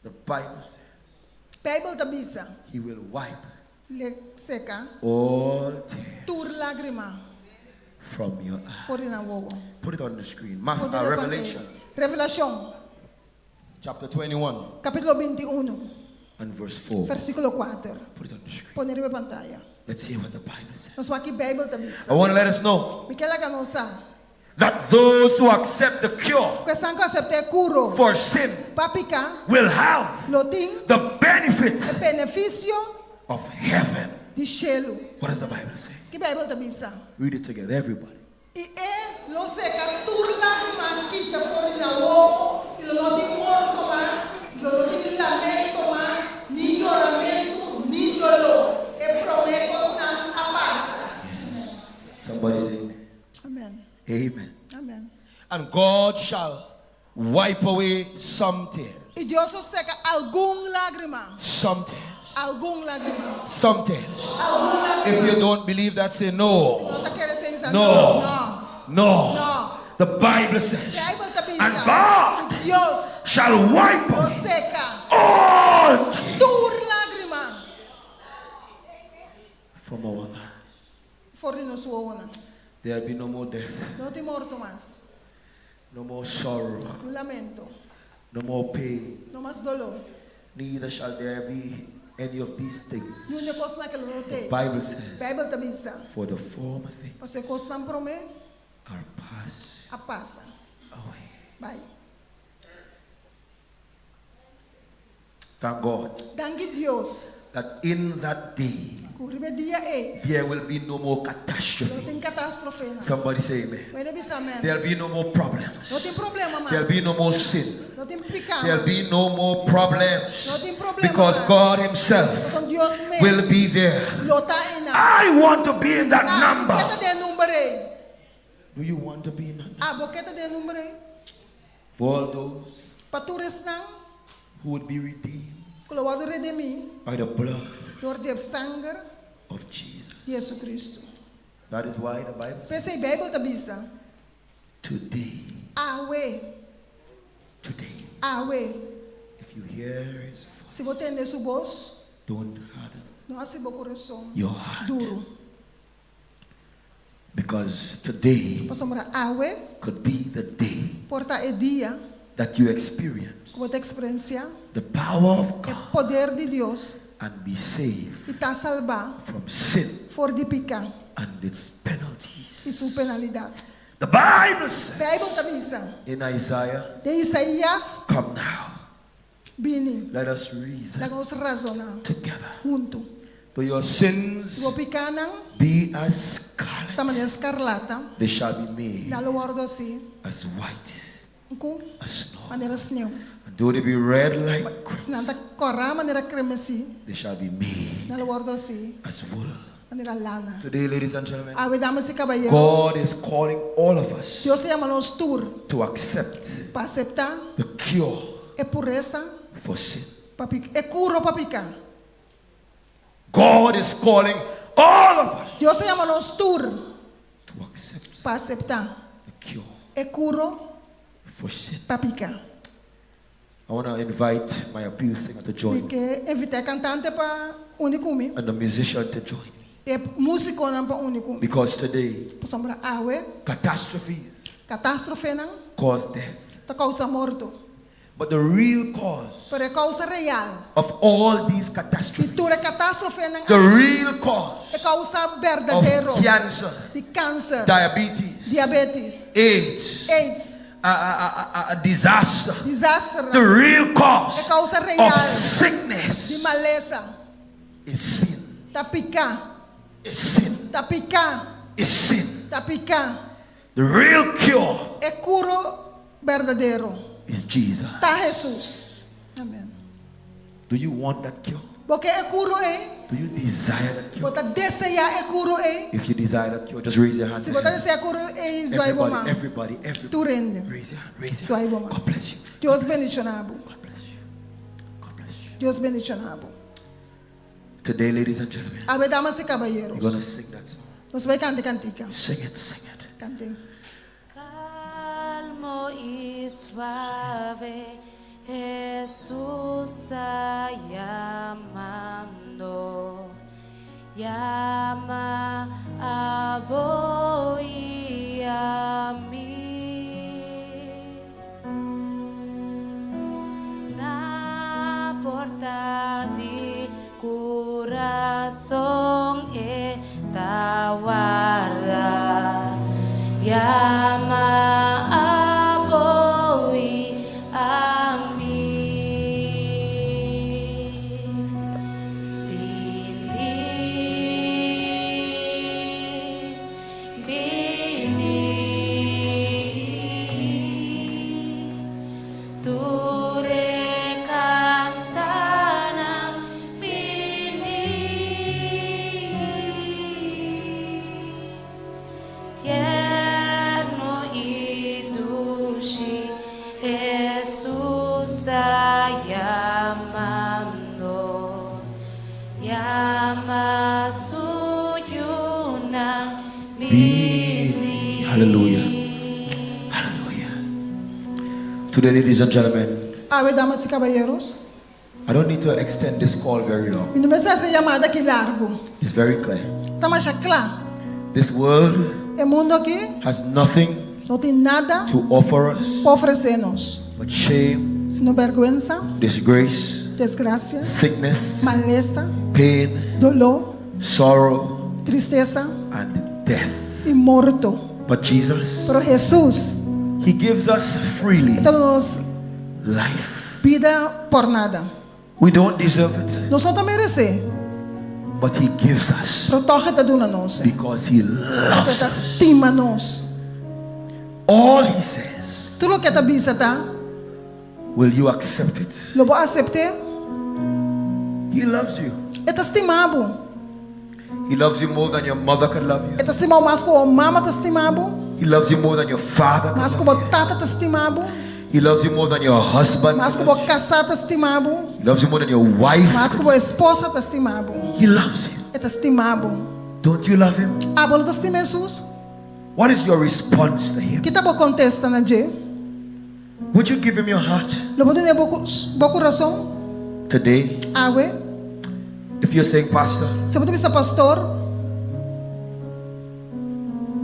Speaker 11: the Bible says
Speaker 5: Bible tabisa.
Speaker 11: he will wipe
Speaker 5: Le seca.
Speaker 11: all tears
Speaker 5: Tur lágrima.
Speaker 11: from your eyes.
Speaker 5: Forina wogo.
Speaker 11: Put it on the screen.
Speaker 5: Revelation.
Speaker 11: Revelation chapter 21
Speaker 5: Capítulo 21.
Speaker 11: and verse 4.
Speaker 5: Versículo 4.
Speaker 11: Put it on the screen.
Speaker 5: Poner na pantalla.
Speaker 11: Let's hear what the Bible says.
Speaker 5: Nós aqui Bible tabisa.
Speaker 11: I want to let us know
Speaker 5: Miquela ganosa.
Speaker 11: that those who accept the cure
Speaker 5: Questão que aceitar curo.
Speaker 11: for sin
Speaker 5: Papica.
Speaker 11: will have
Speaker 5: Loting.
Speaker 11: the benefit
Speaker 5: É benefício
Speaker 11: of heaven.
Speaker 5: de shelo.
Speaker 11: What does the Bible say?
Speaker 5: Que Bible tabisa.
Speaker 11: Read it together, everybody.
Speaker 5: E é lo seca tur lágrima quita forina wogo. E lo loting morto mas. Lo loting lamento mas. Ni lloramento, ni dolor. E promecos na a paz.
Speaker 11: Somebody say
Speaker 5: Amen.
Speaker 11: amen.
Speaker 5: Amen.
Speaker 13: And God shall wipe away some tears.
Speaker 5: E Deus só seca algum lágrima.
Speaker 13: Some tears.
Speaker 5: Algum lágrima.
Speaker 13: Some tears.
Speaker 5: Algum lágrima.
Speaker 13: If you don't believe that, say no.
Speaker 5: Não tá querendo ser isso.
Speaker 11: No.
Speaker 5: Não.
Speaker 11: No.
Speaker 5: Não.
Speaker 11: The Bible says,
Speaker 5: Bible tá
Speaker 11: and
Speaker 5: pensando.
Speaker 11: God
Speaker 5: Deus
Speaker 11: shall wipe
Speaker 5: não
Speaker 11: away
Speaker 5: seca.
Speaker 11: all tears
Speaker 5: Tur lágrima.
Speaker 11: from our eyes.
Speaker 5: Forino sua ona.
Speaker 11: There'll be no more death,
Speaker 5: Não tem morto mais.
Speaker 11: no more sorrow,
Speaker 5: No lamento.
Speaker 11: no more pain.
Speaker 5: No mais dolor.
Speaker 11: Neither shall there be any of these things.
Speaker 5: Não é coisa naquele
Speaker 11: The
Speaker 5: lote.
Speaker 11: Bible says,
Speaker 5: Bible tá pensando.
Speaker 11: for the former things
Speaker 5: Você costa não promete.
Speaker 11: are passed
Speaker 5: A passa.
Speaker 11: away.
Speaker 5: Vai.
Speaker 11: Thank God
Speaker 5: Danke Deus.
Speaker 11: that in that day
Speaker 5: Curibe dia é.
Speaker 11: there will be no more
Speaker 5: Não
Speaker 11: catastrophe.
Speaker 5: tem catástrofe. Não.
Speaker 11: Somebody say amen.
Speaker 5: Vai nebisa amen.
Speaker 11: There'll be no more problems.
Speaker 5: Não tem problema mais.
Speaker 11: There'll be no more sin.
Speaker 5: Não tem pecado.
Speaker 11: There'll be no more problems.
Speaker 5: Não tem problema
Speaker 11: Because
Speaker 5: mais.
Speaker 11: God Himself
Speaker 5: São Deus mesmo.
Speaker 11: will be there.
Speaker 5: Lota ina.
Speaker 11: I want to be in that
Speaker 5: Boqueta
Speaker 11: number.
Speaker 5: de número.
Speaker 11: Do you want to be in that number?
Speaker 5: Ah, boqueta de número.
Speaker 11: For all those
Speaker 5: Patures não.
Speaker 11: who would be redeemed
Speaker 5: Coloado redimir.
Speaker 11: by the blood
Speaker 5: Door de sangue
Speaker 11: of Jesus.
Speaker 5: de Jesus Cristo.
Speaker 11: That is why the Bible says,
Speaker 5: Pensei Bible tabisa.
Speaker 11: today,
Speaker 5: Awe.
Speaker 11: today,
Speaker 5: Awe.
Speaker 11: if you hear His voice,
Speaker 5: Se você entender sua voz,
Speaker 11: don't harden
Speaker 5: não há seu coração
Speaker 11: your heart.
Speaker 5: duro.
Speaker 11: Because today
Speaker 5: Pasombra awe,
Speaker 11: could be the day
Speaker 5: porta e dia,
Speaker 11: that you experience
Speaker 5: como te experiencia,
Speaker 11: the power of
Speaker 5: o
Speaker 11: God
Speaker 5: poder de Deus,
Speaker 11: and be saved
Speaker 5: e tá salvar,
Speaker 11: from sin
Speaker 5: for de picar,
Speaker 11: and its penalties.
Speaker 5: e sua penalidade.
Speaker 11: The Bible says
Speaker 5: Bible tamisa,
Speaker 11: in Isaiah,
Speaker 5: de Isaías,
Speaker 11: come now,
Speaker 5: bini,
Speaker 11: let us reason
Speaker 5: vamos razonar,
Speaker 11: together.
Speaker 5: junto.
Speaker 11: Though your sins
Speaker 5: Se vou picar não,
Speaker 11: be as scarlet,
Speaker 5: também é escarlata,
Speaker 11: they shall be made
Speaker 5: na luar assim,
Speaker 11: as white
Speaker 5: com
Speaker 11: as snow.
Speaker 5: maneira sneu.
Speaker 11: And though they be red like
Speaker 5: Se nada corra, maneira creme assim,
Speaker 11: they shall be made
Speaker 5: na luar assim,
Speaker 11: as wool.
Speaker 5: maneira lana.
Speaker 11: Today, ladies and gentlemen,
Speaker 5: Ave damas e caballeros,
Speaker 11: God is calling all of us
Speaker 5: Deus se chama nós tour
Speaker 11: to accept
Speaker 5: para aceitar
Speaker 11: the cure
Speaker 5: é pureza,
Speaker 11: for sin.
Speaker 5: é cura para picar.
Speaker 11: God is calling all of us
Speaker 5: Deus se chama nós tour
Speaker 11: to accept
Speaker 5: para aceitar
Speaker 11: the cure
Speaker 5: é cura
Speaker 11: for sin.
Speaker 5: para picar.
Speaker 11: I want to invite my appeal singer to join me
Speaker 5: Porque invitei cantante para unicumi,
Speaker 11: and the musician to join me.
Speaker 5: é músico não para unicumi.
Speaker 11: Because today,
Speaker 5: Por sombra awe,
Speaker 11: catastrophes
Speaker 5: catástrofe não,
Speaker 11: cause death.
Speaker 5: tá causa morto.
Speaker 11: But the real cause
Speaker 5: Pero é causa real.
Speaker 11: of all these
Speaker 5: E
Speaker 11: catastrophes,
Speaker 5: tudo é catástrofe não,
Speaker 11: the real cause
Speaker 5: é causa verdadeiro
Speaker 11: of cancer,
Speaker 5: de câncer,
Speaker 11: diabetes,
Speaker 5: diabetes,
Speaker 11: AIDS,
Speaker 5: AIDS,
Speaker 11: a disaster,
Speaker 5: desastre,
Speaker 11: the real
Speaker 5: é
Speaker 11: cause
Speaker 5: causa
Speaker 11: of
Speaker 5: real de
Speaker 11: sickness
Speaker 5: maleza.
Speaker 11: is sin.
Speaker 5: Tá picar,
Speaker 11: Is sin.
Speaker 5: tá picar,
Speaker 11: Is sin.
Speaker 5: tá picar.
Speaker 11: The real cure
Speaker 5: É cura verdadeiro.
Speaker 11: is Jesus.
Speaker 5: Tá Jesus. Amém.
Speaker 11: Do you want that cure?
Speaker 5: Porque é cura é.
Speaker 11: Do you desire that cure?
Speaker 5: Bota desejar é cura é.
Speaker 11: If you desire that cure, just raise your hand.
Speaker 5: Se bota desejar cura é, vai bomar.
Speaker 11: Everybody.
Speaker 5: Tu rende.
Speaker 11: Raise your hand. Raise your
Speaker 5: Vai
Speaker 11: hand.
Speaker 5: bomar.
Speaker 11: God bless you.
Speaker 5: Deus bendicionado.
Speaker 11: God bless you. God bless you.
Speaker 5: Deus bendicionado.
Speaker 11: Today, ladies and gentlemen,
Speaker 5: Ave damas e
Speaker 11: you're
Speaker 5: caballeros.
Speaker 11: going to sing that song.
Speaker 5: Nós vai cantar cantica.
Speaker 11: Sing it, sing it.
Speaker 5: Cante.
Speaker 8: Calmo y suave, Jesús está llamando. Llama a vos y a mí. Na porta de corazón está guarda. Llama a vos y a mí. Vini, tu recansana, tierno y dulce, Jesús está llamando, llama suyuna, vini.
Speaker 11: Hallelujah. Hallelujah. Today, ladies and gentlemen,
Speaker 5: Ave damas e caballeros.
Speaker 11: I don't need to extend this call very long.
Speaker 5: Não precisa ser chamada aqui largo.
Speaker 11: It's very clear.
Speaker 5: Tá mais claro.
Speaker 11: This world
Speaker 5: O mundo aqui
Speaker 11: has nothing
Speaker 5: não tem nada
Speaker 11: to offer us
Speaker 5: para oferecer-nos.
Speaker 11: but shame,
Speaker 5: Senão vergonha,
Speaker 11: disgrace,
Speaker 5: desgraça,
Speaker 11: sickness,
Speaker 5: maleza,
Speaker 11: pain,
Speaker 5: dolor,
Speaker 11: sorrow,
Speaker 5: tristeza
Speaker 11: and death.
Speaker 5: e morto.
Speaker 11: But Jesus,
Speaker 5: Pero Jesus
Speaker 11: He gives us freely
Speaker 5: dá-nos
Speaker 11: life.
Speaker 5: vida por nada.
Speaker 11: We don't deserve it,
Speaker 5: Nós não merecemos.
Speaker 11: but He gives us
Speaker 5: Pero toca está dando a nós.
Speaker 11: because He loves
Speaker 5: Você
Speaker 11: us.
Speaker 5: estima nós.
Speaker 11: All He says,
Speaker 5: Tudo que está bisa tá,
Speaker 11: will you accept it?
Speaker 5: lo vou aceitar.
Speaker 11: He loves you.
Speaker 5: É estimado.
Speaker 11: He loves you more than your mother could love you.
Speaker 5: É estimado mais que a mama está estimado,
Speaker 11: He loves you more than your father could
Speaker 5: mais que
Speaker 11: love
Speaker 5: a tata está estimado,
Speaker 11: you. He loves you more than your husband
Speaker 5: mais que
Speaker 11: could love
Speaker 5: a casada está estimado,
Speaker 11: you. He loves you more than your wife.
Speaker 5: mais que a esposa está estimado.
Speaker 11: He loves you.
Speaker 5: É estimado.
Speaker 11: Don't you love Him?
Speaker 5: Ah, você estima Jesus?
Speaker 11: What is your response to Him?
Speaker 5: Que tá bom contesta na G?
Speaker 11: Would you give Him your heart
Speaker 5: Lo vou dar bom coração.
Speaker 11: today?
Speaker 5: Ah, ué.
Speaker 11: If you're saying, Pastor,
Speaker 5: Se você é pastor,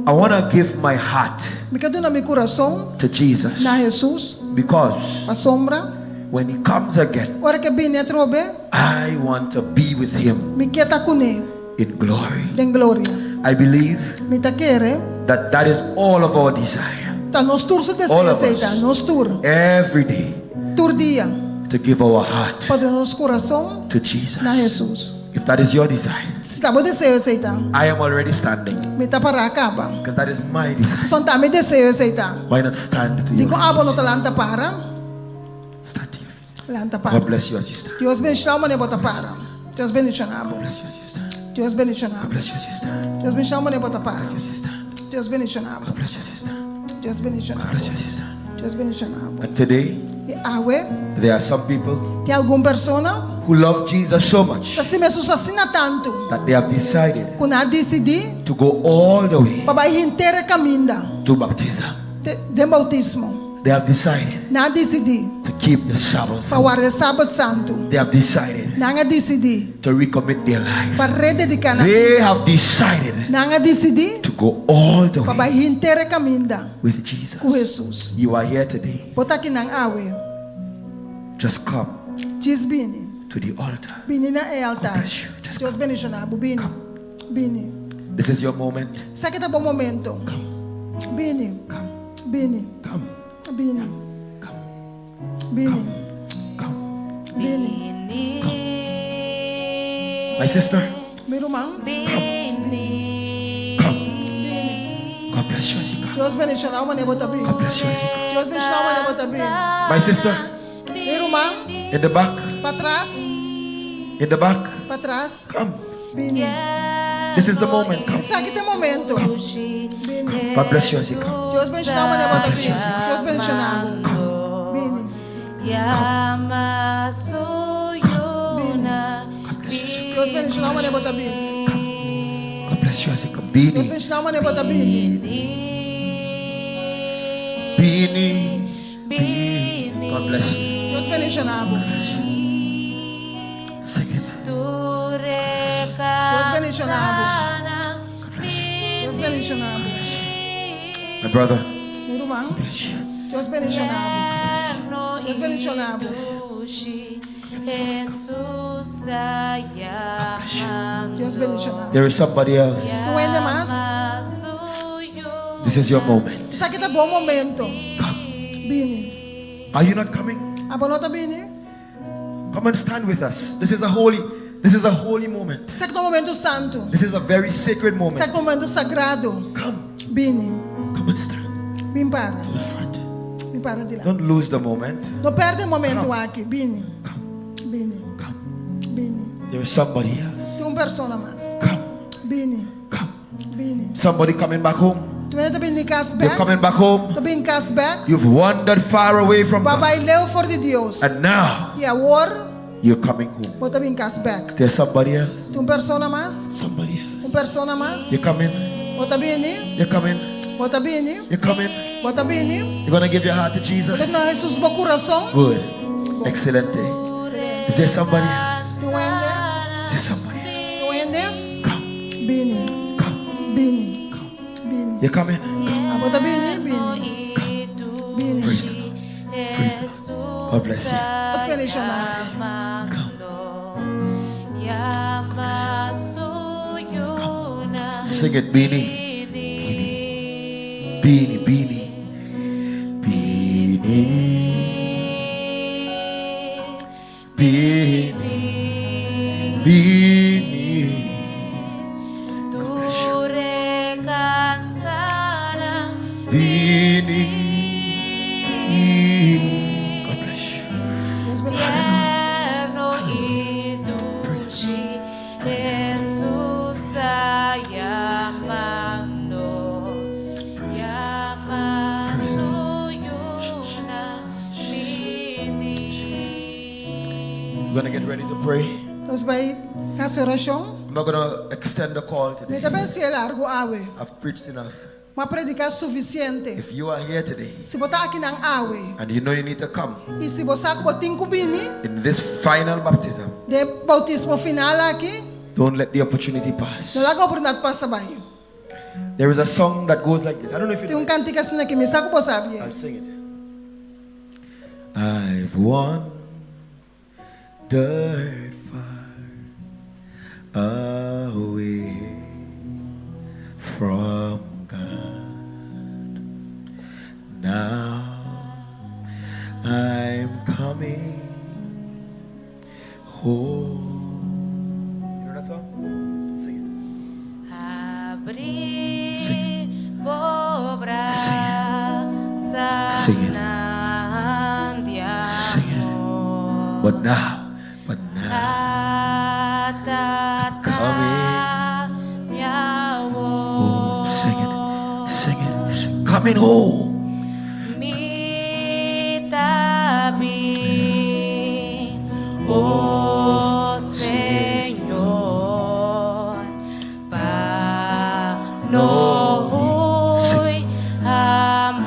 Speaker 11: I I want to give my heart
Speaker 2: Me quedo na mi coração
Speaker 11: to Jesus
Speaker 2: na Jesus.
Speaker 11: because
Speaker 2: A sombra.
Speaker 11: when he comes again,
Speaker 2: Ora que bine trobe.
Speaker 11: I want to be with him
Speaker 2: Me queta kune.
Speaker 11: in glory.
Speaker 2: Den gloria.
Speaker 11: I believe
Speaker 2: Me ta quere.
Speaker 11: that is all of our desire.
Speaker 2: Ta nos tur su
Speaker 11: All
Speaker 2: desejo
Speaker 11: of us.
Speaker 2: seita. Nos tur.
Speaker 11: Every day
Speaker 2: Tur dia.
Speaker 11: to give our heart
Speaker 2: Para nos coração
Speaker 11: to Jesus.
Speaker 2: na Jesus.
Speaker 11: If that is your desire,
Speaker 2: Se tá bom desejo seita.
Speaker 11: I am already standing
Speaker 2: Me ta para acaba.
Speaker 11: because that is my desire.
Speaker 2: Son ta me desejo seita.
Speaker 11: Why not stand to your
Speaker 2: Digo
Speaker 11: feet?
Speaker 2: abo no talanta para.
Speaker 11: Stand to your feet.
Speaker 2: Lanta
Speaker 11: God
Speaker 2: para.
Speaker 11: bless you as you stand.
Speaker 2: Deus bendiga o bota para. Deus bendiga abo.
Speaker 11: Bless you as you stand.
Speaker 2: Deus bendiga
Speaker 11: God
Speaker 2: abo.
Speaker 11: bless you as you stand.
Speaker 2: Deus bendiga o bota para.
Speaker 11: Bless you as you stand.
Speaker 2: Deus bendiga abo.
Speaker 11: God bless you as you stand.
Speaker 2: Deus bendiga
Speaker 11: God
Speaker 2: abo.
Speaker 11: bless you as you stand.
Speaker 2: Deus bendiga abo.
Speaker 11: And today,
Speaker 2: E awe,
Speaker 11: there are some people
Speaker 2: tem alguma persona
Speaker 11: who love Jesus so much
Speaker 2: que se me assassina tanto,
Speaker 11: that they have decided
Speaker 2: que não decidi
Speaker 11: to go all the way
Speaker 2: para ir inteira caminho
Speaker 11: to baptism.
Speaker 2: de bautismo.
Speaker 11: They have decided
Speaker 2: Não decidi
Speaker 11: to keep the Sabbath.
Speaker 2: para guardar sábado santo.
Speaker 11: They have decided
Speaker 2: Não decidi
Speaker 11: to recommit their life.
Speaker 2: para rededicar na
Speaker 11: They
Speaker 2: vida.
Speaker 11: have decided
Speaker 2: Não decidi
Speaker 11: to go all the
Speaker 2: para
Speaker 11: way
Speaker 2: ir inteira caminho
Speaker 11: with Jesus.
Speaker 2: com Jesus.
Speaker 11: You are here today.
Speaker 2: Bota aqui na awe,
Speaker 11: Just come
Speaker 2: diz bini,
Speaker 11: to the altar.
Speaker 2: bini na
Speaker 11: God
Speaker 2: altar.
Speaker 11: bless you. Just
Speaker 2: Deus
Speaker 11: come.
Speaker 2: bendiga abo, bini, bini.
Speaker 11: This is your moment.
Speaker 2: Sabe que tá bom momento? Bini,
Speaker 11: Come.
Speaker 2: bini,
Speaker 11: Come.
Speaker 2: bini,
Speaker 11: Come.
Speaker 2: bini,
Speaker 11: Come.
Speaker 2: bini.
Speaker 11: My sister,
Speaker 2: Meu irmão,
Speaker 11: come. God bless you as you come.
Speaker 2: Deus bendiga o mane bota bini.
Speaker 11: God bless you as you come.
Speaker 2: Deus bendiga o mane bota bini.
Speaker 11: My sister,
Speaker 2: Meu irmão,
Speaker 11: in the back,
Speaker 2: para trás,
Speaker 11: in the back,
Speaker 2: para trás,
Speaker 11: come.
Speaker 2: bini.
Speaker 11: This is the moment. Come.
Speaker 2: Sabe que tem momento? Bini.
Speaker 11: God bless you as you come.
Speaker 2: Deus bendiga o mane bota bini. Deus bendiga bini. Deus bendiga o mane bota bini.
Speaker 11: God bless you as you come.
Speaker 2: Deus
Speaker 11: Beanie,
Speaker 2: bendiga o mane bota bini.
Speaker 11: beanie, beanie. God bless you.
Speaker 2: Deus bendiga abo.
Speaker 11: Sing it.
Speaker 2: Deus bendiga abo. Deus bendiga abo.
Speaker 11: My brother,
Speaker 2: Meu irmão,
Speaker 11: bless you.
Speaker 2: Deus bendiga abo. Deus bendiga abo. Deus bendiga abo.
Speaker 11: There is somebody else.
Speaker 2: Tu ainda mais?
Speaker 11: This is your moment.
Speaker 2: Isso aqui tá bom momento.
Speaker 11: Come.
Speaker 2: Bini.
Speaker 11: Are you not coming?
Speaker 2: Abonota bini.
Speaker 11: Come and stand with us. This is a holy moment.
Speaker 2: Isso aqui tá um momento santo.
Speaker 11: This is a very sacred
Speaker 2: Isso aqui
Speaker 11: moment.
Speaker 2: é um momento sagrado.
Speaker 11: Come.
Speaker 2: Bini.
Speaker 11: Come and stand
Speaker 2: Bim para.
Speaker 11: to the front.
Speaker 2: Bim para de lá.
Speaker 11: Don't lose the moment.
Speaker 2: Não perde o momento aqui. Bini. Bini.
Speaker 11: Come.
Speaker 2: Bini.
Speaker 11: There is somebody else.
Speaker 2: Tem uma pessoa mais.
Speaker 11: Come.
Speaker 2: Bini.
Speaker 11: Come.
Speaker 2: Bini.
Speaker 11: Somebody coming back home.
Speaker 2: Tu ainda tá bem em
Speaker 11: You're
Speaker 2: Casback?
Speaker 11: coming back home.
Speaker 2: Tá bem em Casback?
Speaker 11: You've wandered far away from God.
Speaker 2: Babai leu for de Deus.
Speaker 11: And now
Speaker 2: E agora,
Speaker 11: you're coming home.
Speaker 2: bota bem em Casback.
Speaker 11: There's somebody else.
Speaker 2: Tem uma pessoa mais?
Speaker 11: Somebody else.
Speaker 2: Uma pessoa mais?
Speaker 11: You're coming.
Speaker 2: Bota bem.
Speaker 11: You're coming.
Speaker 2: Bota bem.
Speaker 11: You're coming.
Speaker 2: Bota bem.
Speaker 11: You're gonna give your heart to Jesus.
Speaker 2: Bota na Jesus bo coração.
Speaker 11: Good. Excellent day. Is there somebody else?
Speaker 2: Tu ainda?
Speaker 11: Is there somebody else?
Speaker 2: Tu ainda?
Speaker 11: Come.
Speaker 2: Bini.
Speaker 11: Come.
Speaker 2: Bini. Bini.
Speaker 11: You're coming.
Speaker 2: Ah, bota bini. Bini. Bini.
Speaker 11: Praise the Lord. Praise the Lord. God bless you.
Speaker 2: Os pensionados.
Speaker 11: Sing it, Beanie. Beanie, Beanie. Beanie. Beanie. Beanie. God bless you. Beanie. God bless you.
Speaker 2: Deus bendiga.
Speaker 11: We're going to get ready to pray.
Speaker 2: Nós vai fazer oração.
Speaker 11: I'm not going to extend the call
Speaker 2: Me
Speaker 11: today.
Speaker 2: também se é largo awe.
Speaker 11: I've preached enough.
Speaker 2: Uma predicar suficiente.
Speaker 11: If you are here today
Speaker 2: Se botar aqui na awe.
Speaker 11: and you know you need to come
Speaker 2: E se você botar bini
Speaker 11: in this final baptism,
Speaker 2: de bautismo final aqui,
Speaker 11: don't let the opportunity pass.
Speaker 2: não dá a oportunidade para saber.
Speaker 11: There is a song that goes like this. I don't know if you
Speaker 5: Tem
Speaker 11: know
Speaker 5: um
Speaker 11: it.
Speaker 5: cantiga assim que me saco por sabe.
Speaker 11: I'll sing it. I've wandered far away from God. Now I'm coming home. You know that song? Sing it.
Speaker 8: Abrir
Speaker 11: Sing
Speaker 8: Sing
Speaker 11: it. Sing it. But now coming home. Sing it. Coming home.
Speaker 8: Oh Señor, panoy amar.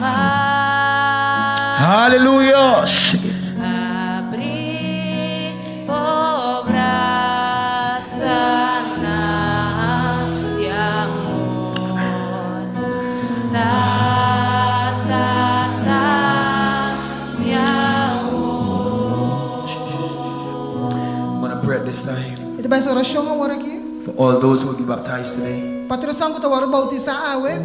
Speaker 11: Hallelujah. Sing it.
Speaker 8: Abrir obras sanas de amor. Mi amor.
Speaker 11: I'm going to pray at this time
Speaker 5: Ito ba sa orasyon agora aqui?
Speaker 11: for all those who will be baptized today.
Speaker 5: Patrocinar ko tawar bautiza awe.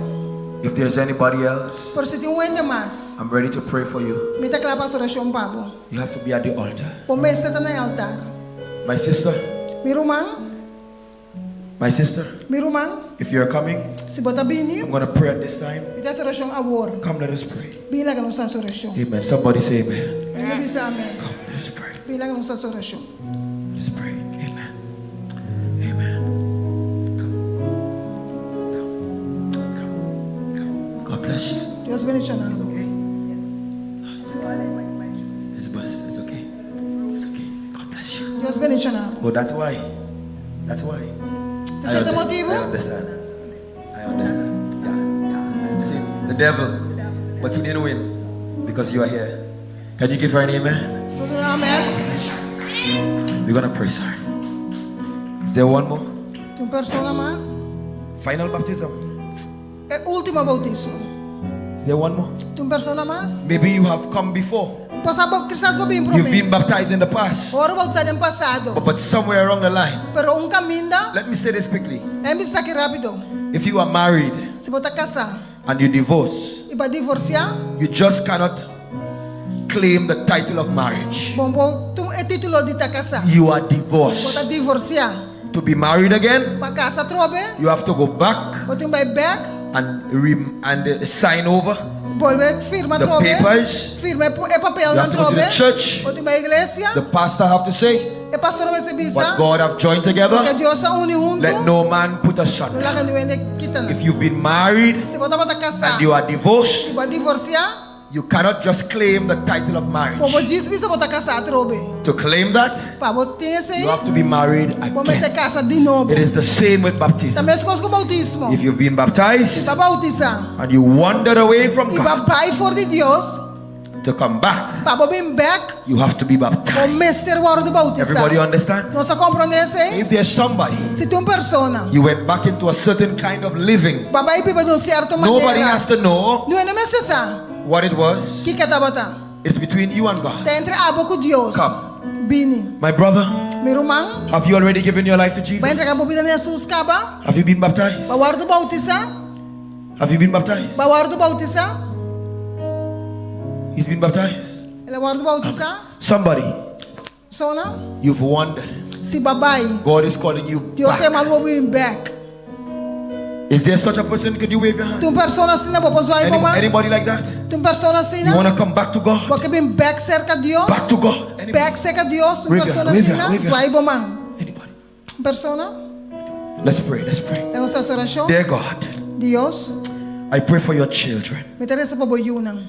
Speaker 11: If there's anybody else,
Speaker 5: Por si tem um ainda mais.
Speaker 11: I'm ready to pray for you.
Speaker 5: Me tá clapa sa orasyon pabo.
Speaker 11: You have to be at the altar.
Speaker 5: Pomesta tá na altar.
Speaker 11: My sister,
Speaker 5: Mi rumang,
Speaker 11: if you're coming,
Speaker 5: si bota bini,
Speaker 11: I'm going to pray at this time.
Speaker 5: me tá sa orasyon awor.
Speaker 11: Come, let us pray.
Speaker 5: Bila ka nung sa orasyon.
Speaker 11: Amen. Somebody say amen.
Speaker 5: Ano bisa amen?
Speaker 11: Come, let us pray.
Speaker 5: Bila ka nung sa orasyon.
Speaker 11: Let us pray. Amen. Amen. Come. God bless you.
Speaker 5: Dios bendiga na.
Speaker 11: Okay? It's bus. It's okay. It's okay. God bless you.
Speaker 5: Dios bendiga na.
Speaker 11: Oh, that's why. That's why.
Speaker 5: Sa ito motivo?
Speaker 11: I understand. Yeah. I'm seeing the devil, but he didn't win because you are here. Can you give her an amen?
Speaker 5: So amen.
Speaker 11: We're gonna pray, sir. Is there one more?
Speaker 5: Tem persona mais.
Speaker 11: Final baptism.
Speaker 5: É última bautismo.
Speaker 11: Is there one more?
Speaker 5: Tem persona mais.
Speaker 11: Maybe you have come before.
Speaker 5: Pasaba quizás babim pro
Speaker 11: You've
Speaker 5: mim.
Speaker 11: been baptized in the past,
Speaker 5: Ora bautizado em passado.
Speaker 11: but somewhere along the line.
Speaker 5: Pero caminho,
Speaker 11: Let me say this quickly.
Speaker 5: é me aqui rápido.
Speaker 11: If you are married
Speaker 5: Se botar casar
Speaker 11: and you divorce,
Speaker 5: e para divorciar,
Speaker 11: you just cannot claim the title of marriage.
Speaker 5: bom, tu é título de ta casar.
Speaker 11: You are
Speaker 5: Botar
Speaker 11: divorced.
Speaker 5: divorciar.
Speaker 11: To be married again,
Speaker 5: Para casa trobe,
Speaker 11: you have to go back
Speaker 5: botar vai back,
Speaker 11: and sign over
Speaker 5: volver firma
Speaker 11: the
Speaker 5: trobe.
Speaker 11: papers.
Speaker 5: Firma é papel
Speaker 11: You
Speaker 5: na
Speaker 11: have to go to
Speaker 5: trobe.
Speaker 11: the church.
Speaker 5: Botar vai igreja.
Speaker 11: The pastor have to say,
Speaker 5: É pastor vai se bisa.
Speaker 11: what God have joined
Speaker 5: Porque
Speaker 11: together,
Speaker 5: Deus a une junto.
Speaker 11: let no man put
Speaker 5: Não
Speaker 11: asunder.
Speaker 5: lá que não é quita na.
Speaker 11: If you've been married
Speaker 5: Se botar para casar,
Speaker 11: and you are divorced,
Speaker 5: para divorciar,
Speaker 11: you cannot just claim the title of marriage.
Speaker 5: como diz bisa botar casar trobe.
Speaker 11: To claim that,
Speaker 5: Para botar esse,
Speaker 11: you have to be married
Speaker 5: como se
Speaker 11: again.
Speaker 5: casa de novo.
Speaker 11: It is the same with baptism.
Speaker 5: Também as coisas com o bautismo.
Speaker 11: If you've been baptized
Speaker 5: Para bautizar.
Speaker 11: and you wandered away from
Speaker 5: E para
Speaker 11: God,
Speaker 5: pai for de Deus,
Speaker 11: to come back,
Speaker 5: para bem back,
Speaker 11: you have to be
Speaker 5: o
Speaker 11: baptized.
Speaker 5: mestre hora de bautizar.
Speaker 11: Everybody understand?
Speaker 5: Nós compreendemos?
Speaker 11: If there's somebody,
Speaker 5: Se tem uma pessoa,
Speaker 11: you went back into a certain kind of living,
Speaker 5: babai pipa de um certo
Speaker 11: nobody
Speaker 5: maneira.
Speaker 11: has to know
Speaker 5: Não é na mesma essa.
Speaker 11: what it was.
Speaker 5: Que que tá batendo?
Speaker 11: It's between you and God.
Speaker 5: Tá entre abo com Deus.
Speaker 11: Come.
Speaker 5: Bini.
Speaker 11: My brother,
Speaker 5: Meu irmão,
Speaker 11: have you already given your life to
Speaker 5: vai
Speaker 11: Jesus?
Speaker 5: entregar a bobina na Jesus caba.
Speaker 11: Have you been baptized?
Speaker 5: Para hora do bautizar.
Speaker 11: Have you been baptized?
Speaker 5: Para hora do bautizar.
Speaker 11: He's been baptized.
Speaker 5: Ele é hora do bautizar.
Speaker 11: Somebody,
Speaker 5: Sona.
Speaker 11: you've wandered.
Speaker 5: Se babai.
Speaker 11: God is calling you
Speaker 5: Deus é
Speaker 11: back.
Speaker 5: mal bobin back.
Speaker 11: Is there such a person? Could you wave your hand?
Speaker 5: Tem uma pessoa assim na bopa zoai boma.
Speaker 11: Anybody like that?
Speaker 5: Tem uma pessoa assim
Speaker 11: You want
Speaker 5: na.
Speaker 11: to come back to God?
Speaker 5: Porque bem back cerca de Deus.
Speaker 11: Back to God. Anybody?
Speaker 5: Back cerca de Deus. Tem uma
Speaker 11: Wave your
Speaker 5: pessoa
Speaker 11: hand,
Speaker 5: assim
Speaker 11: wave
Speaker 5: na.
Speaker 11: your hand.
Speaker 5: Zoai boma.
Speaker 11: Anybody?
Speaker 5: Persona.
Speaker 11: Let's pray. Let's pray.
Speaker 5: É uma oração.
Speaker 11: Dear God,
Speaker 5: Deus,
Speaker 11: I pray for your children
Speaker 5: me interessa para boiunang.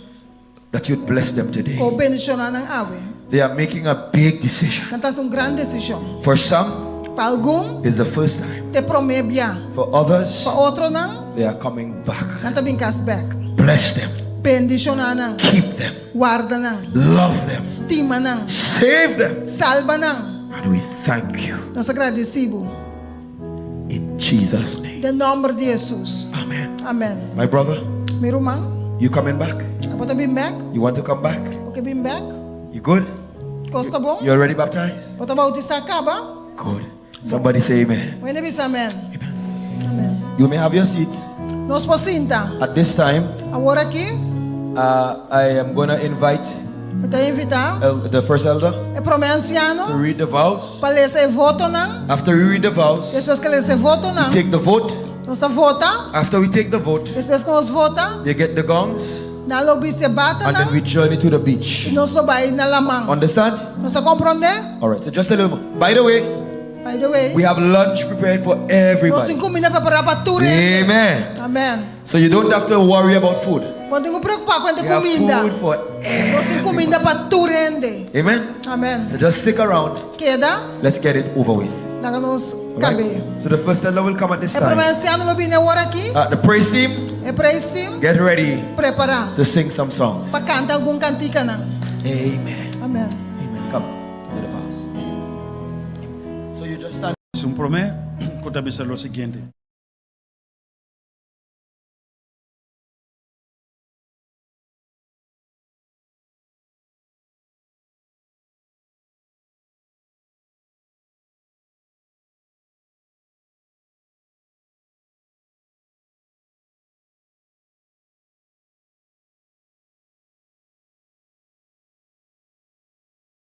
Speaker 11: that you'd bless them today.
Speaker 5: Ko bendicionar ng awe.
Speaker 11: They are making a big decision.
Speaker 5: Nantas grande decisão.
Speaker 11: For some,
Speaker 5: Para algum,
Speaker 11: it's the first time.
Speaker 5: te promebia.
Speaker 11: For others,
Speaker 5: Para outro nang,
Speaker 11: they are coming back.
Speaker 5: nanta binkas back.
Speaker 11: Bless them.
Speaker 5: Bendicionar nang.
Speaker 11: Keep them.
Speaker 5: Guarda nang.
Speaker 11: Love them.
Speaker 5: Estima nang.
Speaker 11: Save them.
Speaker 5: Salva nang.
Speaker 11: And we thank you
Speaker 5: Nós agradecemos.
Speaker 11: in Jesus' name.
Speaker 5: De nombre de Jesus.
Speaker 11: Amen.
Speaker 5: Amen.
Speaker 11: My brother,
Speaker 5: Meu irmão,
Speaker 11: you coming back?
Speaker 5: pode vir back?
Speaker 11: You want to come back?
Speaker 5: Ok, vir back?
Speaker 11: You good?
Speaker 5: Costa bom?
Speaker 11: You already baptized?
Speaker 5: Pode bautizar acaba?
Speaker 11: Good. Somebody say amen.
Speaker 5: When it is amen. Amen.
Speaker 13: You may have your seats.
Speaker 5: Nós posinta.
Speaker 13: At this time,
Speaker 5: Agora aqui,
Speaker 13: I am going to invite
Speaker 5: eu te invitar.
Speaker 13: the first elder
Speaker 5: É para o meu
Speaker 13: to
Speaker 5: anciano.
Speaker 13: read the vows.
Speaker 5: Para ler esse voto não.
Speaker 11: After we read the vows,
Speaker 5: Depois que ler esse voto não.
Speaker 11: take the vote.
Speaker 5: Nós está vota.
Speaker 11: After we take the vote,
Speaker 5: Depois que nós vota,
Speaker 11: they get the gongs,
Speaker 5: na lobby se bata
Speaker 13: And then
Speaker 5: não.
Speaker 13: we journey to the beach.
Speaker 5: E nós vai na lamang.
Speaker 13: Understand?
Speaker 5: Nós está compreender?
Speaker 13: Alright, so just a little more. By the way,
Speaker 5: By the way,
Speaker 11: we have lunch prepared for
Speaker 5: nós
Speaker 11: everybody.
Speaker 5: encomenda para tudo.
Speaker 11: Amen.
Speaker 5: Amém.
Speaker 11: So you don't have to worry about food.
Speaker 5: Não tem que preocupar com a
Speaker 11: We have
Speaker 5: comida.
Speaker 11: food for
Speaker 5: Nós
Speaker 11: everybody.
Speaker 5: encomenda para tudo.
Speaker 11: Amen.
Speaker 5: Amém.
Speaker 11: So just stick around.
Speaker 5: Queda,
Speaker 11: Let's get it over with.
Speaker 5: lá nós
Speaker 11: Alright?
Speaker 5: cabe.
Speaker 11: So the first elder will come at this
Speaker 5: É para o meu
Speaker 11: time.
Speaker 5: anciano lobby na hora aqui.
Speaker 11: The praise team,
Speaker 5: É para este time
Speaker 11: get ready
Speaker 5: preparar
Speaker 11: to sing some songs.
Speaker 5: para cantar algum cantica não.
Speaker 13: Amen.
Speaker 5: Amém.
Speaker 13: Amen. Come, do the vows. So you just stand.
Speaker 3: Se promete, conta-me o seguinte.